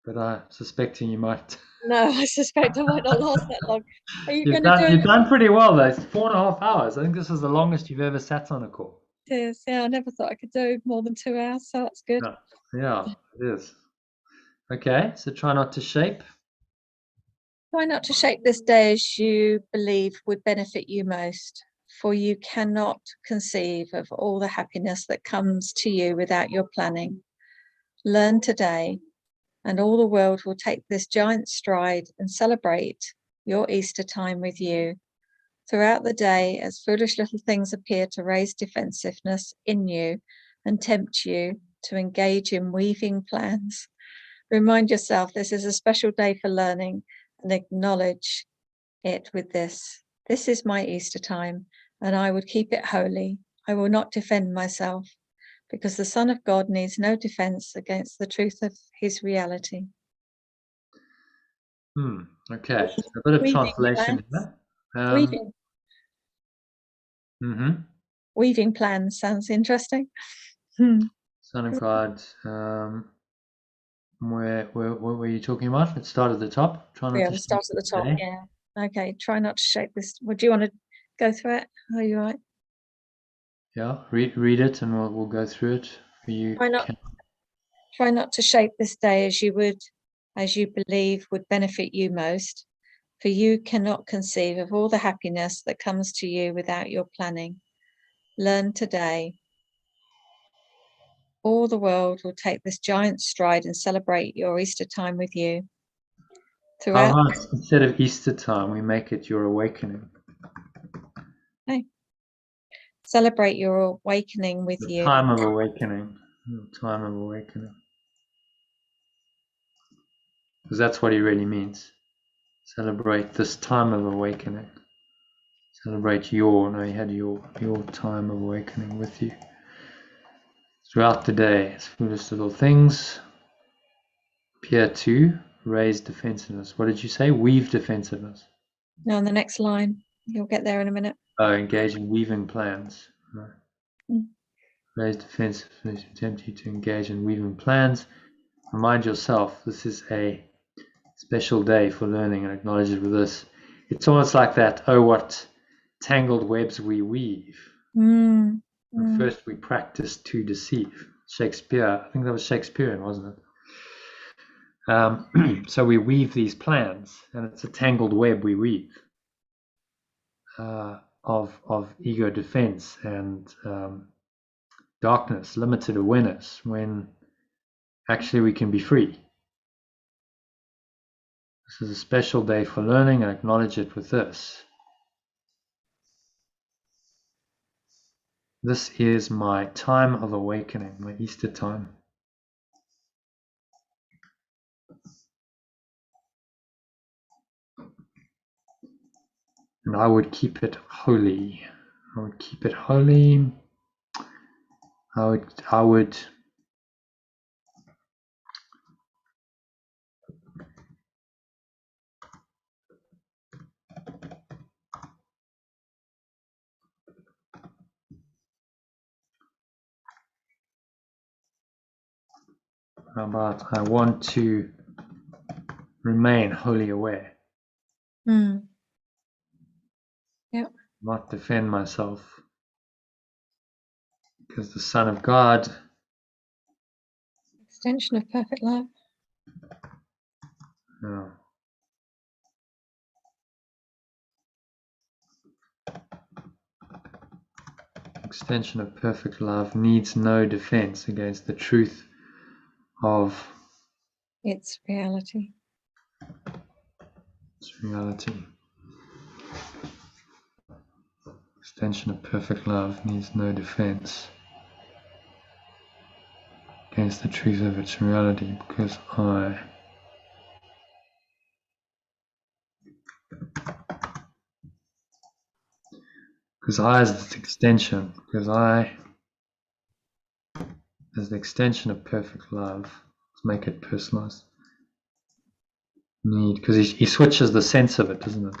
but I'm suspecting you might. No, I suspect I might not last that long. Are you You've going to do You've done pretty well though. It's 4.5 hours. I think this is the longest you've ever sat on a call. it? Is, yeah, I never thought I could do more than 2 hours, so that's good. Yeah, it is. Okay, so try not to shape. Try not to shape this day as you believe would benefit you most, for you cannot conceive of all the happiness that comes to you without your planning. Learn today, and all the world will take this giant stride and celebrate your Easter time with you. Throughout the day, as foolish little things appear to raise defensiveness in you and tempt you to engage in weaving plans, remind yourself this is a special day for learning and acknowledge it with this. This is my Easter time, and I would keep it holy. I will not defend myself, because the Son of God needs no defense against the truth of his reality. Okay, a bit of translation here. Weaving plans sounds interesting. Son of God. What were you talking about? Let's start at the top. Start at the top. Yeah. Okay. Try not to shape this. Would you want to go through it? Are you right? Yeah. Read it, and we'll go through it for you. Try not to shape this day as you believe would benefit you most, for you cannot conceive of all the happiness that comes to you without your planning. Learn today. All the world will take this giant stride and celebrate your Easter time with you. Instead of Easter time, we make it your awakening. Okay. Celebrate your awakening with you. Time of awakening. Time of awakening. Because that's what he really means. Celebrate this time of awakening. Celebrate he had your time of awakening with you. Throughout the day, foolish little things appear to raise defensiveness. What did you say? Weave defensiveness. No, on the next line. You'll get there in a minute. Oh, engage in weaving plans. Right. Raise defensiveness, tempt you to engage in weaving plans. Remind yourself this is a special day for learning, and acknowledge it with this. It's almost like that, oh, what tangled webs we weave. First we practice to deceive. Shakespeare, I think that was Shakespearean, wasn't it? So we weave these plans, and it's a tangled web we weave of ego defense and darkness, limited awareness, when actually we can be free. This is a special day for learning, and acknowledge it with this. This is my time of awakening, my Easter time. And I would keep it holy. I would keep it holy. I would how about I want to remain wholly aware. Yeah. Not defend myself. Because the Son of God, Extension of perfect love. no. Extension of perfect love needs no defense against the truth of Its reality. its reality. Extension of perfect love needs no defense against the truth of its reality, because I as the extension, as the extension of perfect love, let's make it personalized, need, because he switches the sense of it, doesn't it?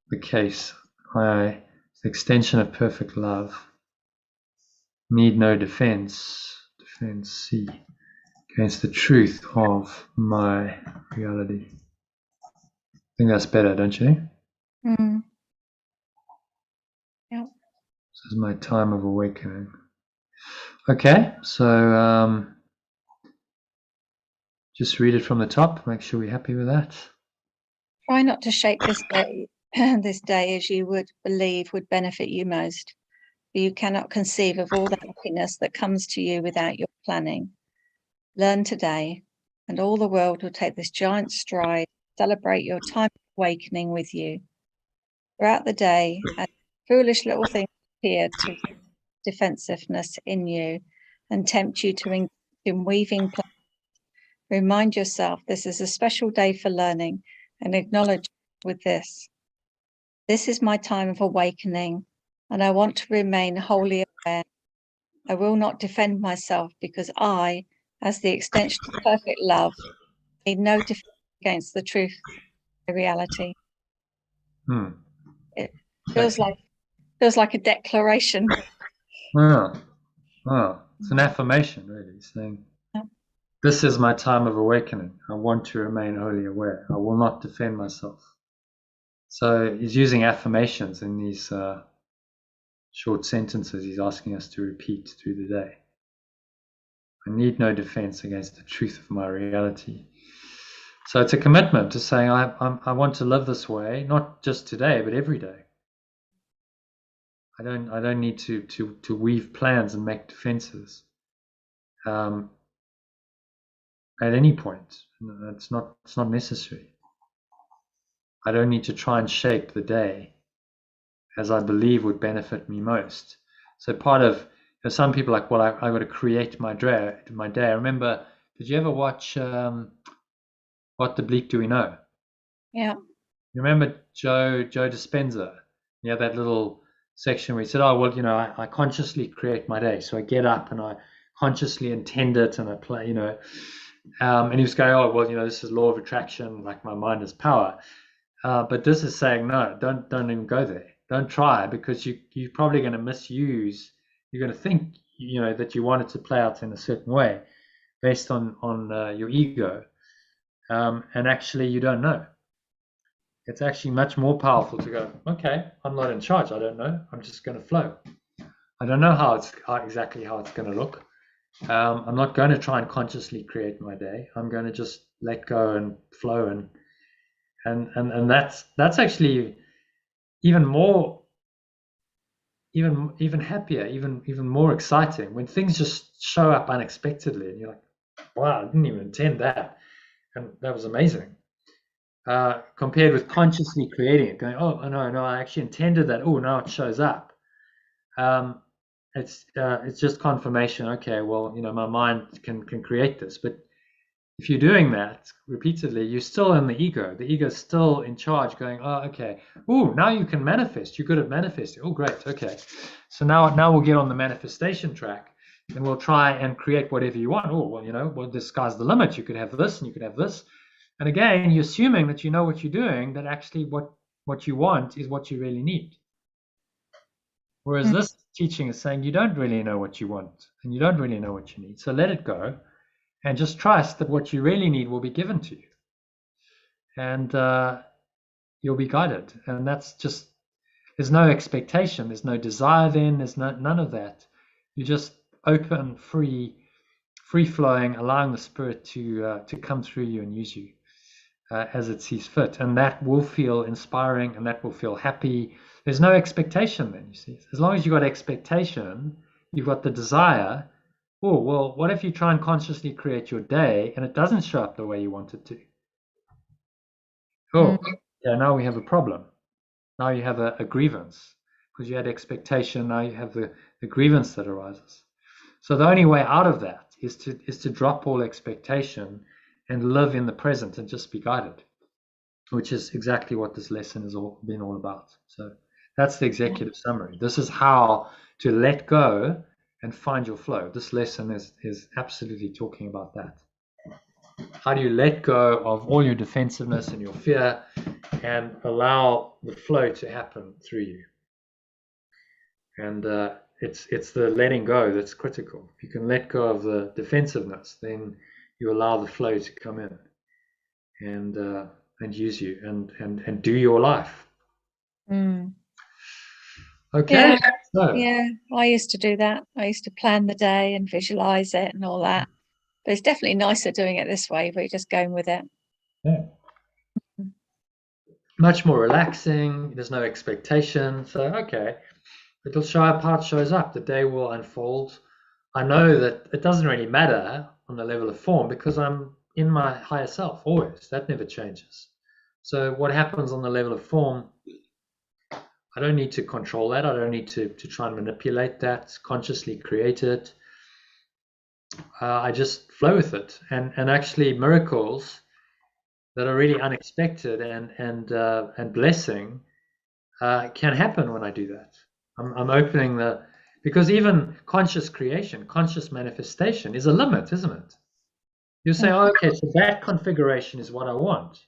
The case, the extension of perfect love, need no defense, C, against the truth of my reality. I think that's better, don't you? Yeah. This is my time of awakening. Okay, so just read it from the top, make sure we're happy with that. Try not to shape this day as you would believe would benefit you most, for you cannot conceive of all the happiness that comes to you without your planning. Learn today, and all the world will take this giant stride, celebrate your time of awakening with you. Throughout the day, as foolish little things appear to defensiveness in you and tempt you to engage in weaving plans, remind yourself this is a special day for learning, and acknowledge with this. This is my time of awakening, and I want to remain wholly aware. I will not defend myself, because I, as the extension of perfect love, need no defense against the truth of reality. It feels like a declaration. Wow. It's an affirmation, really, saying, this is my time of awakening. I want to remain wholly aware. I will not defend myself. So he's using affirmations in these short sentences he's asking us to repeat through the day. I need no defense against the truth of my reality. So it's a commitment to saying, I want to live this way, not just today, but every day. I don't need to weave plans and make defenses at any point. It's not necessary. I don't need to try and shape the day as I believe would benefit me most. So part of, some people are like, well, I got to create my day. I remember, did you ever watch What the Bleak Do We Know? Yeah. You remember Joe Dispenza? Yeah, that little section where he said, oh, well, I consciously create my day. So I get up and I consciously intend it and I play, and he was going, oh, well, this is law of attraction, like my mind is power. But this is saying, no, don't even go there. Don't try, because you're probably going to misuse. You're going to think, that you want it to play out in a certain way based on your ego, and actually you don't know. It's actually much more powerful to go, okay, I'm not in charge. I don't know. I'm just going to flow. I don't know exactly how it's going to look. I'm not going to try and consciously create my day. I'm going to just let go and flow, and that's actually even more, even happier, even more exciting when things just show up unexpectedly, and you're like, wow, I didn't even intend that, and that was amazing. Compared with consciously creating it, going, oh no, I actually intended that. Oh, now it shows up. It's just confirmation. Okay, well, my mind can create this. But if you're doing that repeatedly, you're still in the ego. The ego is still in charge, going, oh, okay. Oh, now you can manifest. You're good at manifesting. Oh, great. Okay. So now we'll get on the manifestation track, and we'll try and create whatever you want. Oh, well, the sky's the limit. You could have this, and you could have this. And again, you're assuming that you know what you're doing, that actually what you want is what you really need. Whereas this teaching is saying you don't really know what you want, and you don't really know what you need. So let it go, and just trust that what you really need will be given to you. And you'll be guided. And that's just, there's no expectation, there's no desire then, there's none of that. You're just open, free flowing, allowing the Spirit to come through you and use you as it sees fit. And that will feel inspiring, and that will feel happy. There's no expectation then, you see. As long as you've got expectation, you've got the desire. Oh, well, what if you try and consciously create your day and it doesn't show up the way you want it to? Oh, yeah, now we have a problem. Now you have a grievance, because you had expectation. Now you have the grievance that arises. So the only way out of that is to drop all expectation and live in the present and just be guided, which is exactly what this lesson has been all about. So that's the executive summary. This is how to let go and find your flow. This lesson is absolutely talking about that. How do you let go of all your defensiveness and your fear and allow the flow to happen through you? And it's the letting go that's critical. If you can let go of the defensiveness, then you allow the flow to come in and use you and do your life. Okay. Yeah, I used to do that. I used to plan the day and visualize it and all that. But it's definitely nicer doing it this way, where you're just going with it. Yeah. Much more relaxing. There's no expectation. So, okay, it'll show up how it shows up. The day will unfold. I know that it doesn't really matter on the level of form, because I'm in my higher self always. That never changes. So what happens on the level of form, I don't need to control that. I don't need to try and manipulate that, consciously create it. I just flow with it, and actually miracles that are really unexpected and blessing can happen when I do that. I'm opening because even conscious creation, conscious manifestation is a limit, isn't it? You say, oh, okay, so that configuration is what I want.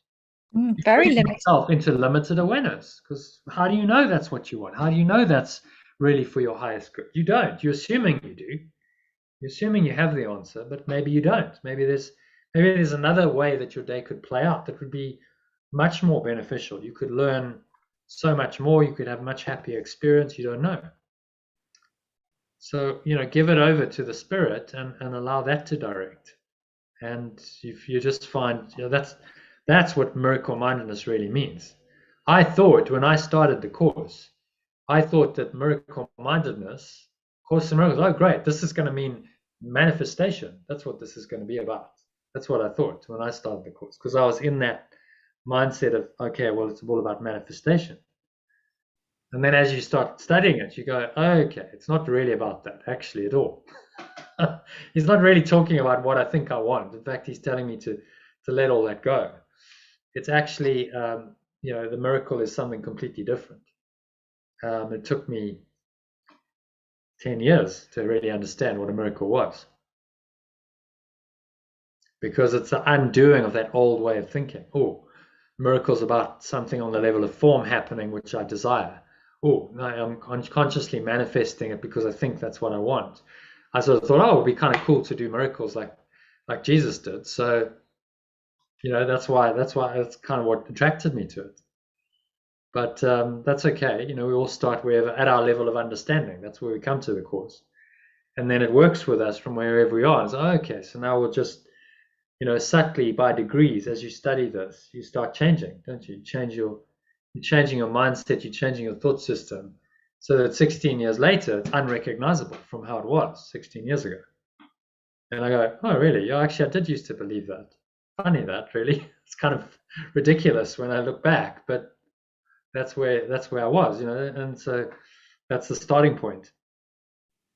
Very limited. Yourself into limited awareness, because how do you know that's what you want? How do you know that's really for your highest good? You don't. You're assuming you do. You're assuming you have the answer, but maybe you don't. Maybe there's another way that your day could play out that would be much more beneficial. You could learn so much more. You could have much happier experience. You don't know. So, give it over to the Spirit and allow that to direct. And if you just find, that's what miracle mindedness really means. I thought when I started the course, I thought that miracle mindedness, Course in Miracles, oh great, this is going to mean manifestation. That's what this is going to be about. That's what I thought when I started the course, because I was in that mindset of, okay, well, it's all about manifestation. And then as you start studying it, you go, oh, okay, it's not really about that actually at all. He's not really talking about what I think I want. In fact, he's telling me to let all that go. It's actually, the miracle is something completely different. It took me 10 years to really understand what a miracle was, because it's the undoing of that old way of thinking. Oh, miracles about something on the level of form happening, which I desire. oh, no, I'm consciously manifesting it because I think that's what I want. I sort of thought, oh, it would be kind of cool to do miracles like Jesus did. So, that's why that's kind of what attracted me to it. But that's okay. We all start wherever at our level of understanding. That's where we come to the course, and then it works with us from wherever we are. And it's okay. So now we'll just, subtly by degrees, as you study this, you start changing, don't you? You're changing your mindset. You're changing your thought system, so that 16 years later, it's unrecognizable from how it was 16 years ago. And I go, oh, really? Yeah, actually, I did used to believe that. Funny that, really. It's kind of ridiculous when I look back, but that's where I was, and so that's the starting point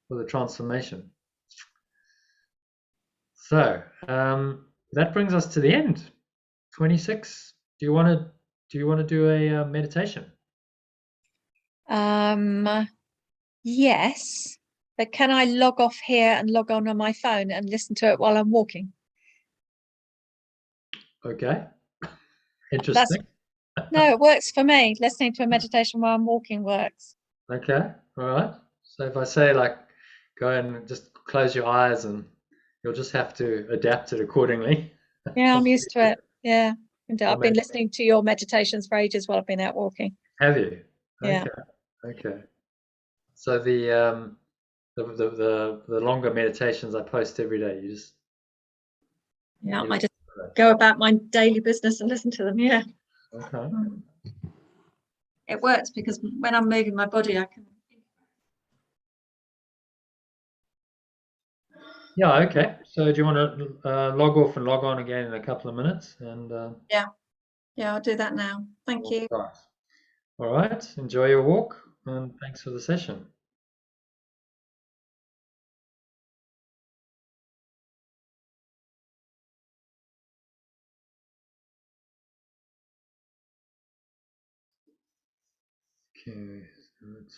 for the transformation. So that brings us to the end. 26. Do you want to do a meditation? Yes, but can I log off here and log on my phone and listen to it while I'm walking? Okay. Interesting. No, it works for me. Listening to a meditation while I'm walking works. Okay. All right. So if I say go and just close your eyes, and you'll just have to adapt it accordingly. Yeah, I'm used to it. Yeah. I've been Amazing. listening to your meditations for ages while I've been out walking. Have you? Yeah. Okay. So the longer meditations I post every day, you just I just go about my daily business and listen to them. Yeah. Okay. It works because when I'm moving my body, I can. Yeah. Okay. So do you want to log off and log on again in a couple of minutes? And Yeah, I'll do that now. Thank you. All right. Enjoy your walk, and thanks for the session. Okay. So let's.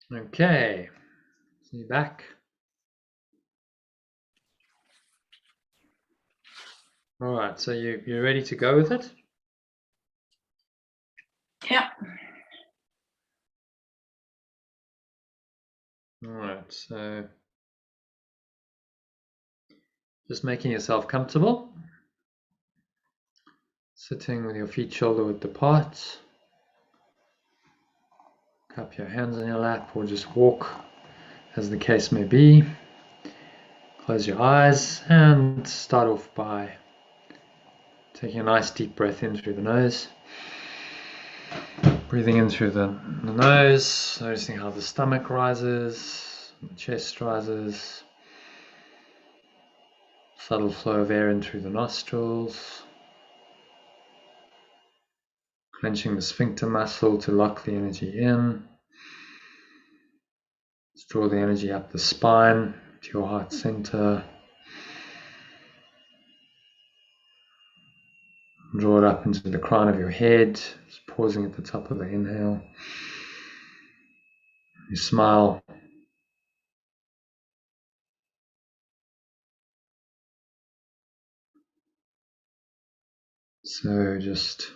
Okay. See you back. All right. So you're ready to go with it? Yeah. All right. So just making yourself comfortable. Sitting with your feet shoulder width apart. Cup your hands on your lap, or just walk, as the case may be. Close your eyes and start off by taking a nice deep breath in through the nose. Breathing in through the nose, noticing how the stomach rises, the chest rises. Subtle flow of air in through the nostrils. Clenching the sphincter muscle to lock the energy in. Let's draw the energy up the spine to your heart center. Draw it up into the crown of your head, just pausing at the top of the inhale. You smile. So just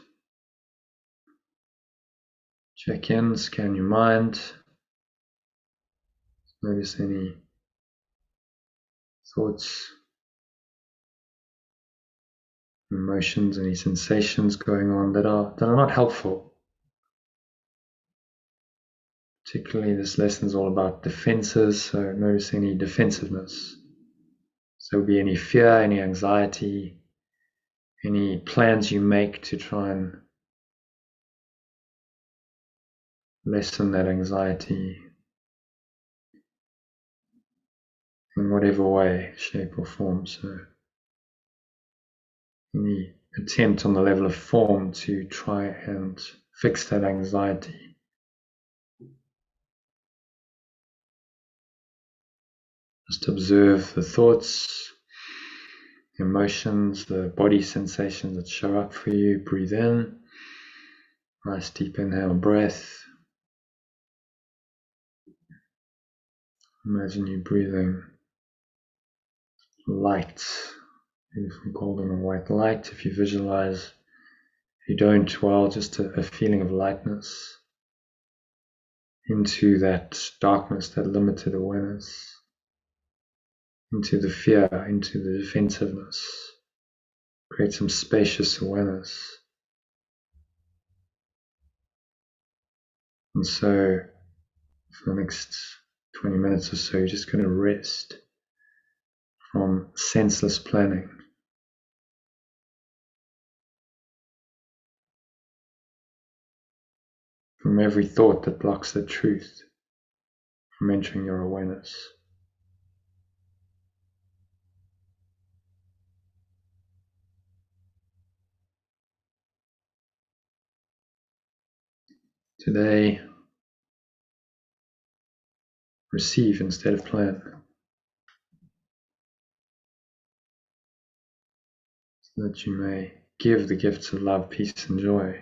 check in, scan your mind. Notice any thoughts, emotions, any sensations going on that are not helpful. Particularly, this lesson is all about defenses, so notice any defensiveness. So there'll be any fear, any anxiety, any plans you make to try and lessen that anxiety in whatever way, shape or form. So any attempt on the level of form to try and fix that anxiety. Just observe the thoughts, emotions, the body sensations that show up for you. Breathe in. Nice deep inhale breath. Imagine you breathing light, beautiful golden or white light. If you visualize, if you don't, well, just a feeling of lightness into that darkness, that limited awareness, into the fear, into the defensiveness. Create some spacious awareness. And so, for the next 20 minutes or so, you're just going to rest from senseless planning. From every thought that blocks the truth from entering your awareness. Today, receive instead of plan, so that you may give the gifts of love, peace, and joy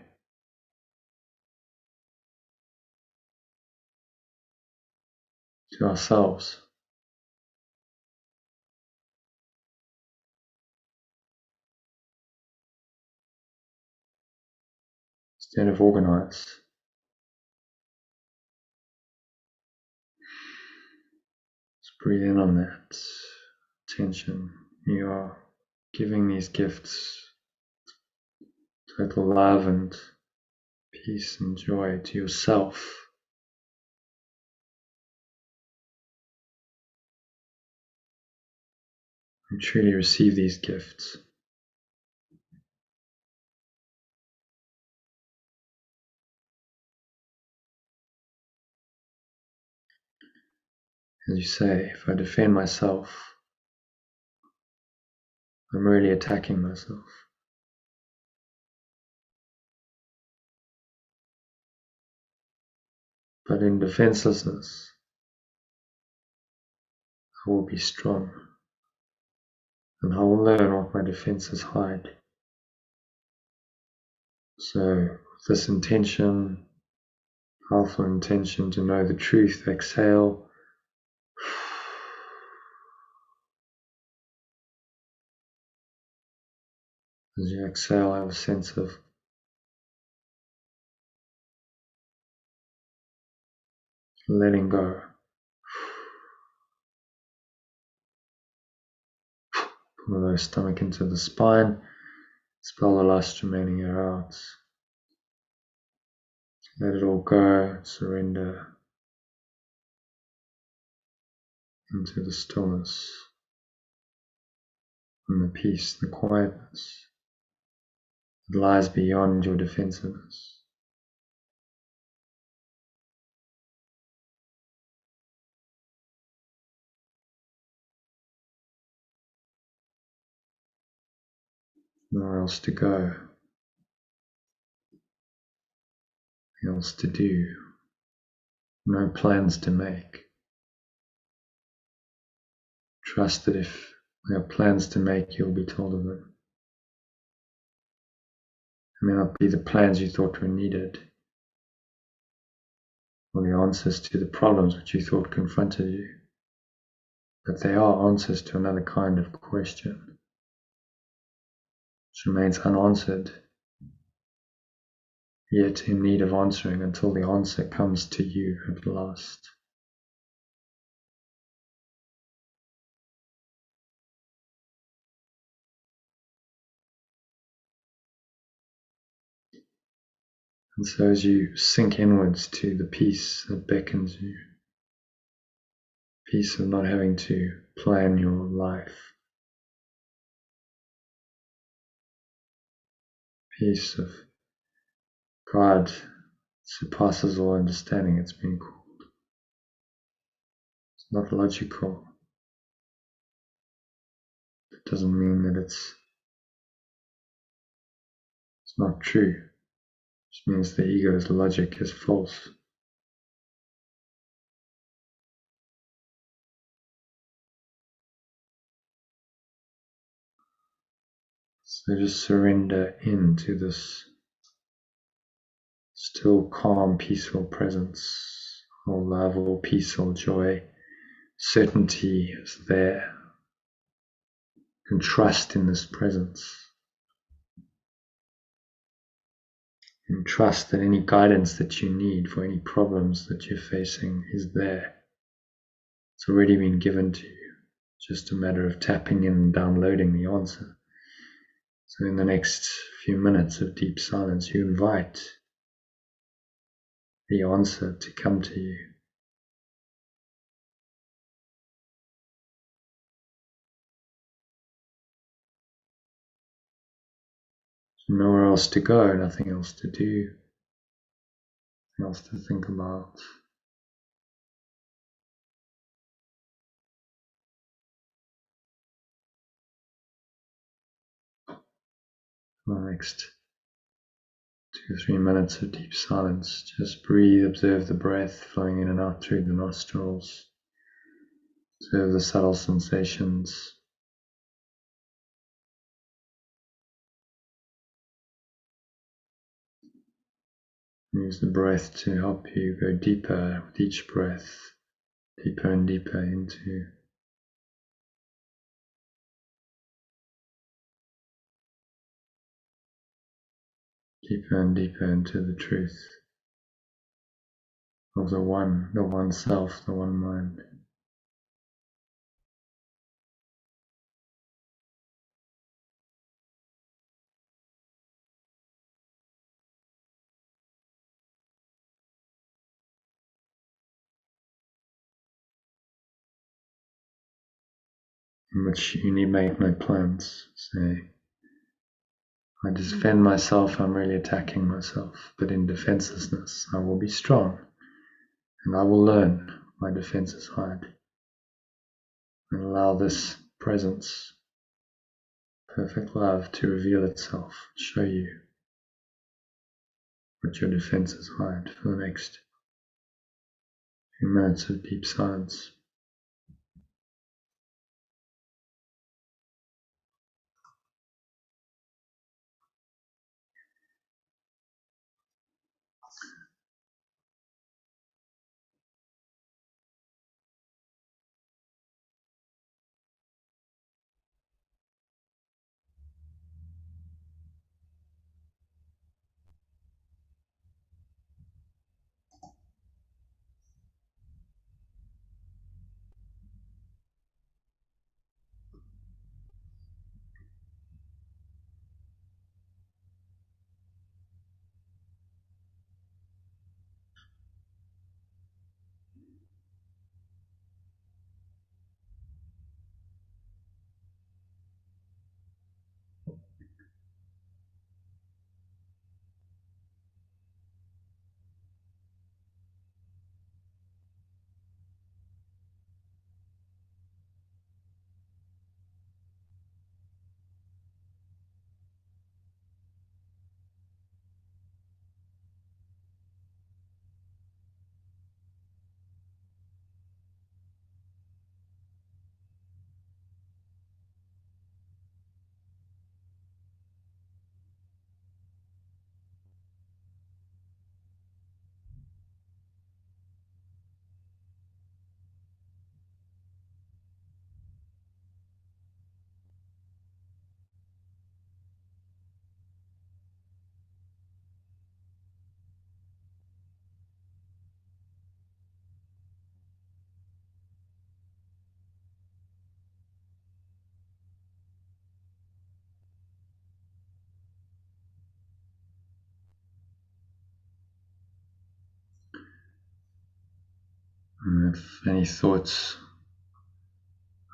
to ourselves. Instead of organize. Just breathe in on that attention. You are giving these gifts, total love and peace and joy, to yourself. And truly receive these gifts. As you say, if I defend myself, I'm really attacking myself. But in defenselessness, I will be strong. And I will learn what my defenses hide. So, with this intention, powerful intention to know the truth, exhale. As you exhale, have a sense of letting go. Pull the stomach into the spine. Expel the last remaining air out. Let it all go. Surrender into the stillness and the peace, the quietness that lies beyond your defensiveness. Nowhere else to go, nothing else to do, no plans to make. Trust that if there are plans to make, you'll be told of them. It may not be the plans you thought were needed, or the answers to the problems which you thought confronted you, but they are answers to another kind of question, which remains unanswered, yet in need of answering until the answer comes to you at last. And so as you sink inwards to the peace that beckons you, peace of not having to plan your life, peace of God surpasses all understanding, it's been called. It's not logical. It doesn't mean that it's not true, which means the ego's logic is false. So just surrender into this still, calm, peaceful presence, all love, all peace, all joy. Certainty is there. And trust in this presence. And trust that any guidance that you need for any problems that you're facing is there. It's already been given to you. Just a matter of tapping in and downloading the answer. So in the next few minutes of deep silence, you invite the answer to come to you. Nowhere else to go, nothing else to do, nothing else to think about. For the next 2 or 3 minutes of deep silence, just breathe, observe the breath flowing in and out through the nostrils. Observe the subtle sensations. Use the breath to help you go deeper with each breath, deeper and deeper into the truth of the one self, the one mind. In which you need make no plans. Say, I defend myself, I'm really attacking myself, but in defenselessness I will be strong, and I will learn my defenses hide, and allow this presence, perfect love, to reveal itself, show you what your defenses hide for the next few minutes of deep silence. And if any thoughts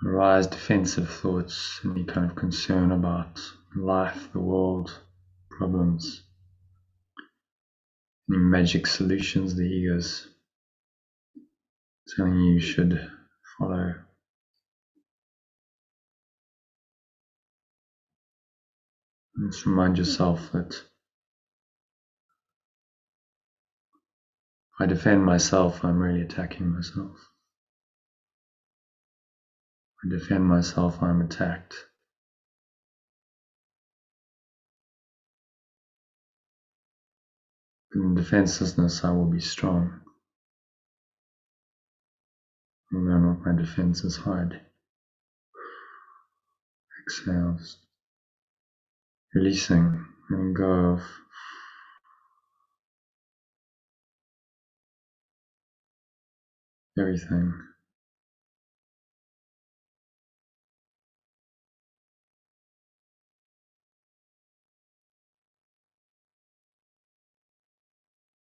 arise, defensive thoughts, any kind of concern about life, the world, problems, any magic solutions the ego's telling you should follow, just remind yourself that I defend myself, I'm really attacking myself. I defend myself, I'm attacked. In defenselessness, I will be strong. And then what my defenses hide. Exhales. Releasing, letting go of everything.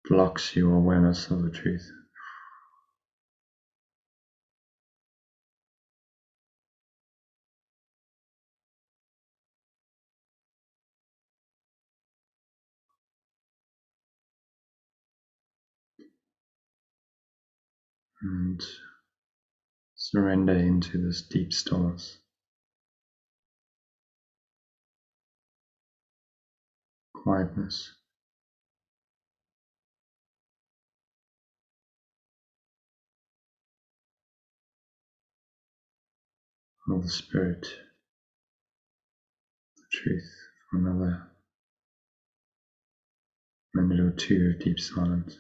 Blocks your awareness of the truth. And surrender into this deep stillness. Quietness. Of the spirit. The truth. For another minute or two of deep silence.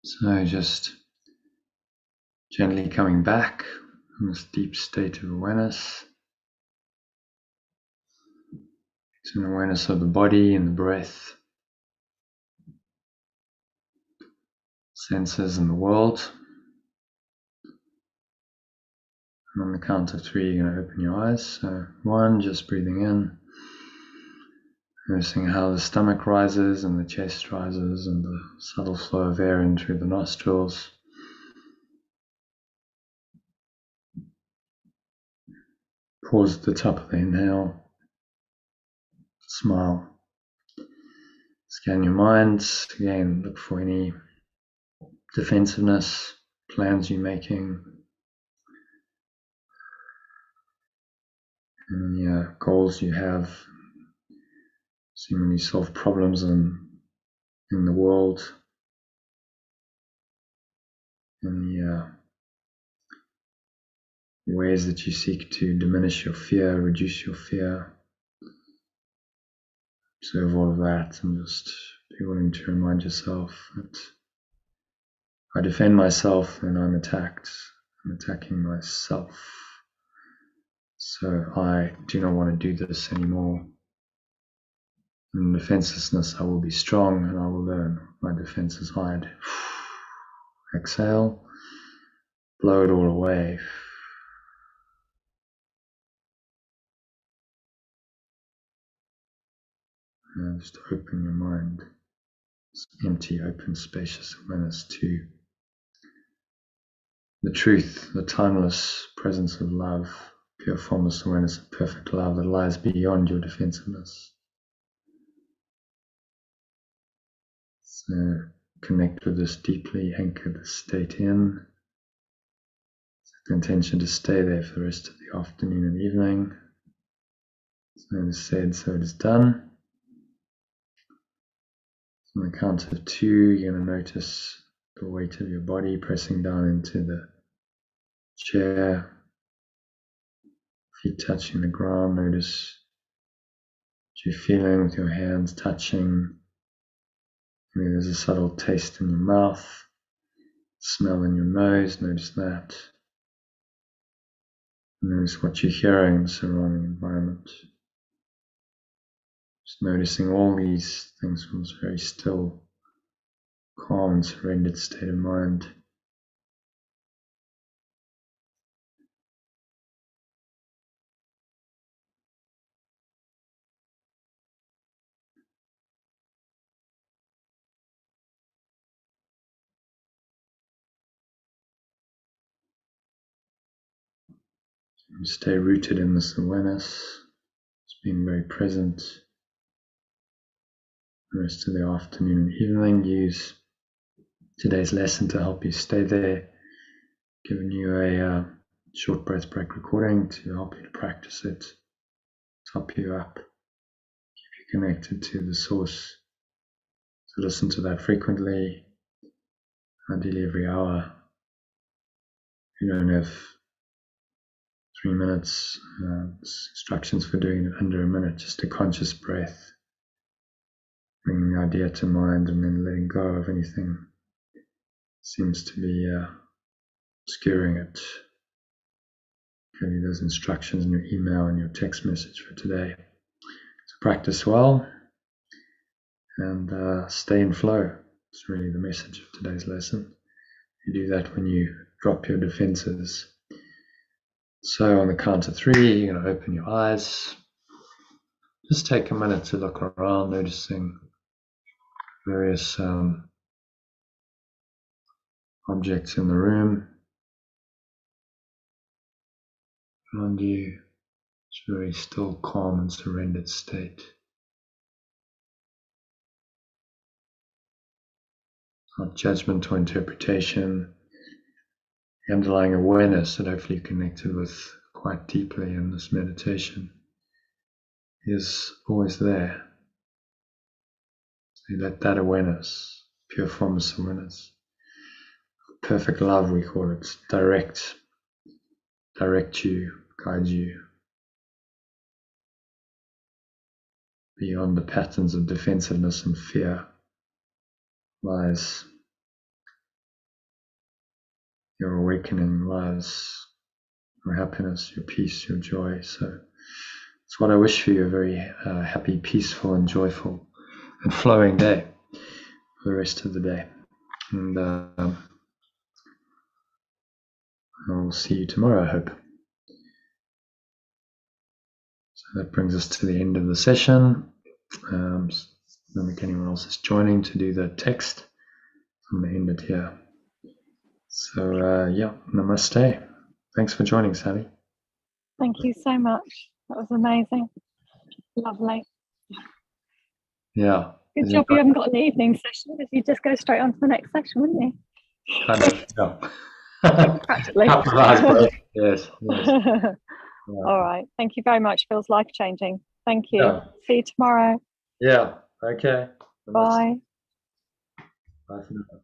So just gently coming back in this deep state of awareness. It's an awareness of the body and the breath, senses and the world. And on the count of 3, you're going to open your eyes. So 1, just breathing in. Noticing how the stomach rises and the chest rises and the subtle flow of air in through the nostrils. Pause at the top of the inhale. Smile. Scan your mind. Again, look for any defensiveness, plans you're making, any goals you have. Seemingly solve problems in the world. Any ways that you seek to diminish your fear, reduce your fear. Observe all of that and just be willing to remind yourself that if I defend myself, then I'm attacked. I'm attacking myself. So I do not want to do this anymore. In defenselessness, I will be strong and I will learn my defenses hide. Exhale, blow it all away. And just open your mind. It's empty, open, spacious awareness to the truth, the timeless presence of love, pure formless awareness of perfect love that lies beyond your defensiveness. So connect with this deeply, anchor this state in. Set the intention to stay there for the rest of the afternoon and evening. So it is said, so it is done. On the count of 2, you're going to notice the weight of your body pressing down into the chair, feet touching the ground. Notice what you're feeling with your hands touching. Maybe there's a subtle taste in your mouth, smell in your nose. Notice that. Notice what you're hearing in the surrounding environment. Just noticing all these things from this very still, calm and surrendered state of mind. And stay rooted in this awareness, just being very present. The rest of the afternoon and evening, use today's lesson to help you stay there, giving you a short breath break recording to help you to practice it, top you up, keep you connected to the source. So listen to that frequently, ideally every hour. If you don't have 3 minutes, instructions for doing it under a minute, just a conscious breath, bringing the idea to mind and then letting go of anything seems to be obscuring it. Give you those instructions in your email and your text message for today. So practice well and stay in flow. It's really the message of today's lesson. You do that when you drop your defenses. So on the count of 3, you're going to open your eyes. Just take a minute to look around, noticing various objects in the room around you. It's a very still, calm and surrendered state. Not judgment or interpretation. The underlying awareness that hopefully you connected with quite deeply in this meditation is always there. So let that awareness, pure formless awareness, perfect love we call it, direct you, guide you beyond the patterns of defensiveness and fear lies your awakening lies, your happiness, your peace, your joy. So it's what I wish for you, a very happy, peaceful, and joyful and flowing day for the rest of the day. And I'll see you tomorrow, I hope. So that brings us to the end of the session. I don't think anyone else is joining to do the text. I'm going to end it here. So yeah, namaste. Thanks for joining, Sally. Thank you so much. That was amazing. Lovely. Yeah. Good job you haven't got an evening session, because you just go straight on to the next session, wouldn't you? Kind of, yeah. Practically. Yes. Yeah. All right. Thank you very much. Feels life-changing. Thank you. Yeah. See you tomorrow. Yeah. Okay. Bye. Bye for now.